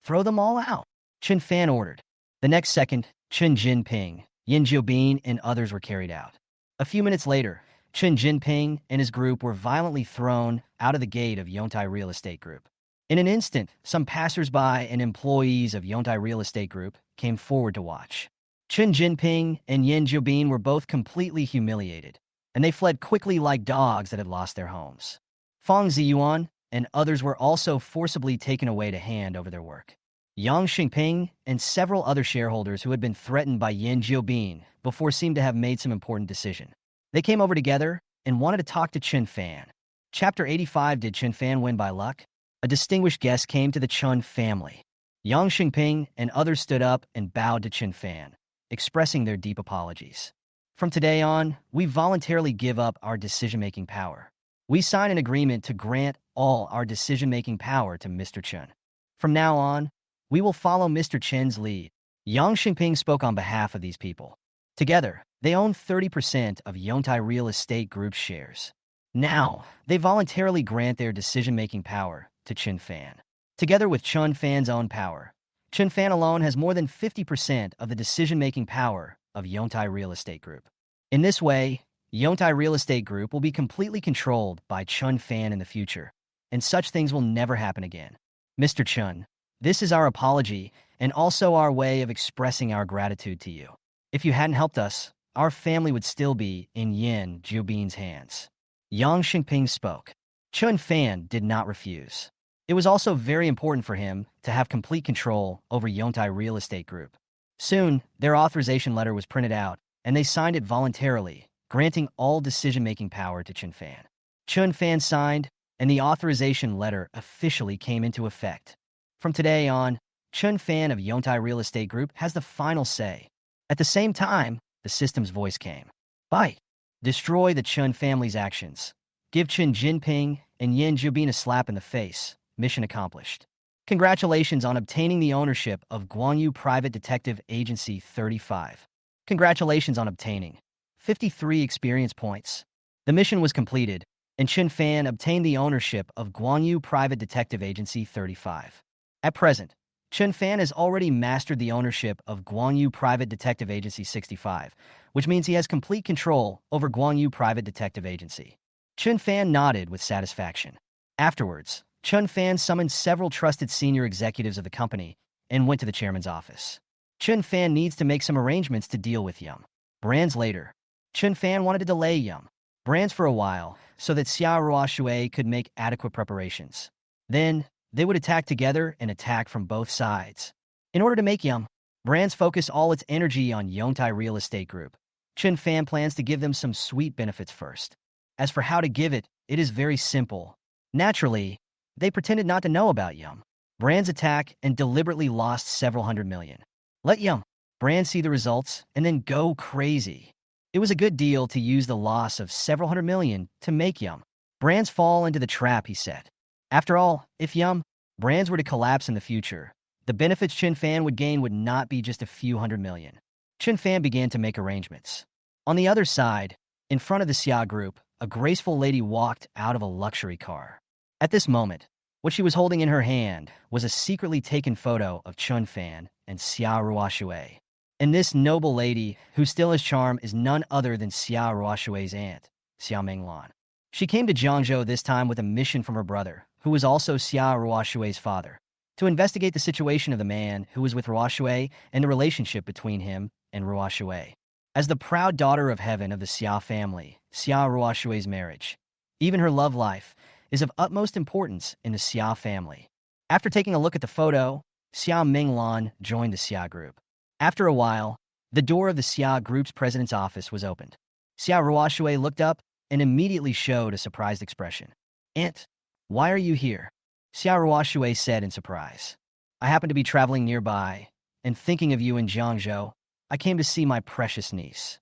Throw them all out, Chun Fan ordered. The next second, Chun Jinping, Yin Jiobin, and others were carried out. A few minutes later, Chun Jinping and his group were violently thrown out of the gate of Yontai Real Estate Group. In an instant, some passersby and employees of Yontai Real Estate Group came forward to watch. Chun Jinping and Yin Jiobin were both completely humiliated, and they fled quickly like dogs that had lost their homes. Fang Ziyuan and others were also forcibly taken away to hand over their work. Yang Xingping and several other shareholders who had been threatened by Yin Jiobin before seemed to have made some important decision. They came over together and wanted to talk to Chun Fan. Chapter 85. Did Chun Fan win by luck? A distinguished guest came to the Chun family. Yang Xingping and others stood up and bowed to Chun Fan, expressing their deep apologies. From today on, we voluntarily give up our decision-making power. We sign an agreement to grant all our decision-making power to Mr. Chun. From now on, we will follow Mr. Chen's lead. Yang Xingping spoke on behalf of these people. Together, they own 30% of Yontai Real Estate Group's shares. Now, they voluntarily grant their decision-making power to Chun Fan. Together with Chun Fan's own power, Chun Fan alone has more than 50% of the decision-making power of Yontai Real Estate Group. In this way, Yontai Real Estate Group will be completely controlled by Chun Fan in the future, and such things will never happen again. Mr. Chun, this is our apology and also our way of expressing our gratitude to you. If you hadn't helped us, our family would still be in Yin Jiobin's hands. Yang Xingping spoke. Chun Fan did not refuse. It was also very important for him to have complete control over Yontai Real Estate Group. Soon, their authorization letter was printed out, and they signed it voluntarily, granting all decision-making power to Chun Fan. Chun Fan signed, and the authorization letter officially came into effect. From today on, Chun Fan of Yontai Real Estate Group has the final say. At the same time, the system's voice came. Bye. Destroy the Chun family's actions. Give Chun Jinping and Yin Jiobin a slap in the face. Mission accomplished. Congratulations on obtaining the ownership of Guanyu Private Detective Agency 35. Congratulations on obtaining 53 experience points. The mission was completed, and Chun Fan obtained the ownership of Guanyu Private Detective Agency 35. At present, Chun Fan has already mastered the ownership of Guanyu Private Detective Agency 65, which means he has complete control over Guanyu Private Detective Agency. Chun Fan nodded with satisfaction. Afterwards, Chun Fan summoned several trusted senior executives of the company and went to the chairman's office. Chun Fan needs to make some arrangements to deal with Yum Brands later. Chun Fan wanted to delay Yum Brands for a while so that Xia Ruoshui could make adequate preparations. Then, they would attack together and attack from both sides. In order to make Yum Brands focus all its energy on Yontai Real Estate Group, Chun Fan plans to give them some sweet benefits first. As for how to give it, it is very simple. Naturally, they pretended not to know about Yum Brands' attack and deliberately lost several hundred million. Let Yum Brands see the results and then go crazy. It was a good deal to use the loss of several hundred million to make Yum Brands fall into the trap he set. After all, if Yum Brands were to collapse in the future, The benefits Chen Fan would gain would not be just a few hundred million. Chen Fan began to make arrangements. On the other side, in front of the Xia group, a graceful lady walked out of a luxury car. At this moment, what she was holding in her hand was a secretly taken photo of Chun Fan and Xia Ruoshui. And this noble lady, who still has charm, is none other than Xia Ruoshui's aunt, Xia Minglan. She came to Jiangzhou this time with a mission from her brother, who was also Xia Ruoshui's father, to investigate the situation of the man who was with Ruoshui and the relationship between him and Ruoshui. As the proud daughter of heaven of the Xia family, Xia Ruoshui's marriage, even her love life, is of utmost importance in the Xia family. After taking a look at the photo, Xia Minglan joined the Xia group. After a while, the door of the Xia group's president's office was opened. Xia Ruoshui looked up and immediately showed a surprised expression. "Aunt, why are you here?" Xia Ruoshui said in surprise. "I happen to be traveling nearby, and thinking of you in Jiangzhou, I came to see my precious niece,"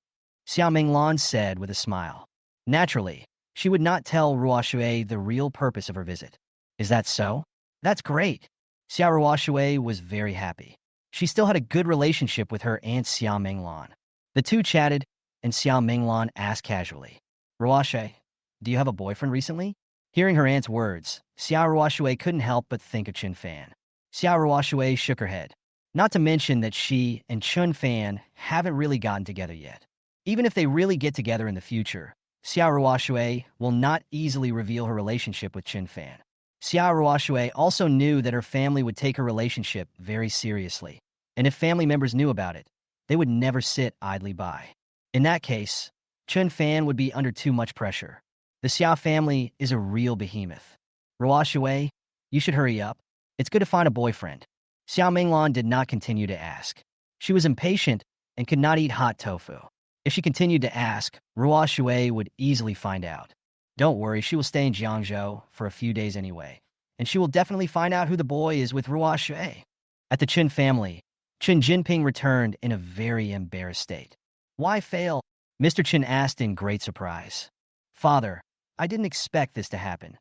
Xia Minglan said with a smile. Naturally, she would not tell Ruoshui the real purpose of her visit. "Is that so? That's great." Xia Ruoshui was very happy. She still had a good relationship with her aunt Xia Minglan. The two chatted, and Xia Minglan asked casually, "Ruoshui, do you have a boyfriend recently?" Hearing her aunt's words, Xia Ruoshui couldn't help but think of Chun Fan. Xia Ruoshui shook her head. Not to mention that she and Chun Fan haven't really gotten together yet. Even if they really get together in the future, Xia Ruoshui will not easily reveal her relationship with Chun Fan. Xia Ruoshui also knew that her family would take her relationship very seriously, and if family members knew about it, they would never sit idly by. In that case, Chun Fan would be under too much pressure. The Xia family is a real behemoth. "Ruoshui, you should hurry up. It's good to find a boyfriend." Xia Minglan did not continue to ask. She was impatient and could not eat hot tofu. If she continued to ask, Ruoshui would easily find out. Don't worry, she will stay in Jiangzhou for a few days anyway, and she will definitely find out who the boy is with Ruoshui. At the Chen family, Chen Jinping returned in a very embarrassed state. "Why fail?" Mr. Chen asked in great surprise. "Father, I didn't expect this to happen."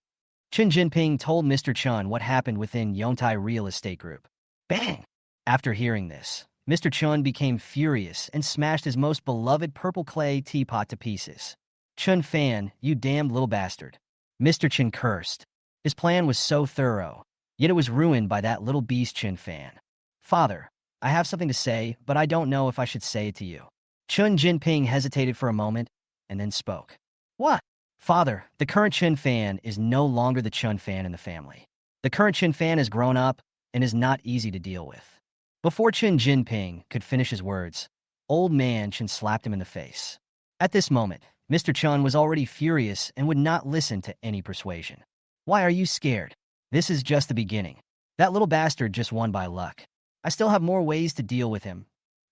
Chen Jinping told Mr. Chun what happened within Yongtai Real Estate Group. Bang! After hearing this, Mr. Chun became furious and smashed his most beloved purple clay teapot to pieces. "Chun Fan, you damned little bastard." Mr. Chen cursed. His plan was so thorough, yet it was ruined by that little beast Chun Fan. "Father, I have something to say, but I don't know if I should say it to you." Chun Jinping hesitated for a moment and then spoke. "What?" "Father, the current Chun Fan is no longer the Chun Fan in the family. The current Chun Fan has grown up and is not easy to deal with." Before Chen Jinping could finish his words, old man Chen slapped him in the face. At this moment, Mr. Chun was already furious and would not listen to any persuasion. "Why are you scared? This is just the beginning. That little bastard just won by luck. I still have more ways to deal with him."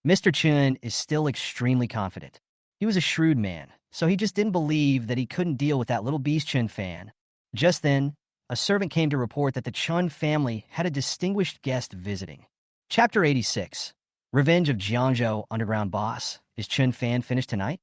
Mr. Chun is still extremely confident. He was a shrewd man, so he just didn't believe that he couldn't deal with that little beast Chun Fan. Just then, a servant came to report that the Chun family had a distinguished guest visiting. Chapter 86. Revenge of Jiangzhou Underground Boss. Is Chun Fan finished tonight?